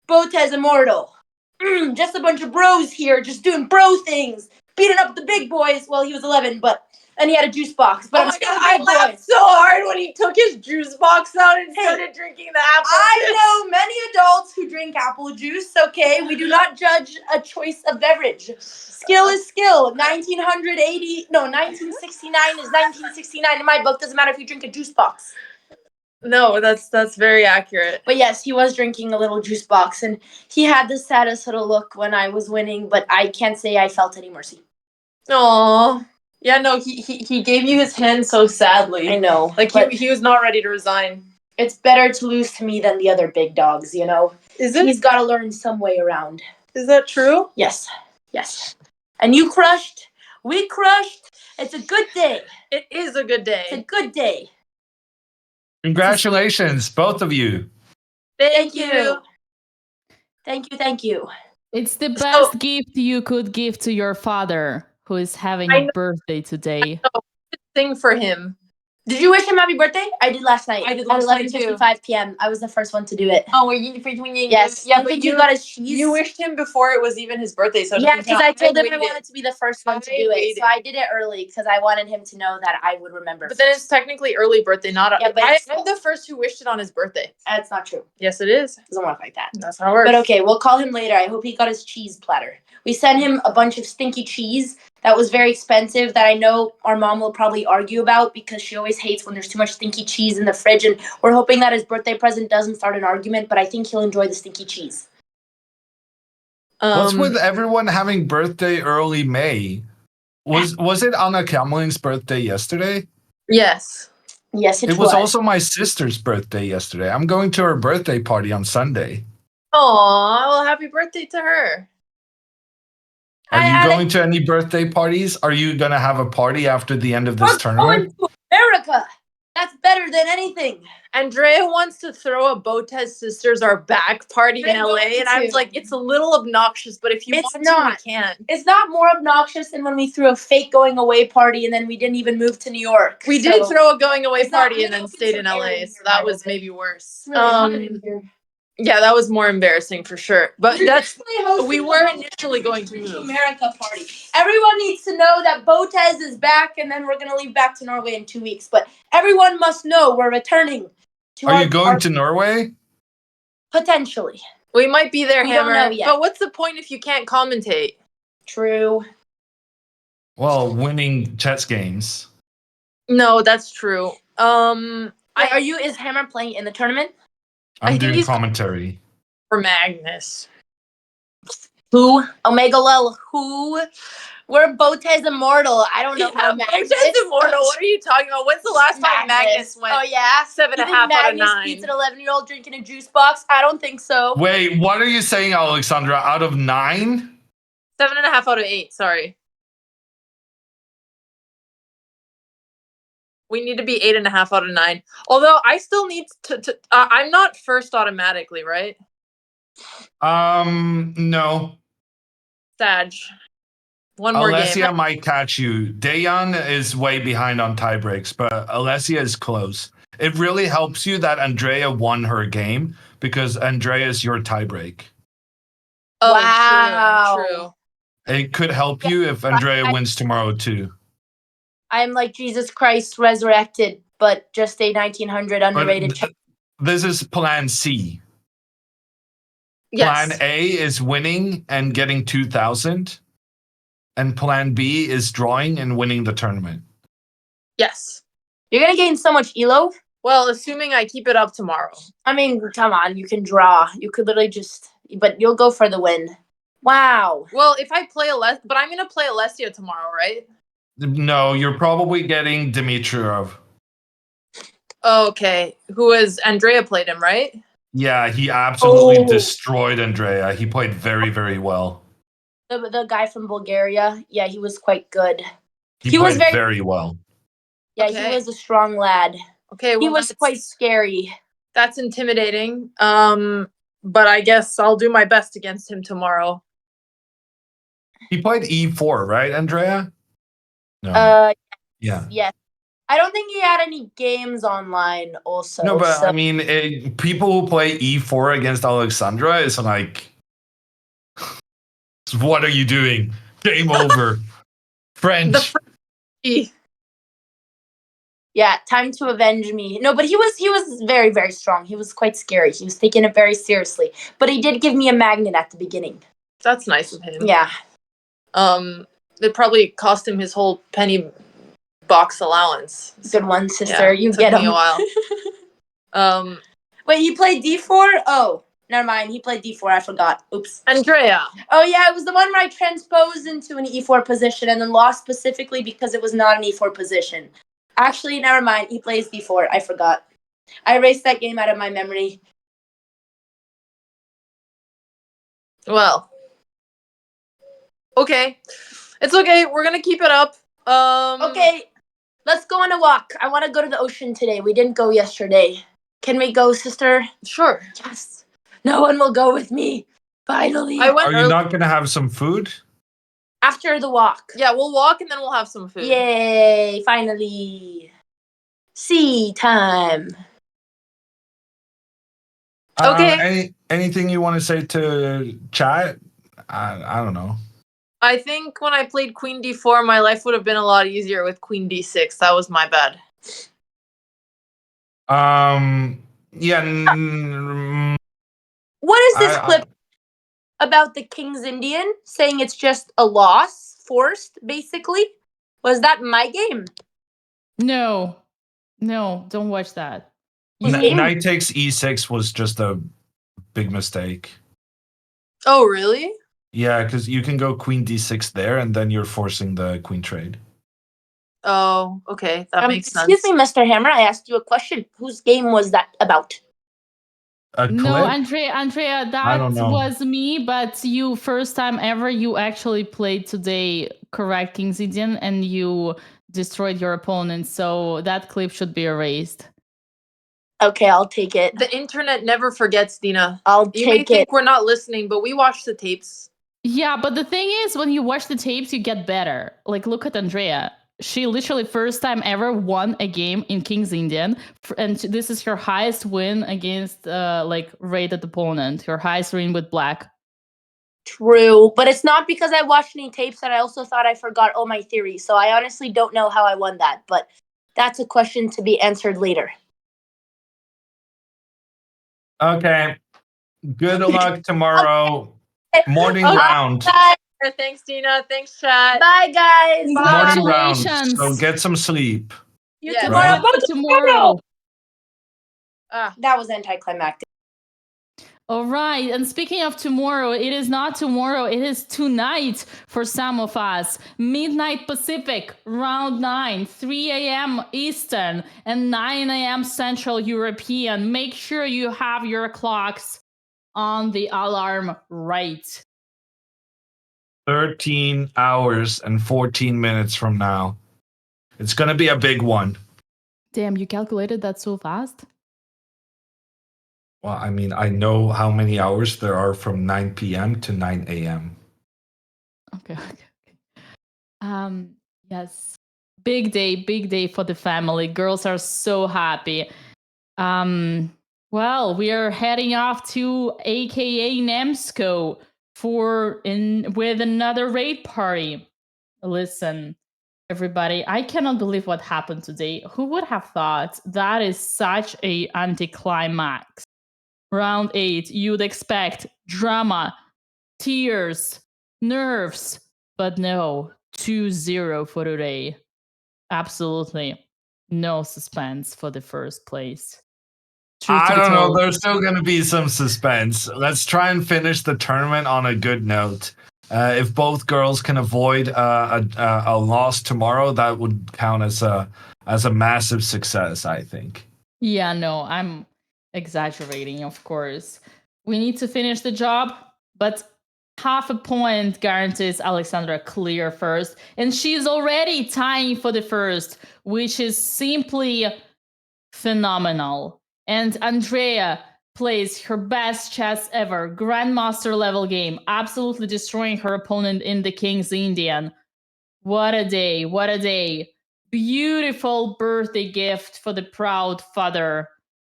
Botez Immortal. Just a bunch of bros here, just doing bro things. Beating up the big boys. Well, he was 11, and he had a juice box. But Oh I'm my still god, a I big boy. laughed so hard when he took his juice box out and Hey, started drinking the apple juice. I know many adults who drink apple juice, okay? We do not judge a choice of beverage. Skill is skill. 1969 is 1969 in my book. Doesn't matter if you drink a juice box. No, that's very accurate. But yes, he was drinking a little juice box, and he had the saddest little look when I was winning, but I can't say I felt any mercy. Aw. Yeah, no, he gave you his hand so sadly. I know. Like but he was not ready to resign. it's better to lose to me than the other big dogs, you know? Is it? He's got to learn some way around. Is that true? Yes. Yes. And you crushed. We crushed. It's a good day. It is a good It's a day. good day. Congratulations, both of you. Thank you. Thank you. It's the So- best gift you could give to your father, who is having I a know. birthday today. Sing for him. Did you wish him happy birthday? I did last night. I did last night, too. At 11:55 p.m. I was the first one to do it. Oh, were you between you? Yes. Yeah, I but think you got his cheese. you wished him before it was even his birthday, so it Yeah, doesn't because count. I told him I waited. wanted to be the first one to I do it. waited. So I did it early because I wanted him to know that I would remember. But then it's technically early birthday, not a. Yeah, but I'm the first who wished it on his birthday. That's not true. Yes, it is. Doesn't work like that. That's how it works. But okay, we'll call him later. I hope he got his cheese platter. We sent him a bunch of stinky cheese that was very expensive that I know our mom will probably argue about because she always hates when there's too much stinky cheese in the fridge, and we're hoping that his birthday present doesn't start an argument, but I think he'll enjoy the stinky cheese. What's with everyone having birthday early May? Was it Anna Kamling's birthday yesterday? Yes. Yes, It was also my sister's birthday yesterday. I'm going to her birthday party on Sunday. Aw, well, happy birthday to her. Are I you had going to any birthday parties? Are you going to have a party after the end of this We're tournament? going to America. That's better than anything. Andrea wants to throw a Botez Sisters Are Back party in I'm LA, going and I was to. like, it's a little obnoxious, but if you It's want not. to, we can. It's not more obnoxious than when we threw a fake going away party and then we didn't even move to New York. We did So- throw a going away It's not party and then really stayed in some air LA, in so here, that by was the way. maybe worse. It's really hot in here. Yeah, that was more embarrassing for sure. But that's we were hosting initially going to the move. America party. Everyone needs to know that Botez is back, and then we're gonna leave back to Norway in 2 weeks. But everyone must know we're returning. To Are you going to Norway? potentially? We might be there, We don't Hammer. know yet. But what's the point if you can't commentate? True. Well, winning chess games. No, that's true. Are you? Is Hammer playing in the tournament? I I'm think doing he's- commentary. For Magnus. Who? Omega Lel. Who? We're Botez Immortal. I don't know Yeah, how Magnus Magnus. is immortal. What are you talking about? When's the last time Magnus went? Oh yeah. 7.5 You think out of Magnus 9. beats an 11-year-old drinking a juice box? I don't think so. Wait, what are you saying, Alexandra? Out of 9? 7.5 out of 8. Sorry. We need to be 8.5 out of 9. Although I still need to I'm not first automatically, right? No. Sag. One more Alessia game. might catch you. Dayan is way behind on tie breaks, but Alessia is close. It really helps you that Andrea won her game because Andrea is your tie break. Oh, Wow. True. It could help you if Andrea wins tomorrow too. I'm like Jesus Christ resurrected, but just a 1900 But underrated. this is plan C. Yes. Plan A is winning and getting 2,000. And plan B is drawing and winning the tournament. Yes. You're gonna gain so much elo. Well, assuming I keep it up tomorrow. I mean, come on, you can draw. You could literally just, but you'll go for the win. Wow. Well, if I play but I'm gonna play Alessia tomorrow, right? No, you're probably getting Dimitrov. Okay. Who is Andrea played him, right? Yeah, he absolutely Oh. destroyed Andrea. He played very, very well. The guy from Bulgaria, yeah, he was quite good. He He was played very- very well. Yeah, Okay. he was a strong lad. Okay, well, He was quite scary. that's intimidating. But I guess I'll do my best against him tomorrow. He played E4, right, Andrea? No. Uh, yeah. yes. I don't think he had any games online also. No, but so- I mean, people who play E4 against Alexandra is like, what are you doing? Game over. French. Yeah, time to avenge me. No, but he was very, very strong. He was quite scary. He was taking it very seriously. But he did give me a magnet at the beginning. That's nice of him. Yeah. It probably cost him his whole penny box allowance. Good one, sister. You took get me him. a while. Wait, he played D4? Oh, never mind. He played D4. I forgot. Oops. Andrea. Oh, yeah. It was the one where I transposed into an E4 position and then lost specifically because it was not an E4 position. Actually, never mind. He plays D4. I forgot. I erased that game out of my memory. Well. Okay. It's okay. We're gonna keep it up. Okay, let's go on a walk. I want to go to the ocean today. We didn't go yesterday. Can we go, sister? Sure. Yes. No one will go with me. Finally. I went Are you early. not going to have some food? After the walk. Yeah, we'll walk and then we'll have some food. Yay, finally. Sea time. Okay. Anything you want to say to chat? I don't know. I think when I played Queen D4, my life would have been a lot easier with Queen D6. That was my bad. Yeah. What is this clip about the King's Indian saying it's just a loss, forced, basically? Was that my game? No, don't watch that. Knight takes E6 was just a big mistake. Oh, really? Yeah, because you can go Queen D6 there, and then you're forcing the Queen trade. Oh, okay. That makes sense. Excuse me, Mr. Hammer. I asked you a question. Whose game was that about? A No, clip? Andrea, I that don't know. was me, but you first time ever you actually played today correct King's Indian and you destroyed your opponent, so that clip should be erased. Okay, I'll take it. The internet never forgets, Dina. I'll You may take think it. we're not listening, but we watch the tapes. Yeah, but the thing is, when you watch the tapes, you get better. Like, look at Andrea. She literally first time ever won a game in King's Indian, and this is her highest win against like rated opponent. Her highest win with black. True, but it's not because I watched any tapes that I also thought I forgot all my theories. So I honestly don't know how I won that, but that's a question to be answered later. Okay. Good luck tomorrow. Morning Okay. round. Bye, Thanks, Dina. Thanks, chat. bye guys. Morning round. Congratulations. So get some sleep. You Yes. tomorrow. Right. Tomorrow. That was anticlimactic. All right, and speaking of tomorrow, it is not tomorrow, it is tonight for some of us. Midnight Pacific, round 9, 3 a.m. Eastern, and 9 a.m. Central European. Make sure you have your clocks on the alarm right. 13 hours and 14 minutes from now. It's going to be a big one. Damn, you calculated that so fast? Well, I mean, I know how many hours there are from 9 p.m. to 9 a.m. Okay. Yes. Big day for the family. Girls are so happy. Well, we are heading off to AKA Nemsko with another raid party. Listen, everybody, I cannot believe what happened today. Who would have thought that is such a anticlimax? Round 8, you'd expect drama, tears, nerves, but no, 2-0 for today. Absolutely no suspense for the first place. Truth to I be don't know. told. There's still going to be some suspense. Let's try and finish the tournament on a good note. If both girls can avoid a loss tomorrow, that would count as a massive success, I think. Yeah, no, I'm exaggerating, of course. We need to finish the job, but half a point guarantees Alexandra clear first, and she's already tying for the first, which is simply phenomenal. And Andrea plays her best chess ever, Grandmaster level game, absolutely destroying her opponent in the King's Indian. What a day, what a day. beautiful birthday gift for the proud father,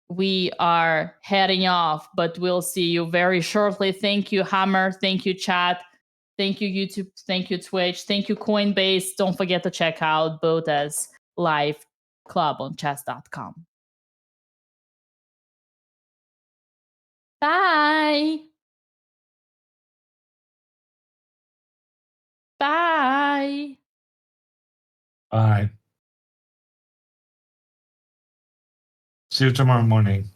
we are heading off, but we'll see you very shortly. Thank you, Hammer. Thank you, chat. Thank you, YouTube. Thank you, Twitch. Thank you, Coinbase. Don't forget to check out BotezLive Club on chess.com. Bye. Bye. Bye. See you tomorrow morning.